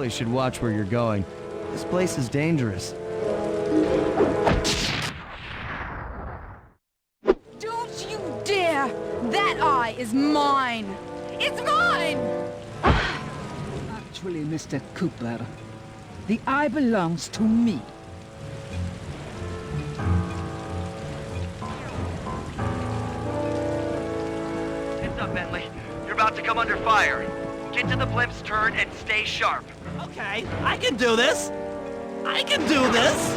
You should watch where you're going. This place is dangerous.
Don't you dare! That eye is mine! It's mine!
Actually, Mr. Cooper, the eye belongs to me.
Heads up, Bentley. You're about to come under fire. Get to the blimp's turret and stay sharp.
Okay, I can do this. I can do this.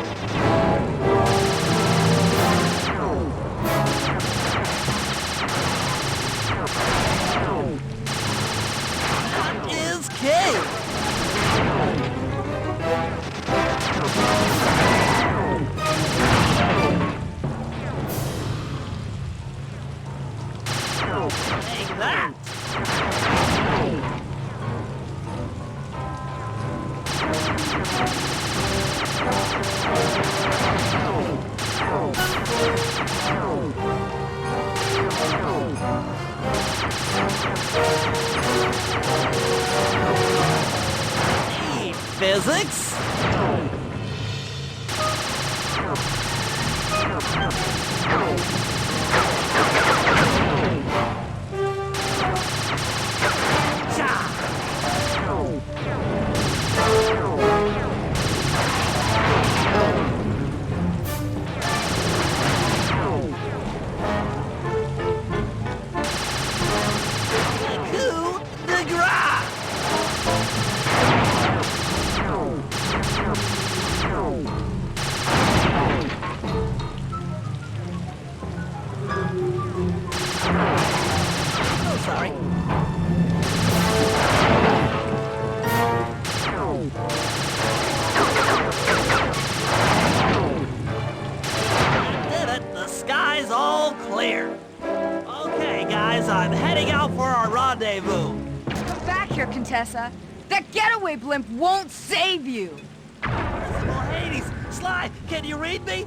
That is king. Take that. Hey, physics? Coup de grace! Oh, sorry. Did it. The sky's all clear. Okay, guys, I'm heading out for our rendezvous.
Come back here, Contessa. That getaway blimp won't save you!
Well, Hades, Sly, can you read me?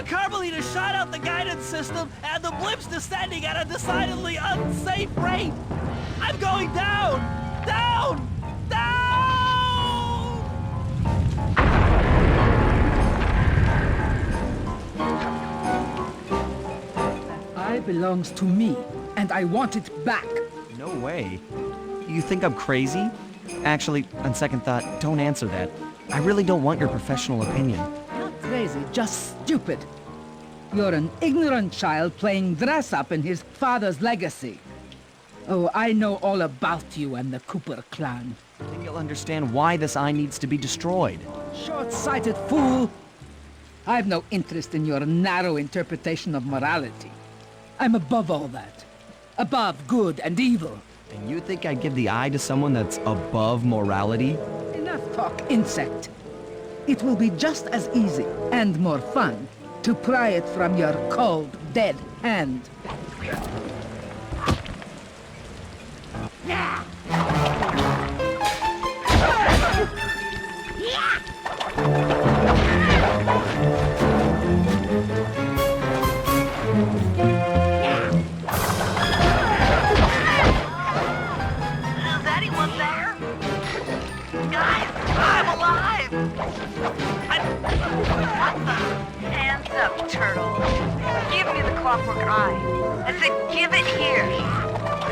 Carmelita shot out the guidance system, and the blimp's descending at a decidedly unsafe rate. I'm going down! Down! Down!
Eye belongs to me, and I want it back.
No way. You think I'm crazy? Actually, on second thought, don't answer that. I really don't want your professional opinion.
Not crazy, just stupid. You're an ignorant child playing dress-up in his father's legacy. Oh, I know all about you and the Cooper clan.
I think you'll understand why this eye needs to be destroyed.
Short-sighted fool! I've no interest in your narrow interpretation of morality. I'm above all that. Above good and evil.
And you think I'd give the eye to someone that's above morality?
Enough talk, insect. It will be just as easy and more fun to pry it from your cold, dead hand.
Is anyone there? Guys, I'm alive! What the?
Hands up, turtle. Give me the clockwork eye. I said give it here.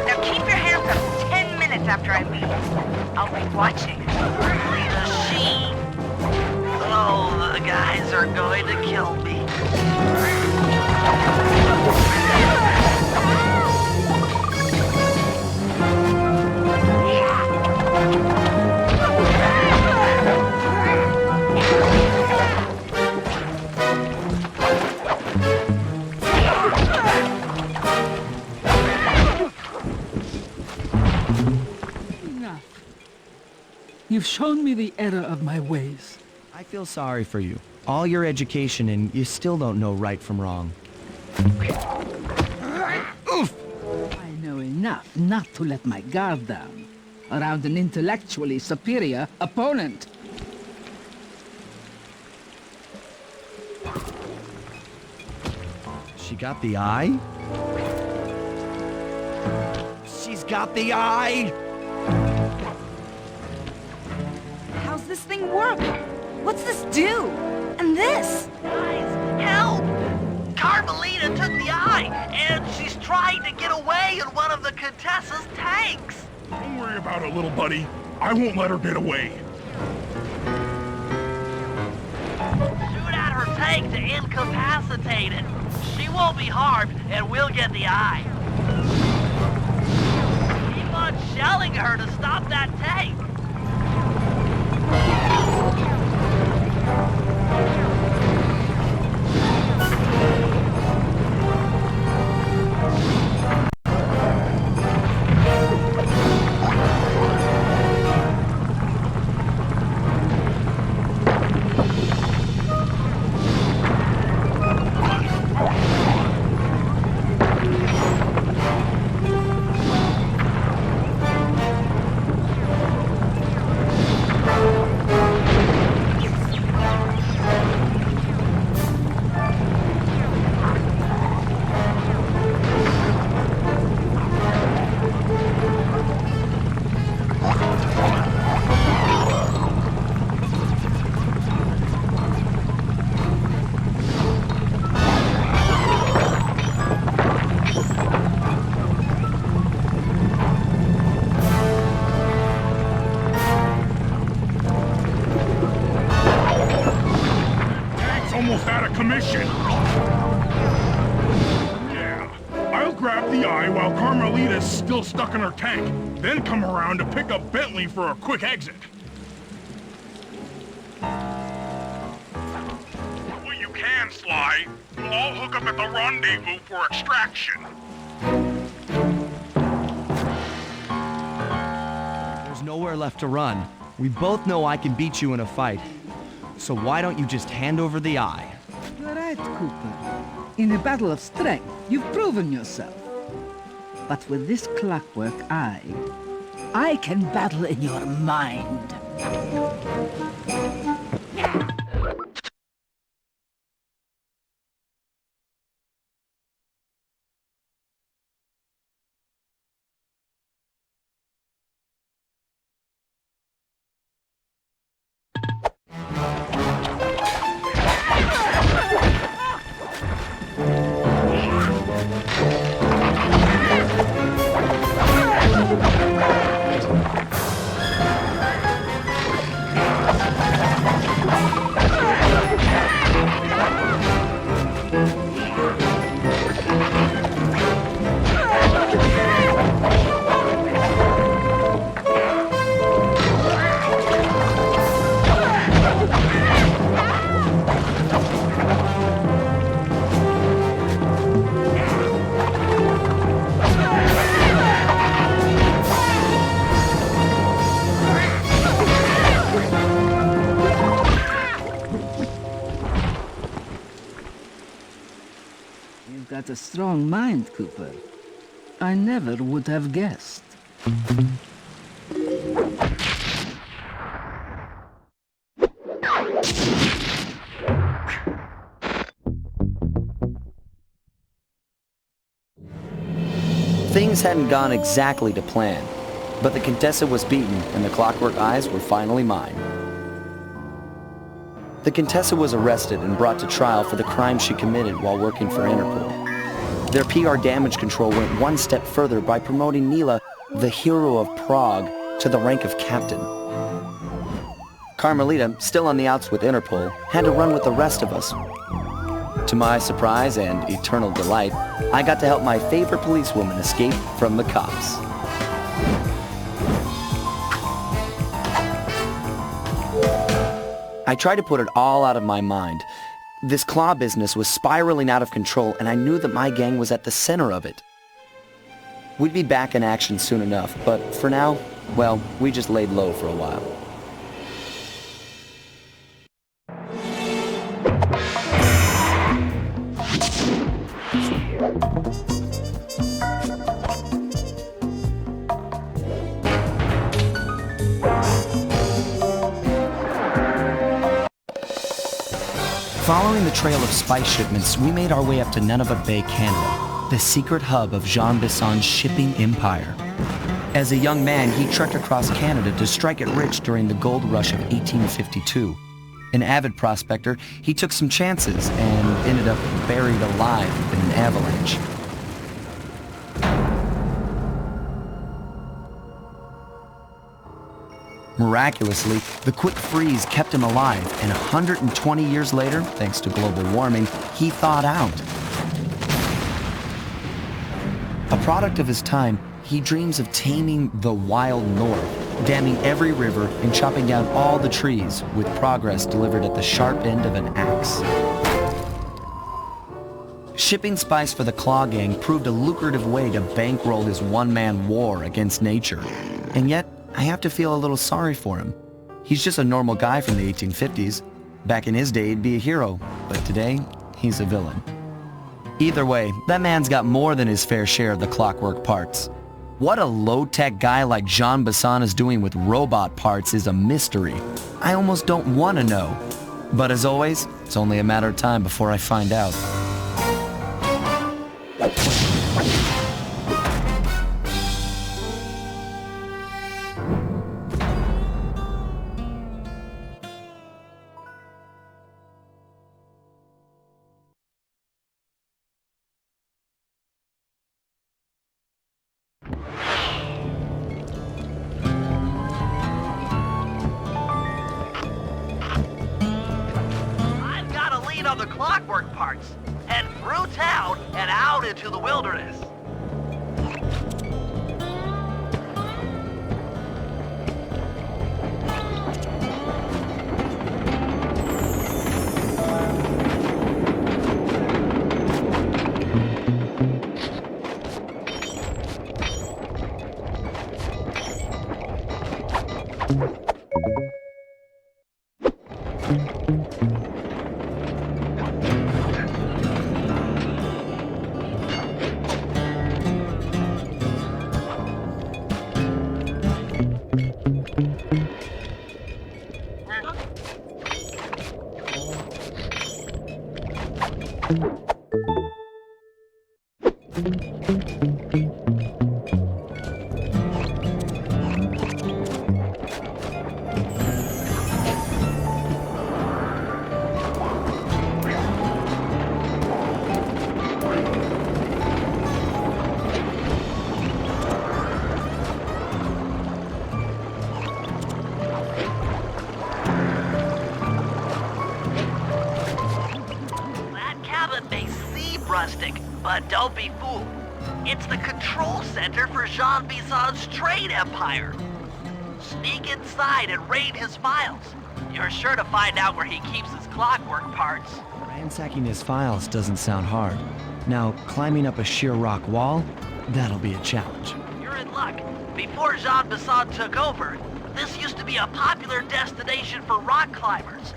Now keep your hands up 10 minutes after I leave. I'll be watching.
Lita Sheen. Oh, the guys are going to kill me.
Enough. You've shown me the error of my ways.
I feel sorry for you. All your education and you still don't know right from wrong. Oof!
I know enough not to let my guard down around an intellectually superior opponent.
She got the eye? She's got the eye!
How's this thing work? What's this do? And this?
Guys, help! Carmelita took the eye, and she's trying to get away in one of the Contessa's tanks.
Don't worry about it, little buddy. I won't let her get away.
Shoot at her tank to incapacitate it. She won't be harmed, and we'll get the eye. Keep on shelling her to stop that tank.
Almost out of commission. Yeah, I'll grab the eye while Carmelita's still stuck in her tank, then come around to pick up Bentley for a quick exit. Well, you can, Sly. We'll all hook up at the rendezvous for extraction.
There's nowhere left to run. We both know I can beat you in a fight. So why don't you just hand over the eye?
You're right, Cooper. In a battle of strength, you've proven yourself. But with this clockwork eye, I can battle in your mind. You've got a strong mind, Cooper. I never would have guessed.
Things hadn't gone exactly to plan, but the Contessa was beaten and the Clockwork Eyes were finally mine. The Contessa was arrested and brought to trial for the crime she committed while working for Interpol. Their PR damage control went one step further by promoting Nila, the hero of Prague, to the rank of captain. Carmelita, still on the outs with Interpol, had to run with the rest of us. To my surprise and eternal delight, I got to help my favorite policewoman escape from the cops. I tried to put it all out of my mind. This claw business was spiraling out of control, and I knew that my gang was at the center of it. We'd be back in action soon enough, but for now, well, we just laid low for a while. Following the trail of spice shipments, we made our way up to Nunavut Bay, Canada, the secret hub of Jean Bisson's shipping empire. As a young man, he trekked across Canada to strike it rich during the gold rush of 1852. An avid prospector, he took some chances and ended up buried alive in an avalanche. Miraculously, the quick freeze kept him alive, and 120 years later, thanks to global warming, he thawed out. A product of his time, he dreams of taming the wild north, damming every river and chopping down all the trees, with progress delivered at the sharp end of an axe. Shipping spice for the Claw Gang proved a lucrative way to bankroll his one-man war against nature. And yet, I have to feel a little sorry for him. He's just a normal guy from the 1850s. Back in his day, he'd be a hero, but today, he's a villain. Either way, that man's got more than his fair share of the clockwork parts. What a low-tech guy like Jean Bisson is doing with robot parts is a mystery. I almost don't want to know. But as always, it's only a matter of time before I find out.
On the clockwork parts, head through town and out into the wilderness. Don't be fooled. It's the control center for Jean Bison's trade empire. Sneak inside and raid his files. You're sure to find out where he keeps his clockwork parts.
Ransacking his files doesn't sound hard. Now, climbing up a sheer rock wall? That'll be a challenge.
You're in luck. Before Jean Bison took over, this used to be a popular destination for rock climbers.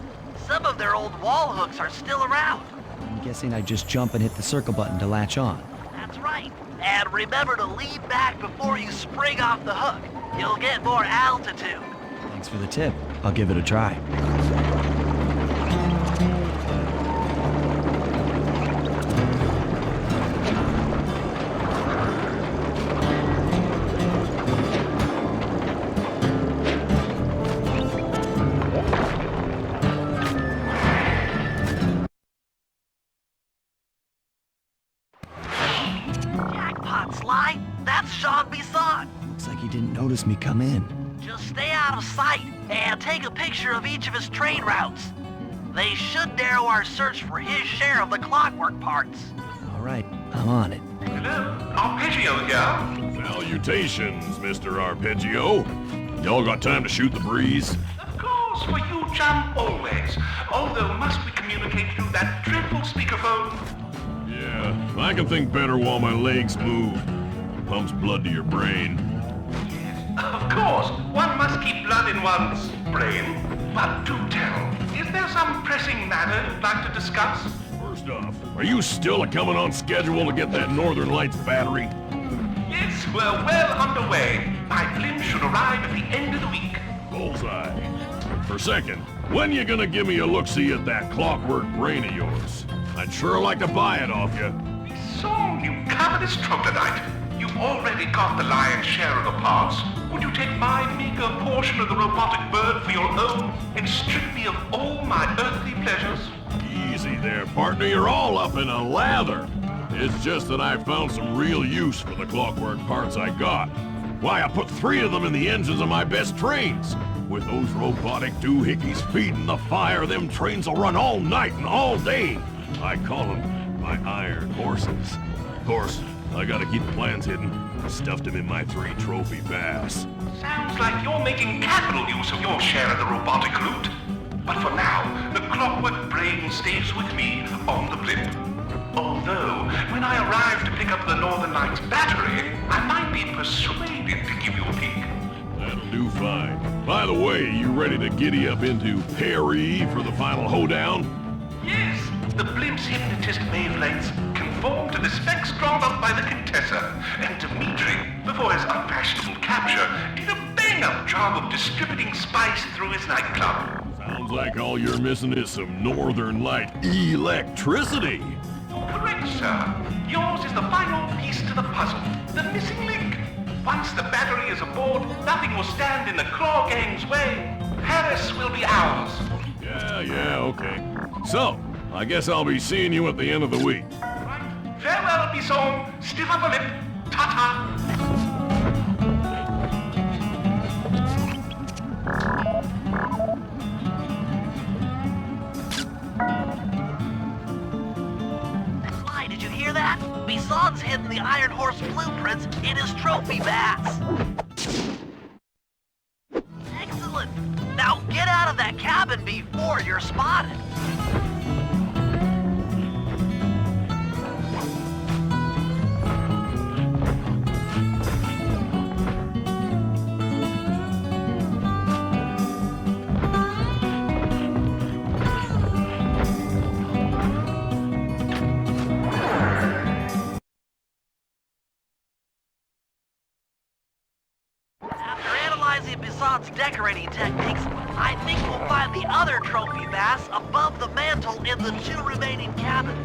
Some of their old wall hooks are still around.
I'm guessing I just jump and hit the circle button to latch on.
That's right. And remember to lean back before you spring off the hook. You'll get more altitude.
Thanks for the tip. I'll give it a try.
Jackpot, Sly. That's Jean Bison.
Looks like he didn't notice me come in.
Just stay out of sight and take a picture of each of his trade routes. They should narrow our search for his share of the clockwork parts.
All right, I'm on it.
Hello, Arpeggio here.
Salutations, Mr. Arpeggio. Y'all got time to shoot the breeze?
Of course, for you, chum, always. Although, must we communicate through that dreadful speakerphone?
Yeah, I can think better while my legs move. Pumps blood to your brain.
Of course, one must keep blood in one's brain. But do tell, is there some pressing matter you'd like to discuss?
First off, are you still coming on schedule to get that Northern Lights battery?
Yes, we're well underway. My blimp should arrive at the end of the week.
Bullseye. For second, when you gonna give me a look-see at that clockwork brain of yours? I'd sure like to buy it off you.
So, you covetous troglodyte. You've already got the lion's share of the parts. Would you take my meager portion of the robotic bird for your own and strip me of all my earthly pleasures?
Easy there, partner. You're all up in a lather. It's just that I found some real use for the clockwork parts I got. Why, I put 3 of them in the engines of my best trains. With those robotic doohickeys feeding the fire, them trains will run all night and all day. I call them my iron horses. Of course, I gotta keep the plans hidden. Stuffed them in my 3 trophy bass.
Sounds like you're making capital use of your share of the robotic loot. But for now, the clockwork brain stays with me on the blimp. Although, when I arrive to pick up the Northern Lights battery, I might be persuaded to give you a peek.
That'll do fine. By the way, you ready to giddy up into Paris for the final hoedown?
Yes, the blimp's hypnotist wavelengths conform to the specs drawn up by the Contessa, and Dimitri, before his unfashionable capture, did a bang-up job of distributing spice through his nightclub.
Sounds like all you're missing is some Northern Light electricity.
Correct, sir. Yours is the final piece to the puzzle, the missing link. Once the battery is aboard, nothing will stand in the Claw Gang's way. Paris will be ours.
Yeah, okay. So, I guess I'll be seeing you at the end of the week.
Right. Farewell, Bison. Stiff upper lip. Ta-ta.
Sly, did you hear that? Bison's hidden the Iron Horse blueprints in his trophy bass. Excellent. Now get out of that cabin before you're spotted. Bison's decorating techniques, I think we'll find the other trophy bass above the mantle in the 2 remaining cabins.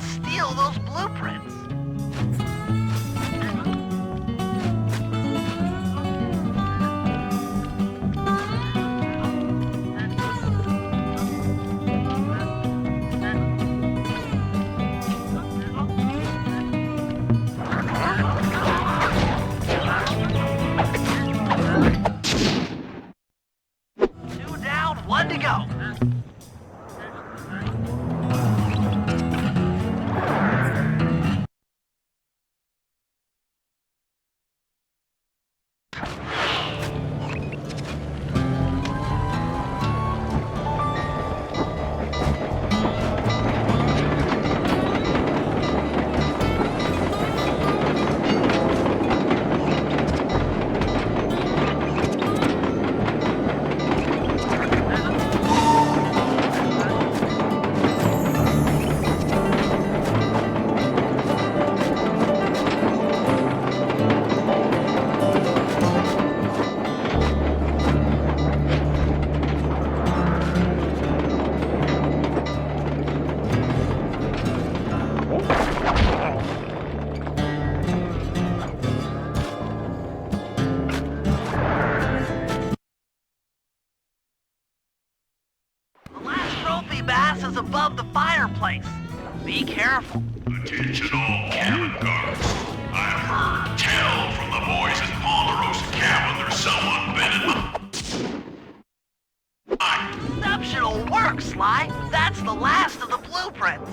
steal those blueprints. Two down, one to go. The last trophy bass is above the fireplace. Be careful.
Attention all cabin guards. I've heard tell from the boys in Ponderosa cabin there's someone been in my...
Exceptional work, Sly. That's the last of the blueprints.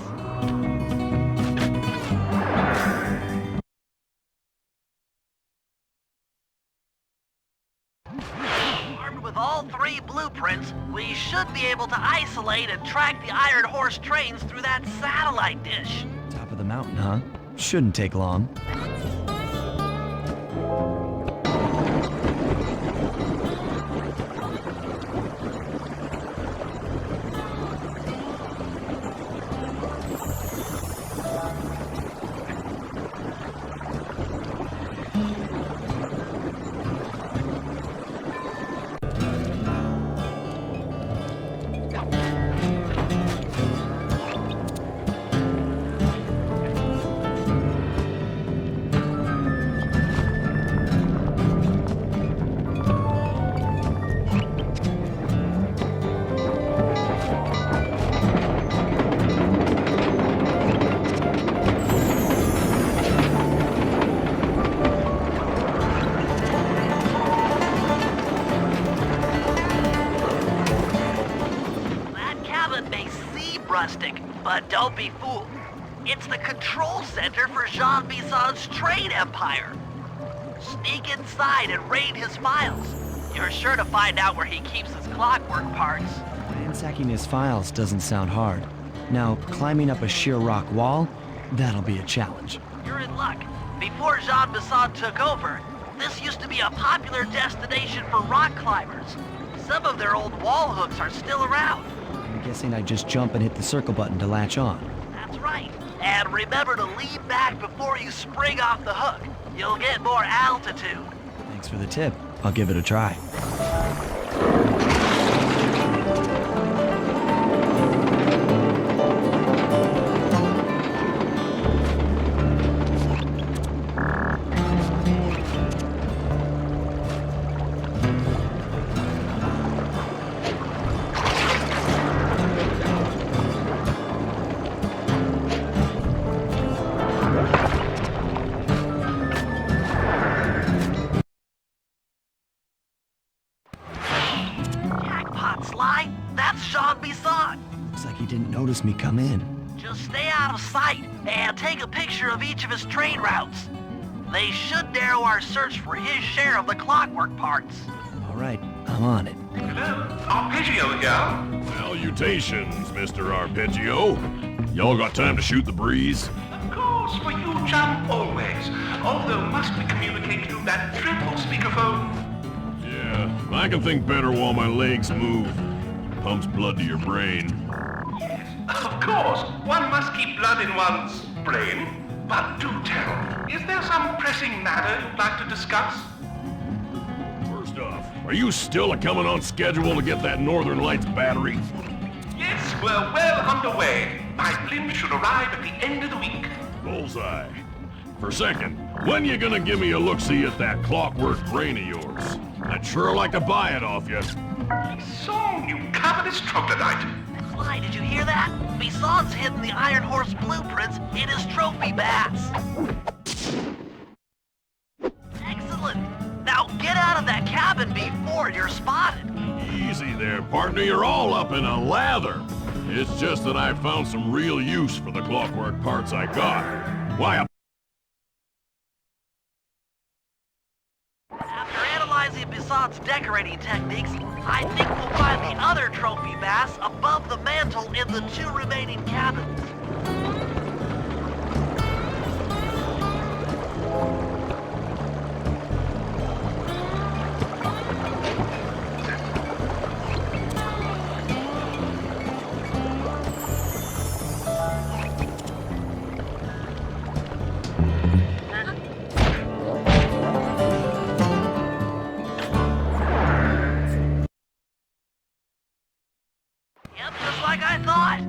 Armed with all three blueprints, we should be able to isolate and track the Iron Horse trains through that satellite dish.
Top of the mountain, huh? Shouldn't take long.
Rustic, but don't be fooled. It's the control center for Jean Bison's trade empire. Sneak inside and raid his files. You're sure to find out where he keeps his clockwork parts.
Ransacking his files doesn't sound hard. Now, climbing up a sheer rock wall, that'll be a challenge.
You're in luck. Before Jean Bison took over, this used to be a popular destination for rock climbers. Some of their old wall hooks are still around.
I'm guessing I just jump and hit the circle button to latch on.
That's right. And remember to lean back before you spring off the hook. You'll get more altitude.
Thanks for the tip. I'll give it a try.
Sly, that's Jean Bison.
Looks like he didn't notice me come in.
Just stay out of sight and take a picture of each of his trade routes. They should narrow our search for his share of the clockwork parts.
All right, I'm on it.
Hello, Arpeggio here.
Salutations, Mr. Arpeggio. Y'all got time to shoot the breeze?
Of course, for you, chum, always. Although must we communicate through that triple speakerphone?
Yeah, I can think better while my legs move. Pumps blood to your brain.
Yes, of course. One must keep blood in one's brain. But do tell, is there some pressing matter you'd like to discuss?
First off, are you still coming on schedule to get that Northern Lights battery?
Yes, we're well underway. My blimp should arrive at the end of the week.
Bullseye. For a second, when you gonna give me a look-see at that clockwork crane of yours? I'd sure like to buy it off you.
So, you covetous troglodyte.
Clyde, did you hear that? Bison's hidden the Iron Horse blueprints in his trophy bass. Excellent. Now get out of that cabin before you're spotted.
Easy there, partner. You're all up in a lather. It's just that I found some real use for the clockwork parts I got. Why,
After analyzing Bison's decorating techniques, I think we'll find the other trophy bass above the mantle in the 2 remaining cabins. Like I thought.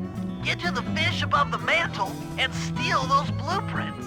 Get to the fish above the mantle and steal those blueprints.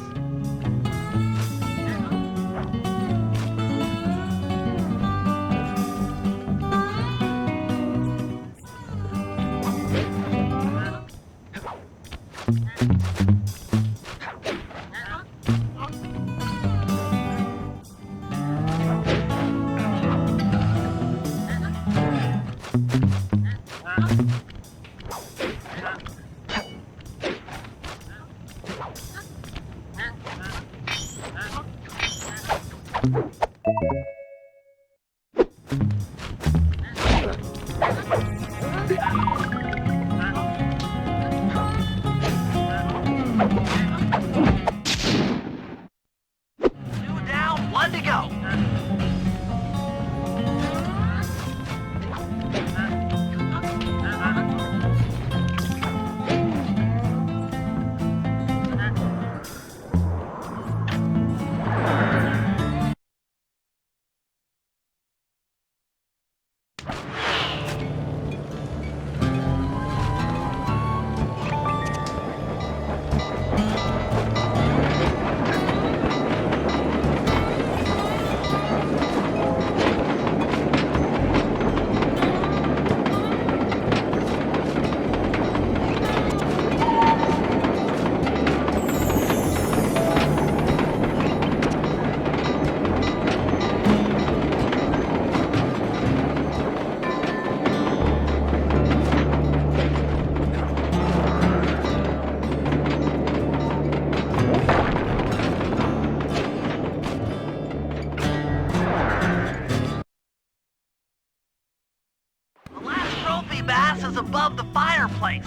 Above the fireplace.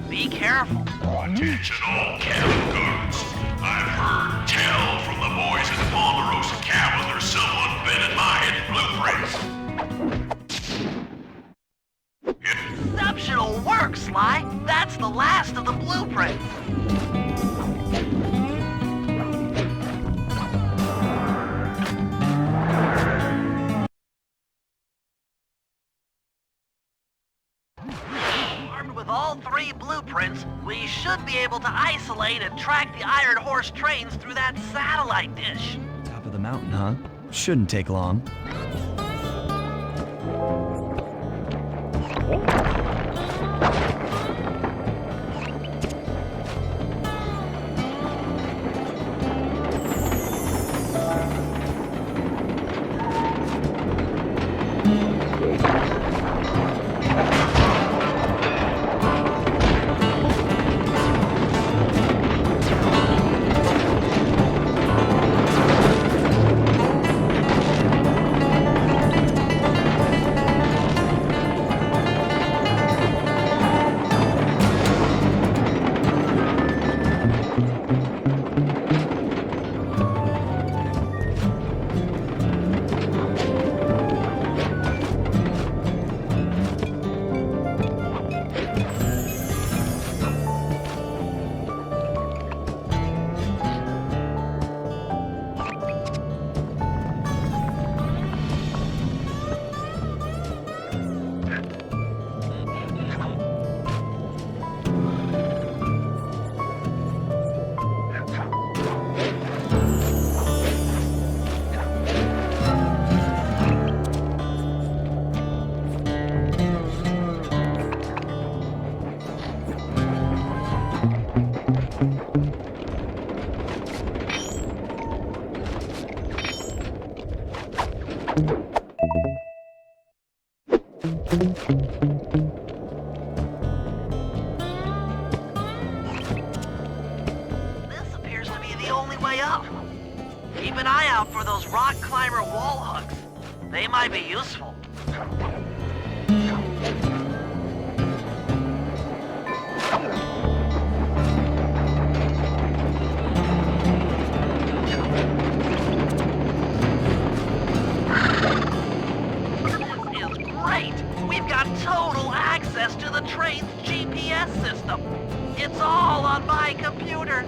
Be careful.
Attention all cabin guards. I've heard tell from the boys at Ponderosa Cabin there's someone been in my hidden blueprints.
Exceptional work, Sly. That's the last of the blueprints. With all 3 blueprints, we should be able to isolate and track the Iron Horse trains through that satellite dish.
Top of the mountain, huh? Shouldn't take long.
This appears to be the only way up. Keep an eye out for those rock climber wall hooks. They might be useful. This is great! We've got total access to the train's GPS system. It's all on my computer.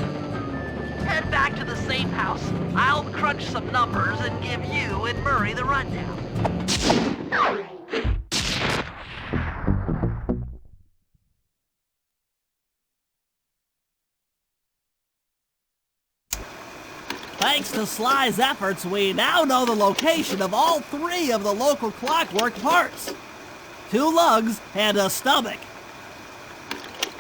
Head back to the safe house. I'll crunch some numbers and give you and Murray the rundown.
Thanks to Sly's efforts, we now know the location of all 3 of the local clockwork parts. 2 lugs and a stomach.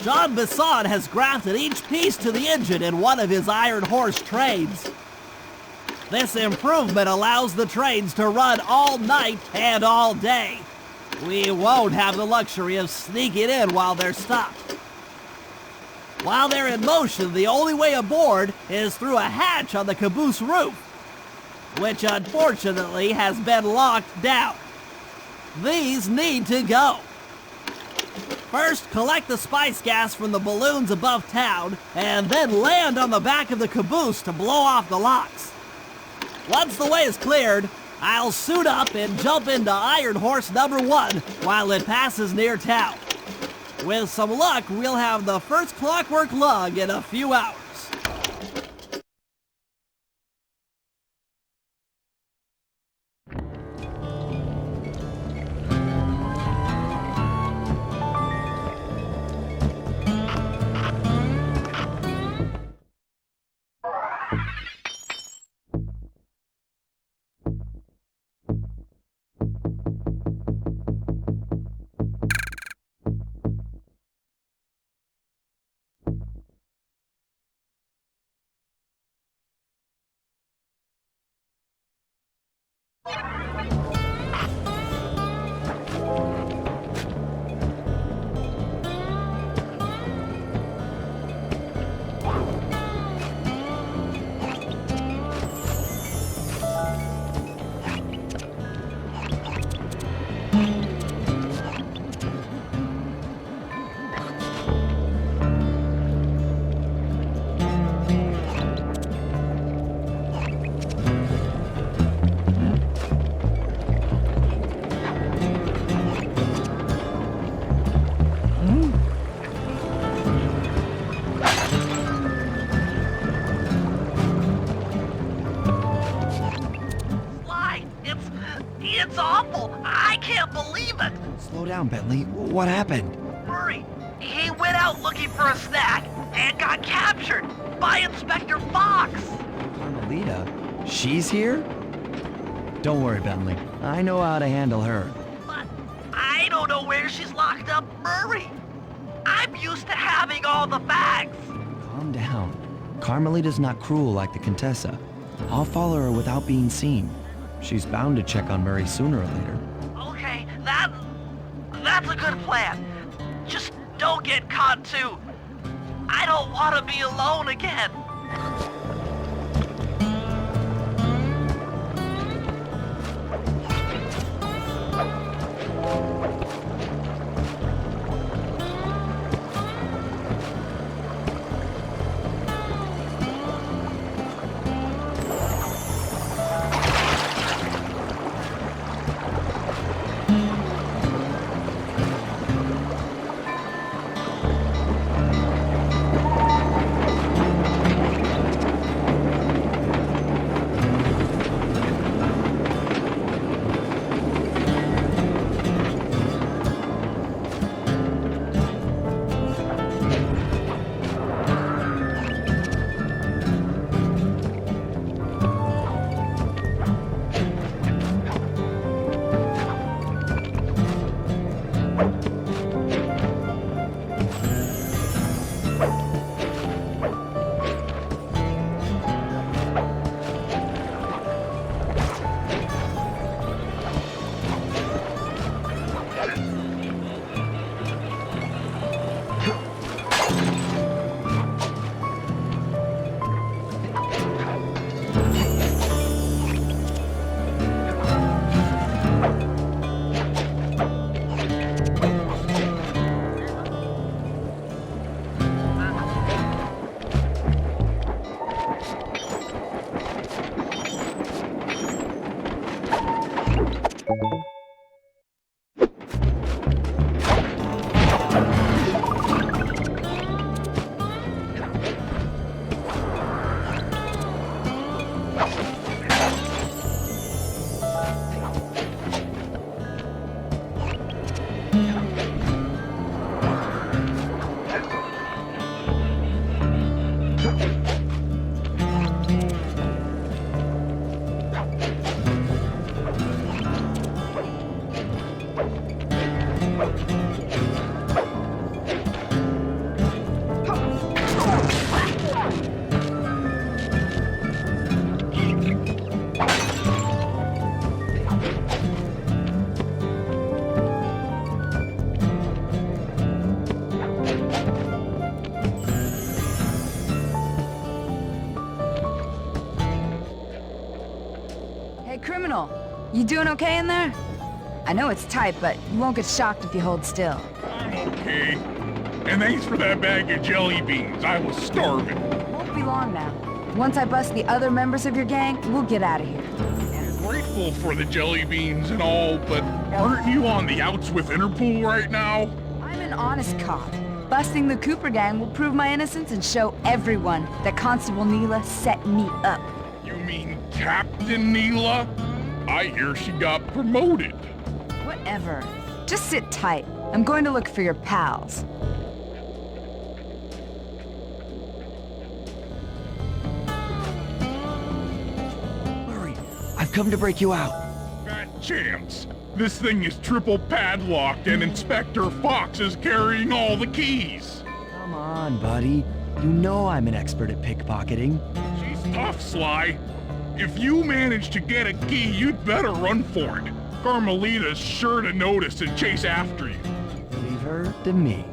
John Bisson has grafted each piece to the engine in one of his Iron Horse trains. This improvement allows the trains to run all night and all day. We won't have the luxury of sneaking in while they're stopped. While they're in motion, the only way aboard is through a hatch on the caboose roof, which unfortunately has been locked down. These need to go. First, collect the spice gas from the balloons above town, and then land on the back of the caboose to blow off the locks. Once the way is cleared, I'll suit up and jump into Iron Horse number 1 while it passes near town. With some luck, we'll have the first clockwork lug in a few hours.
It's awful. I can't believe it.
Slow down, Bentley. What happened?
Murray, he went out looking for a snack and got captured by Inspector Fox.
Carmelita? She's here? Don't worry, Bentley. I know how to handle her.
But I don't know where she's locked up Murray. I'm used to having all the facts.
Calm down. Carmelita's not cruel like the Contessa. I'll follow her without being seen. She's bound to check on Murray sooner or later.
Okay, that's a good plan. Just don't get caught too. I don't want to be alone again.
criminal. You doing okay in there? I know it's tight, but you won't get shocked if you hold still.
I'm okay. And thanks for that bag of jelly beans. I was starving.
Won't be long now. Once I bust the other members of your gang, we'll get out of here.
I'm grateful for the jelly beans and all, but aren't you on the outs with Interpol right now?
I'm an honest cop. Busting the Cooper gang will prove my innocence and show everyone that Constable Neela set me up.
You mean Captain Neela? I hear she got promoted.
Whatever. Just sit tight. I'm going to look for your pals.
Murray, I've come to break you out.
Fat chance. This thing is triple padlocked and Inspector Fox is carrying all the keys.
Come on, buddy. You know I'm an expert at pickpocketing.
She's tough, Sly. If you manage to get a key, you'd better run for it. Carmelita's sure to notice and chase after you.
Leave her to me.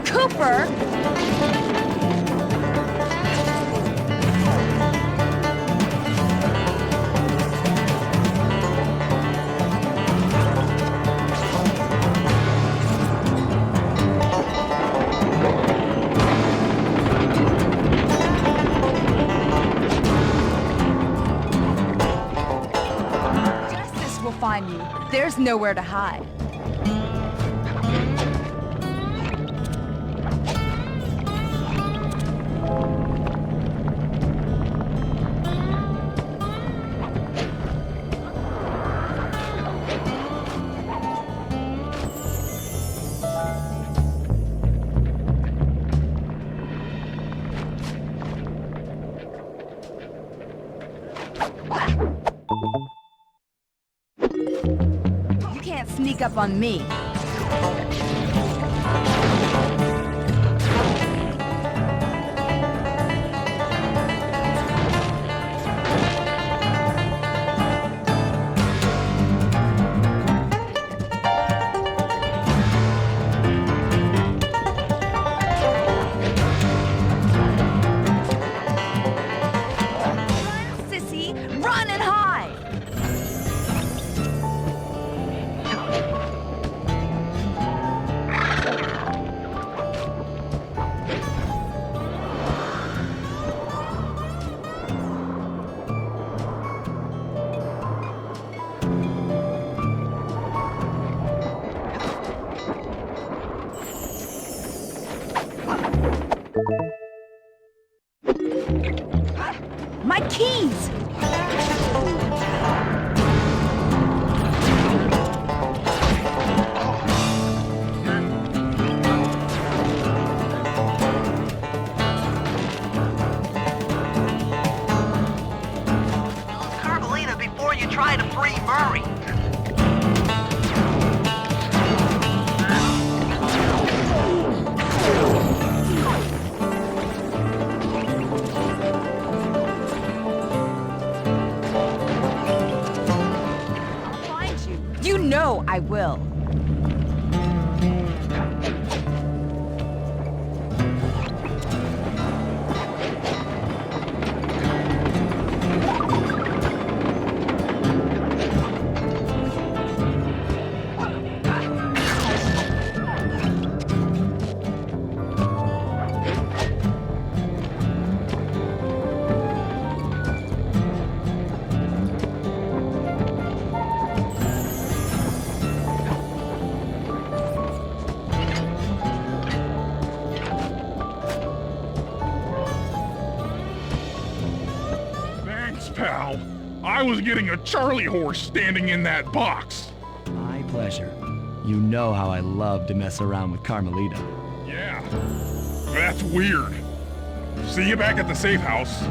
Cooper! Justice will find you. There's nowhere to hide. You can't sneak up on me. Sissy, run and hide! My keys!
Carmelita before you try to free Murray.
I'll find you. You know I will.
Thanks, pal. I was getting a Charlie horse standing in that box.
My pleasure. You know how I love to mess around with Carmelita.
Yeah, that's weird. See you back at the safe house.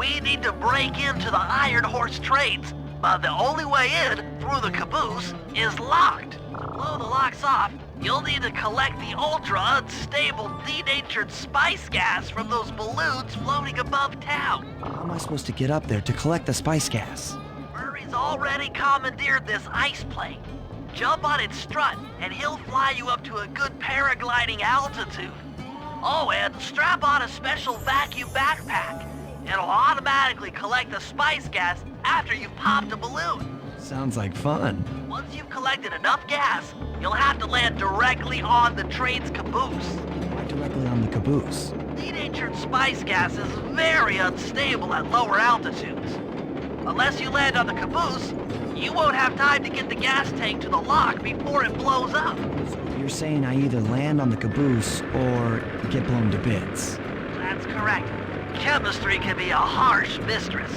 We need to break into the Iron Horse trains, but the only way in, through the caboose, is locked. To blow the locks off, you'll need to collect the ultra-unstable, denatured spice gas from those balloons floating above town.
How am I supposed to get up there to collect the spice gas?
Murray's already commandeered this ice plane. Jump on its strut, and he'll fly you up to a good paragliding altitude. Oh, and strap on a special vacuum backpack. It'll automatically collect the spice gas after you've popped a balloon.
Sounds like fun.
Once you've collected enough gas, you'll have to land directly on the train's caboose.
Why directly on the caboose?
Denatured spice gas is very unstable at lower altitudes. Unless you land on the caboose, you won't have time to get the gas tank to the lock before it blows up.
So you're saying I either land on the caboose or get blown to bits?
That's correct. Chemistry can be a harsh mistress.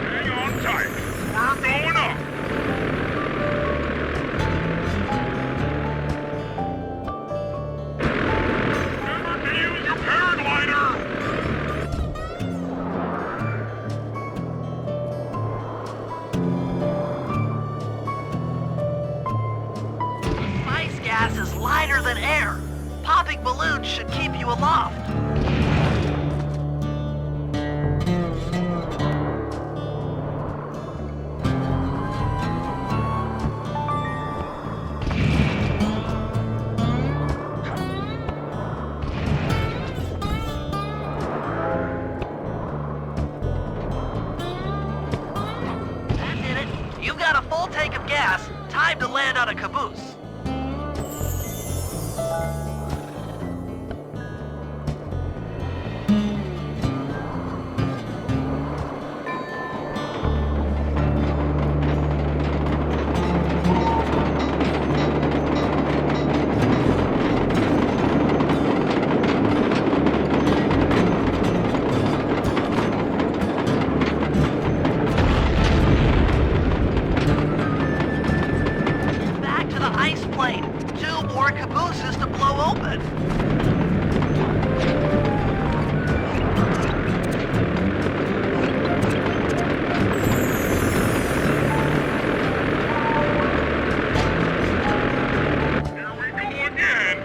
Hang on tight. We're going up. Remember to use your paraglider.
Spice gas is lighter than air. Popping balloons should keep you aloft. That did it. You've got a full tank of gas. Time to land on a caboose. Back to the ice plane. 2 more cabooses to blow open.
Here we go again.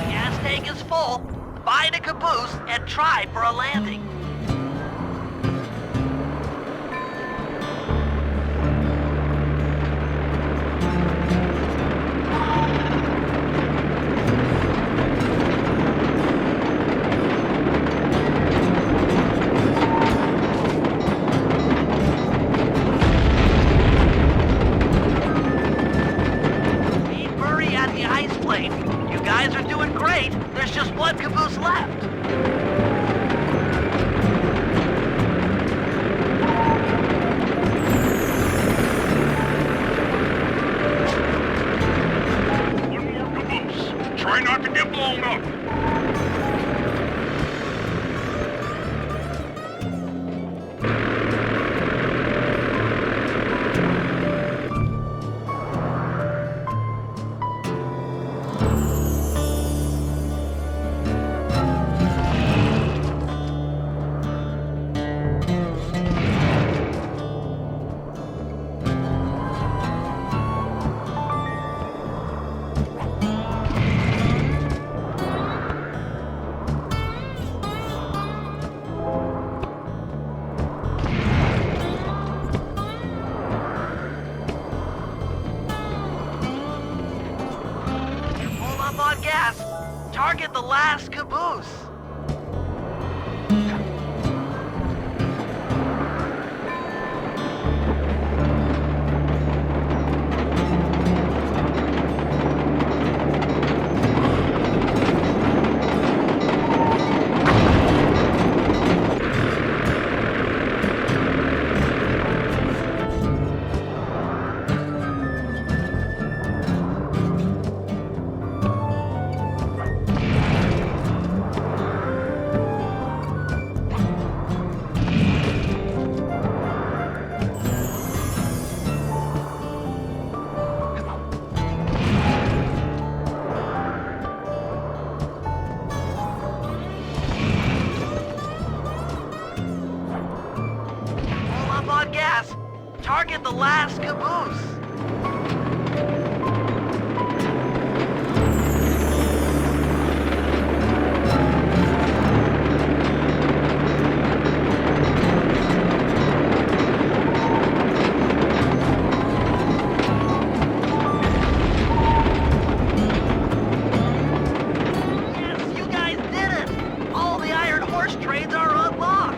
Gas tank is full. Find a caboose and try for a landing. Meet Murray at the ice plane. You guys are doing great. There's just one caboose left.
One more caboose. Try not to get blown up. Pull up on gas. Target the last caboose.
caboose. On gas. Target the last caboose. Yes, you guys did it. All the Iron Horse trains are unlocked.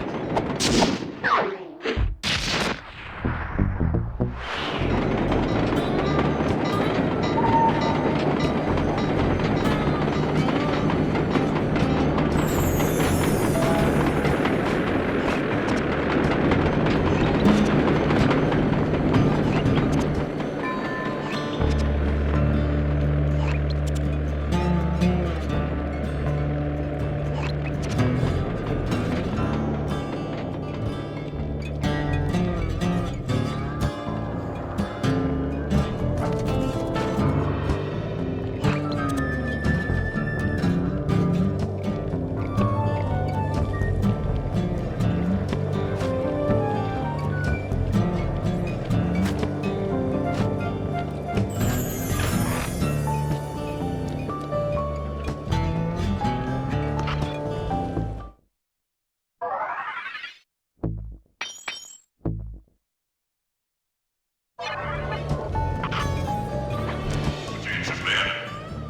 Attention, men.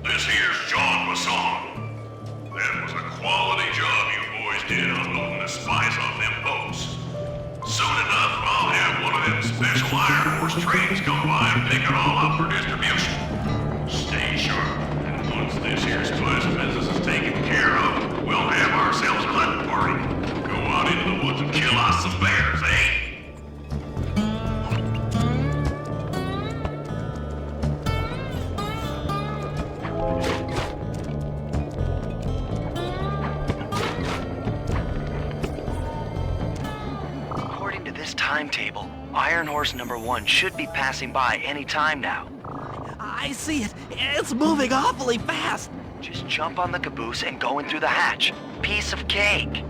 This here's John Masson. That was a quality job you boys did unloading the spice off them boats. Soon enough, I'll have one of them special Iron Horse trains come by and pick it all up for distribution. Stay sharp, and once this here spice business is taken care of, we'll have ourselves a hunting party. Go out into the woods and kill us some bears, eh?
According to this timetable, Iron Horse number 1 should be passing by any time now.
I see it. It's moving awfully fast.
Just jump on the caboose and go in through the hatch. Piece of cake.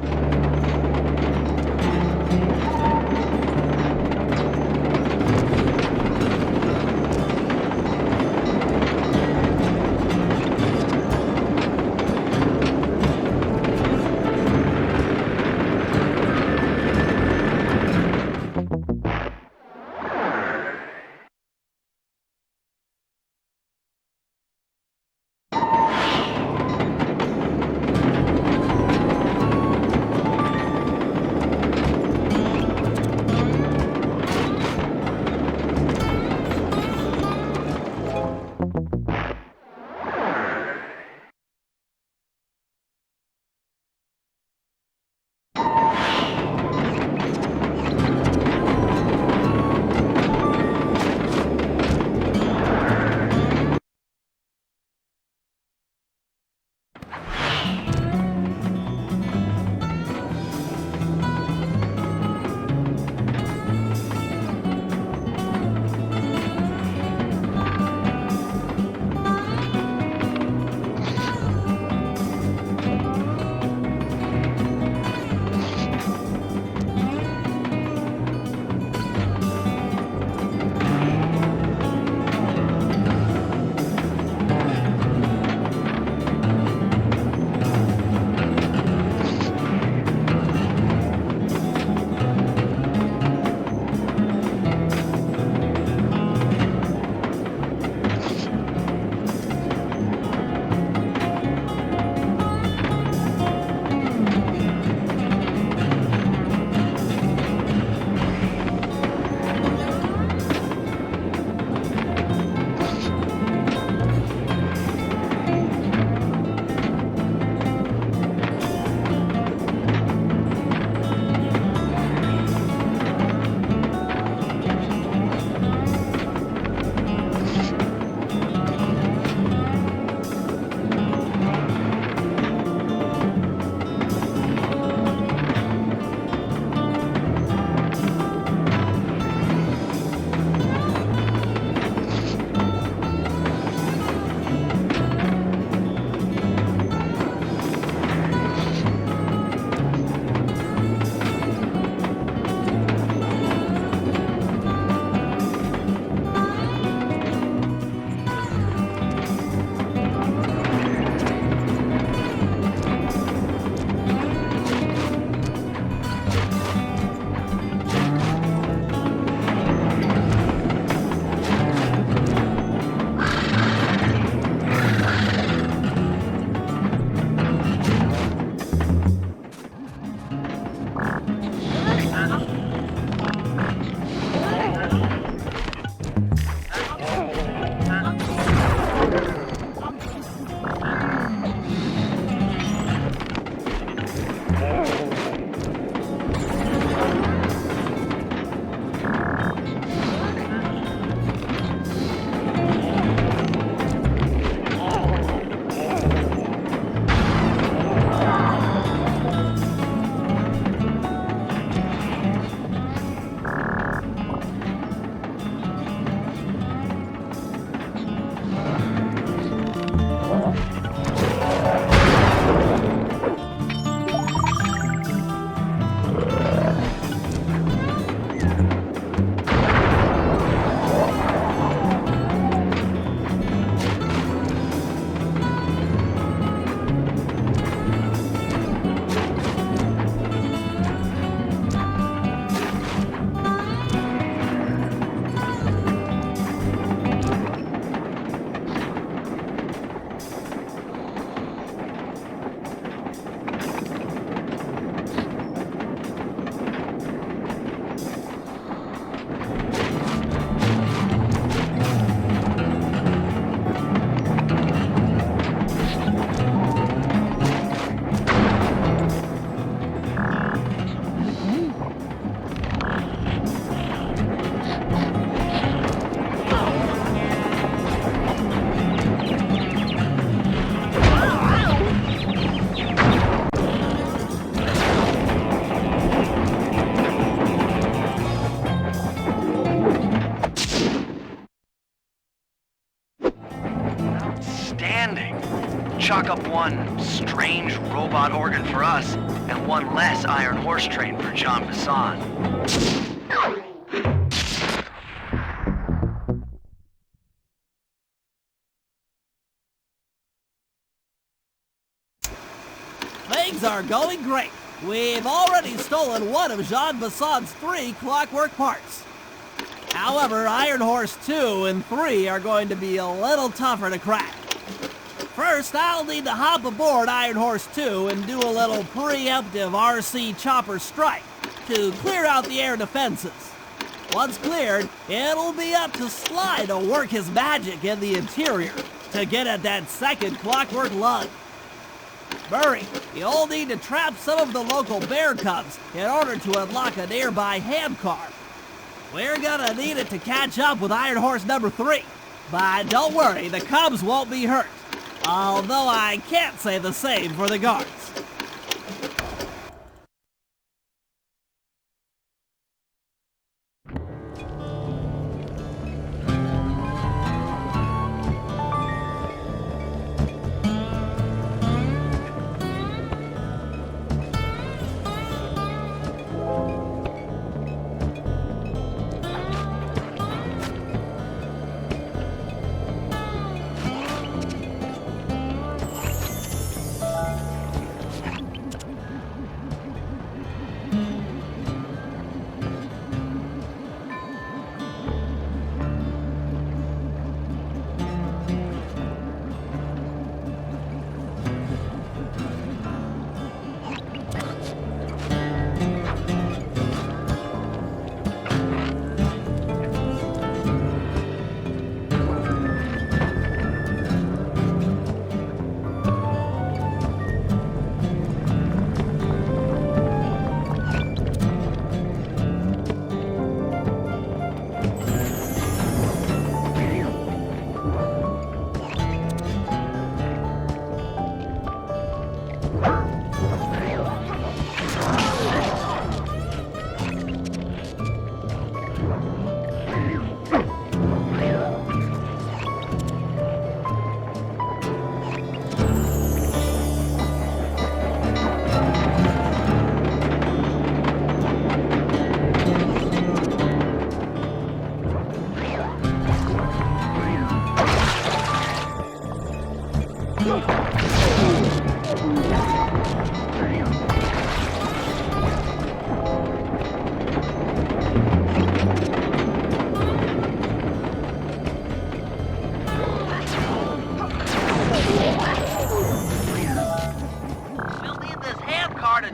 Robot organ for us, and one less Iron Horse train for John Bassan.
Things are going great. We've already stolen one of Jean Bassan's 3 clockwork parts. However, Iron Horse 2 and 3 are going to be a little tougher to crack. First, I'll need to hop aboard Iron Horse 2 and do a little preemptive RC chopper strike to clear out the air defenses. Once cleared, it'll be up to Sly to work his magic in the interior to get at that second clockwork lug. Murray, you'll need to trap some of the local bear cubs in order to unlock a nearby handcar. We're gonna need it to catch up with Iron Horse number 3. But don't worry, the cubs won't be hurt. Although I can't say the same for the guards.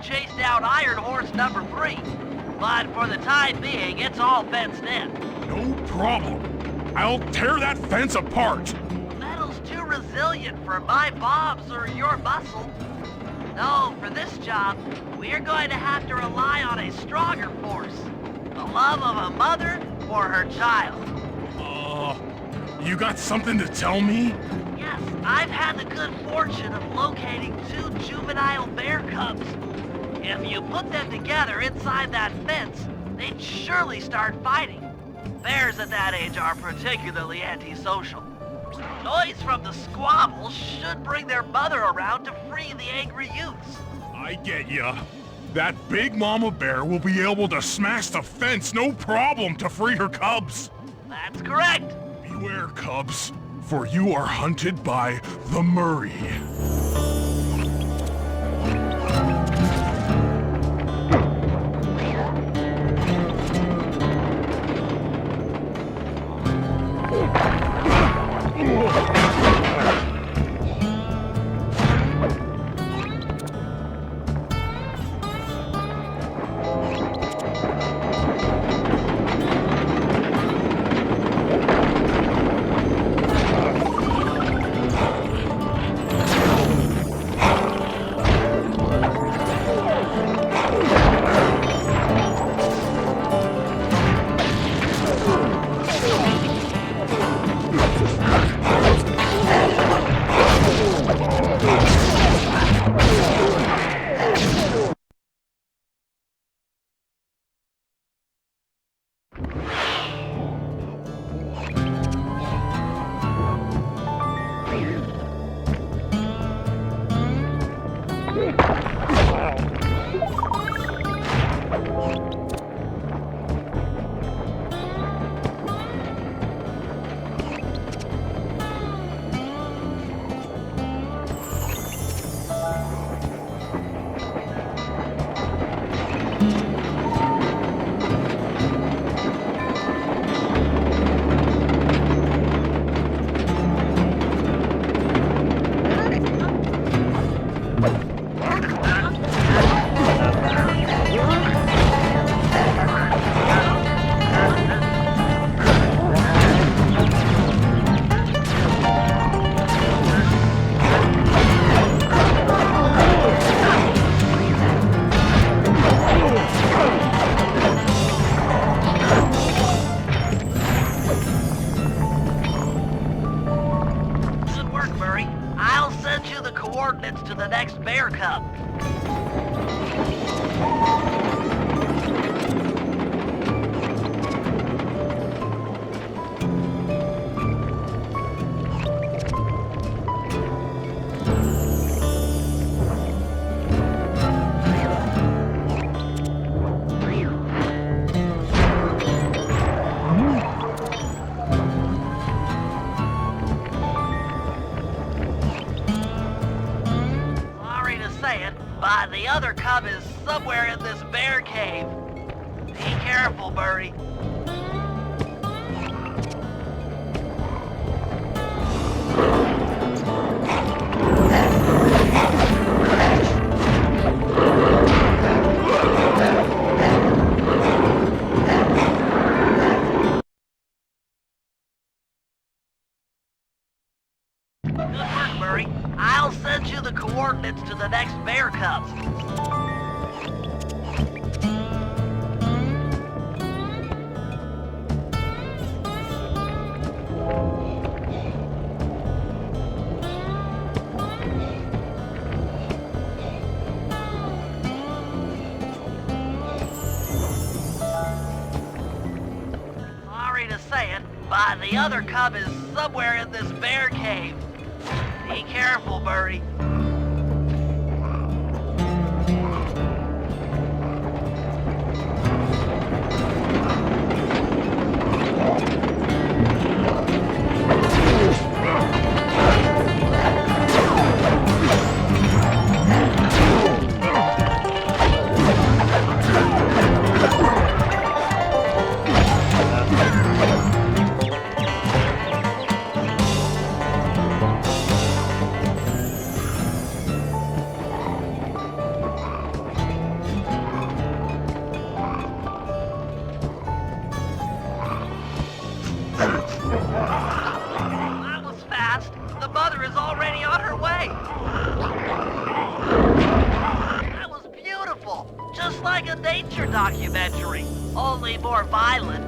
Chase down Iron Horse number 3. But for the time being, it's all fenced in.
No problem. I'll tear that fence apart.
Metal's too resilient for my bombs or your muscle. No, for this job, we're going to have to rely on a stronger force. The love of a mother or her child.
You got something to tell me?
Yes, I've had the good fortune of locating 2 juvenile bear cubs. If you put them together inside that fence, they'd surely start fighting. Bears at that age are particularly antisocial. Noise from the squabbles should bring their mother around to free the angry youths.
I get ya. That big mama bear will be able to smash the fence no problem to free her cubs.
That's correct.
Beware, cubs, for you are hunted by the Murray.
Good work, Murray. I'll send you the coordinates to the next bear cub. Sorry to say it, but the other cub is somewhere in this bear cave. Be careful, Murray. Good work, Murray. I'll send you the coordinates to the next bear cubs. Sorry to say it, but the other cub is somewhere in this bear cave. Be careful, Murray. That was fast. The mother is already on her way. That was beautiful. Just like a nature documentary, only more violent.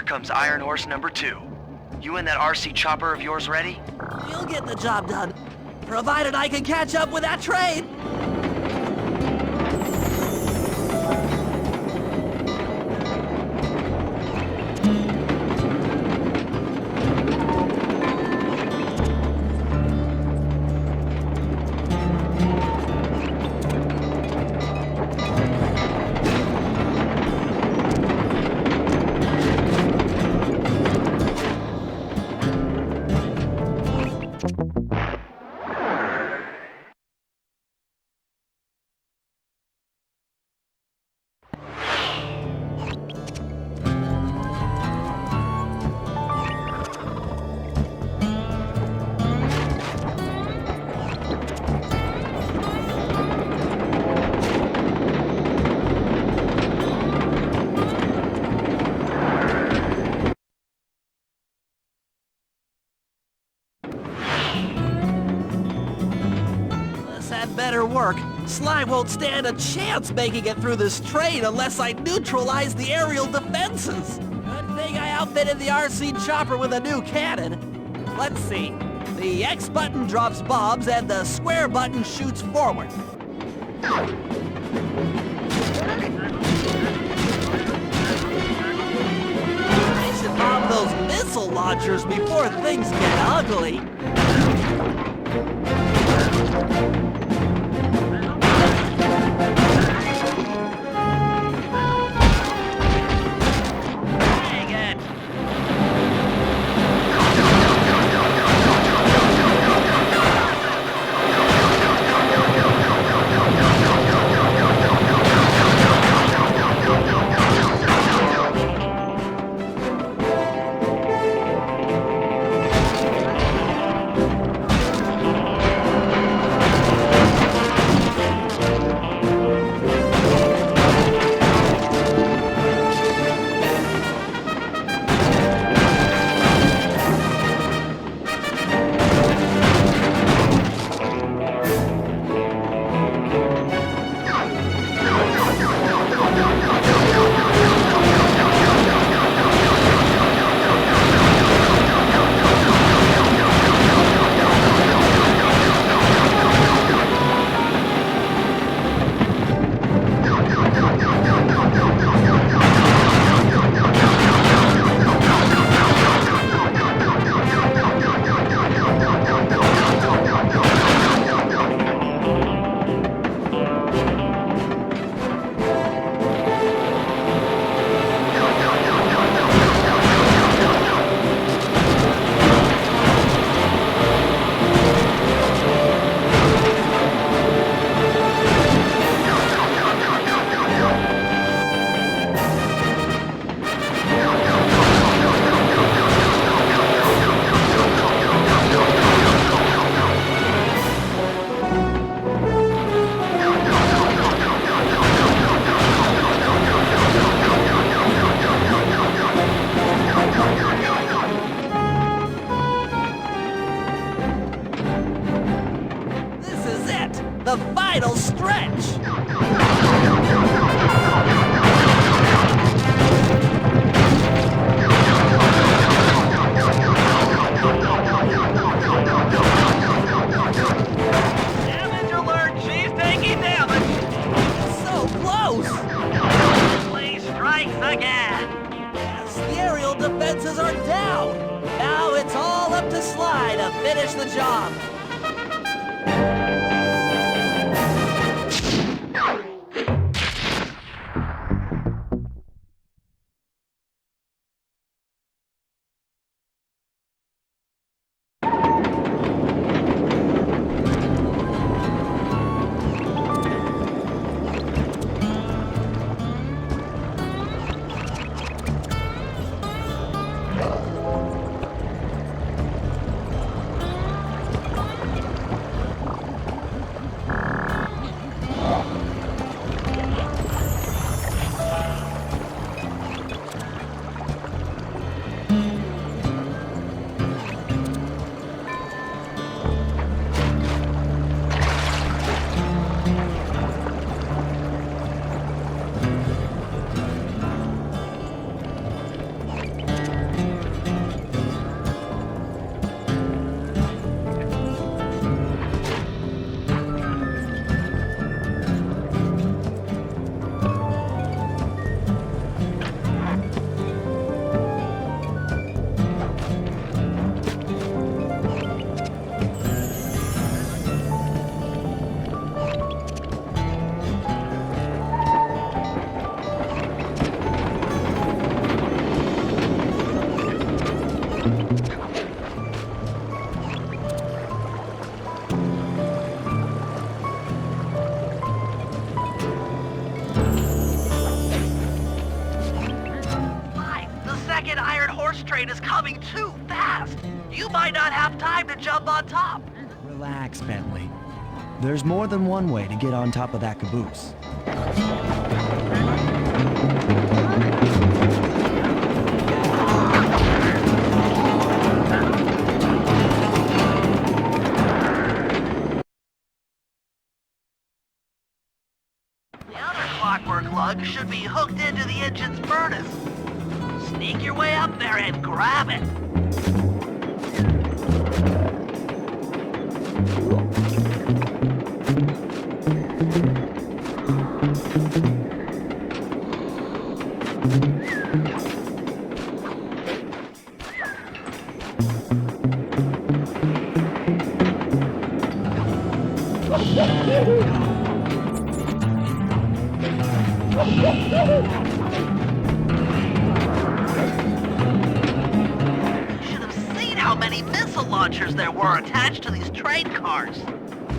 comes Iron Horse number 2. You and that RC chopper of yours ready?
You'll get the job done, provided I can catch up with that train. Better work. Sly won't stand a chance making it through this train unless I neutralize the aerial defenses. Good thing I outfitted the RC chopper with a new cannon. Let's see. The X button drops bombs and the square button shoots forward. I should bomb those missile launchers before things get ugly. The final stretch!
Damage alert! She's taking damage!
So close!
Please strikes again!
Yes, the aerial defenses are down! Now it's all up to Sly to finish the job!
you might not have time to jump on top.
Relax, Bentley. There's more than one way to get on top of that caboose.
The other clockwork lug should be hooked into the engine's furnace. Sneak your way up there and grab it. How many missile launchers there were attached to these train cars.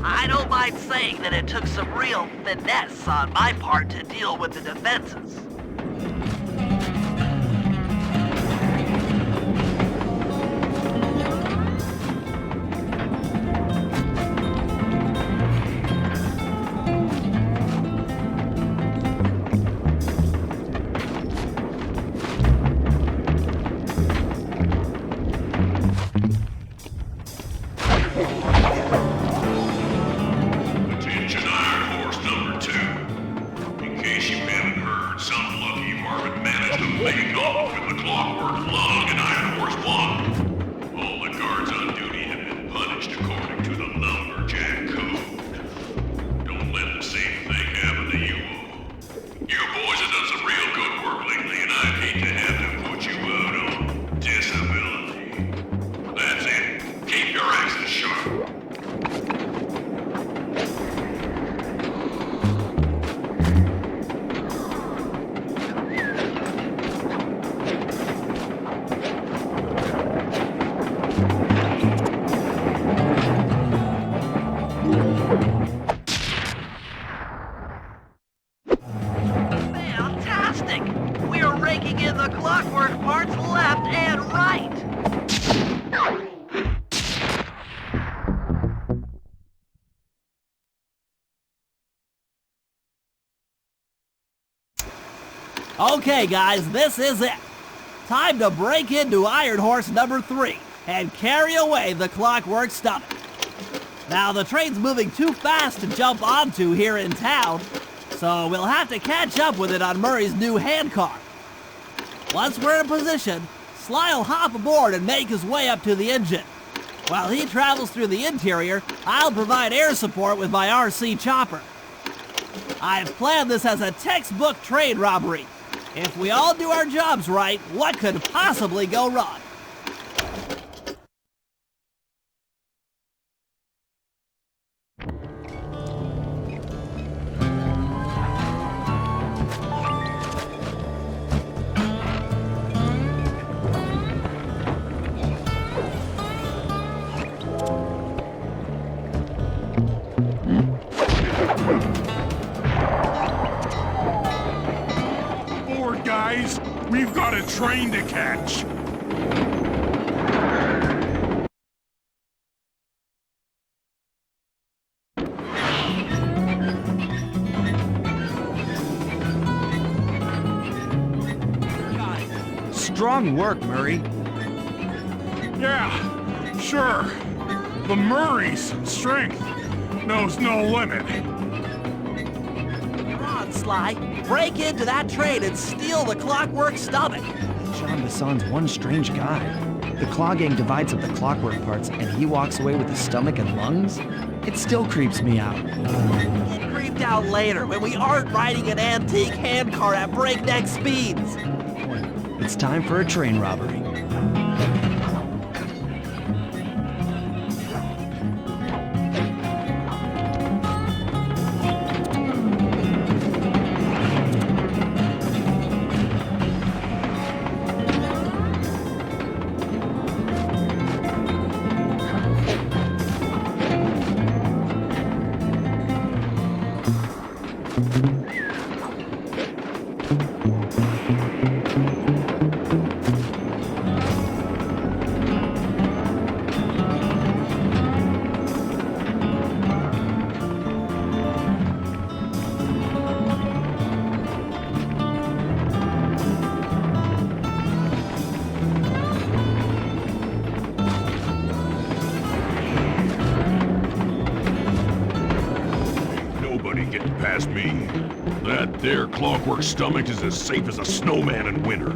I don't mind saying that it took some real finesse on my part to deal with the defenses.
Attention Iron Horse number 2. In case you haven't heard, some lucky varmint managed to make off with the clockwork lug in Iron Horse 1. All the guards on duty have been punished according to the Lumberjack Code. Don't let the same thing happen to you all. You boys have done some real good work lately, and I'd hate to have to put you out on disability. That's it. Keep your axes sharp.
Fantastic! We're raking in the clockwork parts left and right.
Okay, guys, this is it. Time to break into Iron Horse number 3 and carry away the clockwork stomach. Now, the train's moving too fast to jump onto here in town, so we'll have to catch up with it on Murray's new handcar. Once we're in position, Sly'll hop aboard and make his way up to the engine. While he travels through the interior, I'll provide air support with my RC chopper. I've planned this as a textbook train robbery. If we all do our jobs right, what could possibly go wrong?
Forward, guys! We've got a train to catch!
Strong work, Murray.
Yeah, sure. The Murray's strength knows no limit.
Come on, Sly. Break into that train and steal the clockwork stomach.
Jean Bison's one strange guy. The Claw Gang divides up the clockwork parts and he walks away with the stomach and lungs? It still creeps me out.
Get creeped out later when we aren't riding an antique handcar at breakneck speeds.
It's time for a train robbery.
past me. That there clockwork stomach is as safe as a snowman in winter.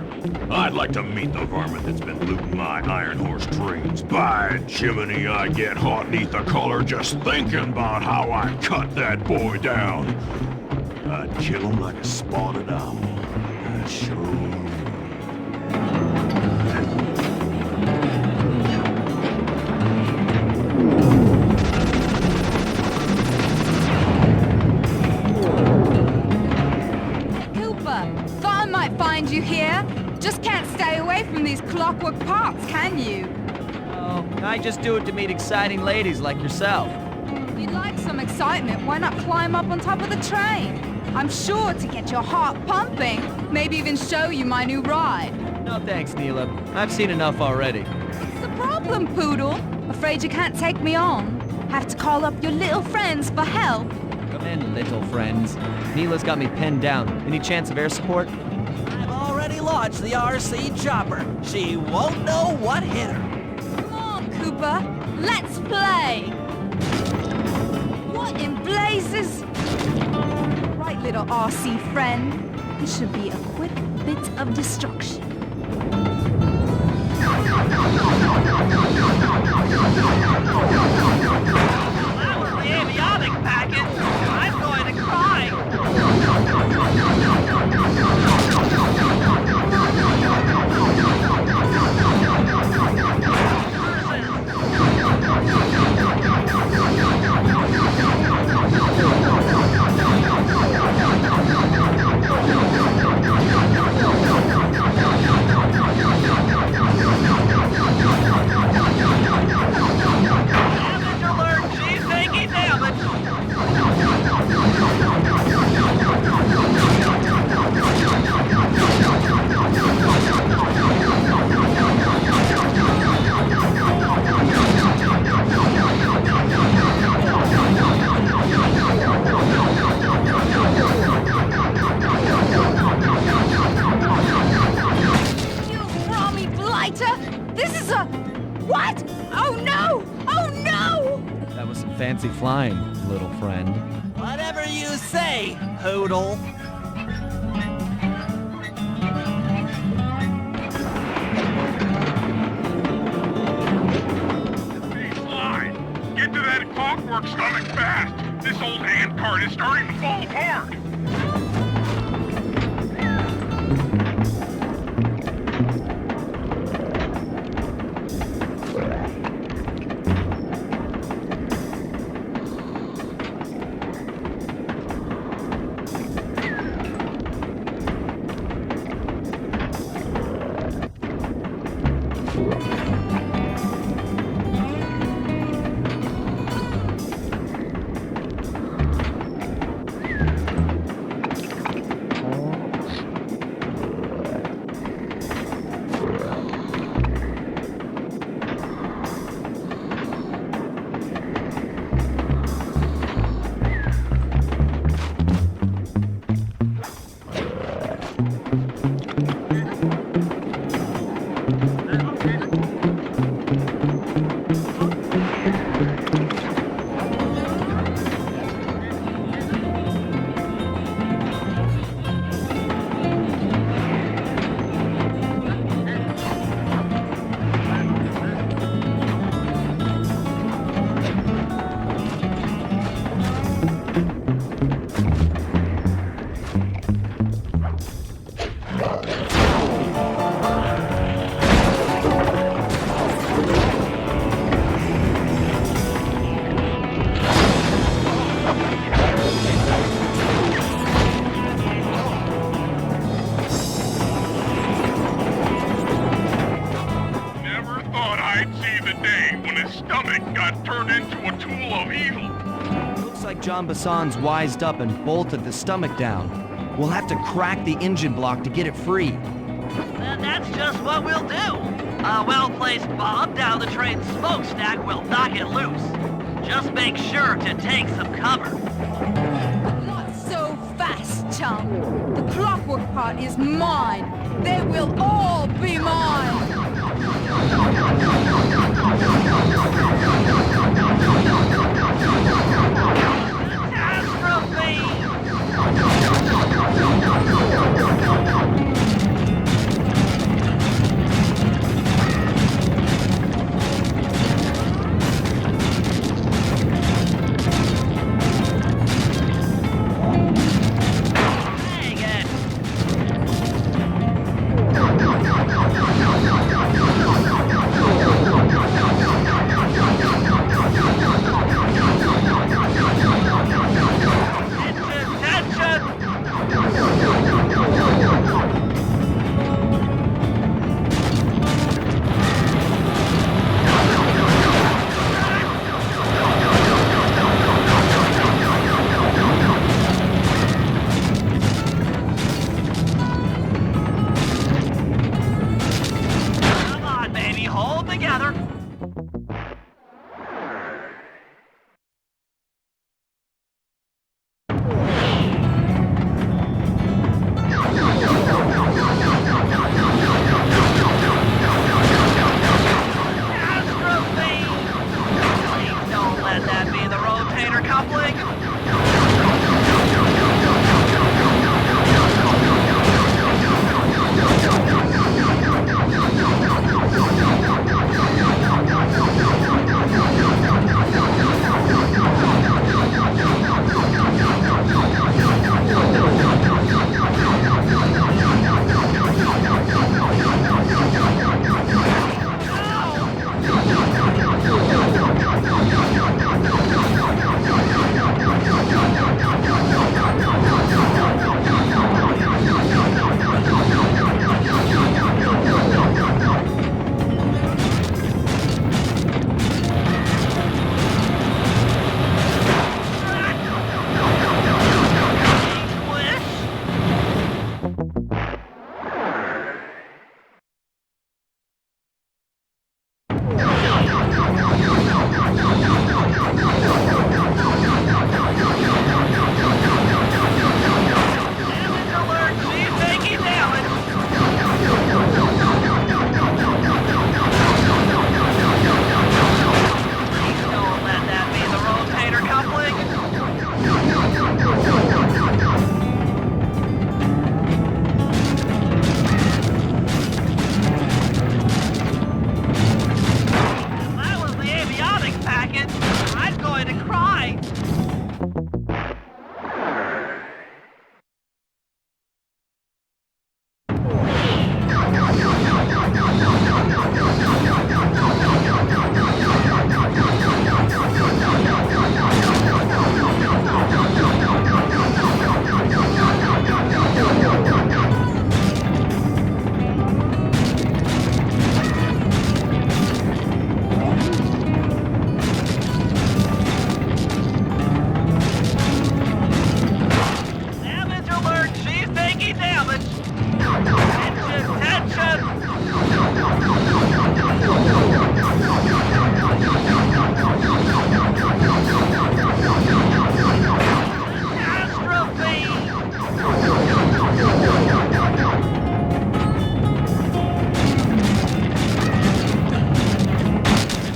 I'd like to meet the varmint that's been looting my Iron Horse trains. By Jiminy, I get hot neath the collar just thinking about how I cut that boy down. I'd kill him like a spotted owl. I sure would.
Find you here? Just can't stay away from these clockwork parts, can you?
Oh, I just do it to meet exciting ladies like yourself.
If you'd like some excitement, why not climb up on top of the train? I'm sure to get your heart pumping, maybe even show you my new ride.
No thanks, Neela. I've seen enough already.
What's the problem, Poodle? Afraid you can't take me on? Have to call up your little friends for help?
Come in, little friends. Neela's got me pinned down. Any chance of air support?
Already launched the RC chopper. She won't know what hit her.
Come on, Cooper. Let's play. What in blazes? Right, little RC friend. This should be a quick bit of destruction.
That was the avionic package. I'm going to cry.
Fancy flying, little friend.
Whatever you say, Poodle.
Hey, Sly! Get to that clockwork stomach fast! This old handcart is starting to fall apart!
John Bassan's wised up and bolted the stomach down. We'll have to crack the engine block to get it free.
That's just what we'll do. A well-placed bomb down the train's smokestack will knock it loose. Just make sure to take some cover.
Not so fast, chum. The clockwork part is mine. They will all be mine.
Catastrophe! going to cry. Damage alert! She's taking damage! Tension! Tension!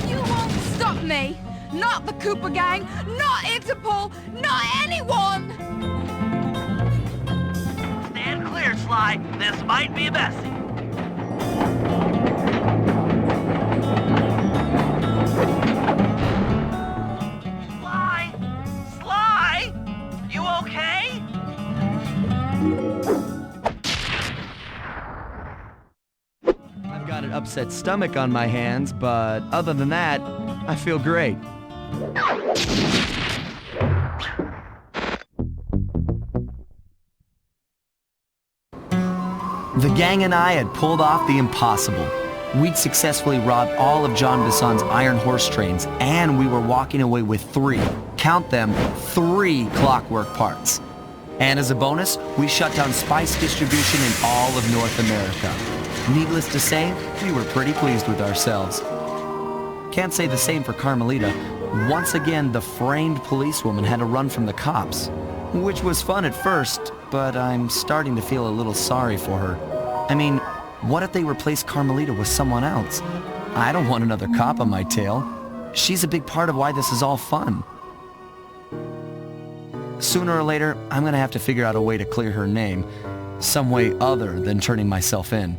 You won't stop me! Not the Cooper Gang! Not Interpol! Not anyone!
Stand clear, Sly. This might be messy. Sly! Sly! You okay?
I've got an upset stomach on my hands, but other than that, I feel great. The gang and I had pulled off the impossible. We'd successfully robbed all of Jean Bisson's iron horse trains, and we were walking away with 3, count them, 3 clockwork parts. And as a bonus, we shut down spice distribution in all of North America. Needless to say, we were pretty pleased with ourselves. Can't say the same for Carmelita. Once again, the framed policewoman had to run from the cops, which was fun at first, but I'm starting to feel a little sorry for her. I mean, what if they replaced Carmelita with someone else? I don't want another cop on my tail. She's a big part of why this is all fun. Sooner or later, I'm gonna have to figure out a way to clear her name, some way other than turning myself in.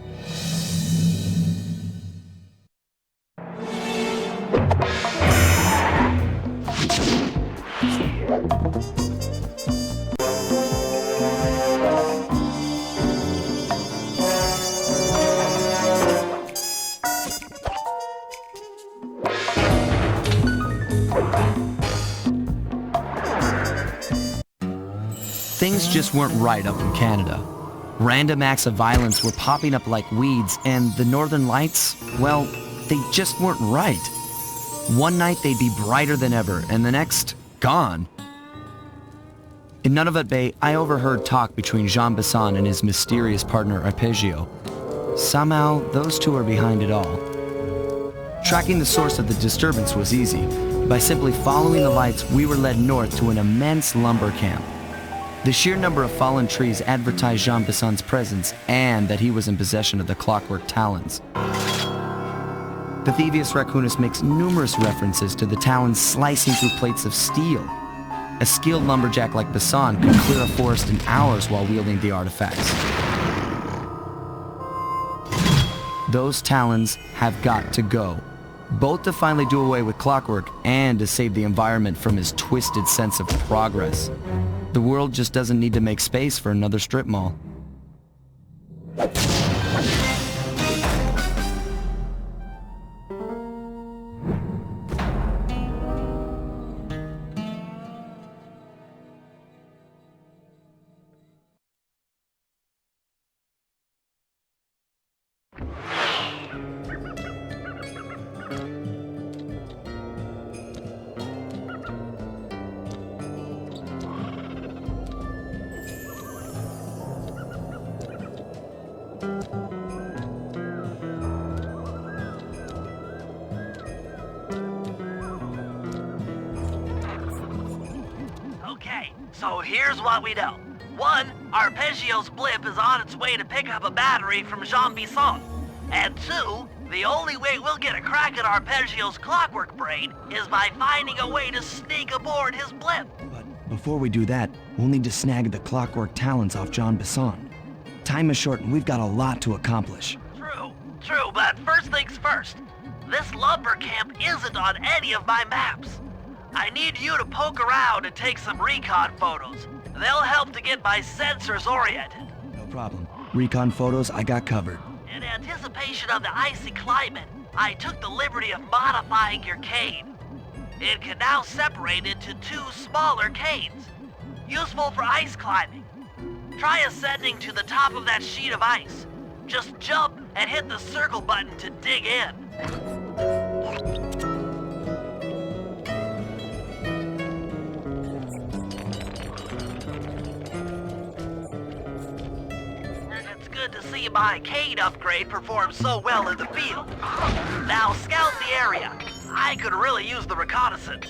Things just weren't right up in Canada. Random acts of violence were popping up like weeds, and the Northern Lights, well, they just weren't right. One night they'd be brighter than ever, and the next, gone. In Nunavut Bay, I overheard talk between Jean Bisson and his mysterious partner Arpeggio. Somehow, those two are behind it all. Tracking the source of the disturbance was easy. By simply following the lights, we were led north to an immense lumber camp. The sheer number of fallen trees advertised Jean Bisson's presence and that he was in possession of the clockwork talons. Bathybius Raccoonus makes numerous references to the talons slicing through plates of steel. A skilled lumberjack like Bisson could clear a forest in hours while wielding the artifacts. Those talons have got to go, both to finally do away with clockwork and to save the environment from his twisted sense of progress. The world just doesn't need to make space for another strip mall.
So here's what we know. 1, Arpeggio's blip is on its way to pick up a battery from Jean Bisson. And 2, the only way we'll get a crack at Arpeggio's clockwork brain is by finding a way to sneak aboard his blip.
But before we do that, we'll need to snag the clockwork talons off Jean Bisson. Time is short and we've got a lot to accomplish.
True, but first things first. This lumber camp isn't on any of my maps. I need you to poke around and take some recon photos. They'll help to get my sensors oriented.
No problem. Recon photos, I got covered.
In anticipation of the icy climate, I took the liberty of modifying your cane. It can now separate into 2 smaller canes, useful for ice climbing. Try ascending to the top of that sheet of ice. Just jump and hit the circle button to dig in. It's good to see my cane upgrade perform so well in the field. Now scout the area. I could really use the reconnaissance.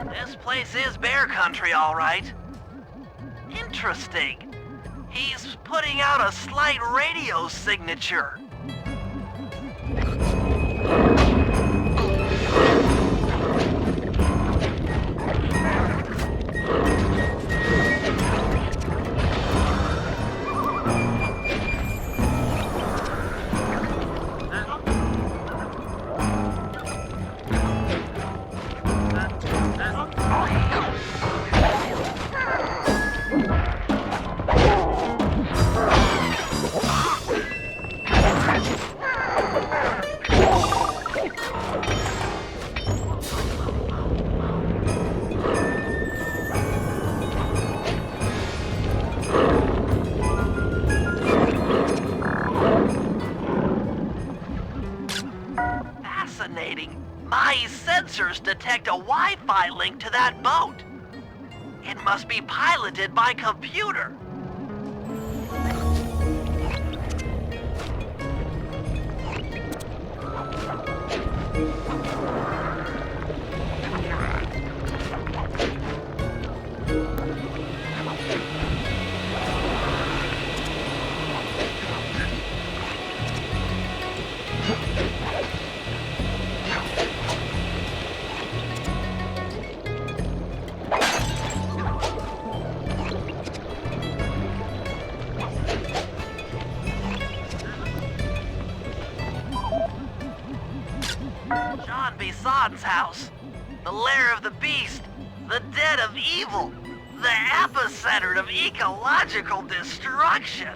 This place is bear country, all right. Interesting. He's putting out a slight radio signature. Fascinating. My sensors detect a Wi-Fi link to that boat. It must be piloted by computer. John Bison's house. The lair of the beast. The den of evil. The epicenter of ecological destruction.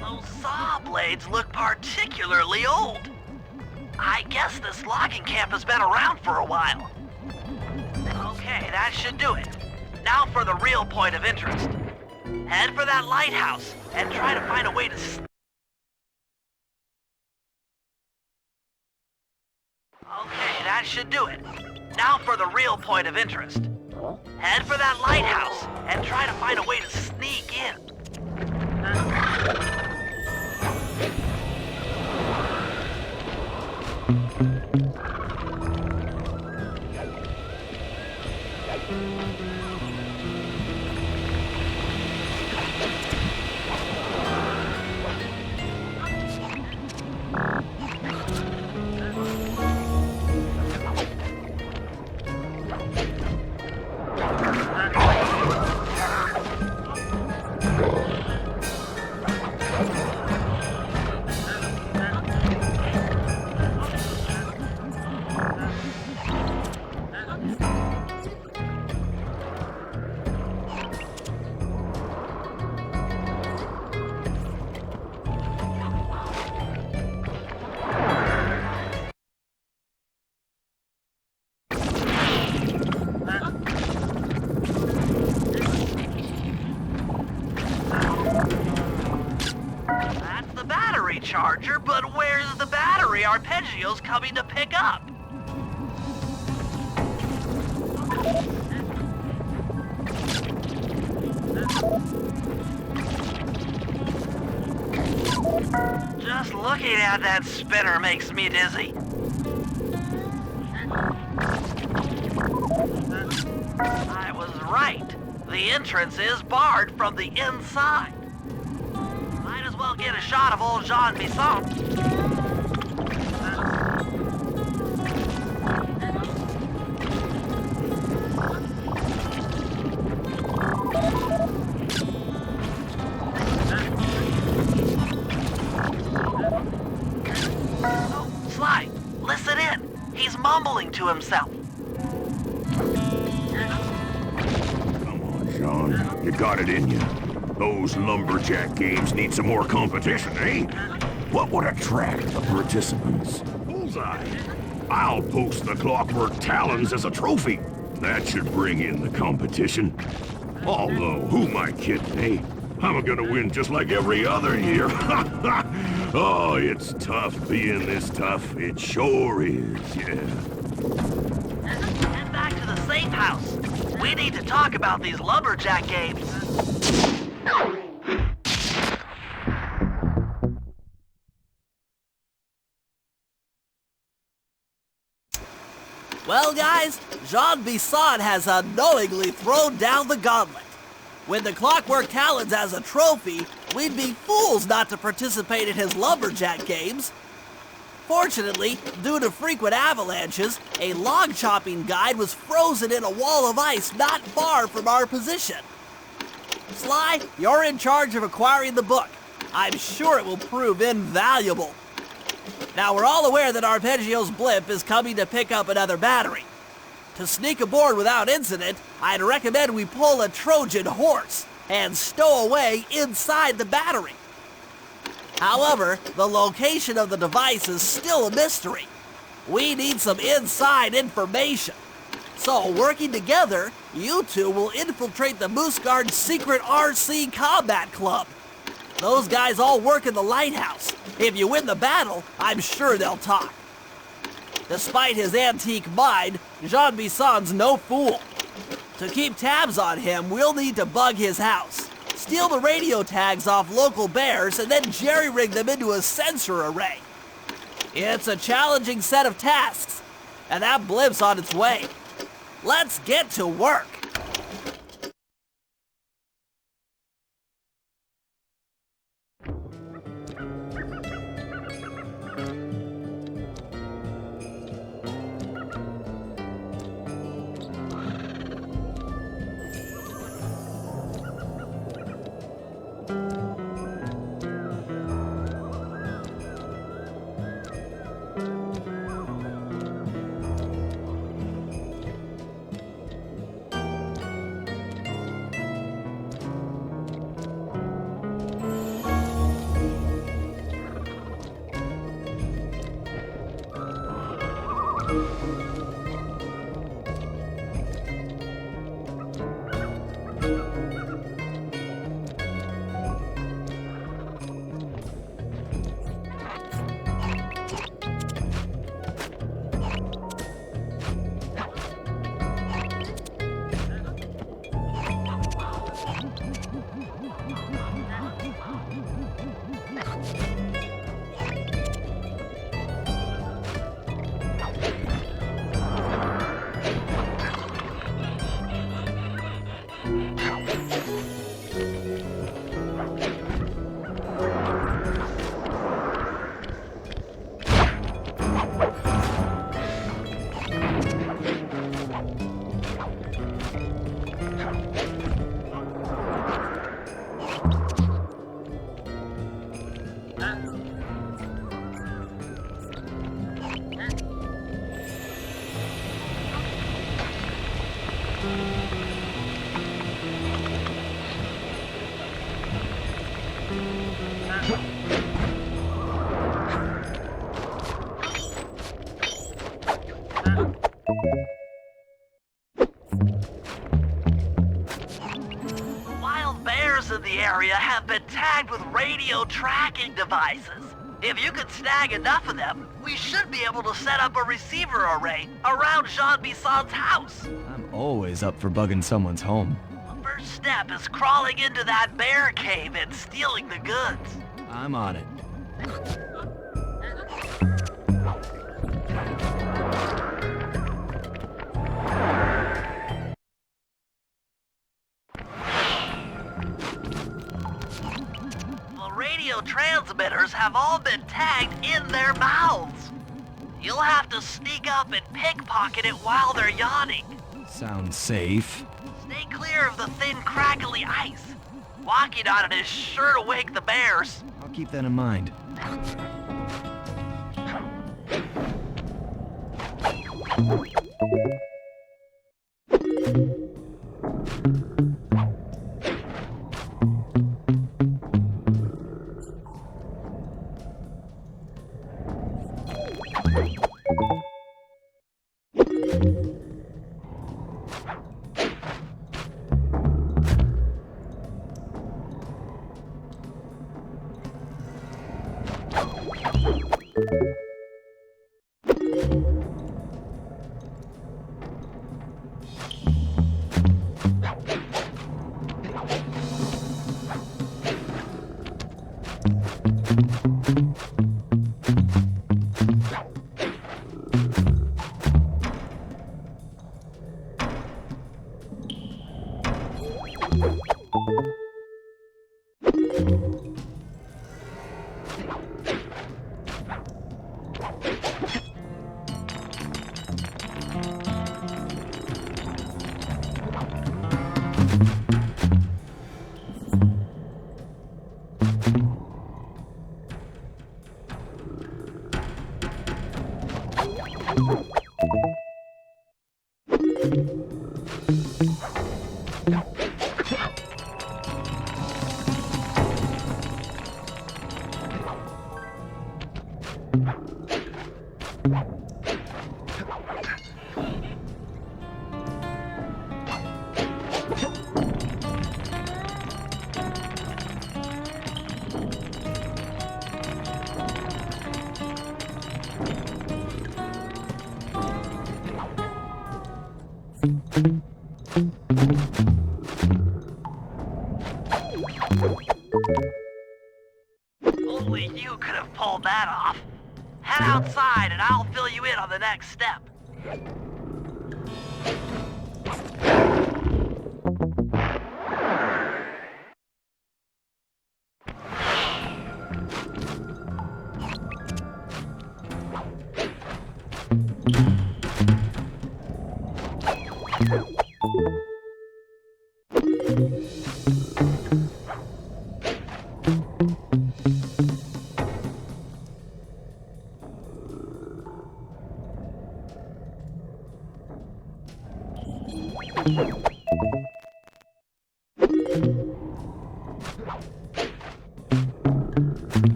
Those saw blades look particularly old. I guess this logging camp has been around for a while. Okay, that should do it. Now for the real point of interest. Head for that lighthouse and try to find a way to... Okay, that should do it. Now for the real point of interest. Head for that lighthouse and try to find a way to sneak in. coming to pick up. Just looking at that spinner makes me dizzy. I was right. The entrance is barred from the inside. Might as well get a shot of old Jean Bisson. Oh, Sly, listen in. He's mumbling to himself.
Sean, you got it in you. Those lumberjack games need some more competition, eh? What would attract the participants? Bullseye. I'll post the Clockwork Talons as a trophy. That should bring in the competition. Although, who am I kidding, eh? I'm gonna win just like every other year. Oh, it's tough being this tough. It sure is, yeah.
Head back to the safe house. We need to talk about these lumberjack games.
Well, guys, Jean Bisson has unknowingly thrown down the gauntlet. With the Clockwork Talons as a trophy, we'd be fools not to participate in his lumberjack games. Fortunately, due to frequent avalanches, a log chopping guide was frozen in a wall of ice not far from our position. Sly, you're in charge of acquiring the book. I'm sure it will prove invaluable. Now, we're all aware that Arpeggio's blimp is coming to pick up another battery. To sneak aboard without incident, I'd recommend we pull a Trojan horse and stow away inside the battery. However, the location of the device is still a mystery. We need some inside information. So, working together, you two will infiltrate the Moose Guard's secret RC Combat Club. Those guys all work in the lighthouse. If you win the battle, I'm sure they'll talk. Despite his antique mind, Jean Bisson's no fool. To keep tabs on him, we'll need to bug his house, steal the radio tags off local bears, and then jerry-rig them into a sensor array. It's a challenging set of tasks, and that blimp's on its way. Let's get to work.
Wild bears in the area have been tagged with radio tracking devices. If you could snag enough of them, We should be able to set up a receiver array around Jean Bisson's house.
I'm always up for bugging someone's home.
The first step is crawling into that bear cave and stealing the goods.
I'm on it.
The radio transmitters have all been tagged in their mouths. You'll have to sneak up and pickpocket it while they're yawning.
Sounds safe.
Stay clear of the thin, crackly ice. Walking on it is sure to wake the bears.
I'll keep that in mind.
Only you could have pulled that off. Head outside and I'll fill you in on the next step.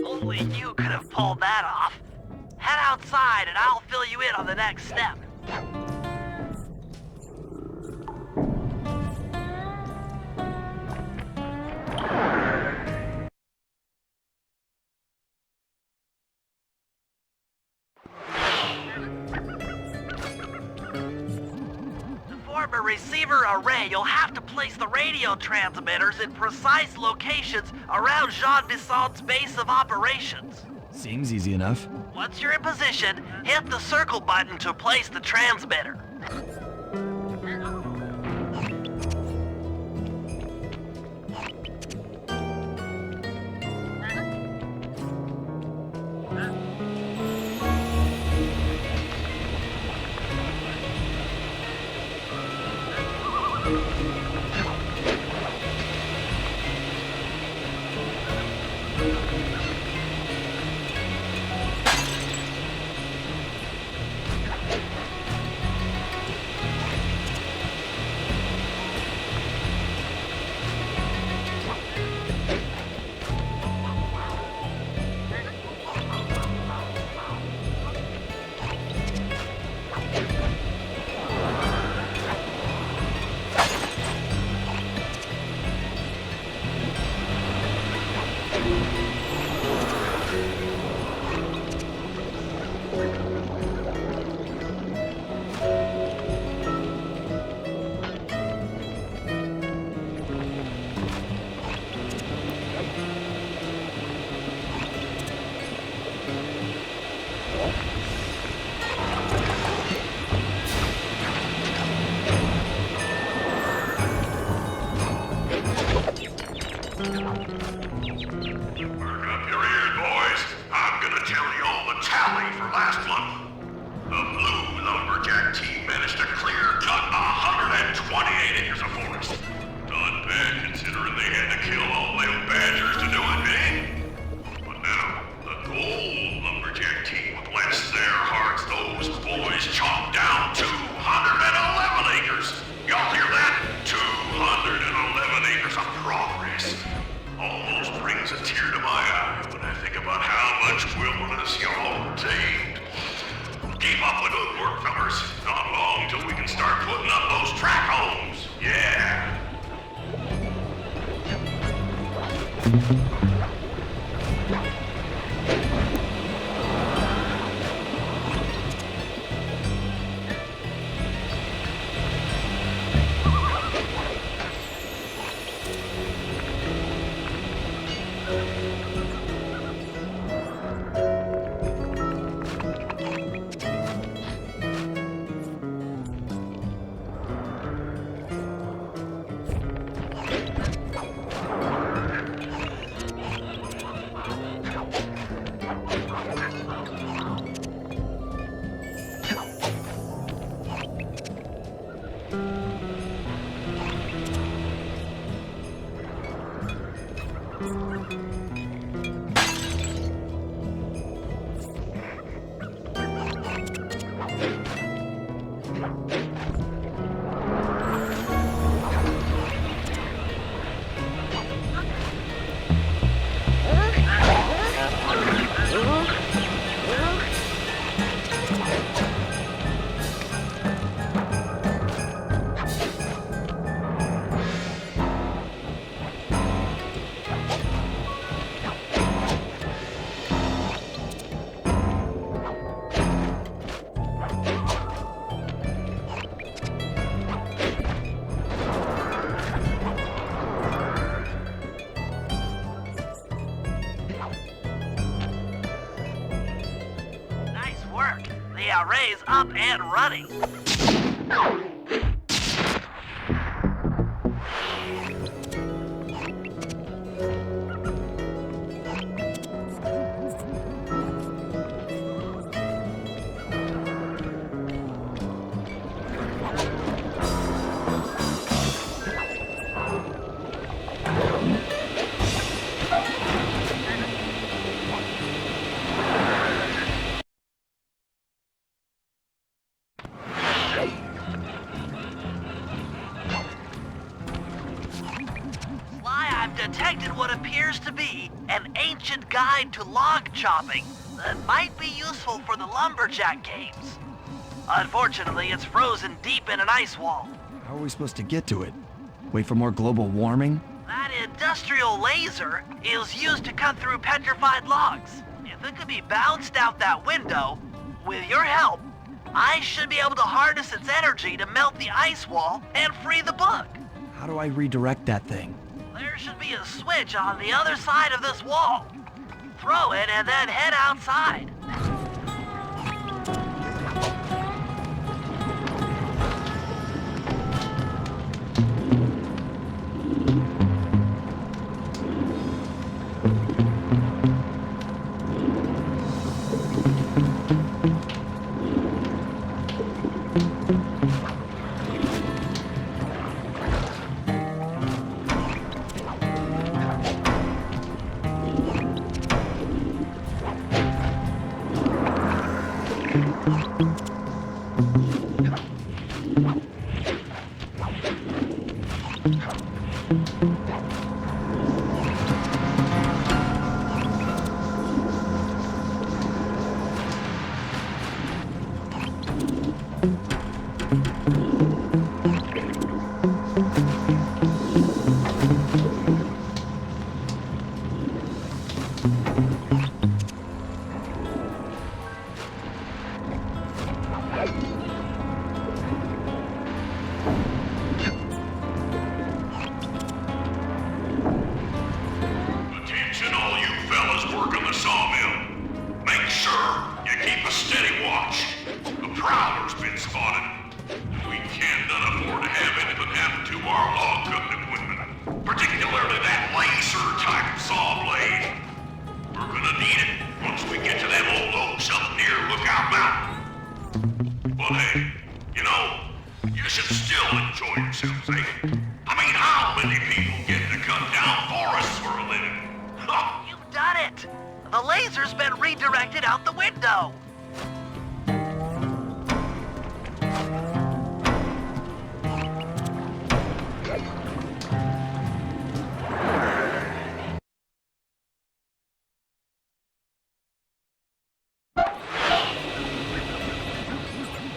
Only you could have pulled that off. Head outside and I'll fill you in on the next step. a receiver array, you'll have to place the radio transmitters in precise locations around Jean Bison's base of operations.
Seems easy enough.
Once you're in position, hit the circle button to place the transmitter. Array's up and running. Detected what appears to be an ancient guide to log chopping that might be useful for the lumberjack games. Unfortunately, it's frozen deep in an ice wall.
How are we supposed to get to it? Wait for more global warming?
That industrial laser is used to cut through petrified logs. If it could be bounced out that window, with your help, I should be able to harness its energy to melt the ice wall and free the book.
How do I redirect that thing?
There should be a switch on the other side of this wall. Throw it and then head outside.
Attention all you fellas working the sawmill. Make sure you keep a steady watch. A prowler's been spotted. We cannot afford to have anything happen to our log cutting equipment. Particularly that laser-type saw blade. We're gonna need it once we get to them old oaks up near Lookout Mountain. But hey, you know, you should still enjoy yourselves, eh? I mean, how many people get to cut down forests for a living?
You've done it! The laser's been redirected out the window.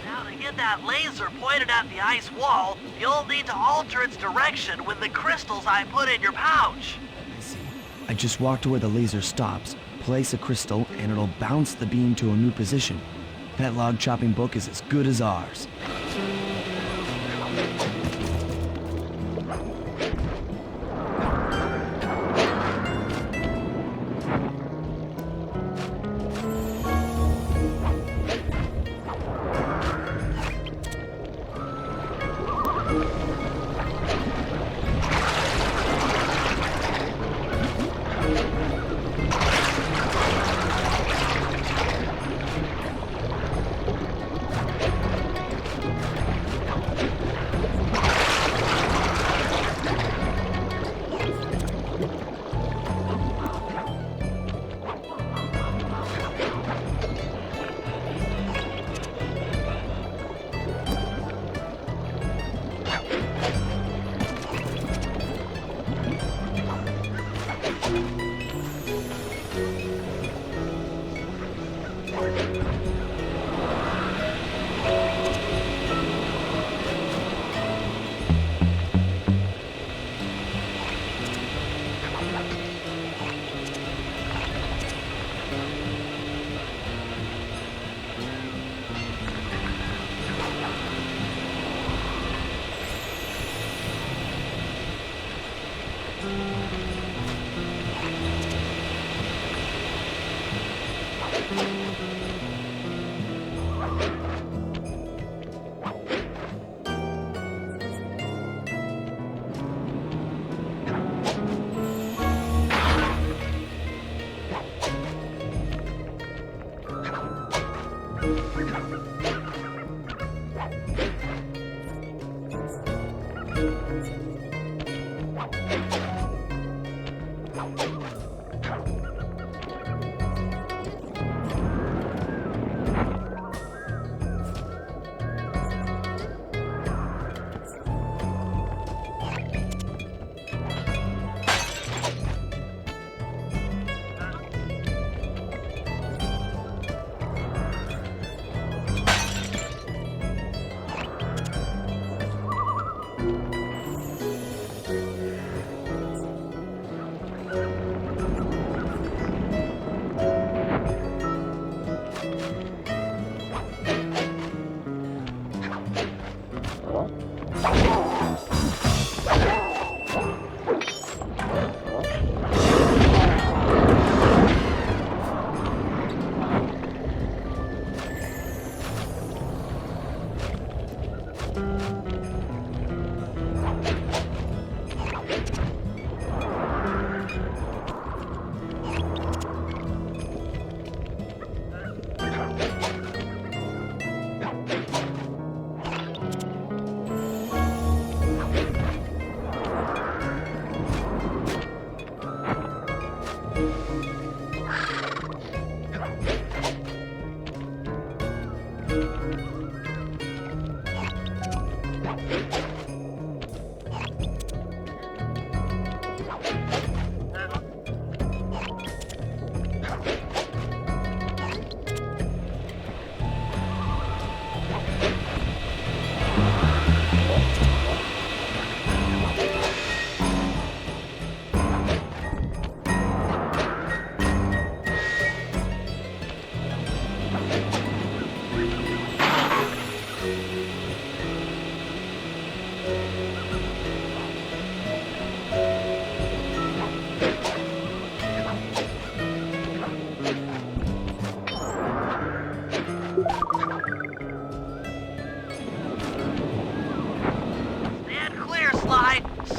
Now to get that laser pointed at the ice wall, you'll need to alter its direction with the crystals I put in your pouch.
I just walk to where the laser stops, place a crystal, and it'll bounce the beam to a new position. That log chopping book is as good as ours.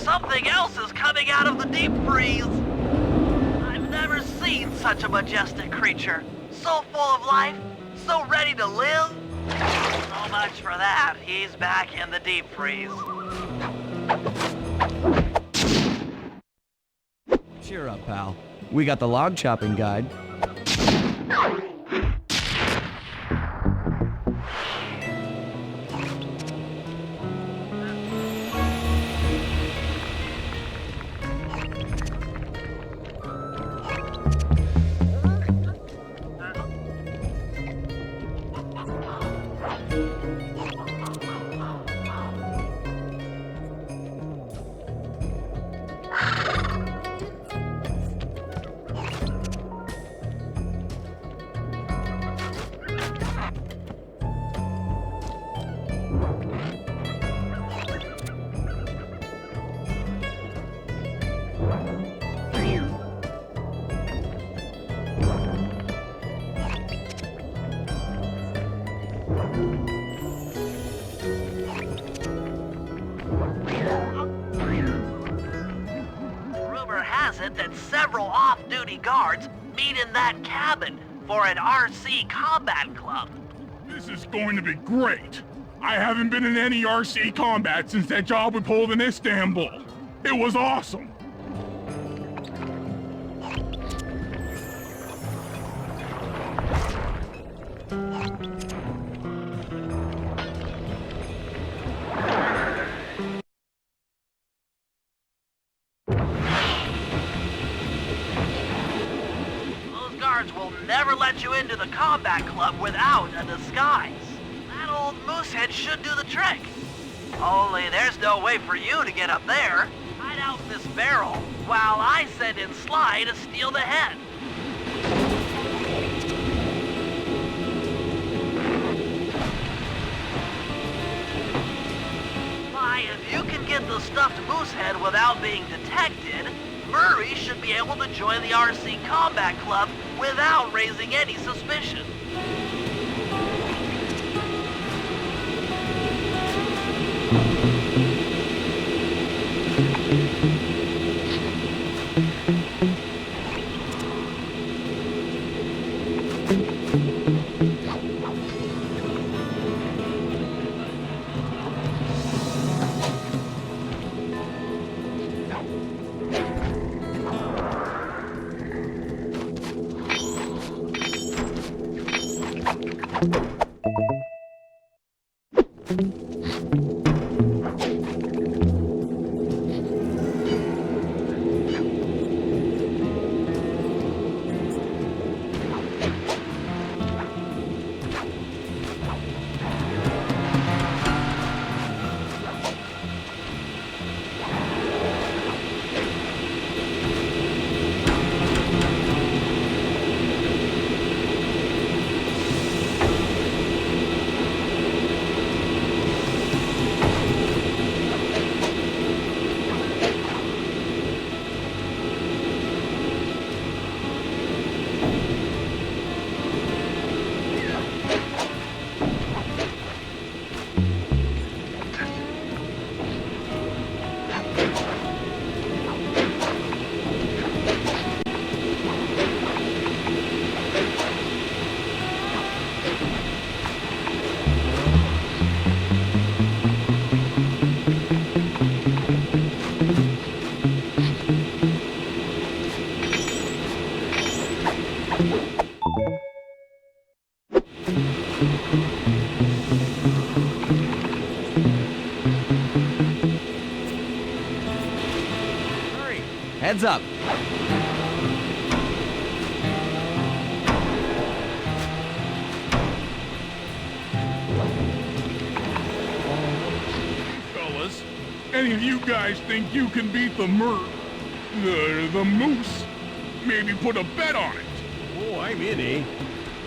Something else is coming out of the deep freeze. I've never seen such a majestic creature. So full of life, so ready to live. So much for that, he's back in the deep freeze.
Cheer up, pal. We got the log chopping guide.
Rumor has it that several off-duty guards meet in that cabin for an RC combat club.
This is going to be great. I haven't been in any RC combat since that job we pulled in Istanbul. It was awesome.
Those guards will never let you into the combat club without a disguise. That old moosehead should do the trick. Only there's no way for you to get up there. Hide out in this barrel while I send in Sly to steal the head. Sly, if you can get the stuffed moosehead without being detected, Murray should be able to join the RC Combat Club without raising any suspicion.
Hurry! Heads up!
Fellas, any of you guys think you can beat the moose? Maybe put a bet on it.
Oh, I'm in, eh?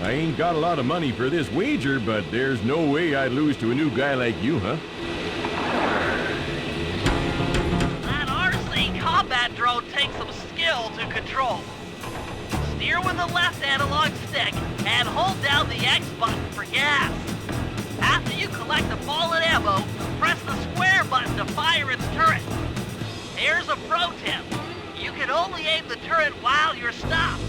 I ain't got a lot of money for this wager, but there's no way I'd lose to a new guy like you, huh?
That RC combat drone takes some skill to control. Steer with the left analog stick and hold down the X button for gas. After you collect the fallen ammo, press the square button to fire its turret. Here's a pro tip. You can only aim the turret while you're stopped.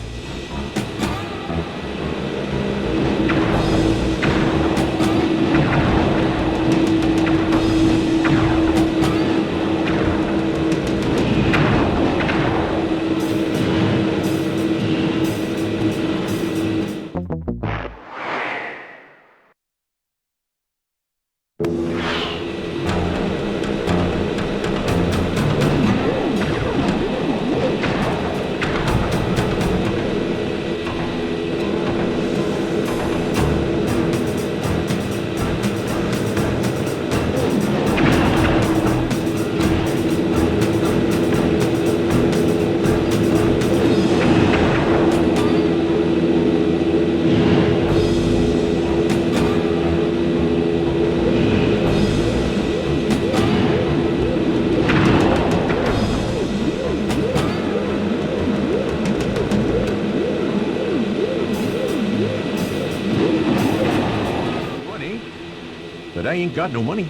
But I ain't got no money.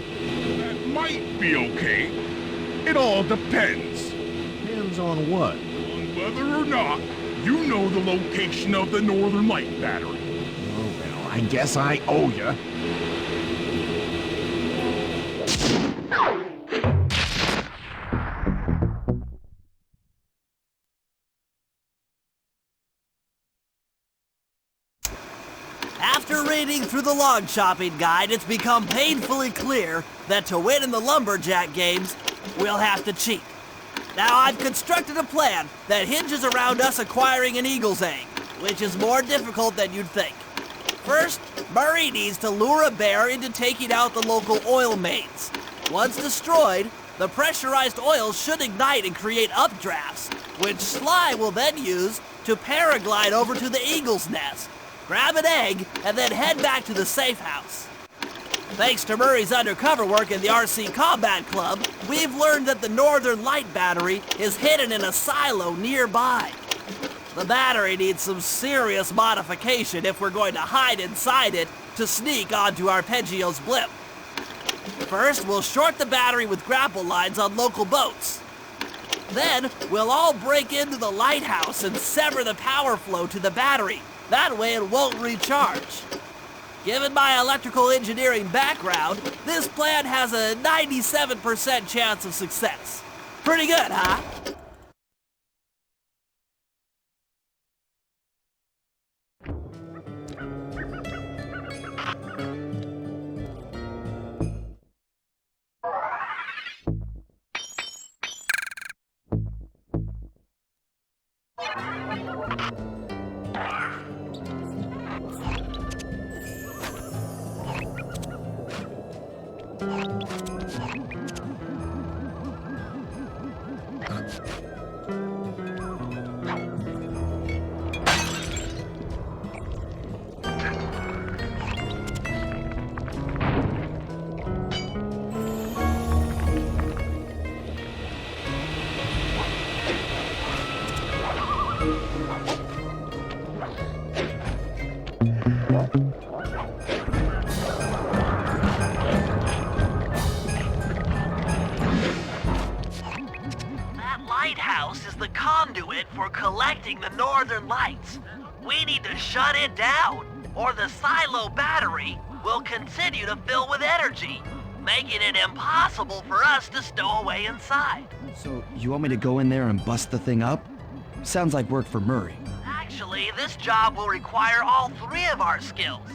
That might be okay. It all depends.
Depends on what?
On whether or not you know the location of the Northern Light Battery.
Oh, well, I guess I owe ya.
After reading through the log chopping guide, it's become painfully clear that to win in the lumberjack games, we'll have to cheat. Now, I've constructed a plan that hinges around us acquiring an eagle's egg, which is more difficult than you'd think. First, Murray needs to lure a bear into taking out the local oil mains. Once destroyed, the pressurized oil should ignite and create updrafts, which Sly will then use to paraglide over to the eagle's nest, grab an egg, and then head back to the safe house. Thanks to Murray's undercover work in the RC Combat Club, we've learned that the Northern Light Battery is hidden in a silo nearby. The battery needs some serious modification if we're going to hide inside it to sneak onto Arpeggio's blimp. First, we'll short the battery with grapple lines on local boats. Then, we'll all break into the lighthouse and sever the power flow to the battery. That way it won't recharge. Given my electrical engineering background, this plan has a 97% chance of success. Pretty good, huh?
Conduit for collecting the northern lights. We need to shut it down, or the silo battery will continue to fill with energy, making it impossible for us to stow away inside.
So, you want me to go in there and bust the thing up? Sounds like work for Murray.
Actually, this job will require all three of our skills.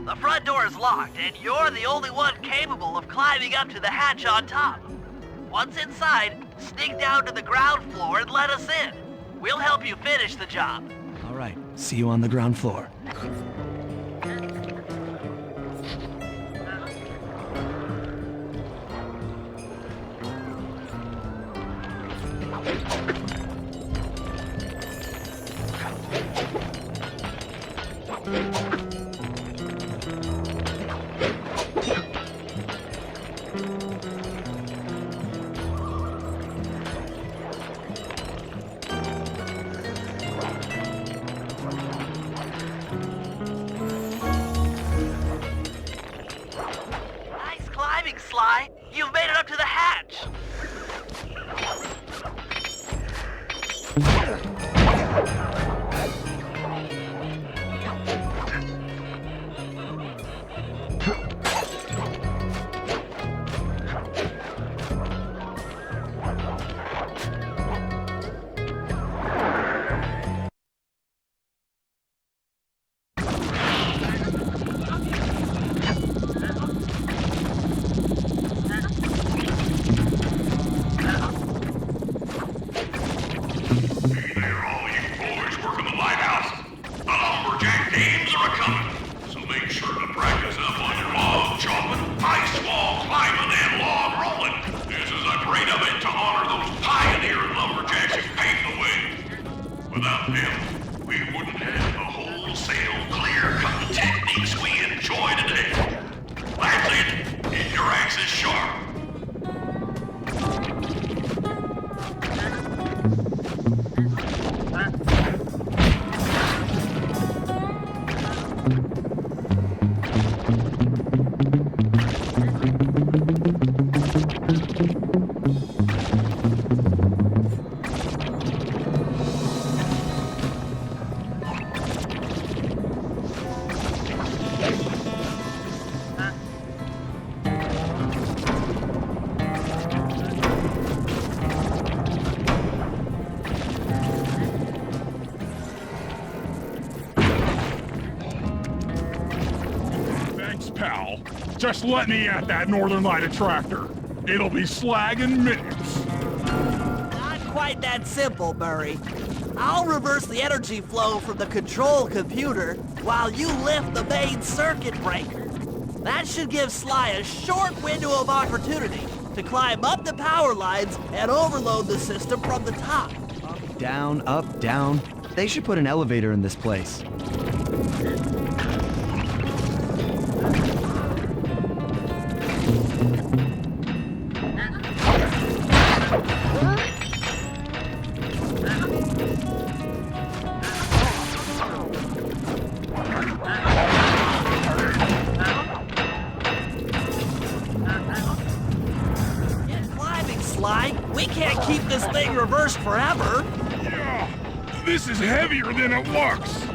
The front door is locked, and you're the only one capable of climbing up to the hatch on top. Once inside, sneak down to the ground floor and let us in. We'll help you finish the job.
All right, see you on the ground floor.
Nice climbing, Sly. You've made it up to the hatch.
Without them, we wouldn't have the wholesale clear-cut techniques we enjoy today. That's it. Keep your axes sharp.
Pal, just let me at that Northern Light attractor. It'll be slag in minutes.
Not quite that simple, Murray. I'll reverse the energy flow from the control computer while you lift the main circuit breaker. That should give Sly a short window of opportunity to climb up the power lines and overload the system from the top.
Down, up, down. They should put an elevator in this place.
We can't keep this thing reversed forever.
Yeah, this is heavier than it looks.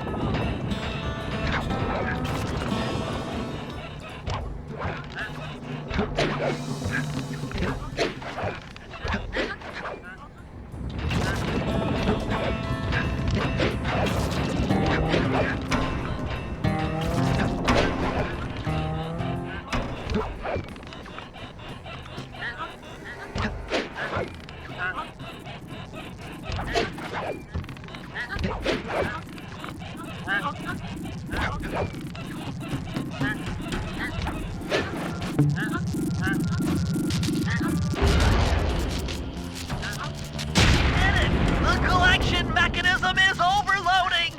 The collection mechanism is overloading!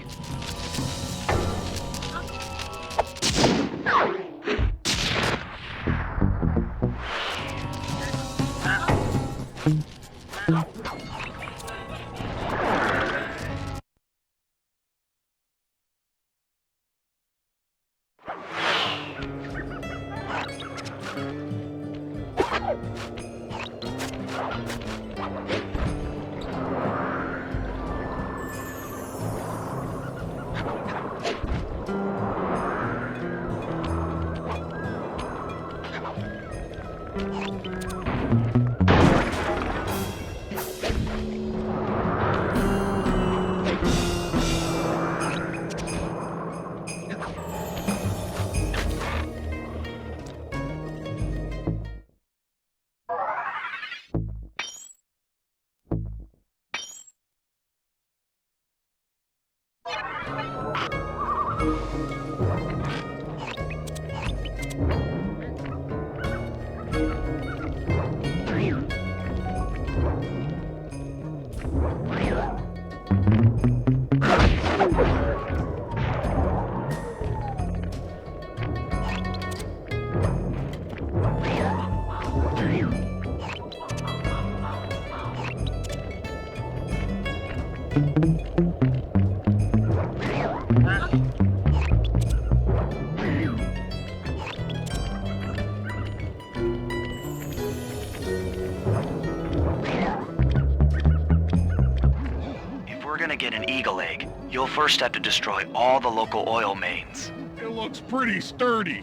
If we're gonna get an eagle egg, you'll first have to destroy all the local oil mains.
It looks pretty sturdy.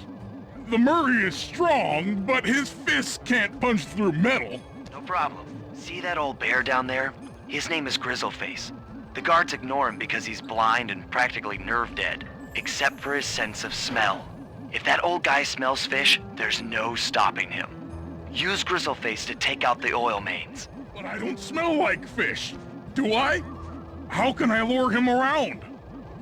The Murray is strong, but his fists can't punch through metal.
No problem. See that old bear down there? His name is Grizzleface. The guards ignore him because he's blind and practically nerve dead, except for his sense of smell. If that old guy smells fish, there's no stopping him. Use Grizzleface to take out the oil mains.
But I don't smell like fish. Do I? How can I lure him around?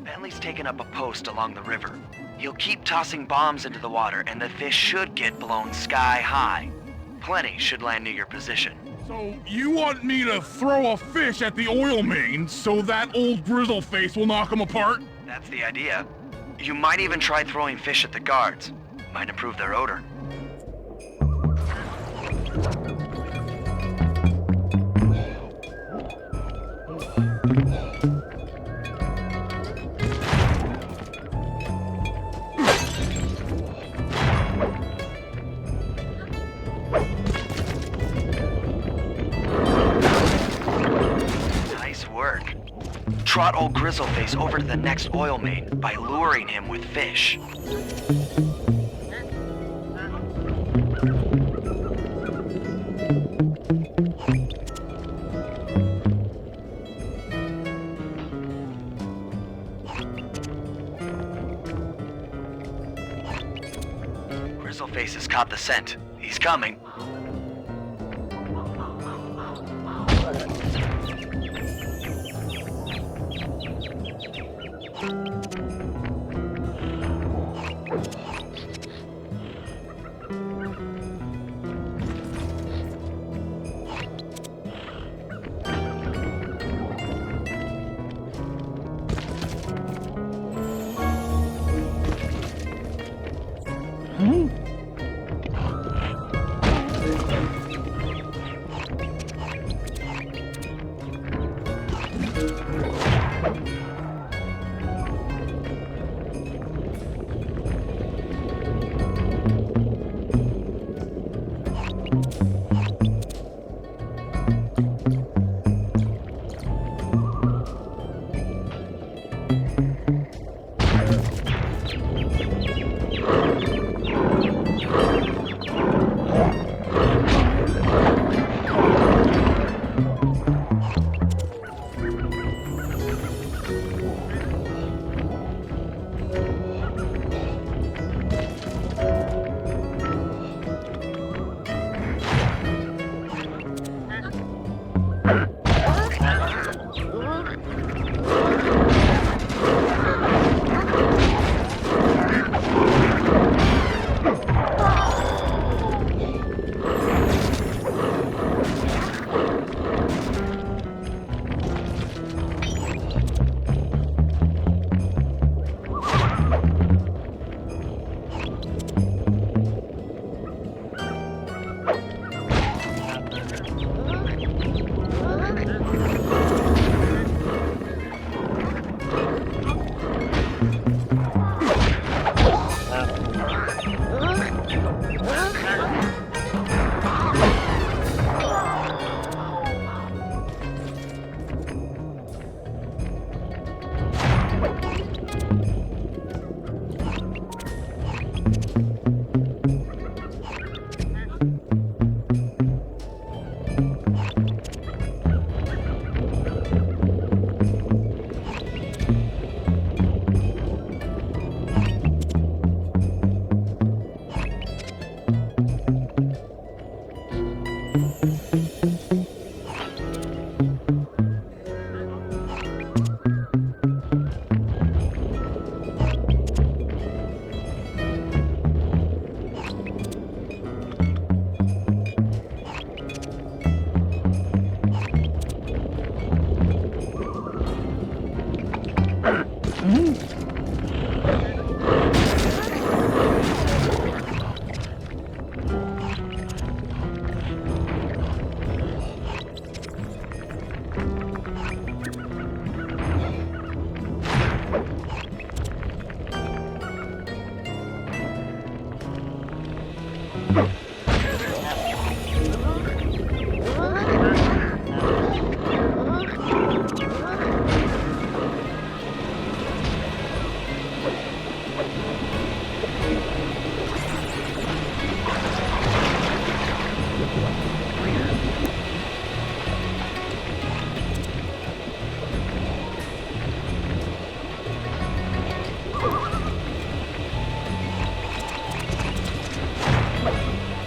Bentley's taken up a post along the river. He'll keep tossing bombs into the water and the fish should get blown sky high. Plenty should land near your position.
So you want me to throw a fish at the oil mains so that old Grizzleface will knock him apart?
That's the idea. You might even try throwing fish at the guards. Might improve their odor. Nice work. Trot old Grizzleface over to the next oil main by luring him with fish. Grizzleface has caught the scent. He's coming.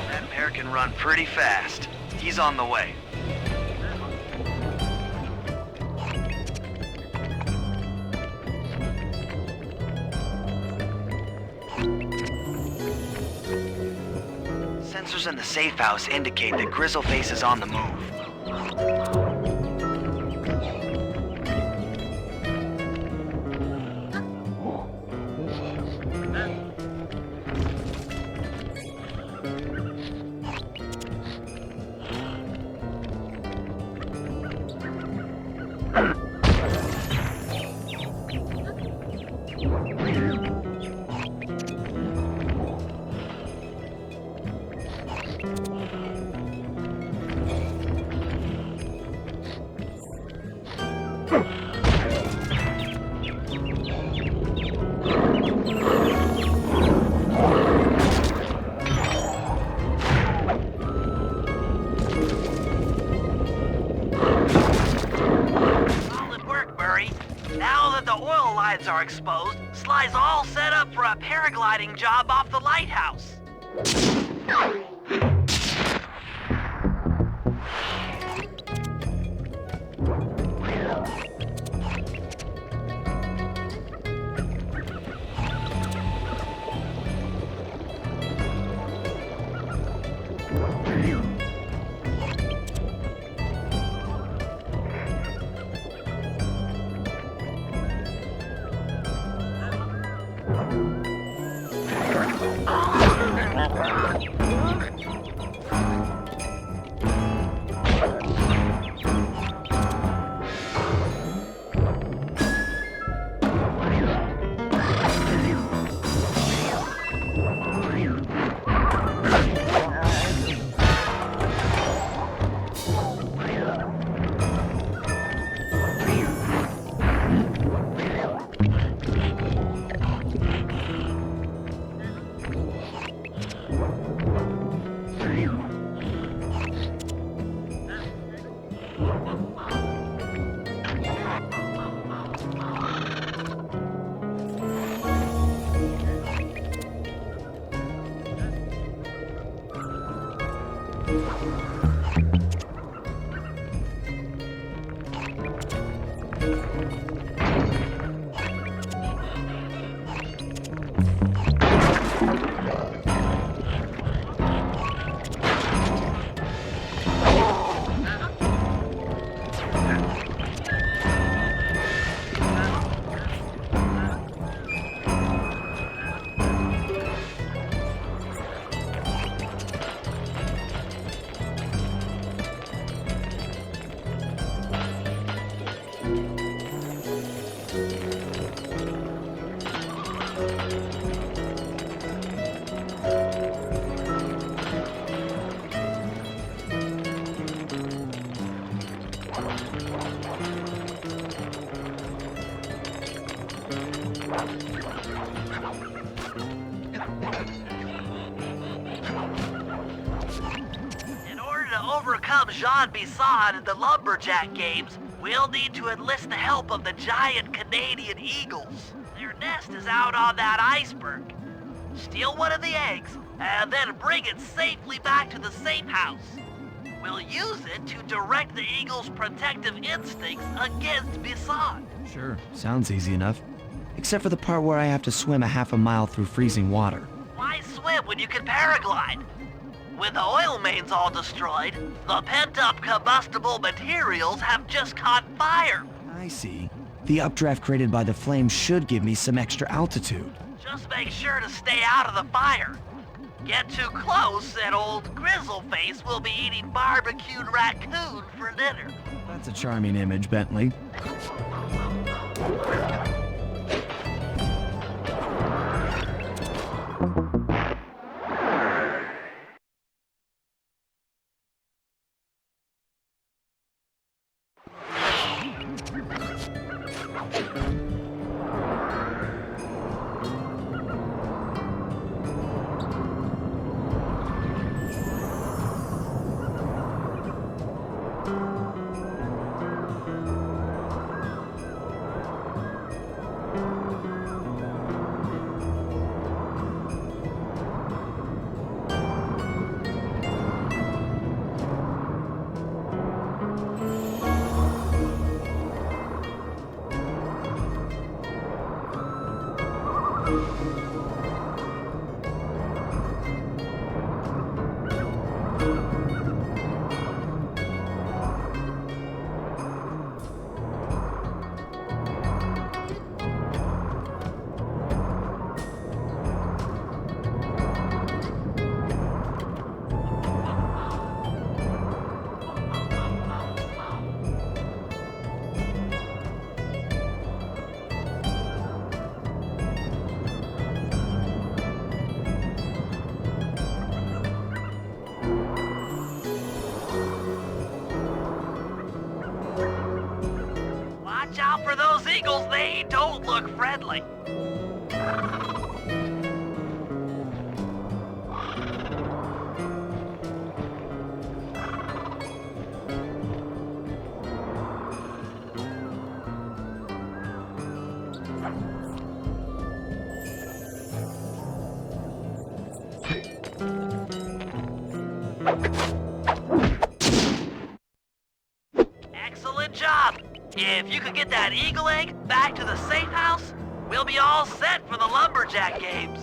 That bear can run pretty fast. He's on the way. Sensors in the safe house indicate that Grizzleface is on the move. Now that the oil lines are exposed, Sly's all set up for a paragliding job off the lighthouse. Overcome Jean Bison in the Lumberjack games, we'll need to enlist the help of the giant Canadian eagles. Their nest is out on that iceberg. Steal one of the eggs, and then bring it safely back to the safe house. We'll use it to direct the eagles' protective instincts against Bison.
Sure, sounds easy enough. Except for the part where I have to swim a half a mile through freezing water.
Why swim when you can paraglide? With the oil mains all destroyed, the pent-up combustible materials have just caught fire.
I see. The updraft created by the flames should give me some extra altitude.
Just make sure to stay out of the fire. Get too close and old Grizzleface will be eating barbecued raccoon for dinner.
That's a charming image, Bentley.
Watch out for those eagles, they don't look friendly. Excellent job! If you could get that eagle egg back to the safe house, we'll be all set for the lumberjack games.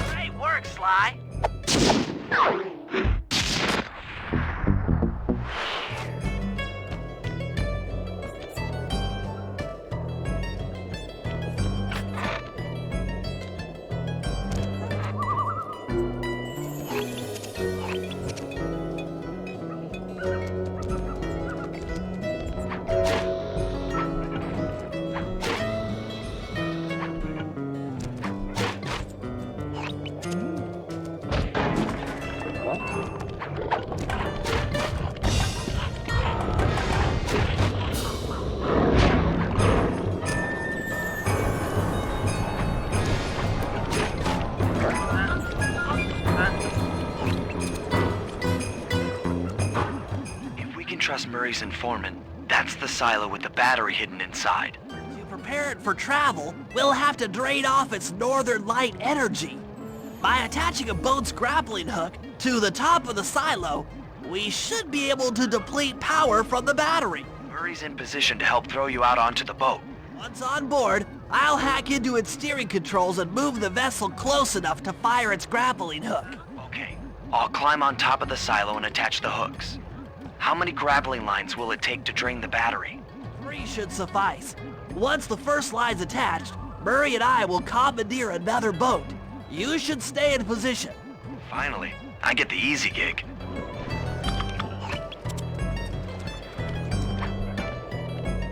Great work, Sly.
Trust Murray's informant. That's the silo with the battery hidden inside.
To prepare it for travel, we'll have to drain off its northern light energy. By attaching a boat's grappling hook to the top of the silo, we should be able to deplete power from the battery.
Murray's in position to help throw you out onto the boat.
Once on board, I'll hack into its steering controls and move the vessel close enough to fire its grappling hook.
Okay, I'll climb on top of the silo and attach the hooks. How many grappling lines will it take to drain the battery?
3 should suffice. Once the first line's attached, Murray and I will commandeer another boat. You should stay in position.
Finally, I get the easy gig.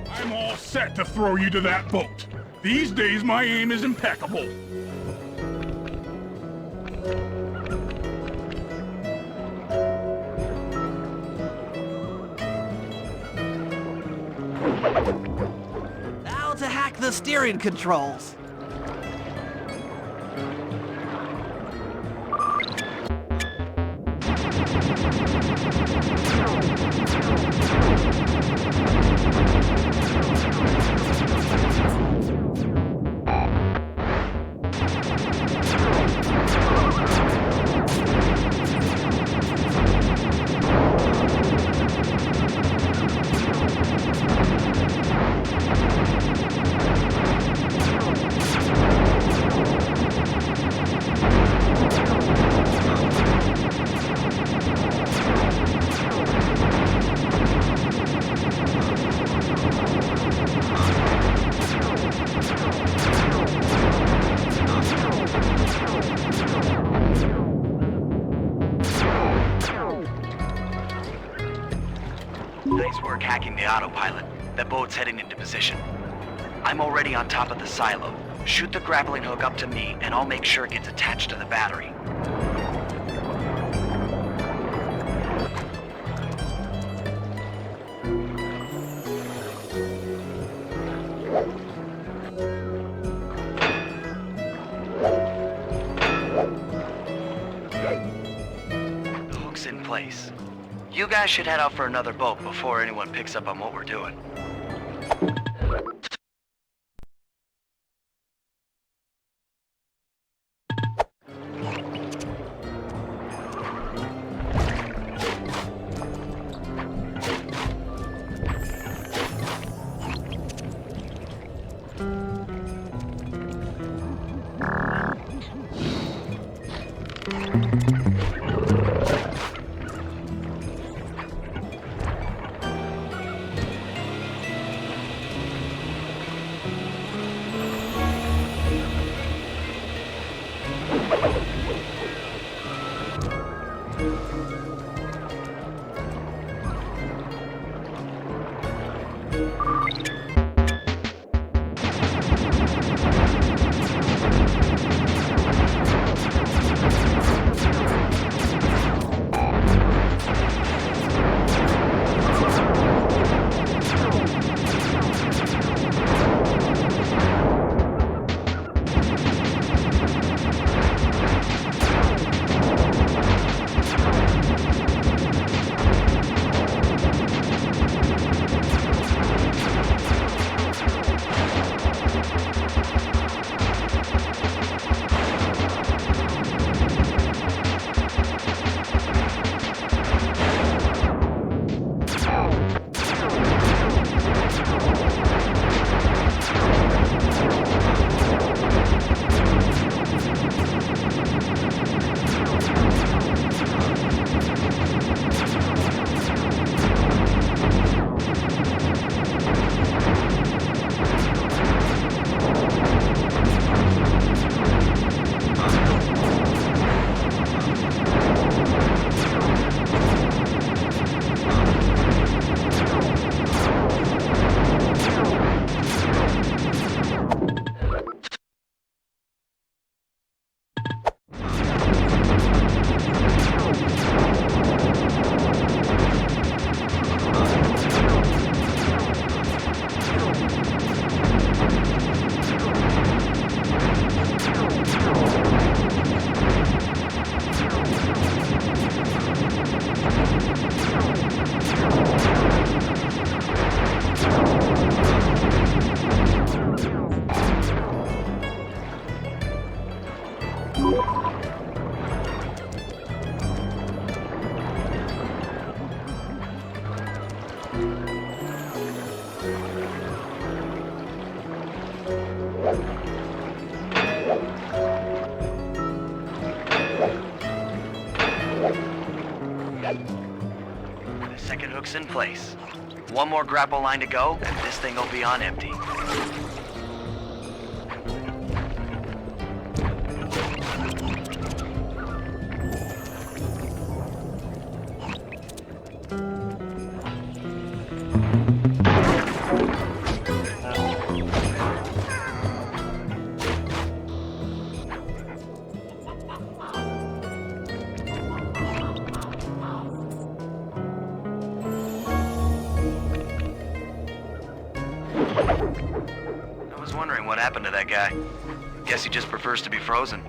I'm all set to throw you to that boat. These days, my aim is impeccable.
Now to hack the steering controls.
Nice work hacking the autopilot. That boat's heading into position. I'm already on top of the silo. Shoot the grappling hook up to me, and I'll make sure it gets attached to the battery. The hook's in place. You guys should head out for another boat before anyone picks up on what we're doing. The second hook's in place. One more grapple line to go, and this thing will be on empty. I was wondering what happened to that guy. Guess he just prefers to be frozen.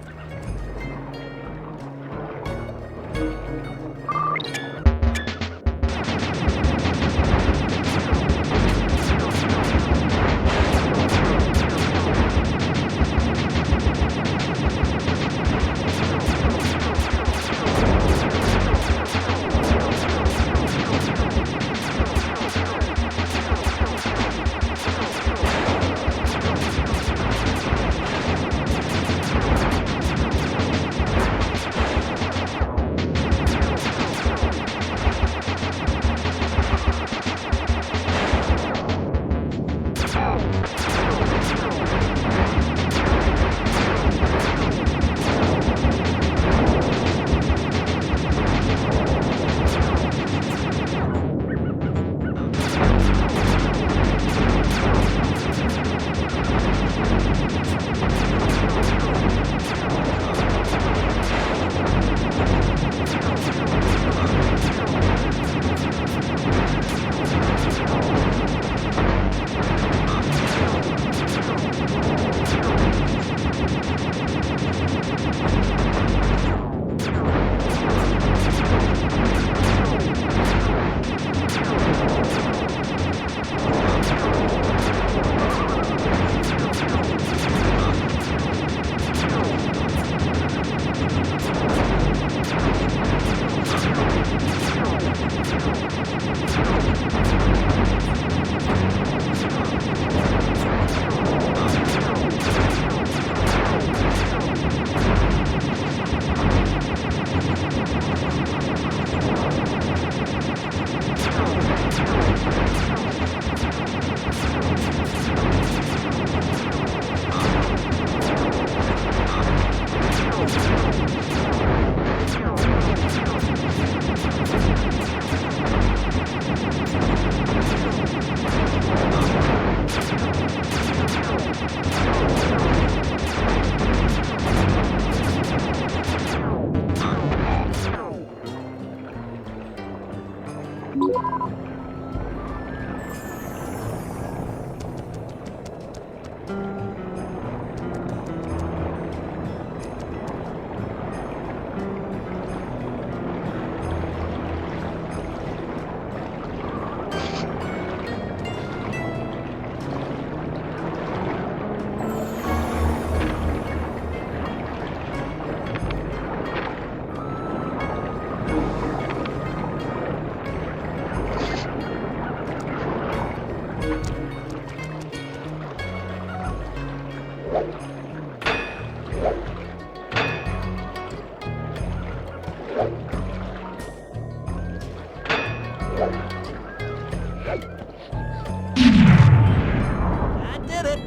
That did it.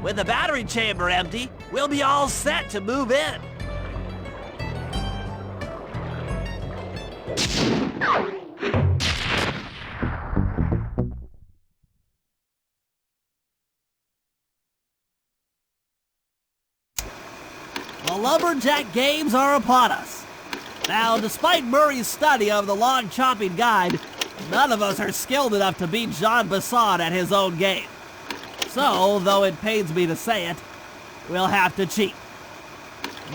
With the battery chamber empty, we'll be all set to move in. The Lumberjack Games are upon us. Now, despite Murray's study of the log chopping guide, none of us are skilled enough to beat Jean Basson at his own game. So, though it pains me to say it, we'll have to cheat.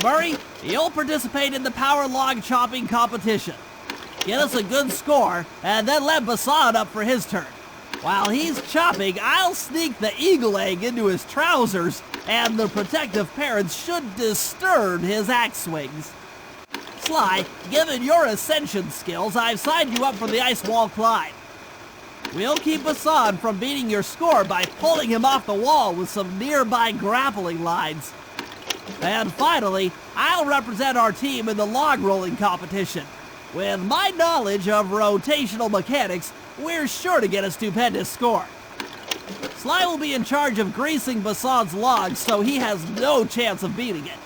Murray, you'll participate in the power log chopping competition. Get us a good score, and then let Basson up for his turn. While he's chopping, I'll sneak the eagle egg into his trousers, and the protective parents should disturb his axe swings. Sly, given your ascension skills, I've signed you up for the ice wall climb. We'll keep Basson from beating your score by pulling him off the wall with some nearby grappling lines. And finally, I'll represent our team in the log rolling competition. With my knowledge of rotational mechanics, we're sure to get a stupendous score. Sly will be in charge of greasing Basson's logs, so he has no chance of beating it.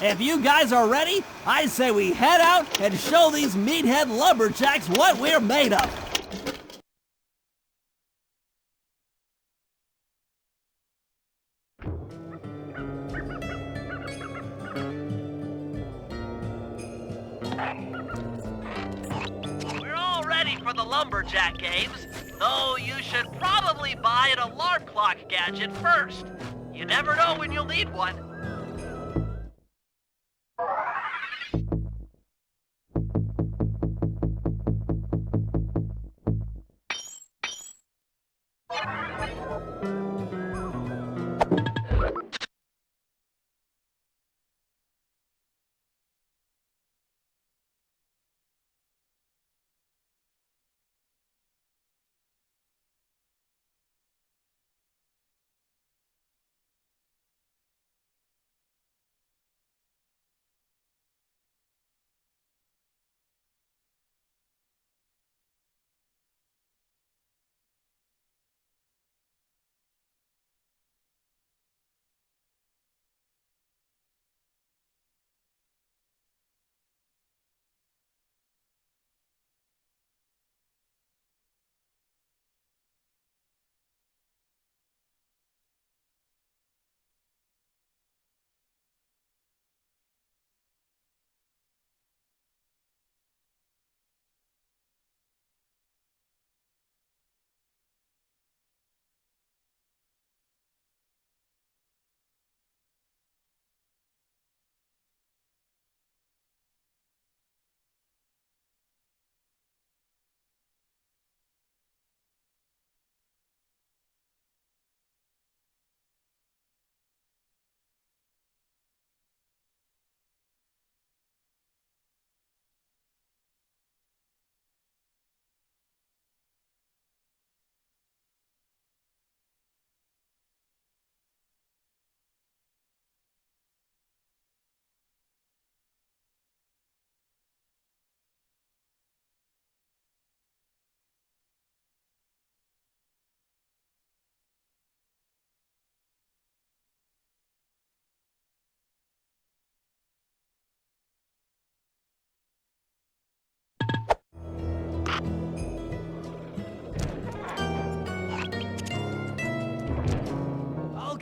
If you guys are ready, I say we head out and show these meathead lumberjacks what we're made of.
We're all ready for the Lumberjack Games, though you should probably buy an alarm clock gadget first. You never know when you'll need one.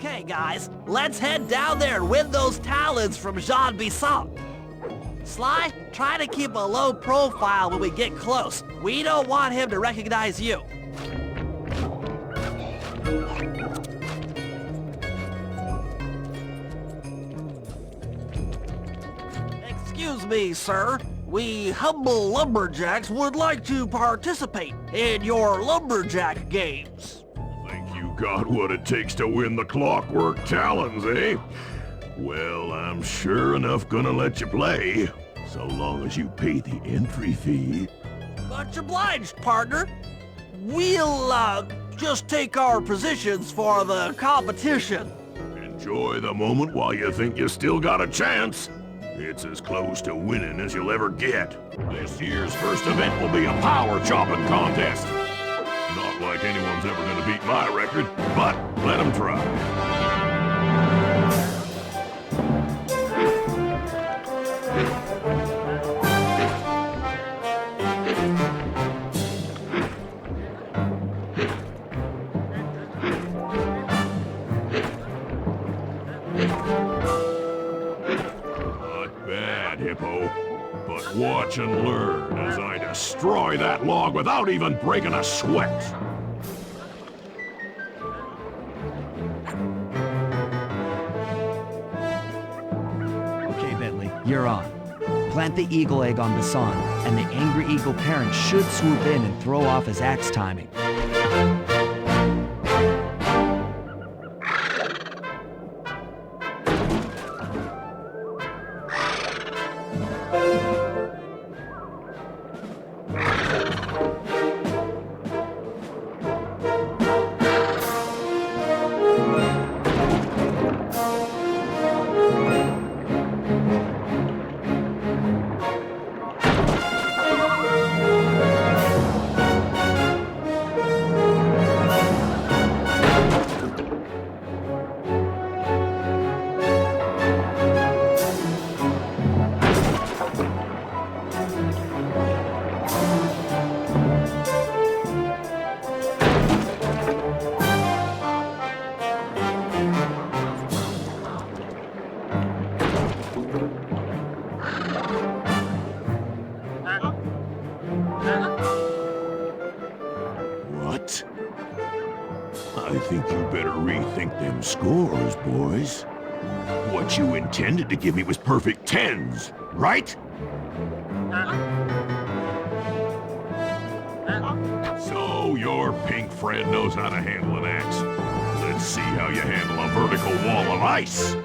Okay, guys, let's head down there and win those talons from Jean Bisson. Sly, try to keep a low profile when we get close. We don't want him to recognize you. Excuse me, sir. We humble lumberjacks would like to participate in your lumberjack games.
Think you got what it takes to win the Clockwork Talons, eh? Well, I'm sure enough gonna let you play, so long as you pay the entry fee.
Much obliged, partner. We'll, just take our positions for the competition.
Enjoy the moment while you think you still got a chance. It's as close to winning as you'll ever get. This year's first event will be a power chopping contest. Not like anyone's ever gonna beat my record, but let them try. Hippo, but watch and learn as I destroy that log without even breaking a sweat.
Okay, Bentley, you're on. Plant the eagle egg on Bisson, and the angry eagle parent should swoop in and throw off his axe timing.
What? I think you better rethink them scores, boys. What you intended to give me was perfect tens, right? So your pink friend knows how to handle an axe. Let's see how you handle a vertical wall of ice.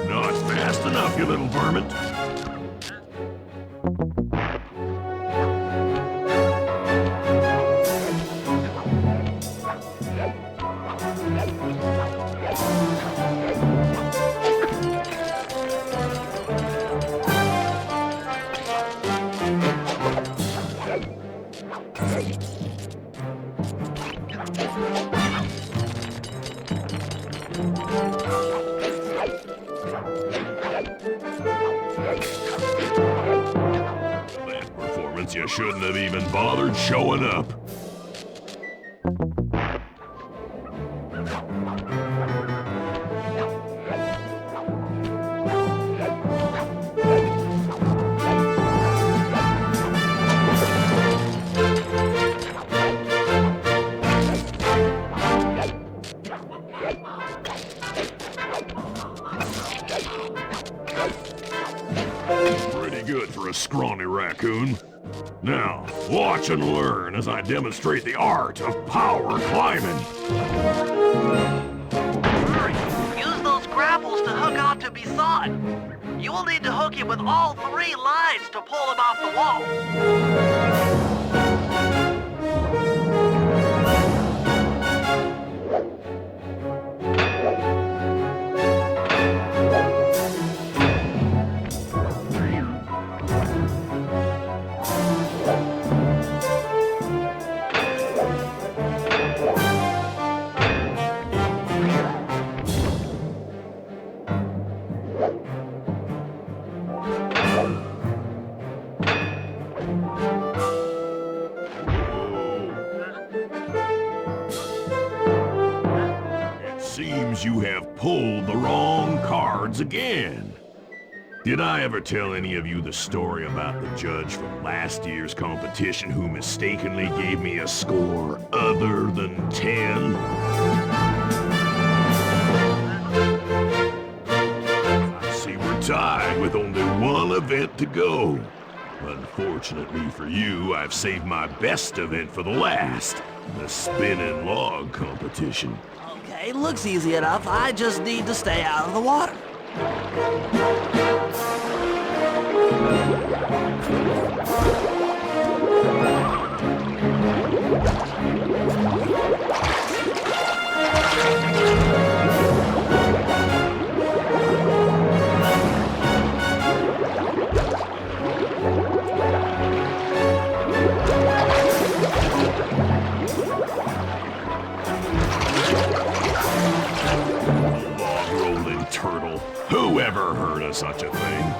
Not fast enough, you little varmint. That performance, you shouldn't have even bothered showing up. Pretty good for a scrawny raccoon. Now, watch and learn as I demonstrate the art of power climbing.
Hurry! Use those grapples to hook onto Bisson. You will need to hook him with all 3 lines to pull him off the wall.
Seems you have pulled the wrong cards again. Did I ever tell any of you the story about the judge from last year's competition who mistakenly gave me a score other than 10? I see we're tied with only one event to go. Unfortunately for you, I've saved my best event for the last, the spinning log competition.
Okay, looks easy enough. I just need to stay out of the water.
Log-rolling turtle. Who ever heard of such a thing?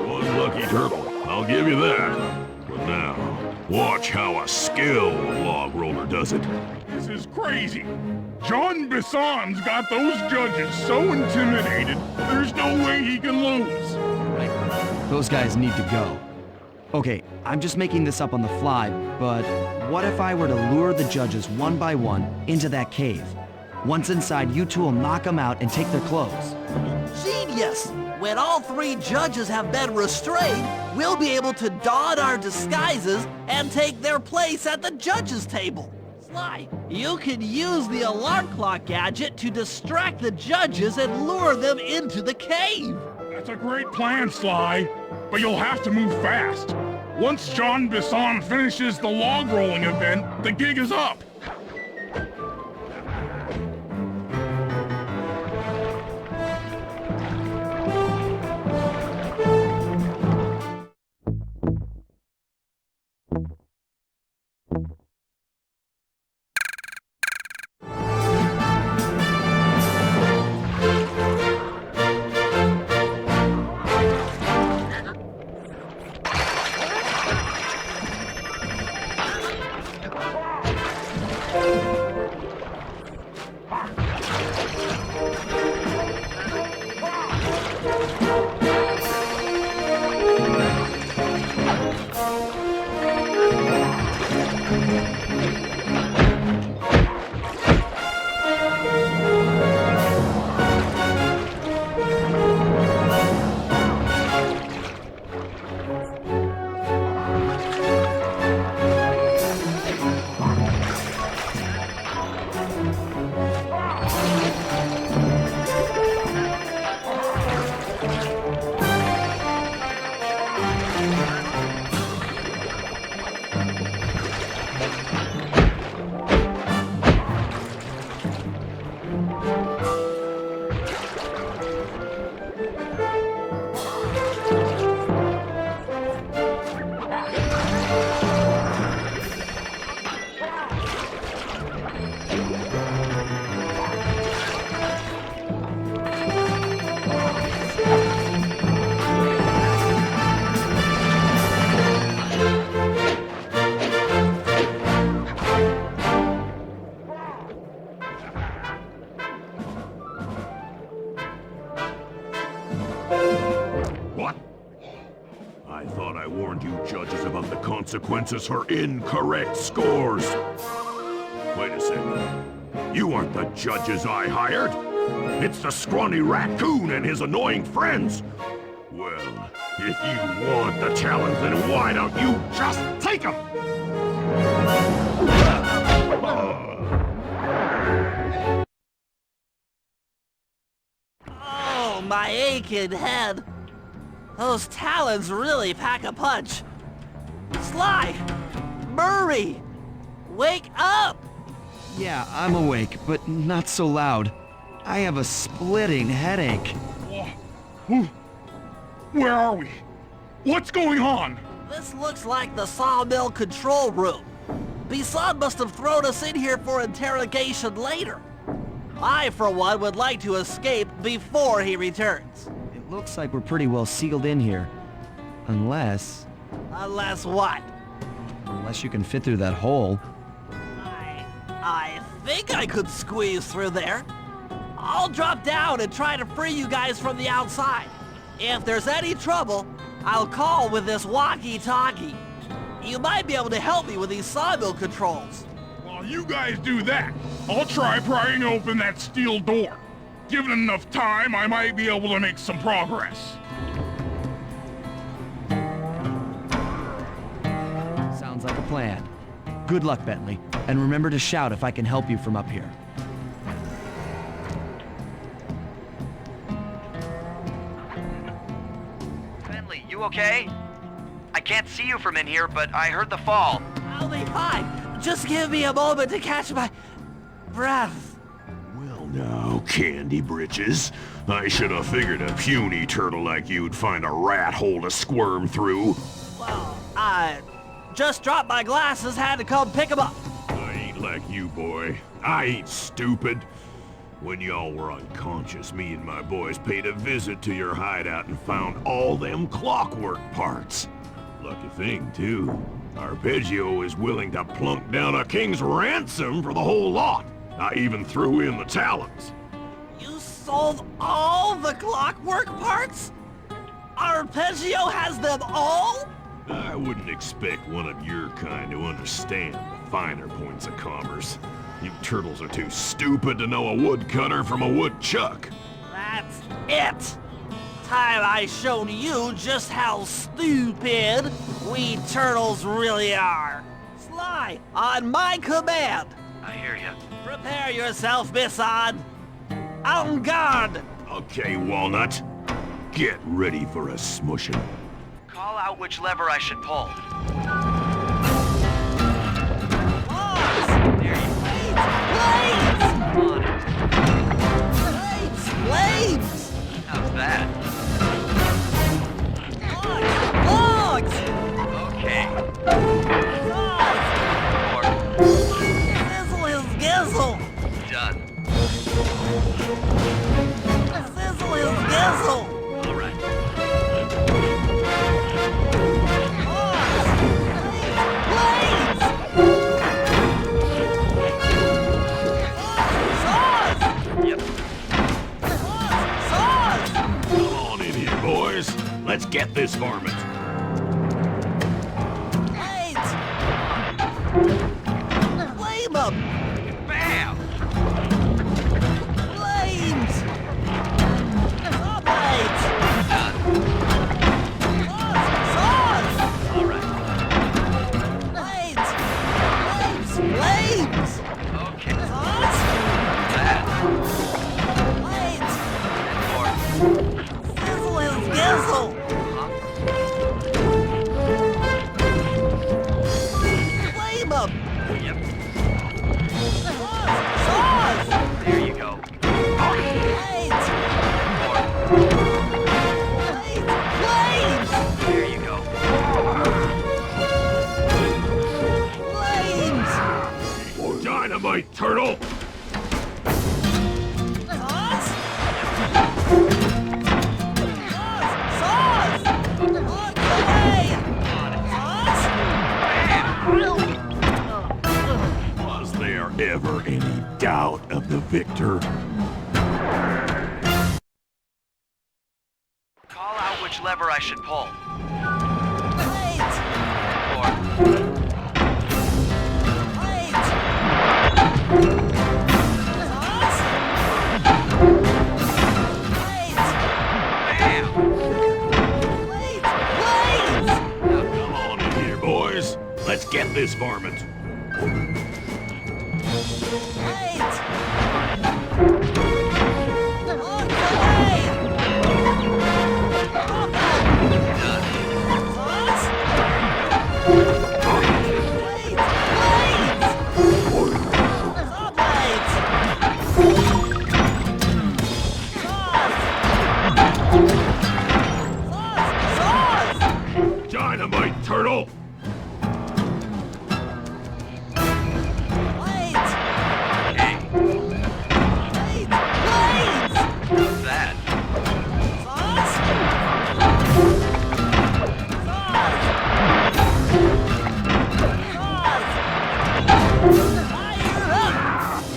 One lucky turtle, I'll give you that. But now, watch how a skilled log roller does it.
This is crazy. John Bisson's got those judges so intimidated, there's no way he can lose.
Right. Those guys need to go. Okay, I'm just making this up on the fly, but what if I were to lure the judges one by one into that cave? Once inside, you two will knock them out and take their clothes.
Genius! When all three judges have been restrained, we'll be able to don our disguises and take their place at the judges' table. Sly, you can use the alarm clock gadget to distract the judges and lure them into the cave.
That's a great plan, Sly. But you'll have to move fast. Once John Bisson finishes the log rolling event, the gig is up.
Consequences for incorrect scores. Wait a second. You aren't the judges I hired. It's the scrawny raccoon and his annoying friends.
Well, if you want the challenge, then why don't you just take him?
Oh, my aching head. Those talons really pack a punch. Sly! Murray! Wake up!
Yeah, I'm awake, but not so loud. I have a splitting headache.
Where are we? What's going on?
This looks like the sawmill control room. Bisson must have thrown us in here for interrogation later. I, for one, would like to escape before he returns.
It looks like we're pretty well sealed in here. Unless...
Unless what?
Unless you can fit through that hole.
I think I could squeeze through there. I'll drop down and try to free you guys from the outside. If there's any trouble, I'll call with this walkie-talkie. You might be able to help me with these sawmill controls.
While you guys do that, I'll try prying open that steel door. Given enough time, I might be able to make some progress.
Sounds like a plan. Good luck, Bentley. And remember to shout if I can help you from up here.
Bentley, you okay? I can't see you from in here, but I heard the fall.
I'll be fine. Just give me a moment to catch my breath.
Well now, Candy Britches. I should have figured a puny turtle like you'd find a rat hole to squirm through.
Well, I just dropped my glasses, had to come pick them up.
I ain't like you, boy. I ain't stupid. When y'all were unconscious, me and my boys paid a visit to your hideout and found all them clockwork parts. Lucky thing, too. Arpeggio is willing to plunk down a king's ransom for the whole lot. I even threw in the talons.
You sold all the clockwork parts? Arpeggio has them all?
I wouldn't expect one of your kind to understand the finer points of commerce. You turtles are too stupid to know a woodcutter from a woodchuck.
That's it! Time I showed you just how stupid we turtles really are. Sly, on my command!
I hear you.
Prepare yourself, Bisson! En garde!
Okay, Walnut. Get ready for a smushing.
Call out which lever I should pull.
Blades!
How's that?
Logs!
Okay.
Sizzle his gizzle!
Done.
Sizzle his gizzle!
All right.
Let's get this varmint.
Blades! Flame 'em!
Bam!
Flames! Saw blades!
Done.
Saws!
All right.
Blades! Flames!
Okay.
Saws?
That.
Blades!
More.
Sizzle his gizzle! Flame 'em!
Yep.
Saws!
There you go.
Blades!
More.
Blades!
There you go.
Flames!
Dynamite, turtle!
Saws? Saws! On the way! Saws?
Was there ever any doubt of the victor?
Call out which lever I should pull.
Blades!
More.
Blades! Saws? Blades!
Bam!
Let's get this varmint. Dynamite, turtle!
What's that?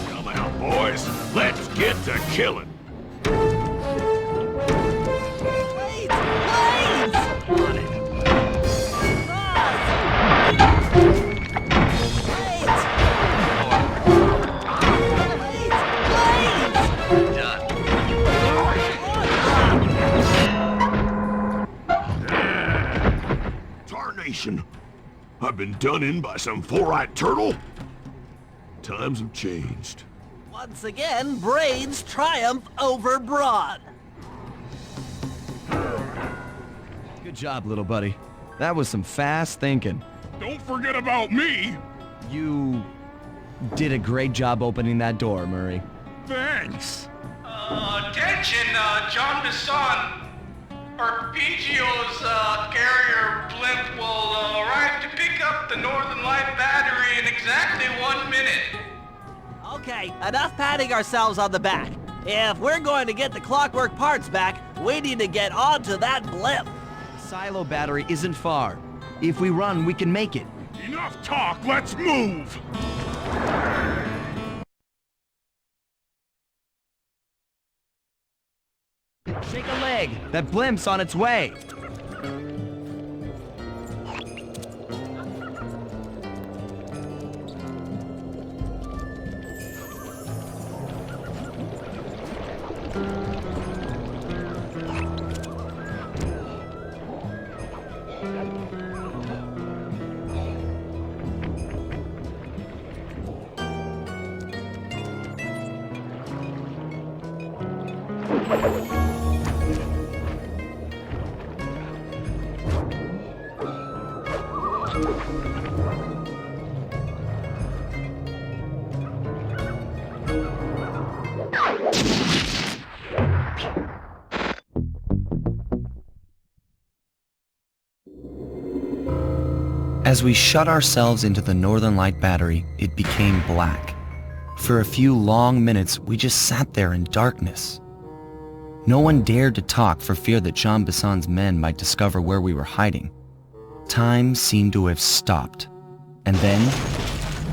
Come out, boys. Let's get to killing. Tarnation! I've been done in by some four-eyed turtle? Times have changed.
Once again, brains triumph over brawn.
Good job, little buddy. That was some fast thinking.
Don't forget about me!
You did a great job opening that door, Murray.
Thanks.
Attention, John Bisson. Arpeggio's carrier blimp will arrive to pick up the Northern Light battery in exactly 1 minute.
Okay, enough patting ourselves on the back. If we're going to get the Clockwork parts back, we need to get onto that blimp.
The silo battery isn't far. If we run, we can make it.
Enough talk, let's move!
Shake a leg. That blimp's on its way. As we shut ourselves into the Northern Light battery, it became black. For a few long minutes, we just sat there in darkness. No one dared to talk for fear that Jean Bisson's men might discover where we were hiding. Time seemed to have stopped. And then,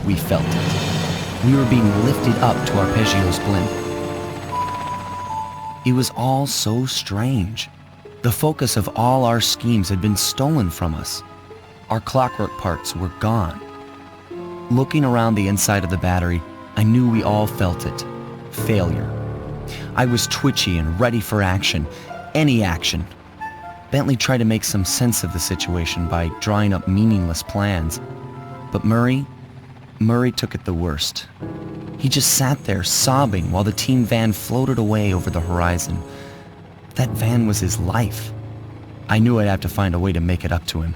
we felt it. We were being lifted up to Arpeggio's blimp. It was all so strange. The focus of all our schemes had been stolen from us. Our clockwork parts were gone. Looking around the inside of the battery, I knew we all felt it. Failure. I was twitchy and ready for action. Any action. Bentley tried to make some sense of the situation by drawing up meaningless plans. But Murray took it the worst. He just sat there sobbing while the team van floated away over the horizon. That van was his life. I knew I'd have to find a way to make it up to him.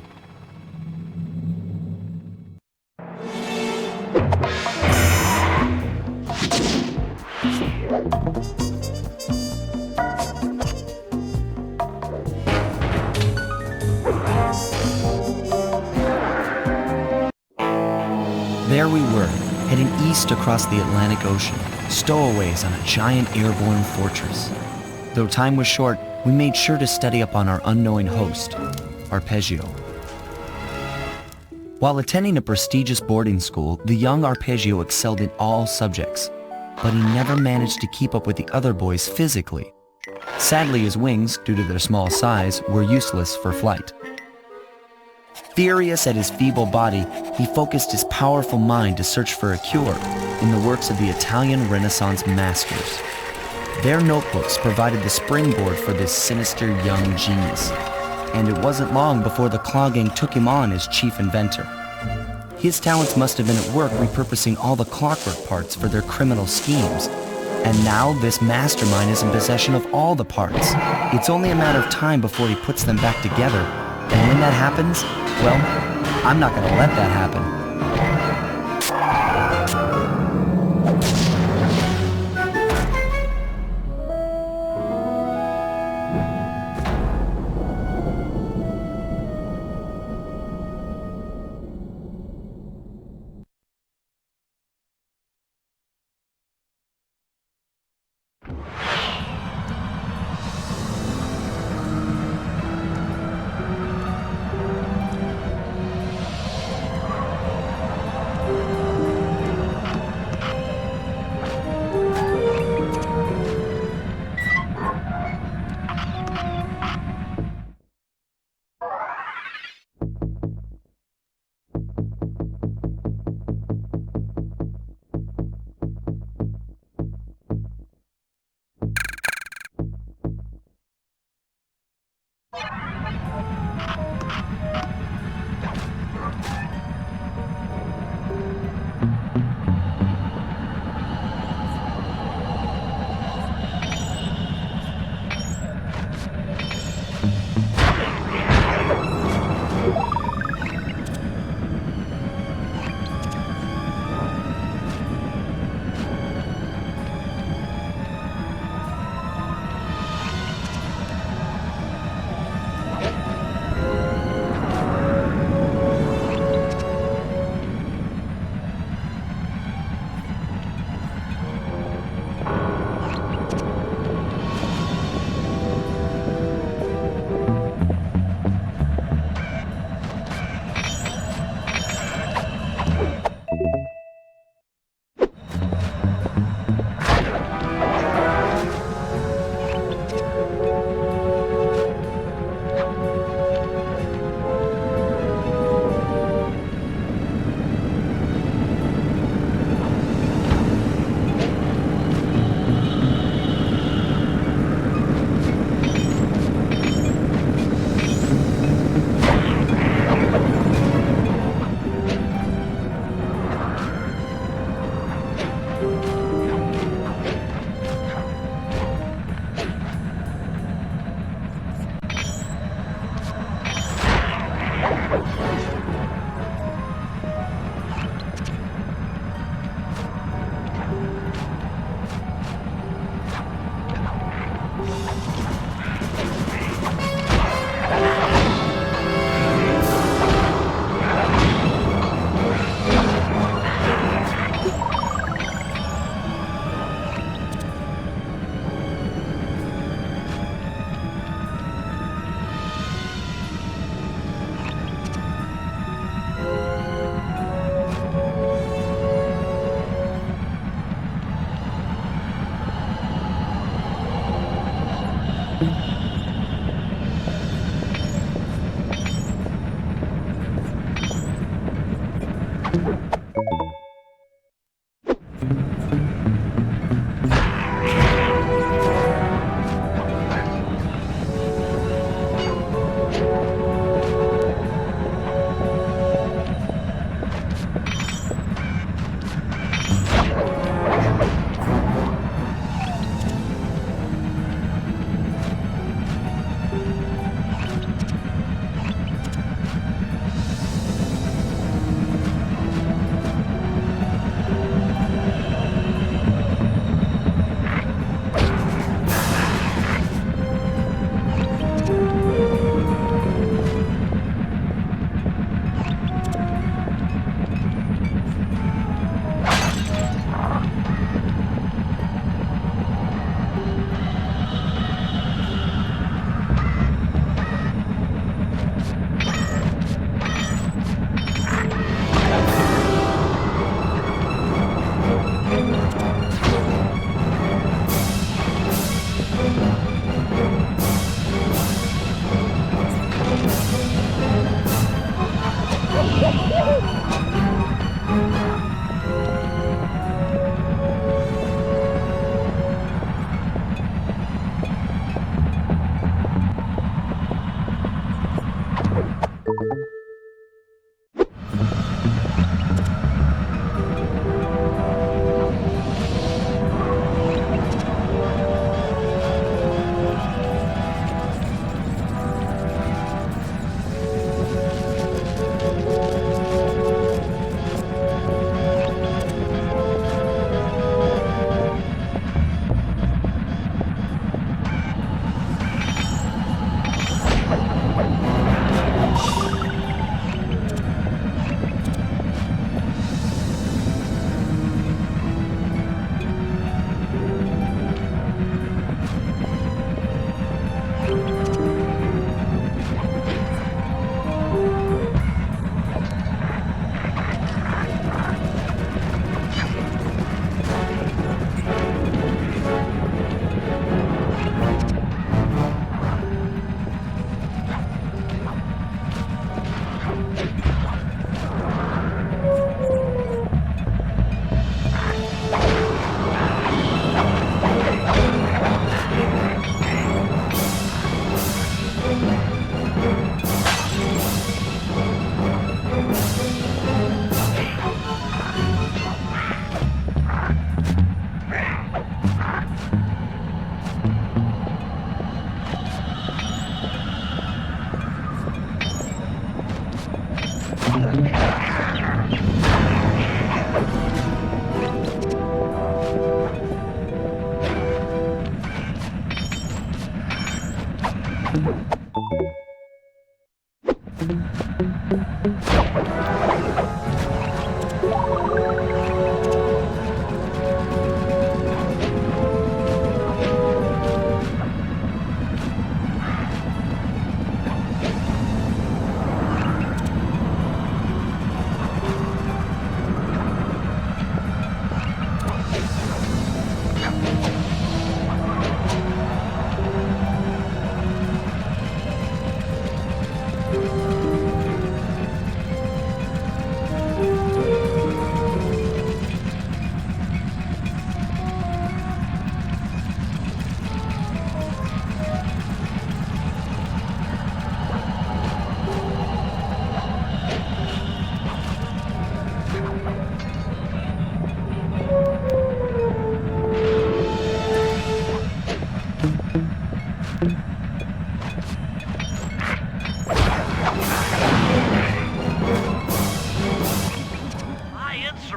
There we were, heading east across the Atlantic Ocean, stowaways on a giant airborne fortress. Though time was short, we made sure to study up on our unknowing host, Arpeggio. While attending a prestigious boarding school, the young Arpeggio excelled in all subjects, but he never managed to keep up with the other boys physically. Sadly, his wings, due to their small size, were useless for flight. Furious at his feeble body, he focused his powerful mind to search for a cure in the works of the Italian Renaissance masters. Their notebooks provided the springboard for this sinister young genius, and it wasn't long before the Claw Gang took him on as chief inventor. His talents must have been at work repurposing all the clockwork parts for their criminal schemes. And now this mastermind is in possession of all the parts. It's only a matter of time before he puts them back together. And when that happens, well, I'm not gonna let that happen.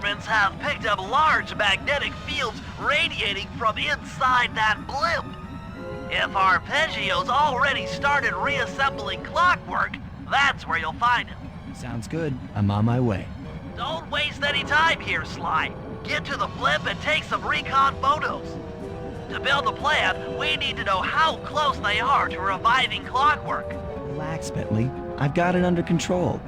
instruments have picked up large magnetic fields radiating from inside that blimp. If Arpeggio's already started reassembling Clockwork, that's where you'll find him.
Sounds good. I'm on my way.
Don't waste any time here, Sly. Get to the blimp and take some recon photos. To build a plan, we need to know how close they are to reviving Clockwork.
Relax, Bentley. I've got it under control.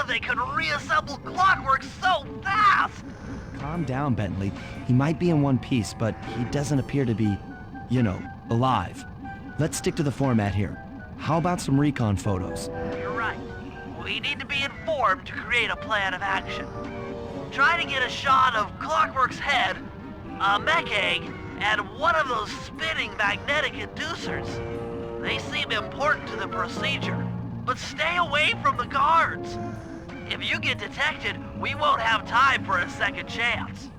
They could reassemble Clockwork so fast!
Calm down, Bentley. He might be in one piece, but he doesn't appear to be, you know, alive. Let's stick to the format here. How about some recon photos?
You're right. We need to be informed to create a plan of action. Try to get a shot of Clockwork's head, a mech egg, and one of those spinning magnetic inducers. They seem important to the procedure, but stay away from the guards. If you get detected, we won't have time for a second chance.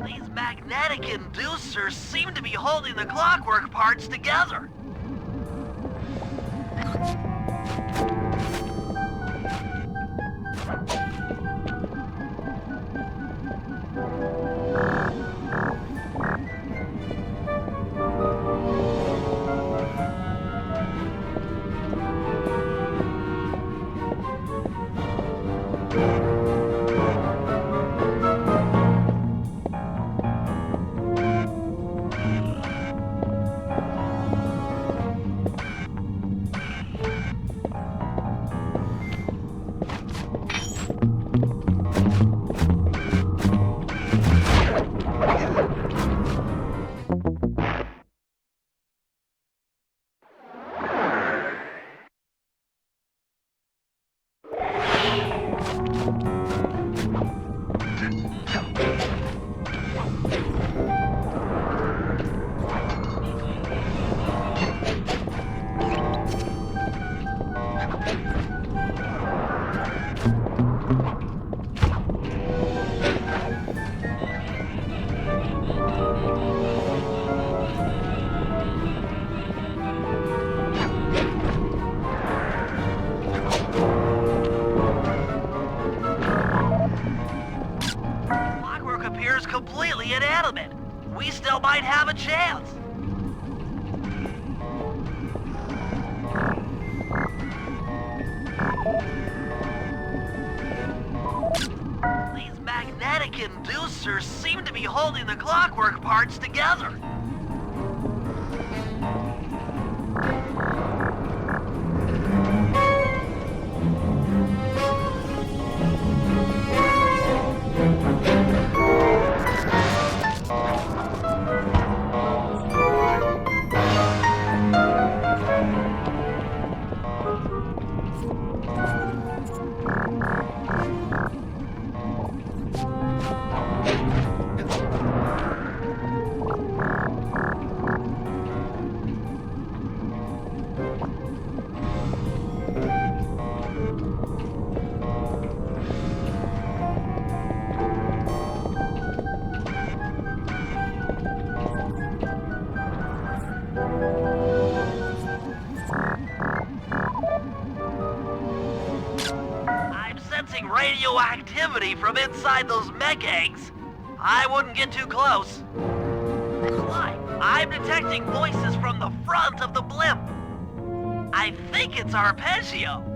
These magnetic inducers seem to be holding the Clockwork parts together. Completely inanimate. We still might have a chance. These magnetic inducers seem to be holding the Clockwork parts together. activity from inside those mech eggs. I wouldn't get too close. Why? I'm detecting voices from the front of the blimp. I think it's Arpeggio.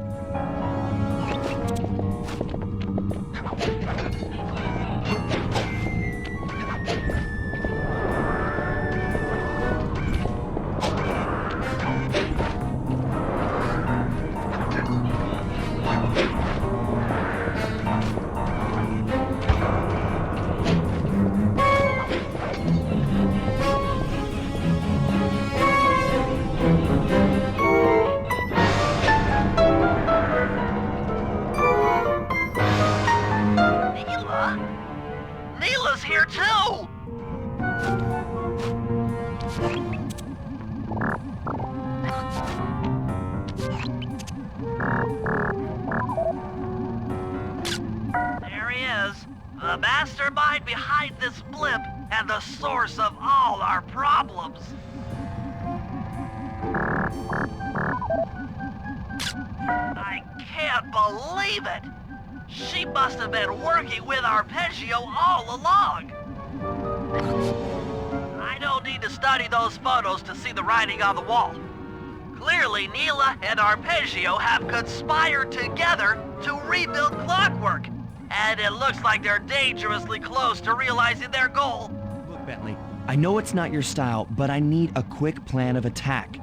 Neela's here too! There he is, the mastermind behind this blimp and the source of all our problems. I can't believe it! She must have been working with Arpeggio all along. I don't need to study those photos to see the writing on the wall. Clearly, Neela and Arpeggio have conspired together to rebuild Clockwork. And it looks like they're dangerously close to realizing their goal.
Look, Bentley, I know it's not your style, but I need a quick plan of attack.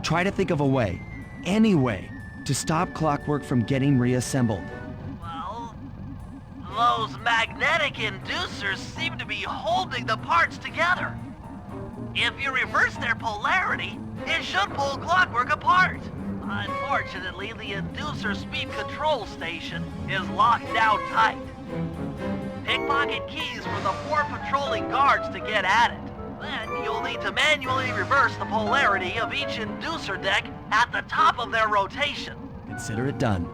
Try to think of a way, any way, to stop Clockwork from getting reassembled.
Those magnetic inducers seem to be holding the parts together. If you reverse their polarity, it should pull Clockwork apart. Unfortunately, the inducer speed control station is locked down tight. Pickpocket keys for the 4 patrolling guards to get at it. Then you'll need to manually reverse the polarity of each inducer deck at the top of their rotation.
Consider it done.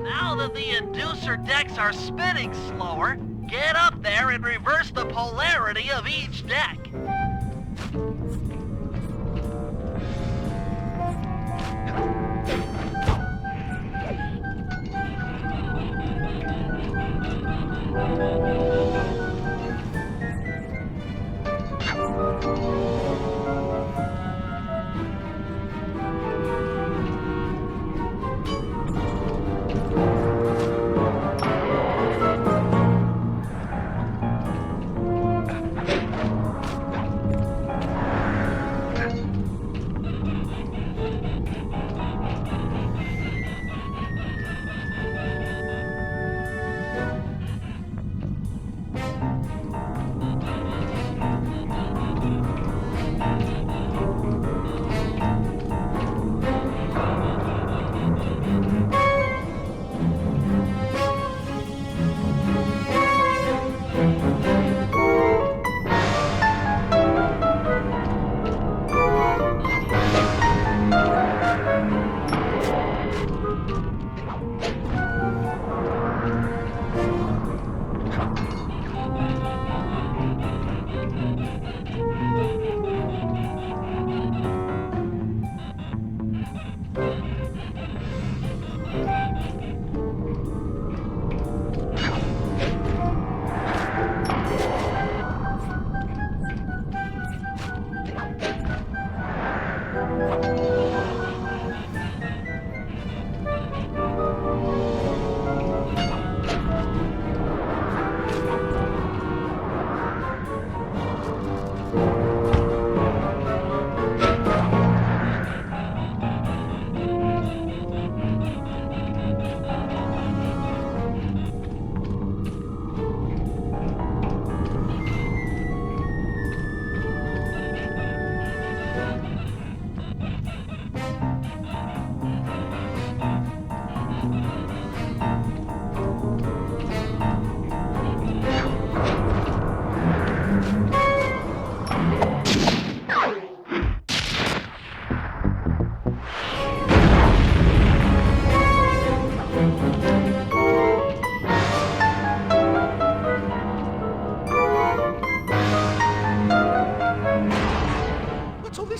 Now that the inducer decks are spinning slower, get up there and reverse the polarity of each deck.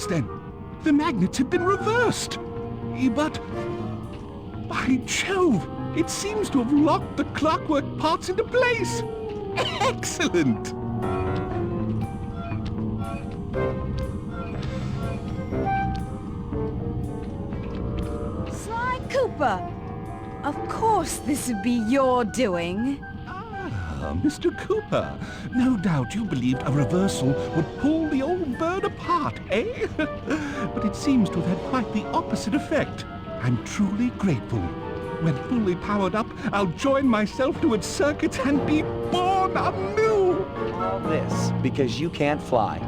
Then the magnets have been reversed. But by Jove, it seems to have locked the clockwork parts into place. Excellent!
Sly Cooper! Of course this would be your doing.
Mr. Cooper, no doubt you believed a reversal would pull the old bird apart, eh? But it seems to have had quite the opposite effect. I'm truly grateful. When fully powered up, I'll join myself to its circuits and be born anew!
All this because you can't fly.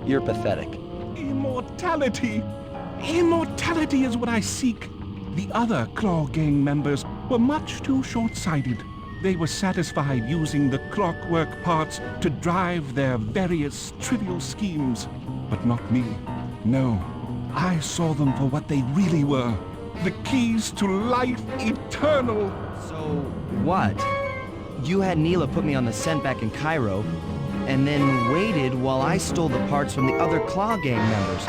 You're pathetic.
Immortality! Immortality is what I seek. The other Claw Gang members were much too short-sighted. They were satisfied using the clockwork parts to drive their various trivial schemes. But not me. No, I saw them for what they really were. The keys to life eternal.
So, what? You had Neela put me on the scent back in Cairo, and then waited while I stole the parts from the other Claw Gang members.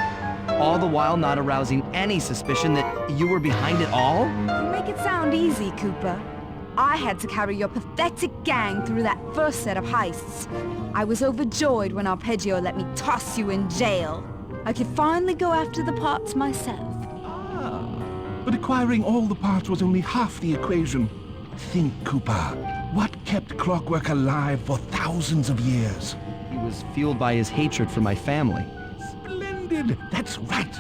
All the while not arousing any suspicion that you were behind it all?
You make it sound easy, Cooper. I had to carry your pathetic gang through that first set of heists. I was overjoyed when Arpeggio let me toss you in jail. I could finally go after the parts myself.
But acquiring all the parts was only half the equation. Think, Cooper. What kept Clockwork alive for thousands of years?
He was fueled by his hatred for my family.
Splendid! That's right!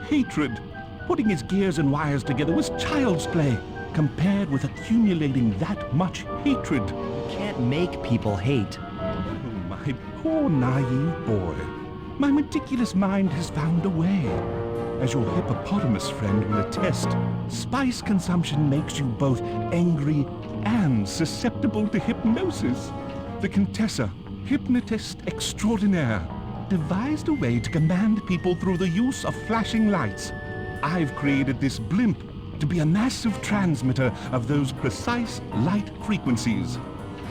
Hatred. Putting his gears and wires together was child's play, compared with accumulating that much hatred.
You can't make people hate.
Oh, my poor naive boy. My meticulous mind has found a way. As your hippopotamus friend will attest, spice consumption makes you both angry and susceptible to hypnosis. The Contessa,
hypnotist extraordinaire, devised a way to command people through the use of flashing lights. I've created this blimp to be a massive transmitter of those precise light frequencies.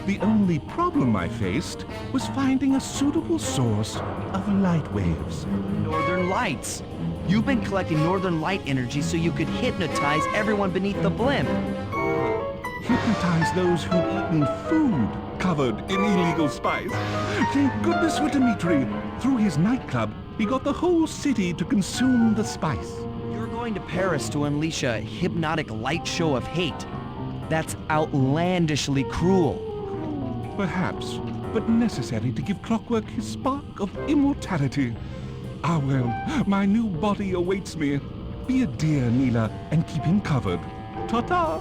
The only problem I faced was finding a suitable source of light waves.
Northern Lights. You've been collecting Northern Light energy so you could hypnotize everyone beneath the blimp.
Hypnotize those who'd eaten food covered in illegal spice. Thank goodness for Dimitri. Through his nightclub, he got the whole city to consume the spice.
You're going to Paris to unleash a hypnotic light show of hate. That's outlandishly cruel.
Perhaps, but necessary to give Clockwork his spark of immortality. Ah well, my new body awaits me. Be a dear, Neela, and keep him covered. Ta-ta!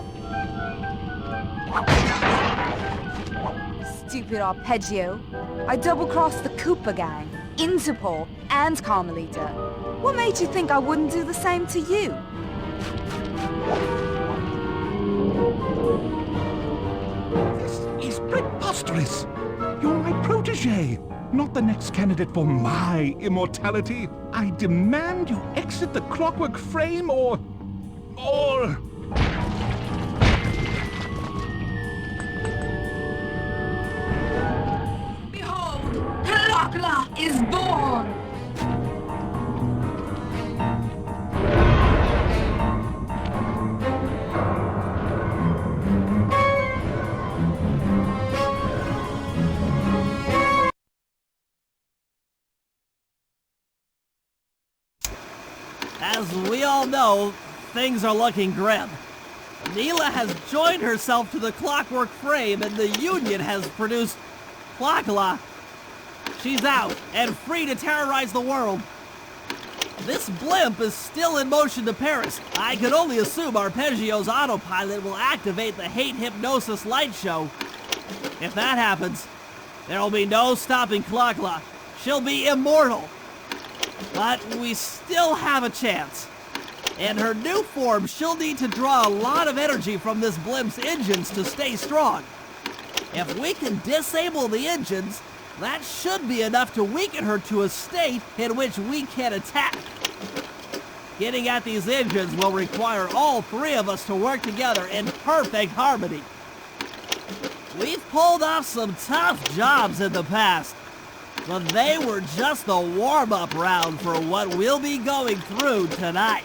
Stupid Arpeggio. I double-crossed the Cooper gang, Interpol, and Carmelita. What made you think I wouldn't do the same to you?
This is preposterous! You're my protege, not the next candidate for my immortality. I demand you exit the Clockwork frame or...
Behold, Clockla is born!
As we all know, things are looking grim. Neela has joined herself to the Clockwork frame and the Union has produced Clockla. She's out and free to terrorize the world. This blimp is still in motion to Paris. I can only assume Arpeggio's autopilot will activate the hate hypnosis light show. If that happens, there will be no stopping Clockla. She'll be immortal. But we still have a chance. In her new form, she'll need to draw a lot of energy from this blimp's engines to stay strong. If we can disable the engines, that should be enough to weaken her to a state in which we can attack. Getting at these engines will require all three of us to work together in perfect harmony. We've pulled off some tough jobs in the past, but they were just the warm-up round for what we'll be going through tonight.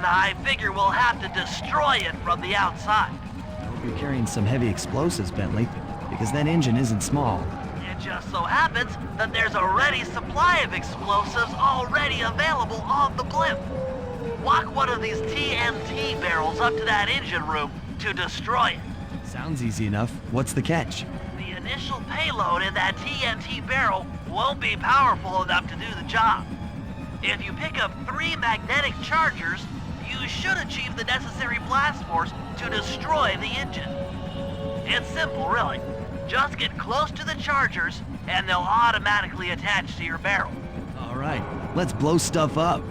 I figure we'll have to destroy it from the outside.
I hope you're carrying some heavy explosives, Bentley, because that engine isn't small.
It just so happens that there's a ready supply of explosives already available on the blimp. Walk one of these TNT barrels up to that engine room to destroy it.
Sounds easy enough. What's the catch?
The initial payload in that TNT barrel won't be powerful enough to do the job. If you pick up 3 magnetic chargers, you should achieve the necessary blast force to destroy the engine. It's simple, really. Just get close to the chargers, and they'll automatically attach to your barrel.
All right, let's blow stuff up.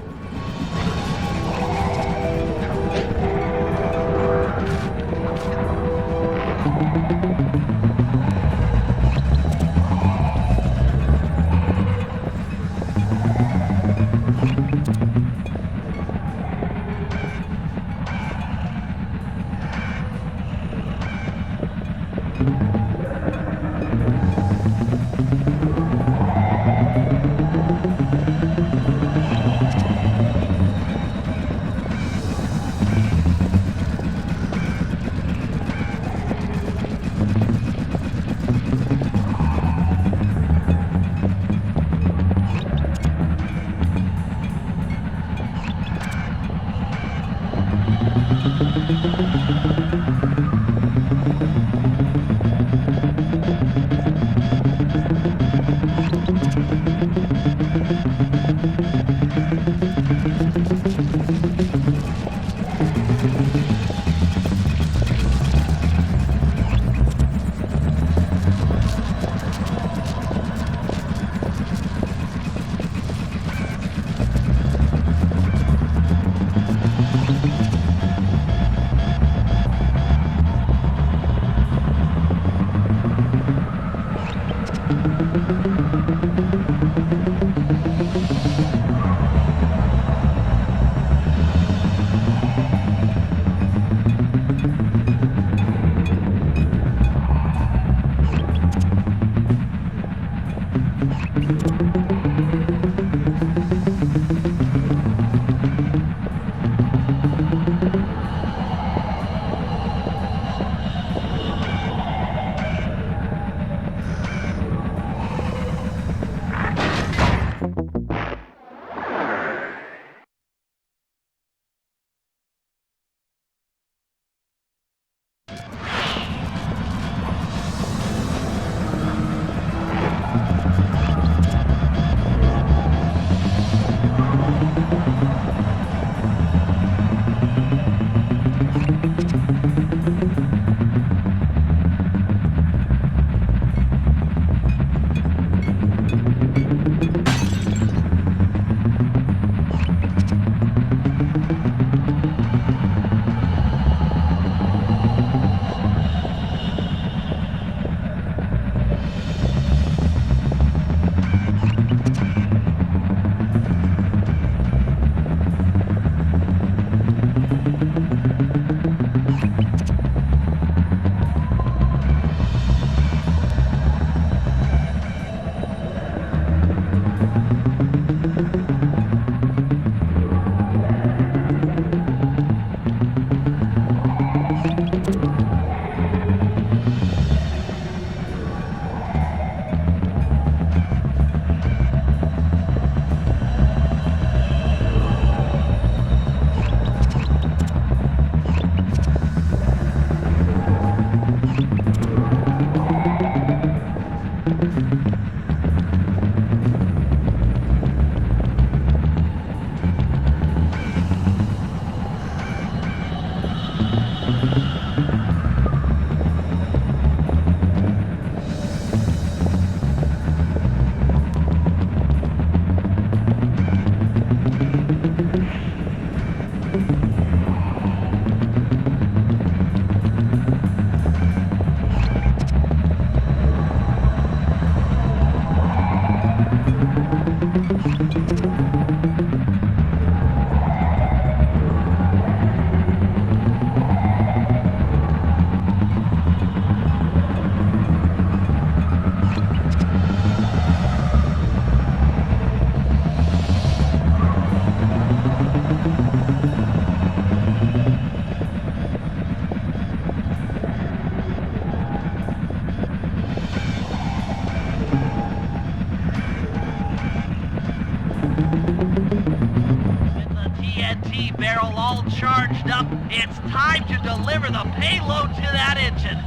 charged up, it's time to deliver the payload to that engine.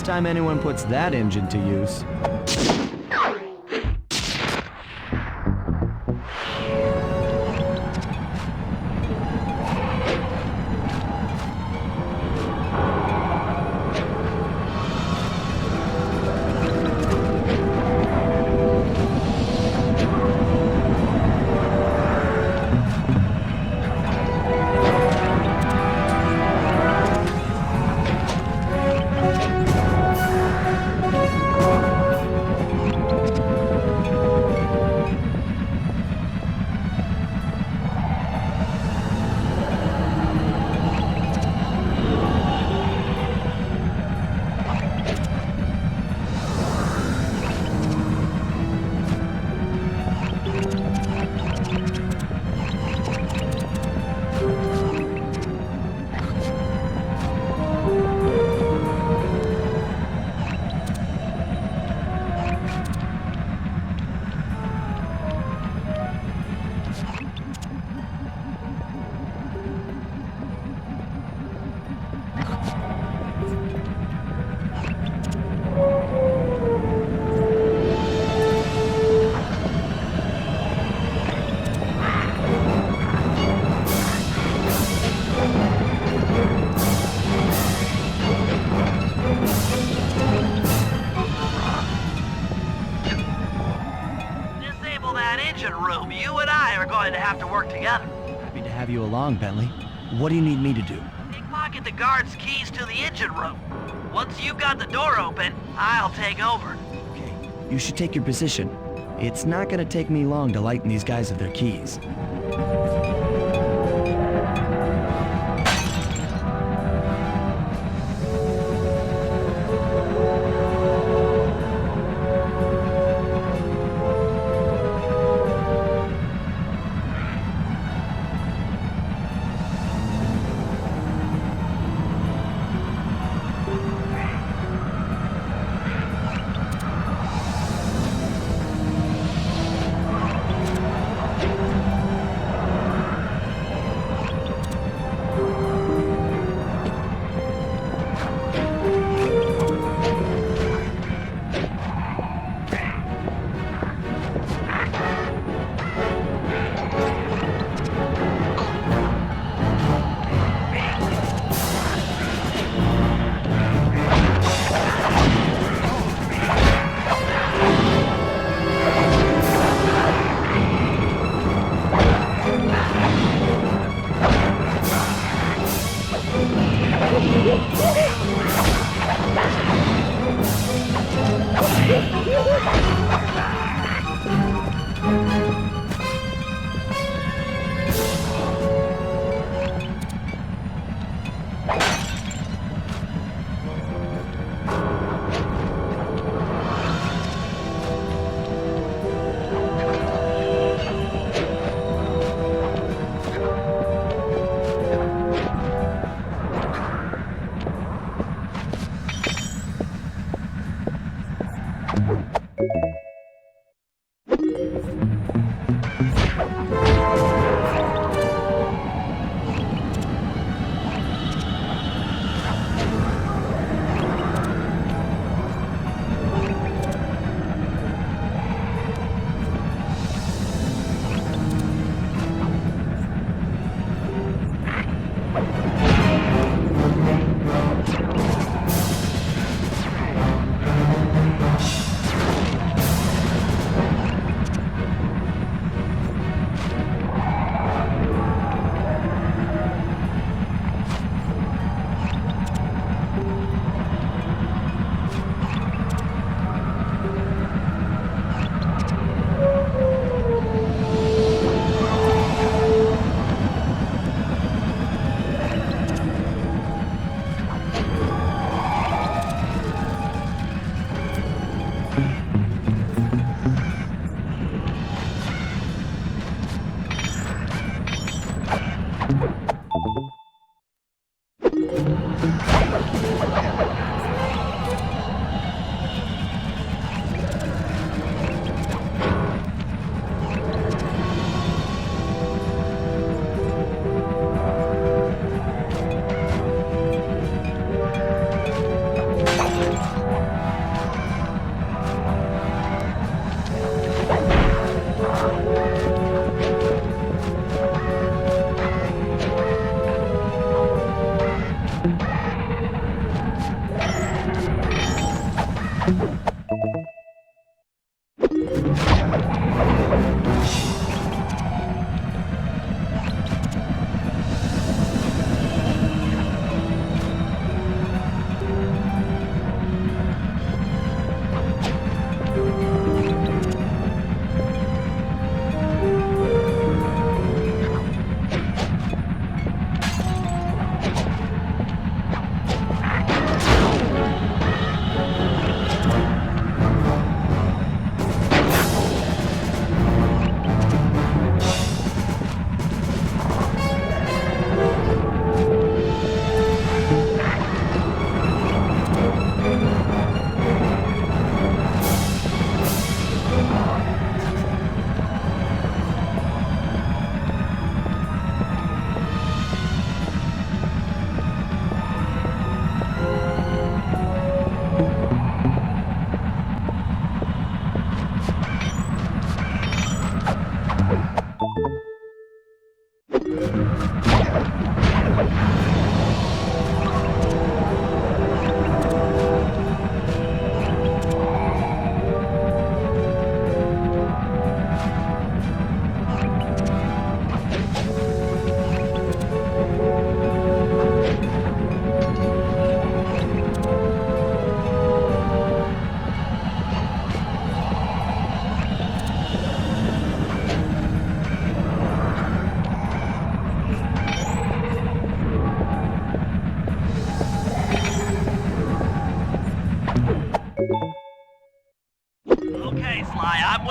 Time anyone puts that engine to use.
room, you and I are going to have to work together.
Happy to have you along, Bentley. What do you need me to do?
Pickpocket the guard's keys to the engine room. Once you've got the door open, I'll take over.
Okay, you should take your position. It's not gonna take me long to lighten these guys of their keys.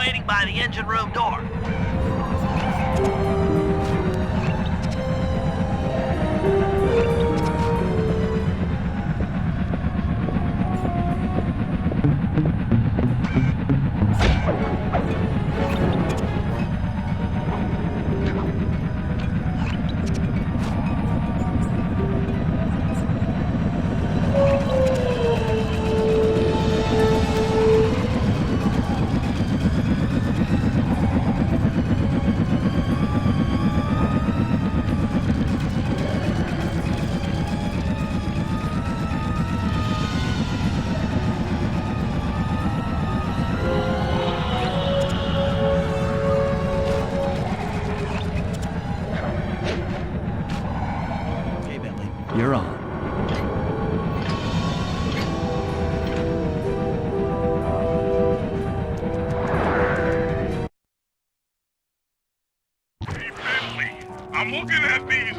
waiting by the engine room door.
Okay, Bentley, you're on.
I'm looking at these,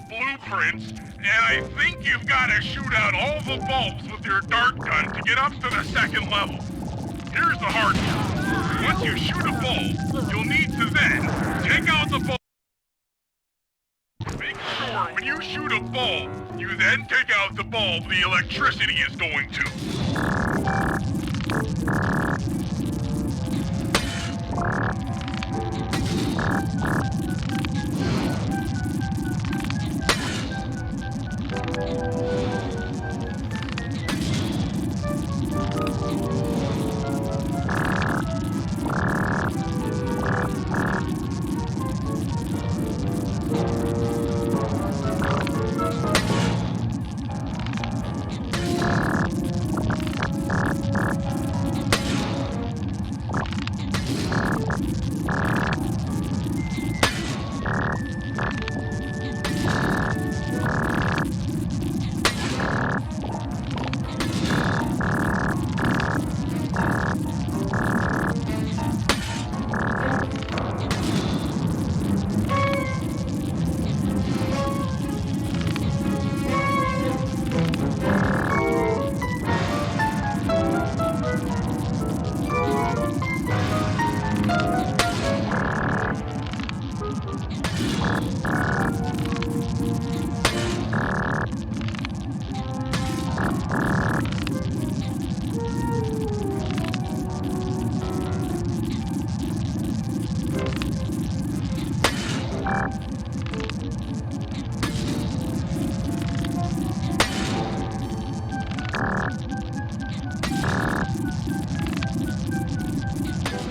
blueprints, and I think you've got to shoot out all the bulbs with your dart gun to get up to the second level. Here's the hard part. Once you shoot a bulb, you'll need to then take out the bulb. Make sure when you shoot a bulb, you then take out the bulb the electricity is going to.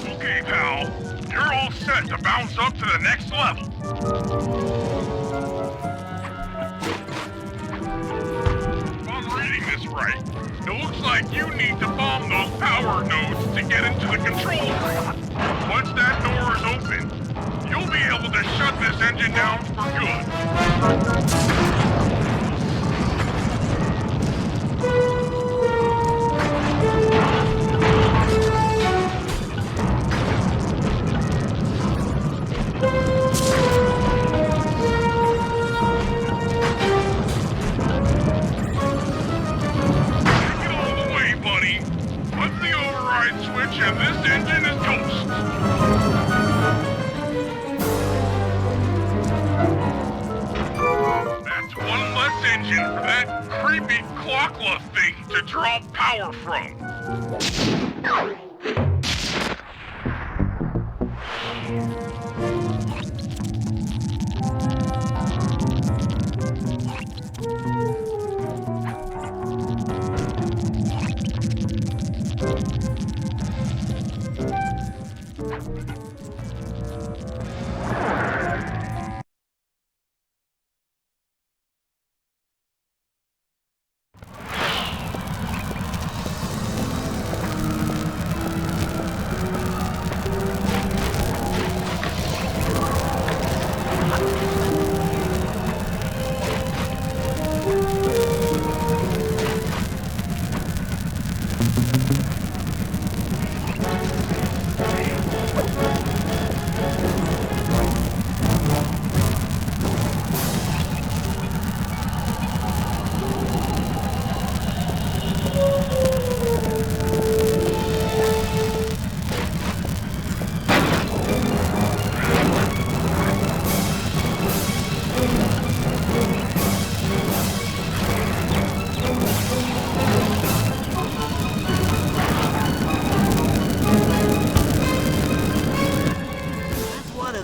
Okay, pal. You're all set to bounce up to the next level. If I'm reading this right, it looks like you need to bomb those power nodes to get into the control room. Once that door is open, you'll be able to shut this engine down for good. And this engine is toast. That's one less engine for that creepy clockla thing to draw power from.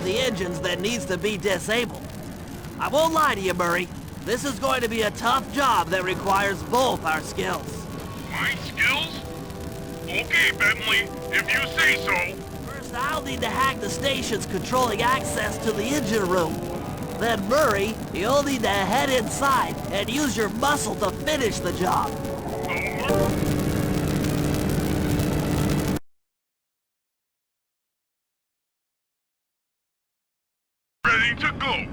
of the engines that needs to be disabled. I won't lie to you, Murray. This is going to be a tough job that requires both our skills.
My skills? Okay, Bentley, if you say so.
First, I'll need to hack the stations controlling access to the engine room. Then, Murray, you'll need to head inside and use your muscle to finish the job.
Ready to go.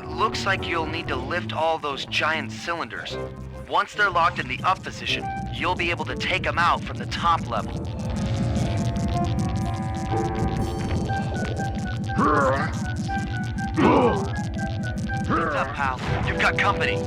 Looks like you'll need to lift all those giant cylinders. Once they're locked in the up position, you'll be able to take them out from the top level. What's up, pal? You've got company.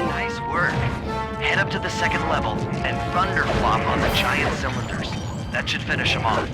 Nice work. Head up to the second level and thunderflop on the giant cylinders. That should finish them off.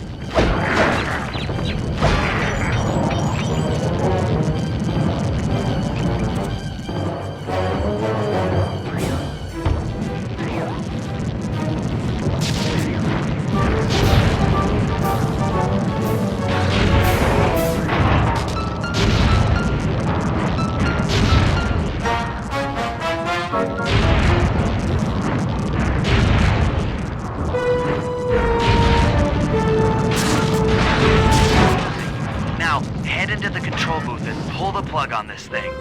Now, head into the control booth and pull the plug on this thing.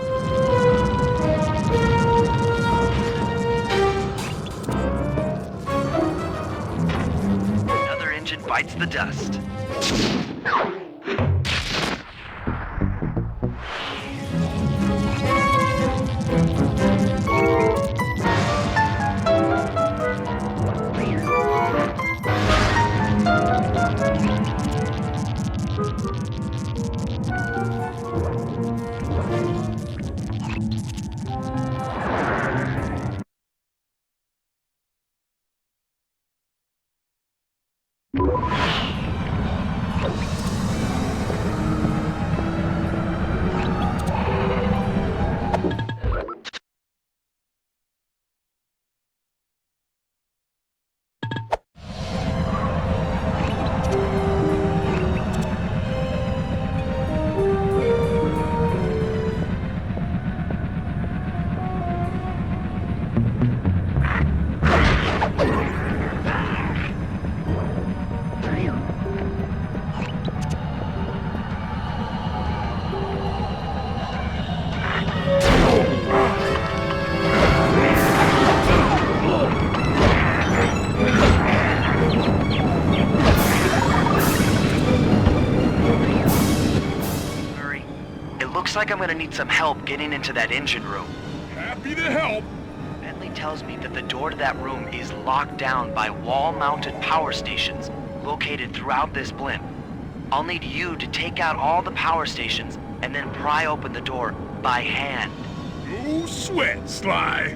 Another engine bites the dust. like I'm gonna need some help getting into that engine room.
Happy to help.
Bentley tells me that the door to that room is locked down by wall-mounted power stations located throughout this blimp. I'll need you to take out all the power stations and then pry open the door by hand.
No sweat, Sly.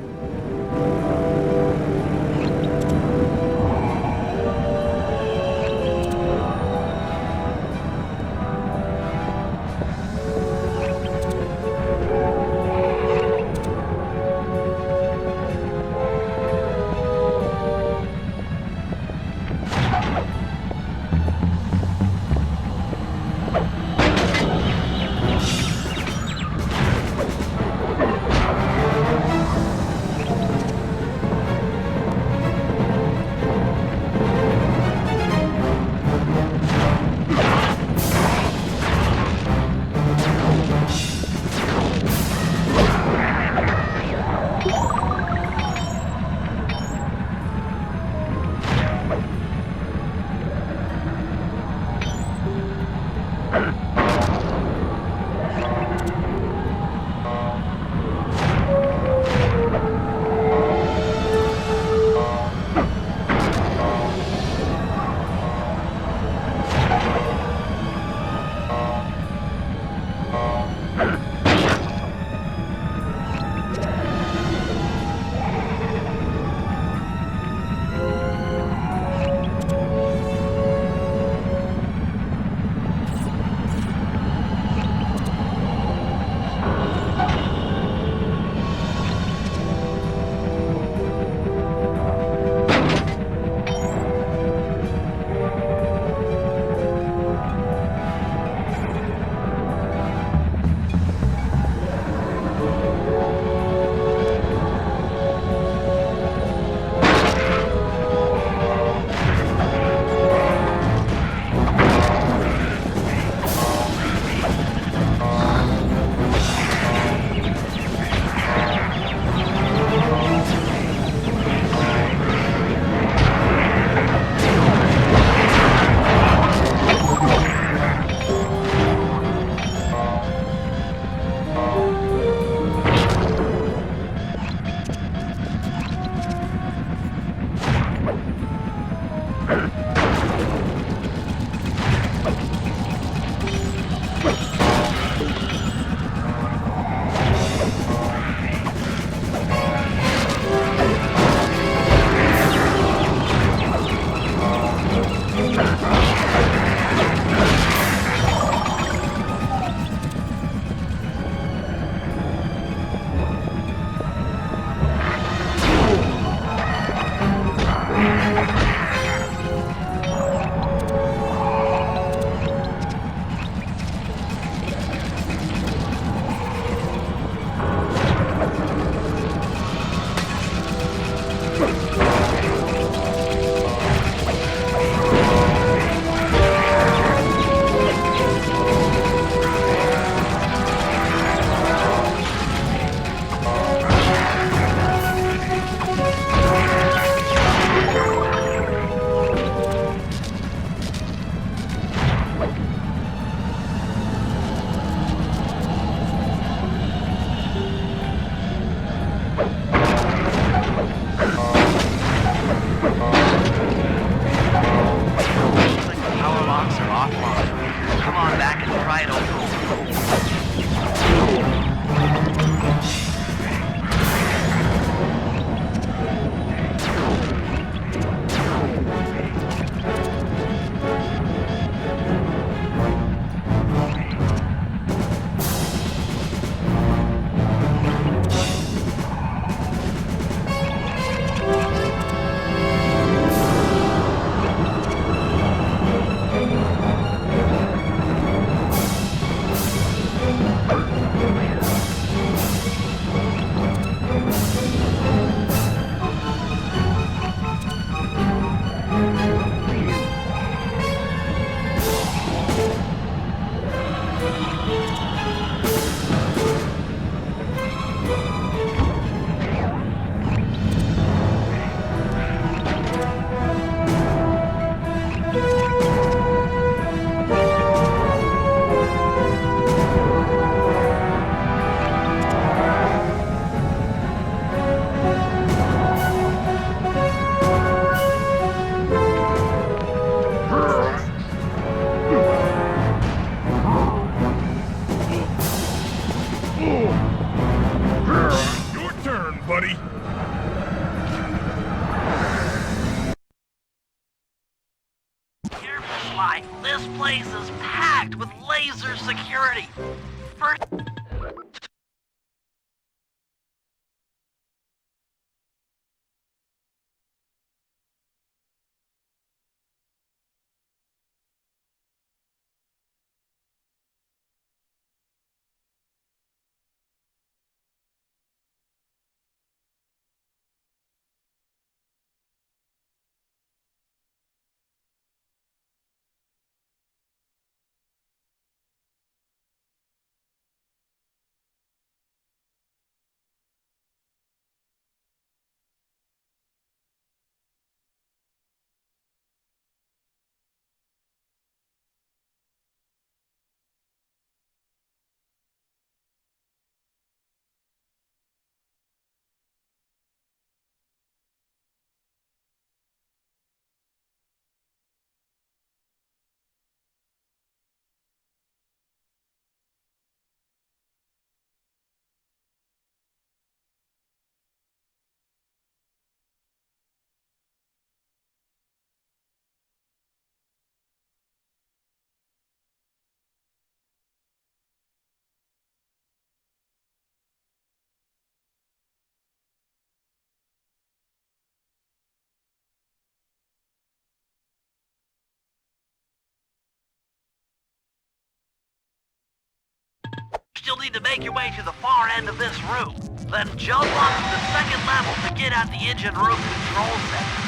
you'll need to make your way to the far end of this room. Then jump up to the second level to get at the engine room control center.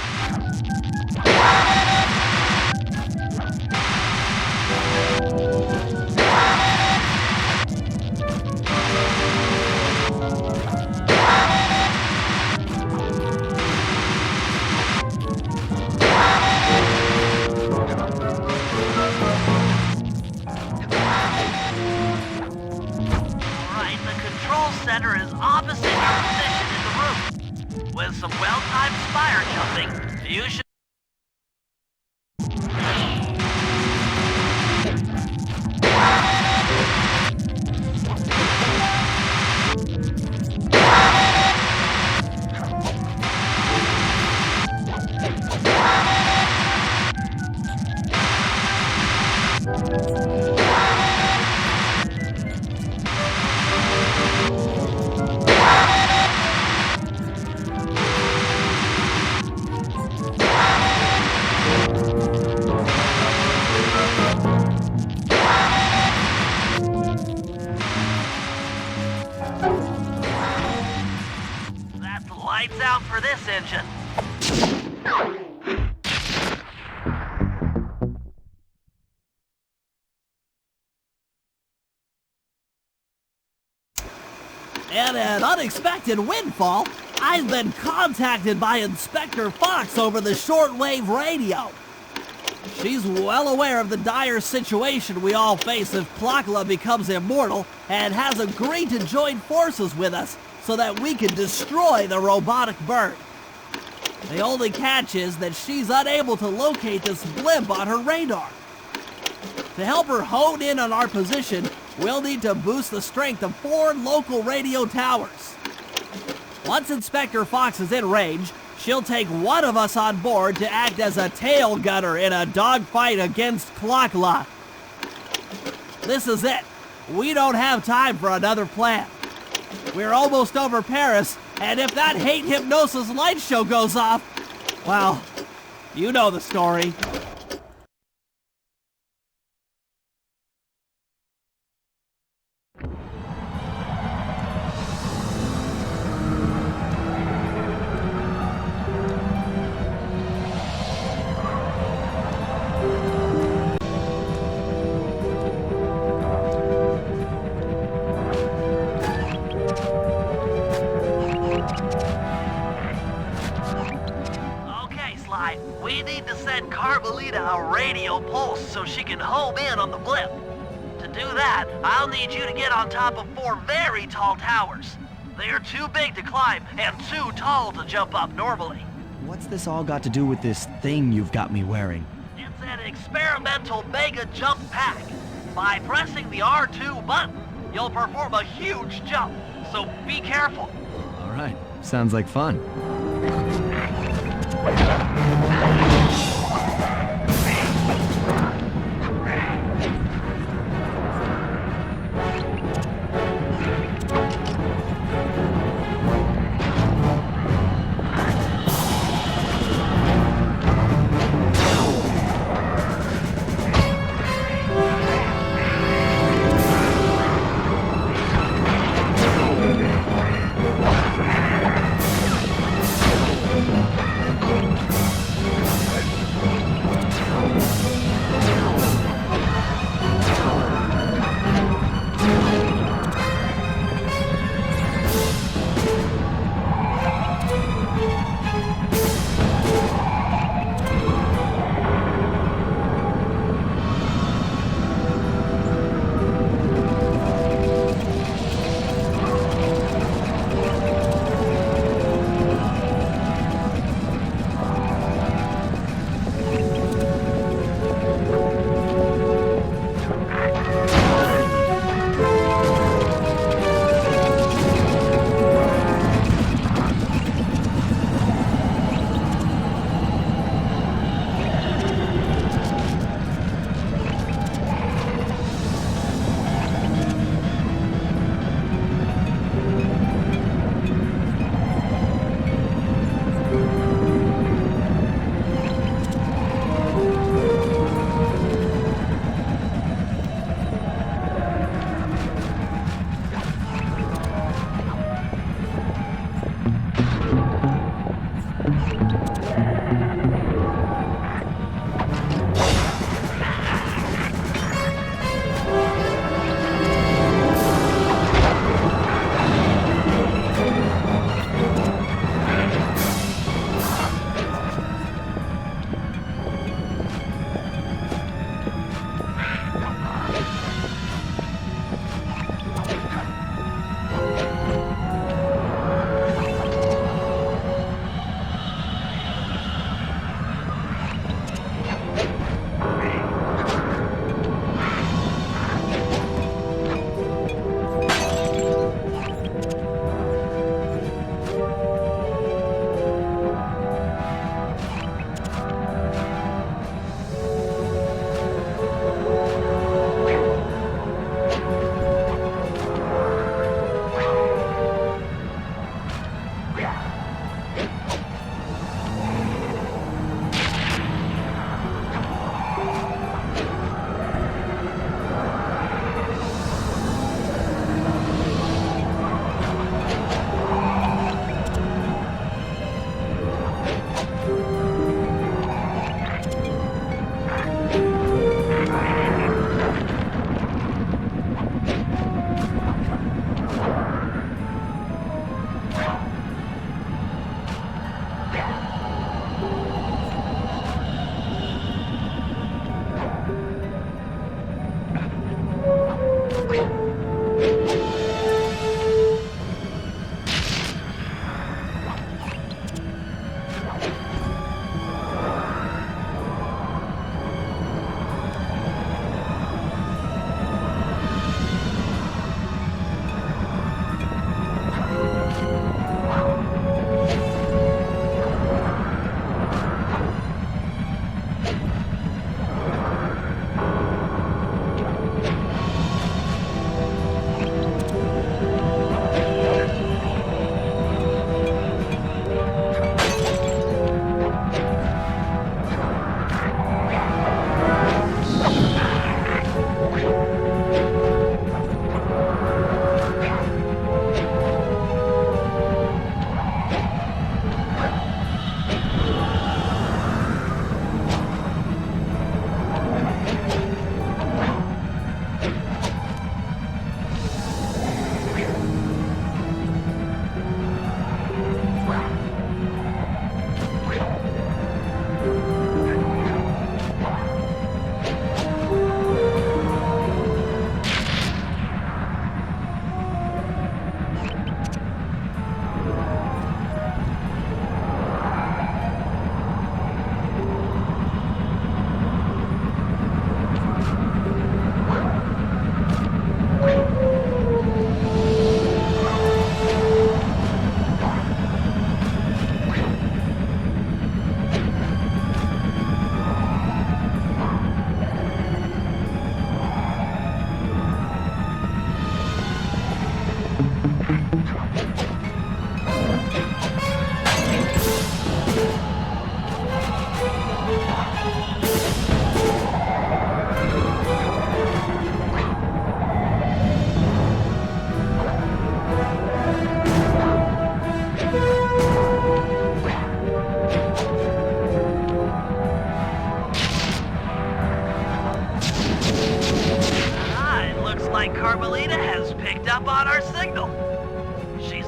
Center is opposite your position in the room. With some well-timed spire jumping, you should... Lights out for this engine.
And an unexpected windfall, I've been contacted by Inspector Fox over the shortwave radio. She's well aware of the dire situation we all face if Klakla becomes immortal and has agreed to join forces with us so that we can destroy the robotic bird. The only catch is that she's unable to locate this blimp on her radar. To help her hone in on our position, we'll need to boost the strength of 4 local radio towers. Once Inspector Fox is in range, she'll take one of us on board to act as a tail gunner in a dogfight against Klakla. This is it. We don't have time for another plan. We're almost over Paris, and if that hate hypnosis light show goes off, well, you know the story.
We need to send Carmelita a radio pulse so she can home in on the blimp. To do that, I'll need you to get on top of 4 very tall towers. They are too big to climb and too tall to jump up normally.
What's this all got to do with this thing you've got me wearing?
It's an experimental mega jump pack. By pressing the R2 button, you'll perform a huge jump, so be careful.
All right, sounds like fun.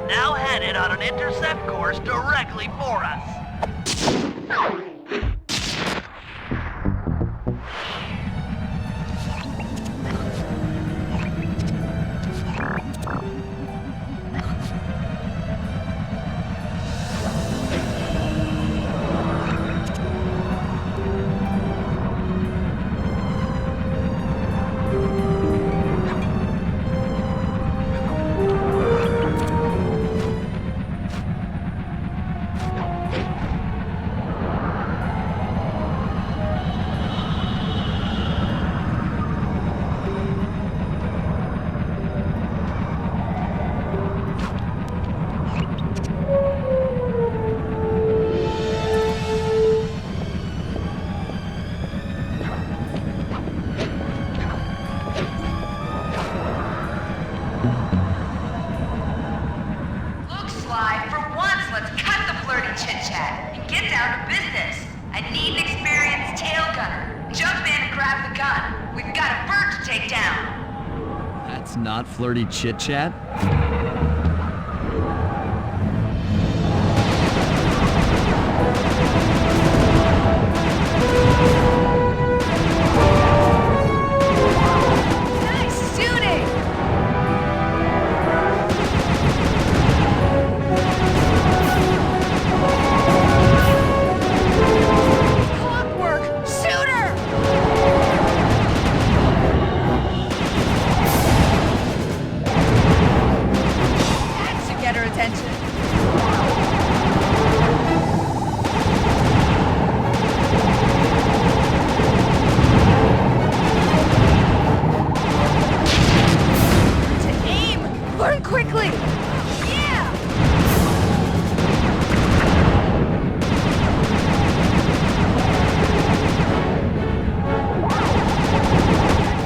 now headed on an intercept course directly for us.
Look, Sly, for once, let's cut the flirty chit-chat and get down to business. I need an experienced tail gunner. Jump in and grab the gun. We've got a bird to take down.
That's not flirty chit-chat?
Nice shooting!
Clockwork! Shoot her! That should get her attention. To aim! Learn quickly! Yeah!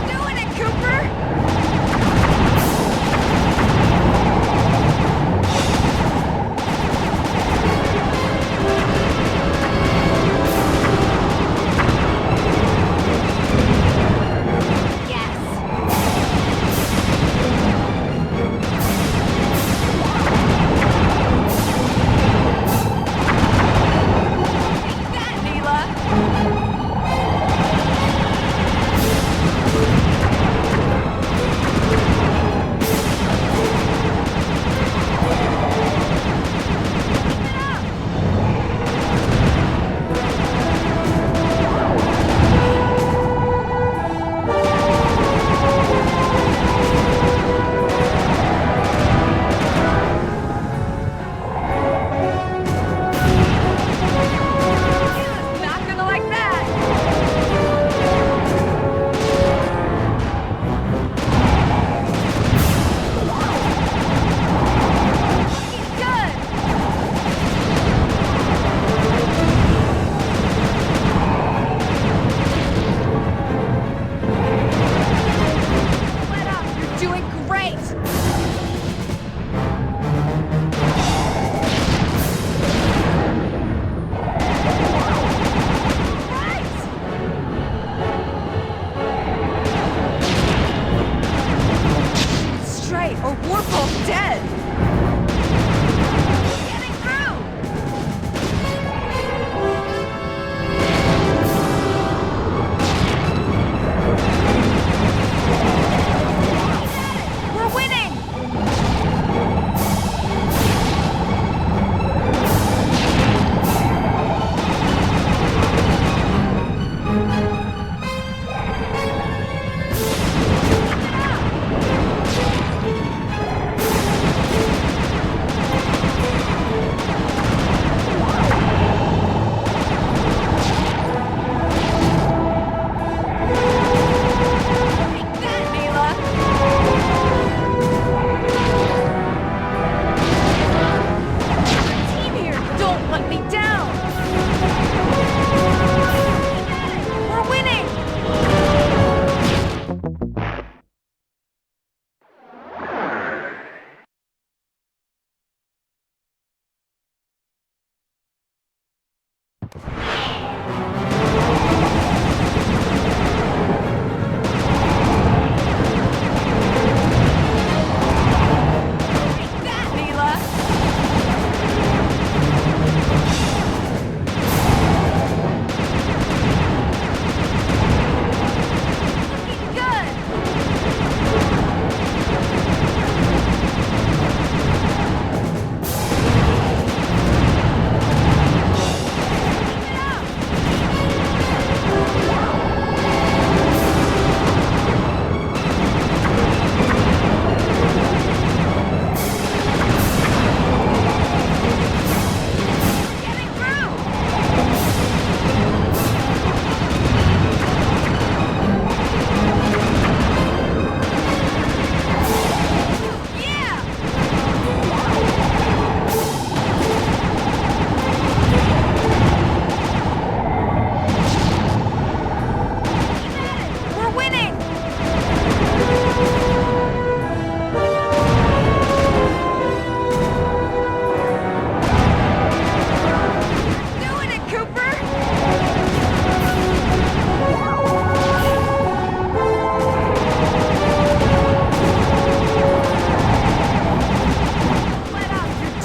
Doing it, Cooper!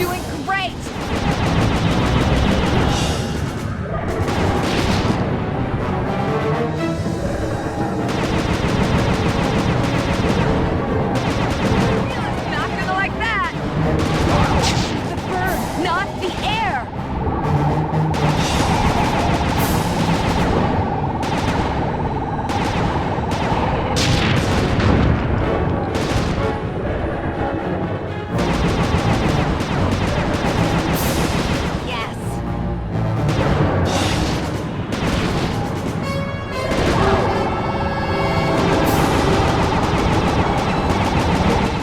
doing great! Not gonna like that! The bird, not the air!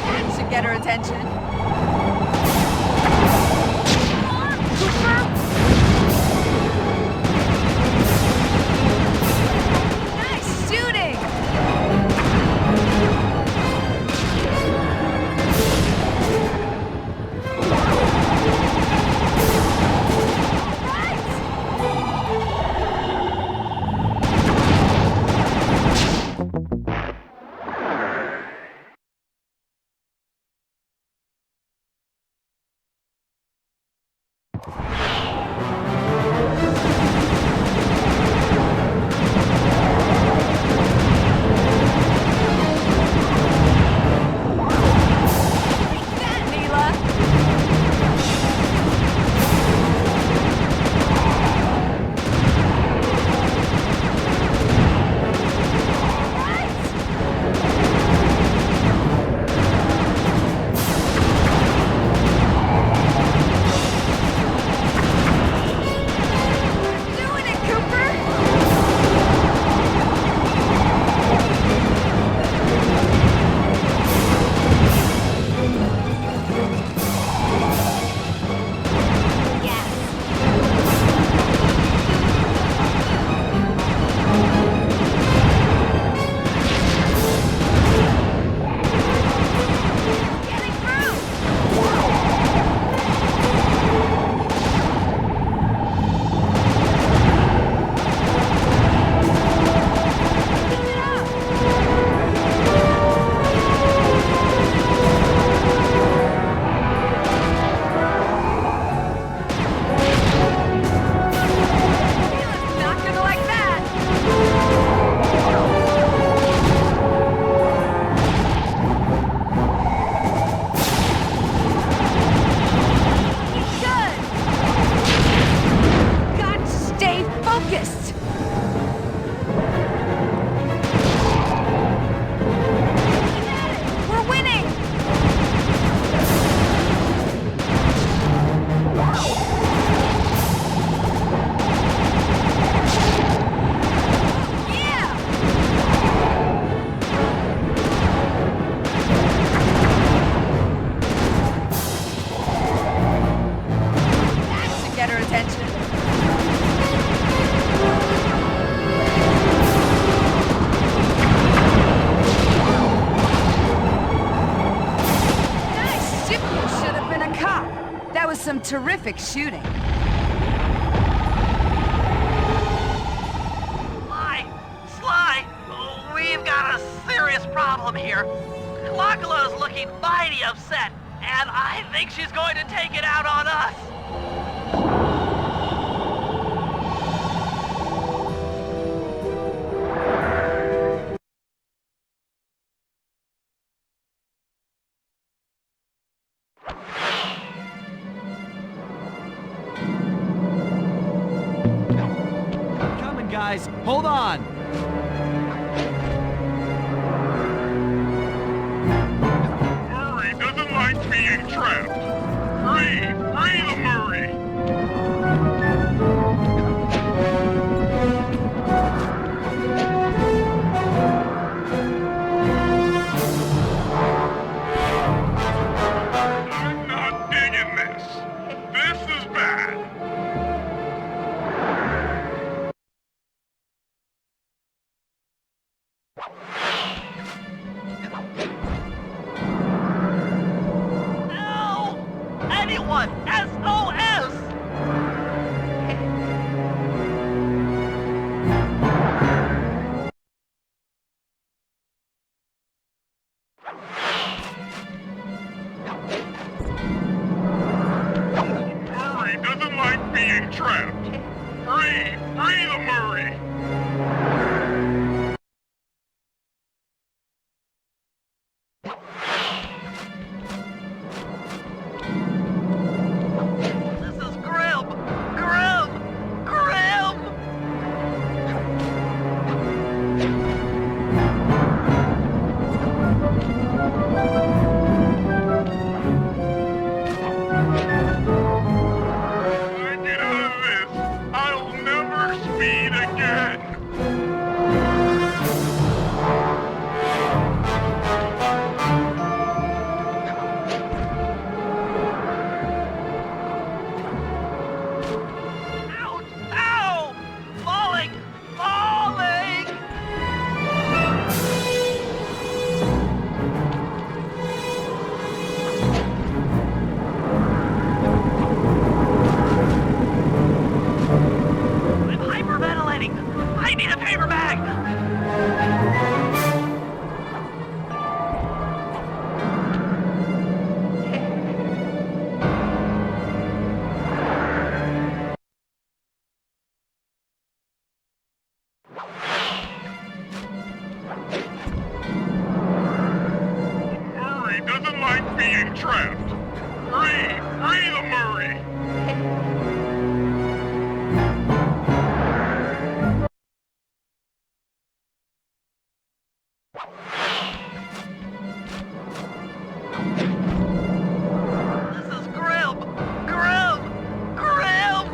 That should get her attention. Nice shooting! Doing it, Cooper! Getting through! Not gonna like that! Good! Got to stay focused! We're winning! Yeah! That should get her attention. Nice shoot! You should have been a cop. That was some terrific shooting.
Sly, we've got a serious problem here. Clockula's looking mighty upset, and I think she's going to take it out on us.
Coming, guys. Hold on.
Murray doesn't like being trapped. Free the Murray! I'm not digging this. This is bad.
No! Anyone! SOS!
being trapped! Free! Free the Murray!
This is Grim! Grim! Grim!
When I get out of this, I'll never speed again!
Ouch! Ow! Falling! Falling! I'm hyperventilating! I need a paper bag!
Murray doesn't like being trapped! Free! Free the Murray!
This is Grim! Grim! Grim!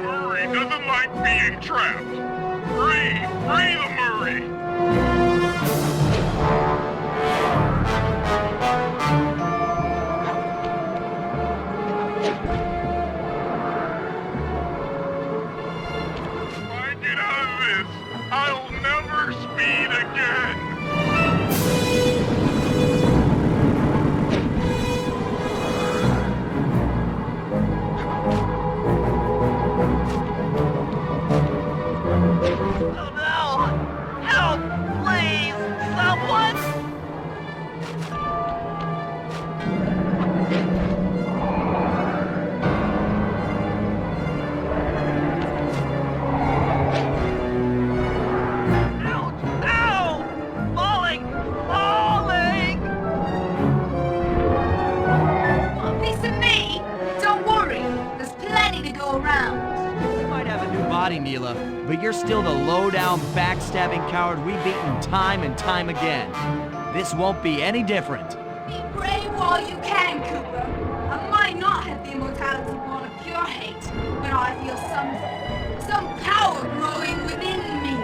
Murray doesn't like being trapped! Free! Free the Murray! If I get out of this, I'll never speed again!
Oh no! Help! Please! Someone! Ouch! Ow! Falling! Falling!
Listen me! Don't worry, there's plenty to go around.
You might have a new body, Neela, but you're still the low-down, backstabbing coward we've beaten time and time again. This won't be any different.
Be brave while you can, Cooper. I might not have the immortality born of pure hate, but I feel some power growing within me.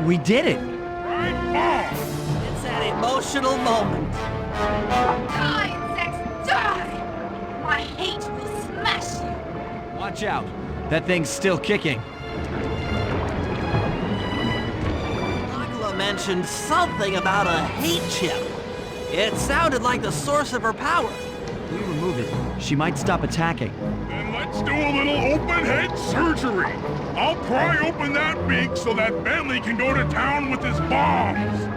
We did it!
It's an emotional moment.
Die, insects, die! My hate will smash you.
Watch out. That thing's still kicking.
Agla mentioned something about a hate chip. It sounded like the source of her power.
If we remove it, she might stop attacking.
Then let's do a little open head surgery. I'll pry open that beak so that Bentley can go to town with his bombs.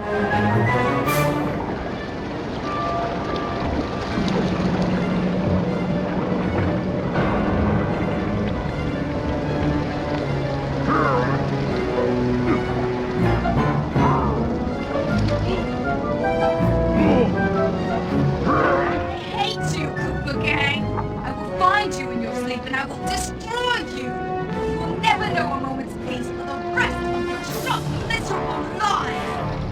I hate you, Koopa Gang. I will find you in your sleep and I will destroy you. You will never know a moment's peace for the rest of your short, miserable life.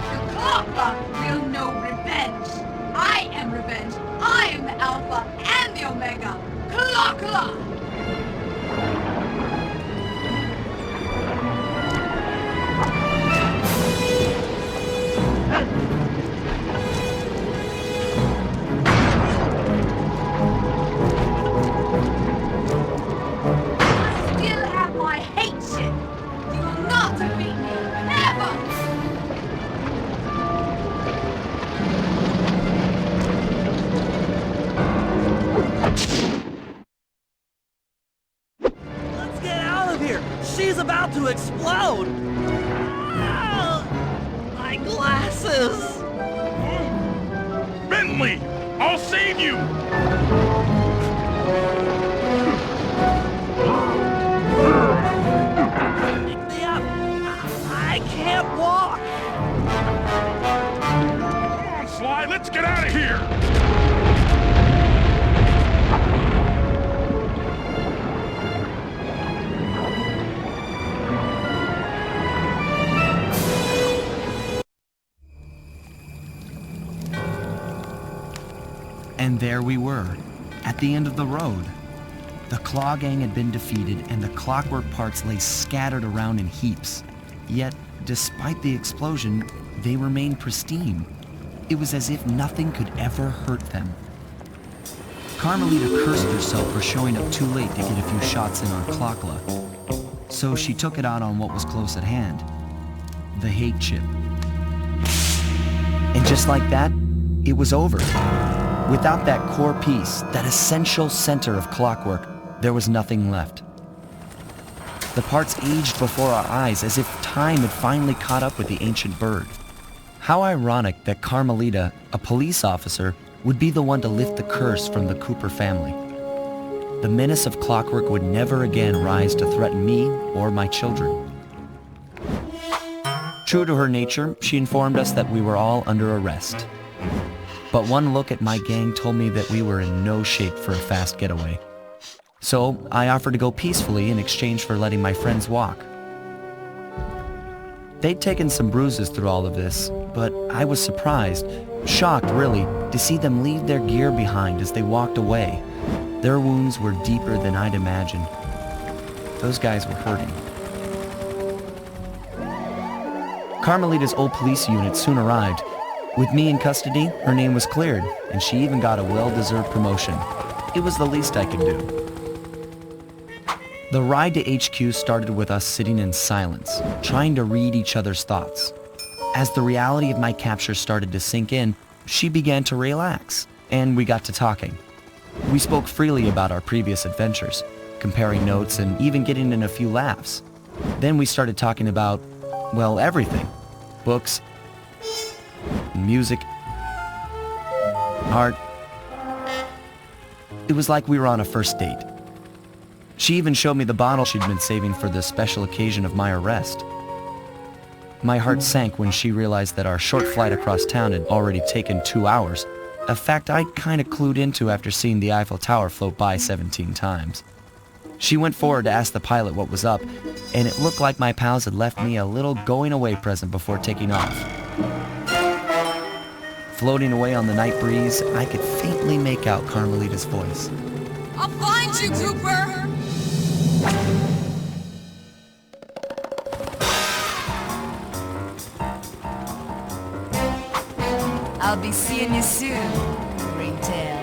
Still have my hate shit. You will not defeat me. Never!
Let's get out of here! She's about to explode! Ah, my glasses!
Bentley! I'll save you!
Pick me up! I can't walk!
Come on, Sly, let's get out of here!
And there we were, at the end of the road. The Claw Gang had been defeated and the clockwork parts lay scattered around in heaps. Yet, despite the explosion, they remained pristine. It was as if nothing could ever hurt them. Carmelita cursed herself for showing up too late to get a few shots in on Clockla. So she took it out on what was close at hand, the hate chip. And just like that, it was over. Without that core piece, that essential center of clockwork, there was nothing left. The parts aged before our eyes as if time had finally caught up with the ancient bird. How ironic that Carmelita, a police officer, would be the one to lift the curse from the Cooper family. The menace of clockwork would never again rise to threaten me or my children. True to her nature, she informed us that we were all under arrest. But one look at my gang told me that we were in no shape for a fast getaway. So I offered to go peacefully in exchange for letting my friends walk. They'd taken some bruises through all of this, but I was surprised, shocked really, to see them leave their gear behind as they walked away. Their wounds were deeper than I'd imagined. Those guys were hurting. Carmelita's old police unit soon arrived. With me in custody, her name was cleared, and she even got a well-deserved promotion. It was the least I could do. The ride to HQ started with us sitting in silence, trying to read each other's thoughts. As the reality of my capture started to sink in, she began to relax, and we got to talking. We spoke freely about our previous adventures, comparing notes and even getting in a few laughs. Then we started talking about, well, everything. Books, music, art. It was like we were on a first date. She even showed me the bottle she'd been saving for the special occasion of my arrest. My heart sank when she realized that our short flight across town had already taken 2 hours, a fact I'd kinda clued into after seeing the Eiffel Tower float by 17 times. She went forward to ask the pilot what was up, and it looked like my pals had left me a little going-away present before taking off. Floating away on the night breeze, I could faintly make out Carmelita's voice.
I'll find you, Cooper! I'll be seeing you soon, Ringtail.